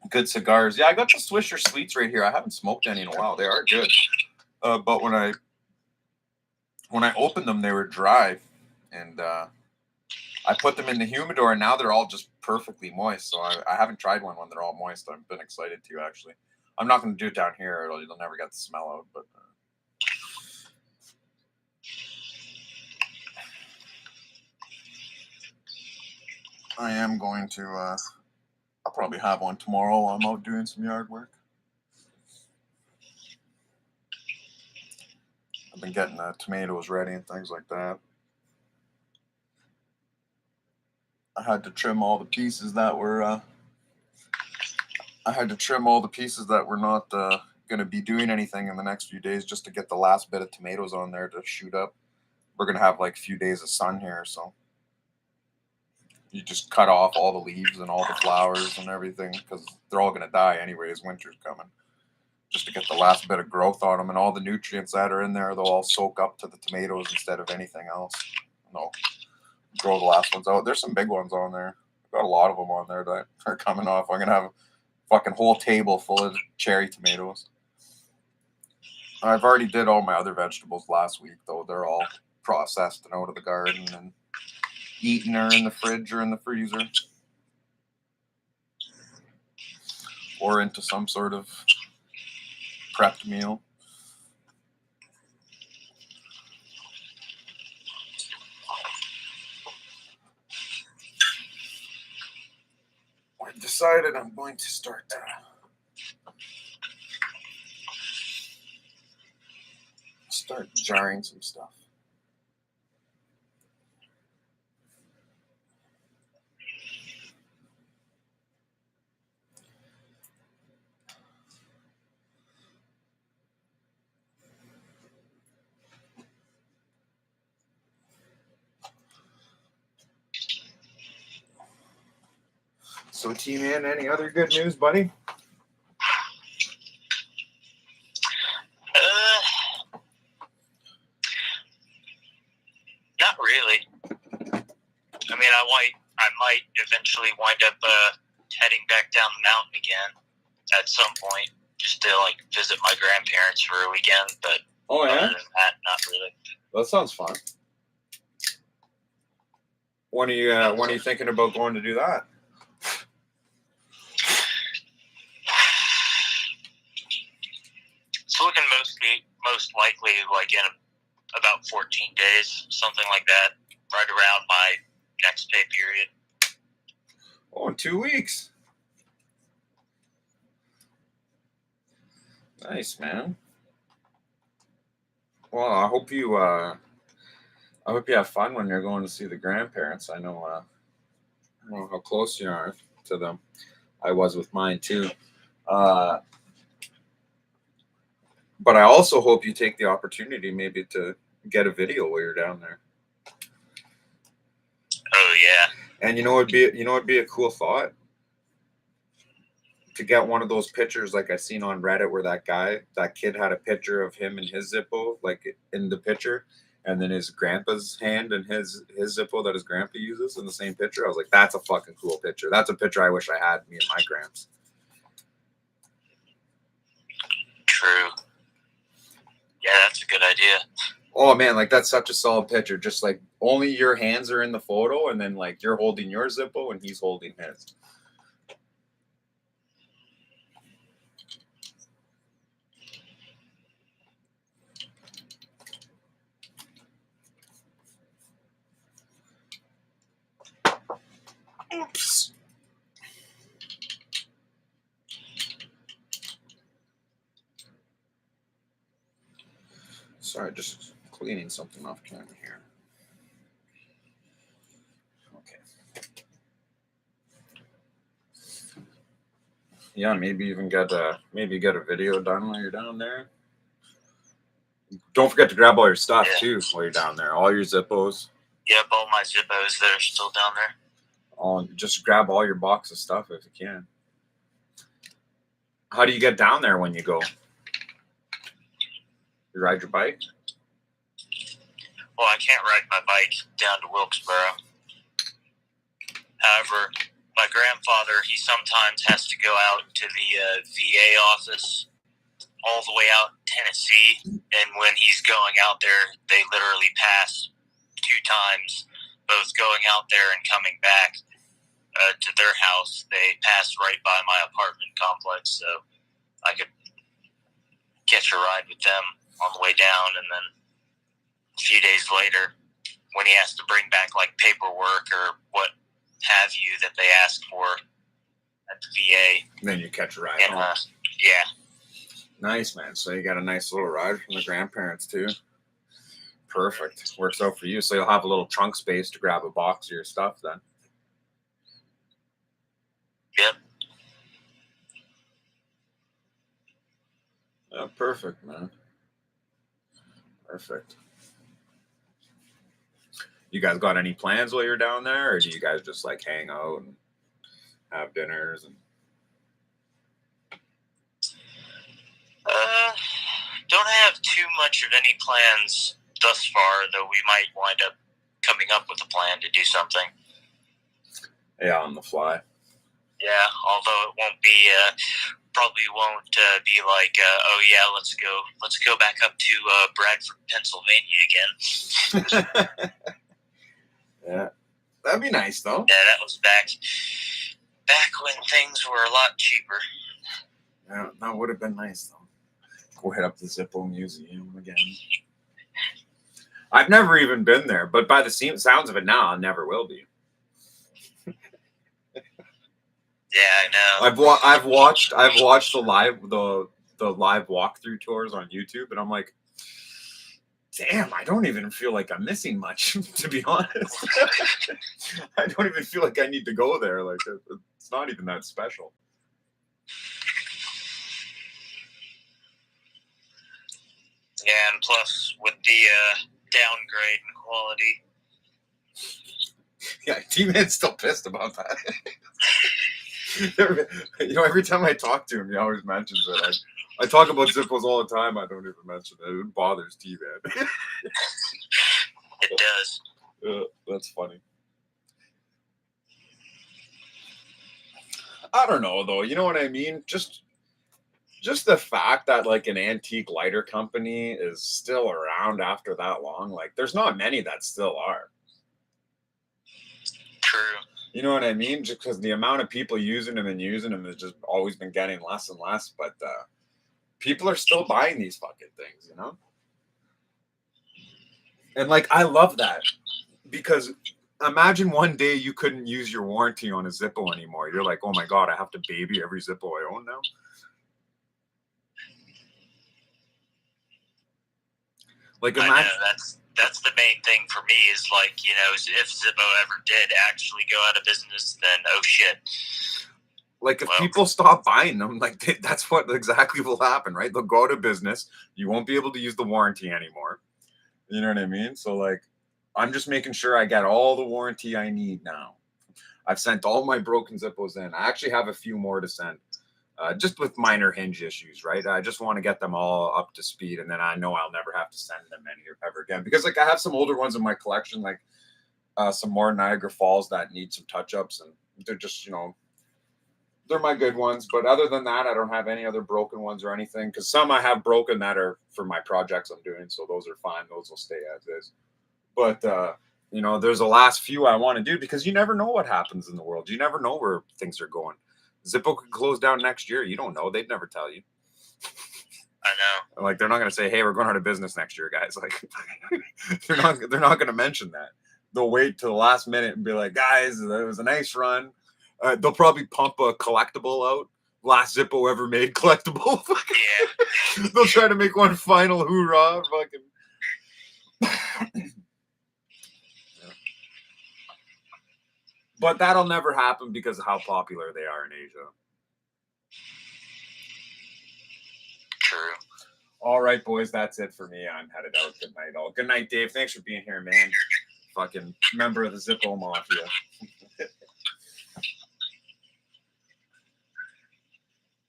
Good cigars. Yeah, I got the Swisher Sweets right here. I haven't smoked any in a while. They are good. But when I opened them, they were dry, and I put them in the humidor, and now they're all just perfectly moist. So I haven't tried one when they're all moist. I've been excited to, actually. I'm not going to do it down here. You'll never get the smell out, but I am going to, I'll probably have one tomorrow while I'm out doing some yard work. I've been getting the tomatoes ready and things like that. I had to trim all the pieces that were, not going to be doing anything in the next few days, just to get the last bit of tomatoes on there to shoot up. We're going to have like a few days of sun here, so you just cut off all the leaves and all the flowers and everything, because they're all going to die anyways. Winter's coming. Just to get the last bit of growth on them, and all the nutrients that are in there, they'll all soak up to the tomatoes instead of anything else. No, grow the last ones out. There's some big ones on there. I've got a lot of them on there that are coming off. I'm going to have a fucking whole table full of cherry tomatoes. I've already did all my other vegetables last week, though. They're all processed and out of the garden and eaten or in the fridge or in the freezer. Or into some sort of prepped meal. I've decided I'm going to start jarring some stuff. So, T-Man, any other good news, buddy? Not really. I mean, I might eventually wind up heading back down the mountain again at some point, just to like visit my grandparents for a weekend. But other than that, not really. Well, that sounds fun. When are you thinking about going to do that? It's looking most likely like in about 14 days, something like that, right around my next pay period. Oh, in 2 weeks. Nice, man. Well, I hope you have fun when you're going to see the grandparents. I know how close you are to them. I was with mine too. But I also hope you take the opportunity maybe to get a video while you're down there. Oh yeah. And it'd be a cool thought to get one of those pictures like I seen on Reddit where that kid had a picture of him and his Zippo, like in the picture, and then his grandpa's hand and his Zippo that his grandpa uses in the same picture. I was like, that's a fucking cool picture. That's a picture I wish I had, me and my gramps. True. Yeah, that's a good idea. Oh man, like that's such a solid picture. Just like only your hands are in the photo, and then like you're holding your Zippo and he's holding his. Oops. Sorry, just cleaning something off camera here. Okay. Yeah, maybe even get a video done while you're down there. Don't forget to grab all your stuff too while you're down there. All your Zippos. Yep, all my Zippos that are still down there. Just grab all your box of stuff if you can. How do you get down there when you go? You ride your bike? Well, I can't ride my bike down to Wilkesboro. However, my grandfather, he sometimes has to go out to the VA office all the way out in Tennessee. And when he's going out there, they literally pass 2 times, both going out there and coming back to their house. They pass right by my apartment complex, so I could catch a ride with them on the way down. And then a few days later, when he has to bring back like paperwork or what have you that they ask for at the VA, then you catch a ride. And, yeah. Nice, man. So you got a nice little ride from the grandparents too. Perfect. Works out for you. So you'll have a little trunk space to grab a box of your stuff then. Yep. Yeah, perfect, man. Perfect. You guys got any plans while you're down there, or do you guys just like hang out and have dinners and don't have too much of any plans thus far, though we might wind up coming up with a plan to do something. Yeah, on the fly. Yeah, although it won't be, probably won't be like, oh yeah, let's go back up to Bradford, Pennsylvania again. Yeah, that'd be nice though. Yeah, that was back when things were a lot cheaper. Yeah, that would have been nice though. Go head up to the Zippo Museum again. I've never even been there, but by the sounds of it now, I never will be. Yeah, I know. I've watched the live walkthrough tours on YouTube, and I'm like, damn, I don't even feel like I'm missing much, to be honest. I don't even feel like I need to go there. Like it's not even that special. Yeah, and plus with the downgrade in quality. Yeah, T-Man's still pissed about that. Every time I talk to him, he always mentions it. I talk about Zippos all the time. I don't even mention it. It bothers T-Man. It does. That's funny. I don't know, though. You know what I mean? Just the fact that like an antique lighter company is still around after that long. Like, there's not many that still are. True. You know what I mean? Just because the amount of people using them has just always been getting less and less. But people are still buying these fucking things, you know? And like, I love that, because imagine one day you couldn't use your warranty on a Zippo anymore. You're like, oh my God, I have to baby every Zippo I own now. Like, imagine. I know, that's the main thing for me is like, you know, if Zippo ever did actually go out of business, then oh shit. Like, if people stop buying them, like that's what exactly will happen, right? They'll go out of business. You won't be able to use the warranty anymore. You know what I mean? So like, I'm just making sure I get all the warranty I need now. I've sent all my broken Zippos in. I actually have a few more to send. Just with minor hinge issues, right? I just want to get them all up to speed, and then I know I'll never have to send them any ever again. Because like, I have some older ones in my collection, like some more Niagara Falls that need some touch-ups, and they're just, you know, They're my good ones, but other than that, I don't have any other broken ones or anything. Because some I have broken that are for my projects I'm doing, so those are fine. Those will stay as is. But there's a last few I want to do because you never know what happens in the world. You never know where things are going. Zippo could close down next year. You don't know. They'd never tell you. I know. Like they're not going to say, "Hey, we're going out of business next year, guys." Like they're not going to mention that. They'll wait till the last minute and be like, "Guys, it was a nice run." They'll probably pump a collectible out. Last Zippo ever made collectible. Yeah. They'll try to make one final hoorah. Fucking. But that'll never happen because of how popular they are in Asia. True. All right, boys, that's it for me. I'm headed out. Good night, all. Good night, Dave. Thanks for being here, man. Fucking member of the Zippo Mafia.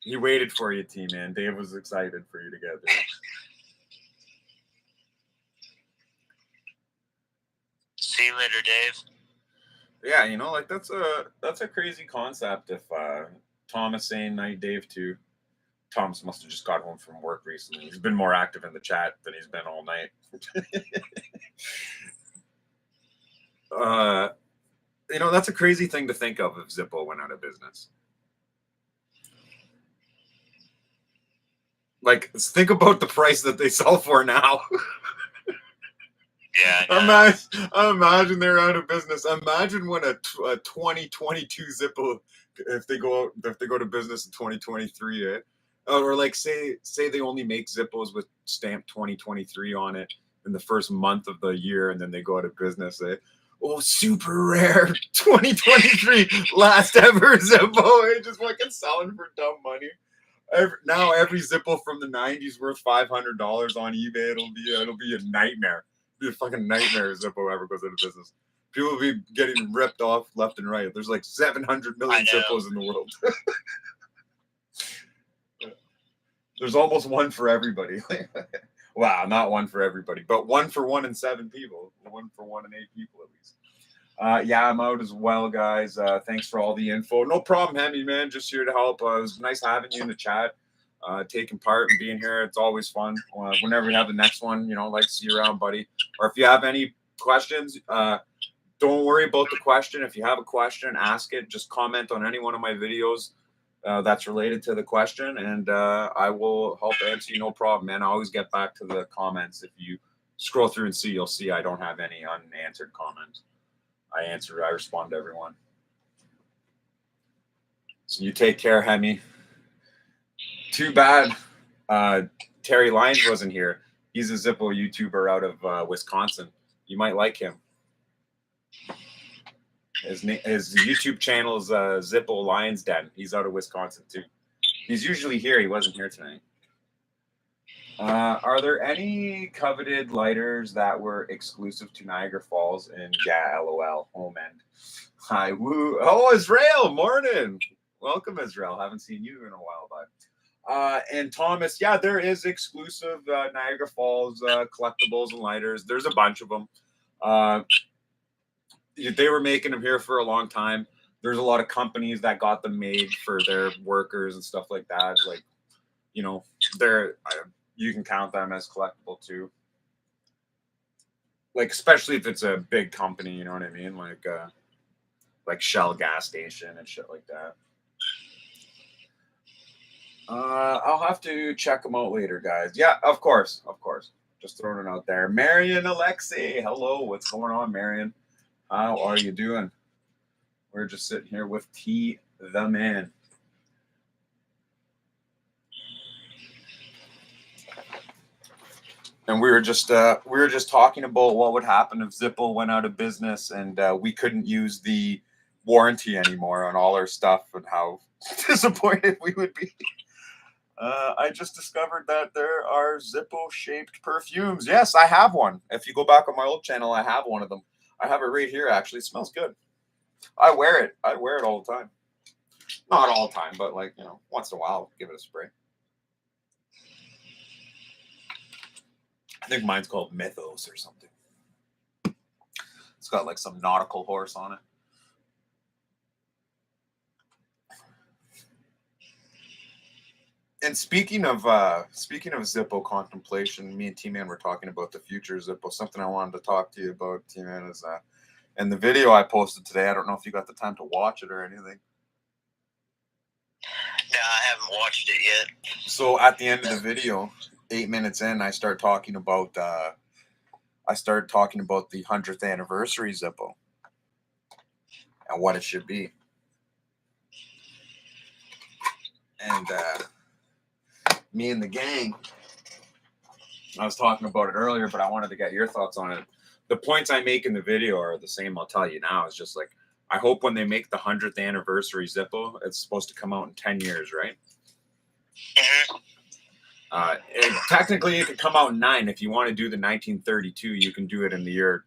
He waited for you, T-Man. Dave was excited for you to get there. See you later, Dave. Yeah, like that's a crazy concept. If Thomas saying night, Dave too. Thomas must have just got home from work recently. He's been more active in the chat than he's been all night. That's a crazy thing to think of if Zippo went out of business. Like, think about the price that they sell for now. Yeah. Imagine they're out of business. Imagine when a 2022 Zippo, if they go to business in 2023, or like say they only make Zippos with stamp 2023 on it in the first month of the year, and then they go out of business. Oh, super rare 2023 last ever Zippo. It just fucking selling for dumb money. Now every Zippo from the 90s worth $500 on eBay. It'll be a nightmare. It'll be a fucking nightmare if Zippo ever goes out of business. People will be getting ripped off left and right. There's like 700 million Zippos in the world. There's almost one for everybody. Wow, not one for everybody, but 1 for 1 in 7 people. 1 for 1 in 8 people at least. Yeah, I'm out as well, guys. Thanks for all the info. No problem, Hemi, man. Just here to help. It was nice having you in the chat, taking part and being here. It's always fun. Whenever we have the next one, like to see you around, buddy. Or if you have any questions, don't worry about the question. If you have a question, ask it. Just comment on any one of my videos that's related to the question, and I will help answer you. No problem, man. I always get back to the comments. If you scroll through and see, you'll see I don't have any unanswered comments. I respond to everyone. So you take care, Hemi. Too bad Terry Lyons wasn't here. He's a Zippo YouTuber out of Wisconsin. You might like him. His YouTube channel is Zippo Lions Den. He's out of Wisconsin too. He's usually here. He wasn't here tonight. Are there any coveted lighters that were exclusive to Niagara Falls? And yeah, LOL, home end. Hi, woo. Oh, Israel, morning. Welcome, Israel. Haven't seen you in a while, bud. And Thomas, yeah, there is exclusive Niagara Falls collectibles and lighters. There's a bunch of them. They were making them here for a long time. There's a lot of companies that got them made for their workers and stuff like that. Like, they're... you can count them as collectible too. Like, especially if it's a big company, you know what I mean? Like Shell gas station and shit like that. I'll have to check them out later, guys. Yeah, of course. Just throwing it out there. Marion Alexei, hello. What's going on, Marion? How are you doing? We're just sitting here with T the man. And we were just talking about what would happen if Zippo went out of business and we couldn't use the warranty anymore on all our stuff and how disappointed we would be. I just discovered that there are Zippo-shaped perfumes. Yes, I have one. If you go back on my old channel, I have one of them. I have it right here, actually. It smells good. I wear it. I wear it all the time. Not all the time, but once in a while, give it a spray. I think mine's called Mythos or something. It's got like some nautical horse on it. And speaking of Zippo contemplation, me and T-Man were talking about the future of Zippo. Something I wanted to talk to you about, T-Man, is in the video I posted today. I don't know if you got the time to watch it or anything. No, I haven't watched it yet. So at the end of the video, 8 minutes in, I start talking about the 100th anniversary Zippo and what it should be. And me and the gang, I was talking about it earlier, but I wanted to get your thoughts on it. The points I make in the video are the same. I'll tell you now. It's just like, I hope when they make the 100th anniversary Zippo, it's supposed to come out in 10 years, right? Technically, it could come out in 9. If you want to do the 1932, you can do it in the year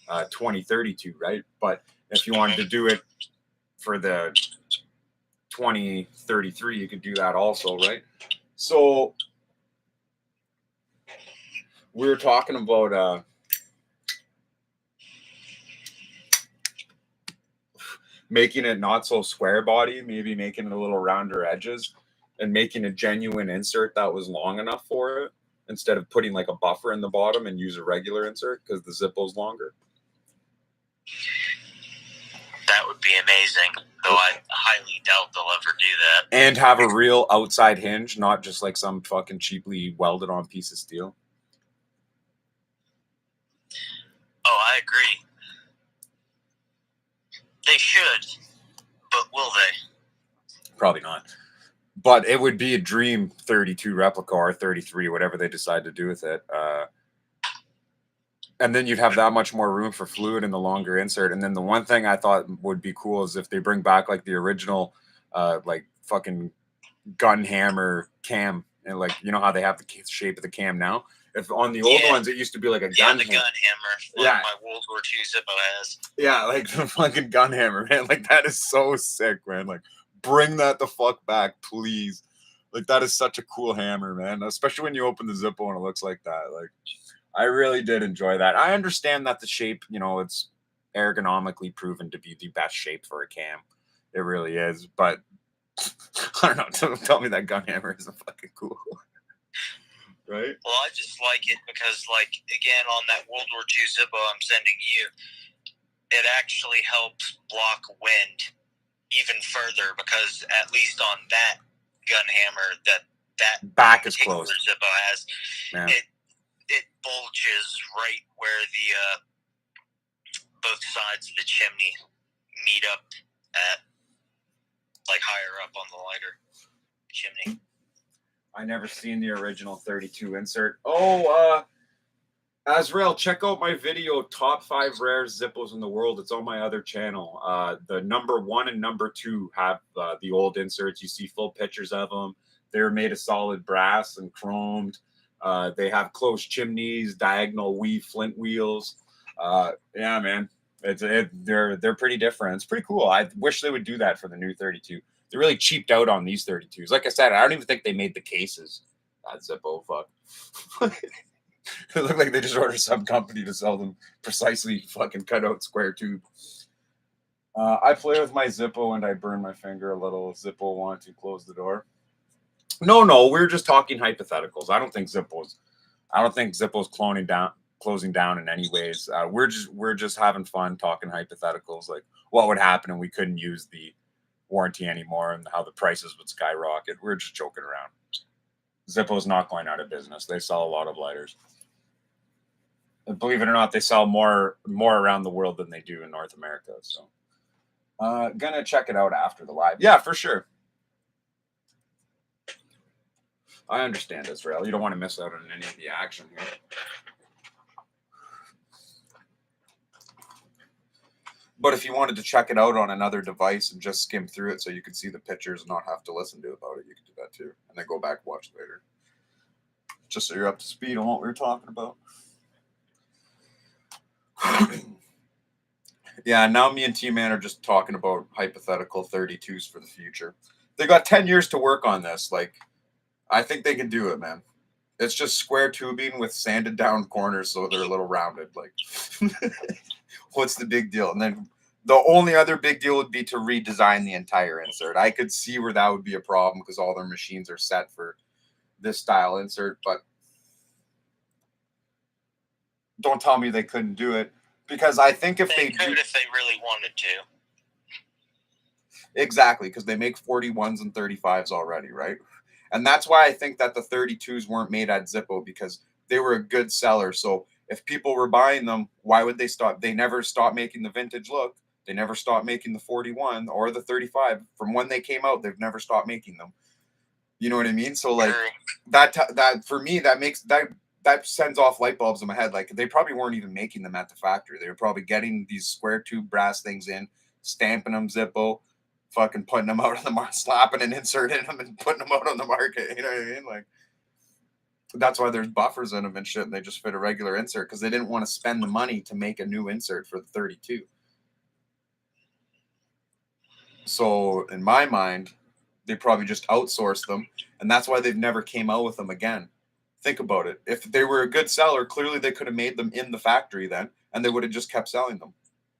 2032, right? But if you wanted to do it for the 2033, you could do that also, right? So we were talking about making it not so square body, maybe making it a little rounder edges, and making a genuine insert that was long enough for it, instead of putting like a buffer in the bottom and use a regular insert because the Zippo's longer. That would be amazing, though I highly doubt they'll ever do that. And have a real outside hinge, not just like some fucking cheaply welded on piece of steel. Oh, I agree. They should, but will they? Probably not. But it would be a dream 32 replica or 33, whatever they decide to do with it. And then you'd have that much more room for fluid in the longer insert. And then the one thing I thought would be cool is if they bring back like the original, like fucking gun hammer cam, and like, you know how they have the shape of the cam now. If on the old ones, it used to be like a gun hammer. Like my World War II Zippo has. Yeah, like the fucking gun hammer, man. Like that is so sick, man. Like bring that the fuck back, please. Like that is such a cool hammer, man. Especially when you open the Zippo and it looks like that. Like I really did enjoy that. I understand that the shape, you know, it's ergonomically proven to be the best shape for a cam. It really is. But I don't know. Tell me that gun hammer isn't fucking cool. Right? Well, I just like it because, like, again, on that World War II Zippo I'm sending you, it actually helps block wind even further because at least on that gun hammer that back is closed. Zippo has, it bulges right where the both sides of the chimney meet up at, like, higher up on the lighter chimney. I never seen the original 32 insert. Oh, Azrael, check out my video, Top 5 Rare Zippos in the World. It's on my other channel. The number 1 and number 2 have the old inserts. You see full pictures of them. They're made of solid brass and chromed. They have closed chimneys, diagonal weave flint wheels. Yeah, man. They're pretty different. It's pretty cool. I wish they would do that for the new 32. They're really cheaped out on these 32s. Like I said, I don't even think they made the cases. Zippo, fuck. It looked like they just ordered some company to sell them precisely fucking cut out square tube. I play with my Zippo and I burn my finger a little. Zippo want to close the door. No, we're just talking hypotheticals. I don't think Zippo's closing down in any ways. We're just having fun talking hypotheticals, like what would happen if we couldn't use the warranty anymore and how the prices would skyrocket. We're just joking around. Zippo's not going out of business. They sell a lot of lighters. And believe it or not, they sell more around the world than they do in North America. So gonna check it out after the live. Yeah, for sure. I understand, Israel. You don't want to miss out on any of the action here. But if you wanted to check it out on another device and just skim through it so you could see the pictures and not have to listen to about it, you could do that too. And then go back and watch later. Just so you're up to speed on what we were talking about. Yeah, now me and T-Man are just talking about hypothetical 32s for the future. They got 10 years to work on this. Like, I think they can do it, man. It's just square tubing with sanded down corners so they're a little rounded. Like, what's the big deal? And then The only other big deal would be to redesign the entire insert. I could see where that would be a problem because all their machines are set for this style insert, but don't tell me they couldn't do it, because I think if they could, if they really wanted to. Exactly, because they make 41s and 35s already, right? And that's why I think that the 32s weren't made at Zippo, because they were a good seller. So if people were buying them, why would they stop? They never stopped making the vintage look. They never stopped making the 41 or the 35. From when they came out, they've never stopped making them. You know what I mean? So like that for me, that sends off light bulbs in my head. Like, they probably weren't even making them at the factory. They were probably getting these square tube brass things in, stamping them Zippo, fucking putting them out on the market, slapping an insert in them and putting them out on the market. You know what I mean? Like, that's why there's buffers in them and shit, and they just fit a regular insert because they didn't want to spend the money to make a new insert for the 32. So in my mind, they probably just outsourced them, and that's why they've never came out with them again. Think about it. If they were a good seller, clearly they could have made them in the factory then, and they would have just kept selling them.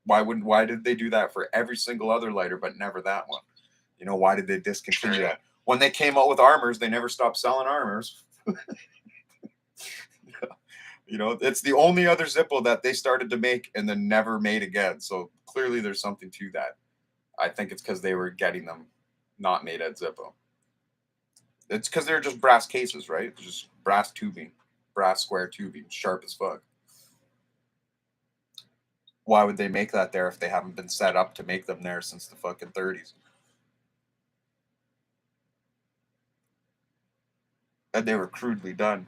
Why did they do that for every single other lighter but never that one? You know, why did they discontinue that? When they came out with armors, they never stopped selling armors. You know, it's the only other Zippo that they started to make and then never made again. So clearly there's something to that. I think it's because they were getting them not made at Zippo. It's because they're just brass cases, right? Just brass tubing, brass square tubing, sharp as fuck. Why would they make that there if they haven't been set up to make them there since the fucking 30s? And they were crudely done.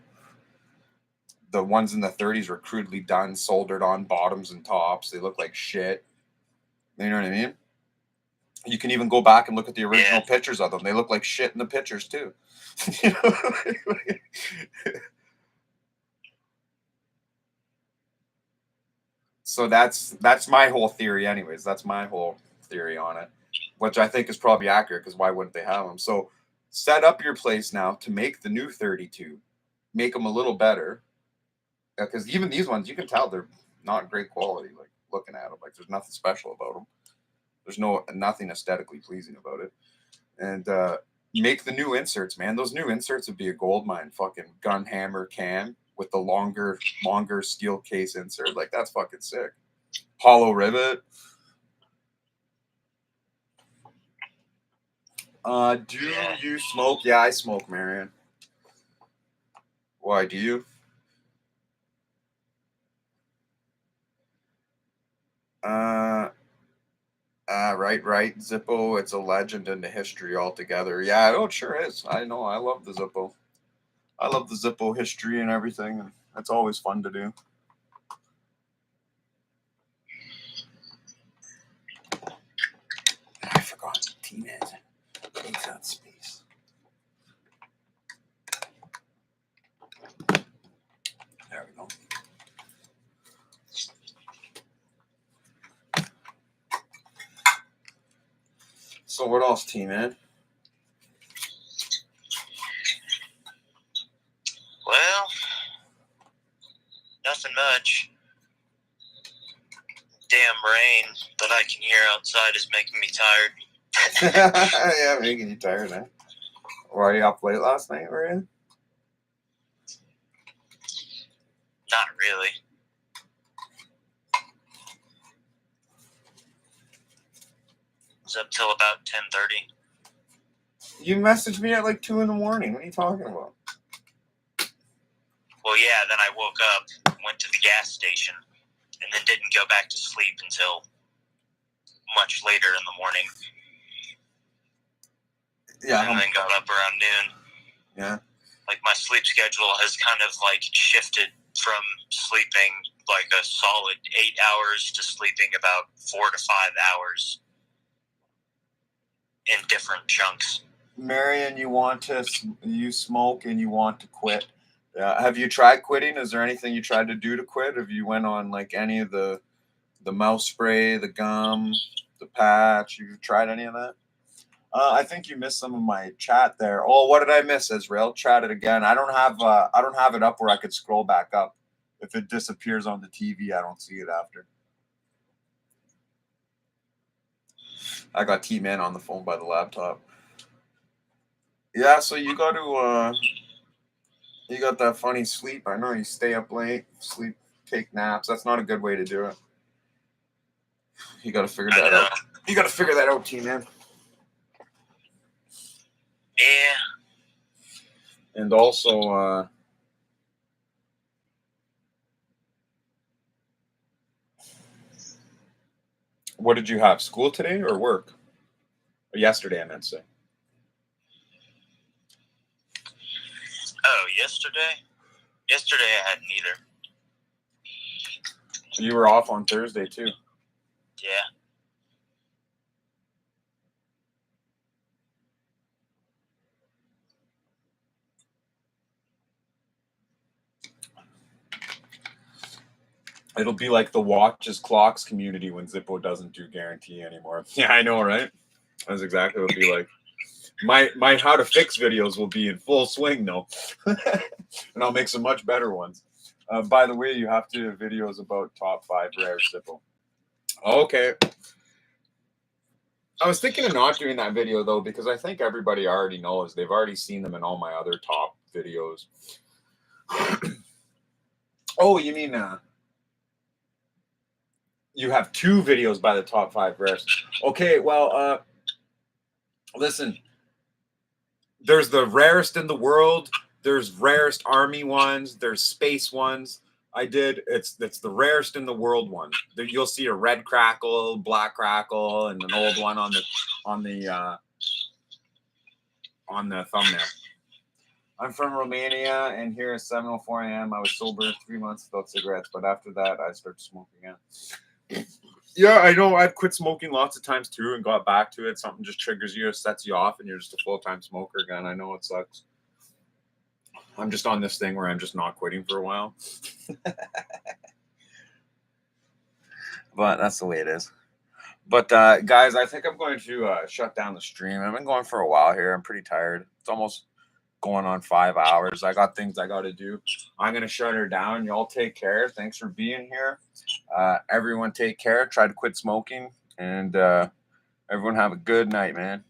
The ones in the 30s were crudely done, soldered on bottoms and tops. They look like shit. You know what I mean? You can even go back and look at the original pictures of them. They look like shit in the pictures too. You know? So that's my whole theory anyways. That's my whole theory on it, which I think is probably accurate, because why wouldn't they have them? So set up your place now to make the new 32. Make them a little better, because even these ones, you can tell they're not great quality. Like, looking at them, like, there's nothing special about them. There's nothing aesthetically pleasing about it. And make the new inserts, man. Those new inserts would be a gold mine. Fucking gun hammer cam with the longer steel case insert. Like, that's fucking sick. Hollow rivet. Do you smoke? Yeah, I smoke, Marion. Why, do you? Right. Zippo, it's a legend in the history altogether. Yeah, oh, it sure is. I know. I love the Zippo. I love the Zippo history and everything, and that's always fun to do. I forgot T-Net. Takes that space. There we go. So what else, T-Man? Well, nothing much. Damn rain that I can hear outside is making me tired. Yeah, making you tired, man. Were you up late last night, were you? Not really. It was up till about 10:30. You messaged me at like 2 a.m. What are you talking about? Well, yeah, then I woke up, went to the gas station, and then didn't go back to sleep until much later in the morning. Yeah. And then got up around noon. Yeah. Like, my sleep schedule has kind of like shifted from sleeping like a solid 8 hours to sleeping about 4 to 5 hours in different chunks. Marion, you smoke and you want to quit. Have you tried quitting? Is there anything you tried to do to quit? Have you went on like any of the mouth spray, the gum, the patch? You tried any of that? I think you missed some of my chat there. Oh, what did I miss, Israel? Chat it again. I don't have it up where I could scroll back up. If it disappears on the TV, I don't see it after. I got T-Man on the phone by the laptop. Yeah, so you got to you got that funny sleep. I know you stay up late, sleep, take naps. That's not a good way to do it. You got to figure that out. You got to figure that out, T-Man. Yeah. And also, what did you have? School today or work? Or yesterday, I meant to say. Oh, yesterday? Yesterday I had neither. You were off on Thursday too. Yeah. It'll be like the watches clocks community when Zippo doesn't do guarantee anymore. Yeah, I know, right? That's exactly what it'll be like. My how to fix videos will be in full swing though, and I'll make some much better ones. By the way, you have to do videos about top 5 rare Zippo. Okay. I was thinking of not doing that video though because I think everybody already knows. They've already seen them in all my other top videos. Oh, you mean you have 2 videos by the top 5 rares? Okay, well, listen. There's the rarest in the world. There's rarest army ones. There's space ones. It's the rarest in the world one. You'll see a red crackle, black crackle, and an old one on the thumbnail. I'm from Romania, and here at 7:04 a.m. I was sober 3 months without cigarettes, but after that I started smoking again. Yeah, I know. I've quit smoking lots of times too and got back to it. Something just triggers you, sets you off, and you're just a full-time smoker again. I know it sucks. I'm just on this thing where I'm just not quitting for a while. But that's the way it is. But guys, I think I'm going to shut down the stream. I've been going for a while here. I'm pretty tired. It's almost going on 5 hours. I got things I got to do. I'm going to shut her down. Y'all take care. Thanks for being here. Everyone take care. Try to quit smoking. And everyone have a good night, man.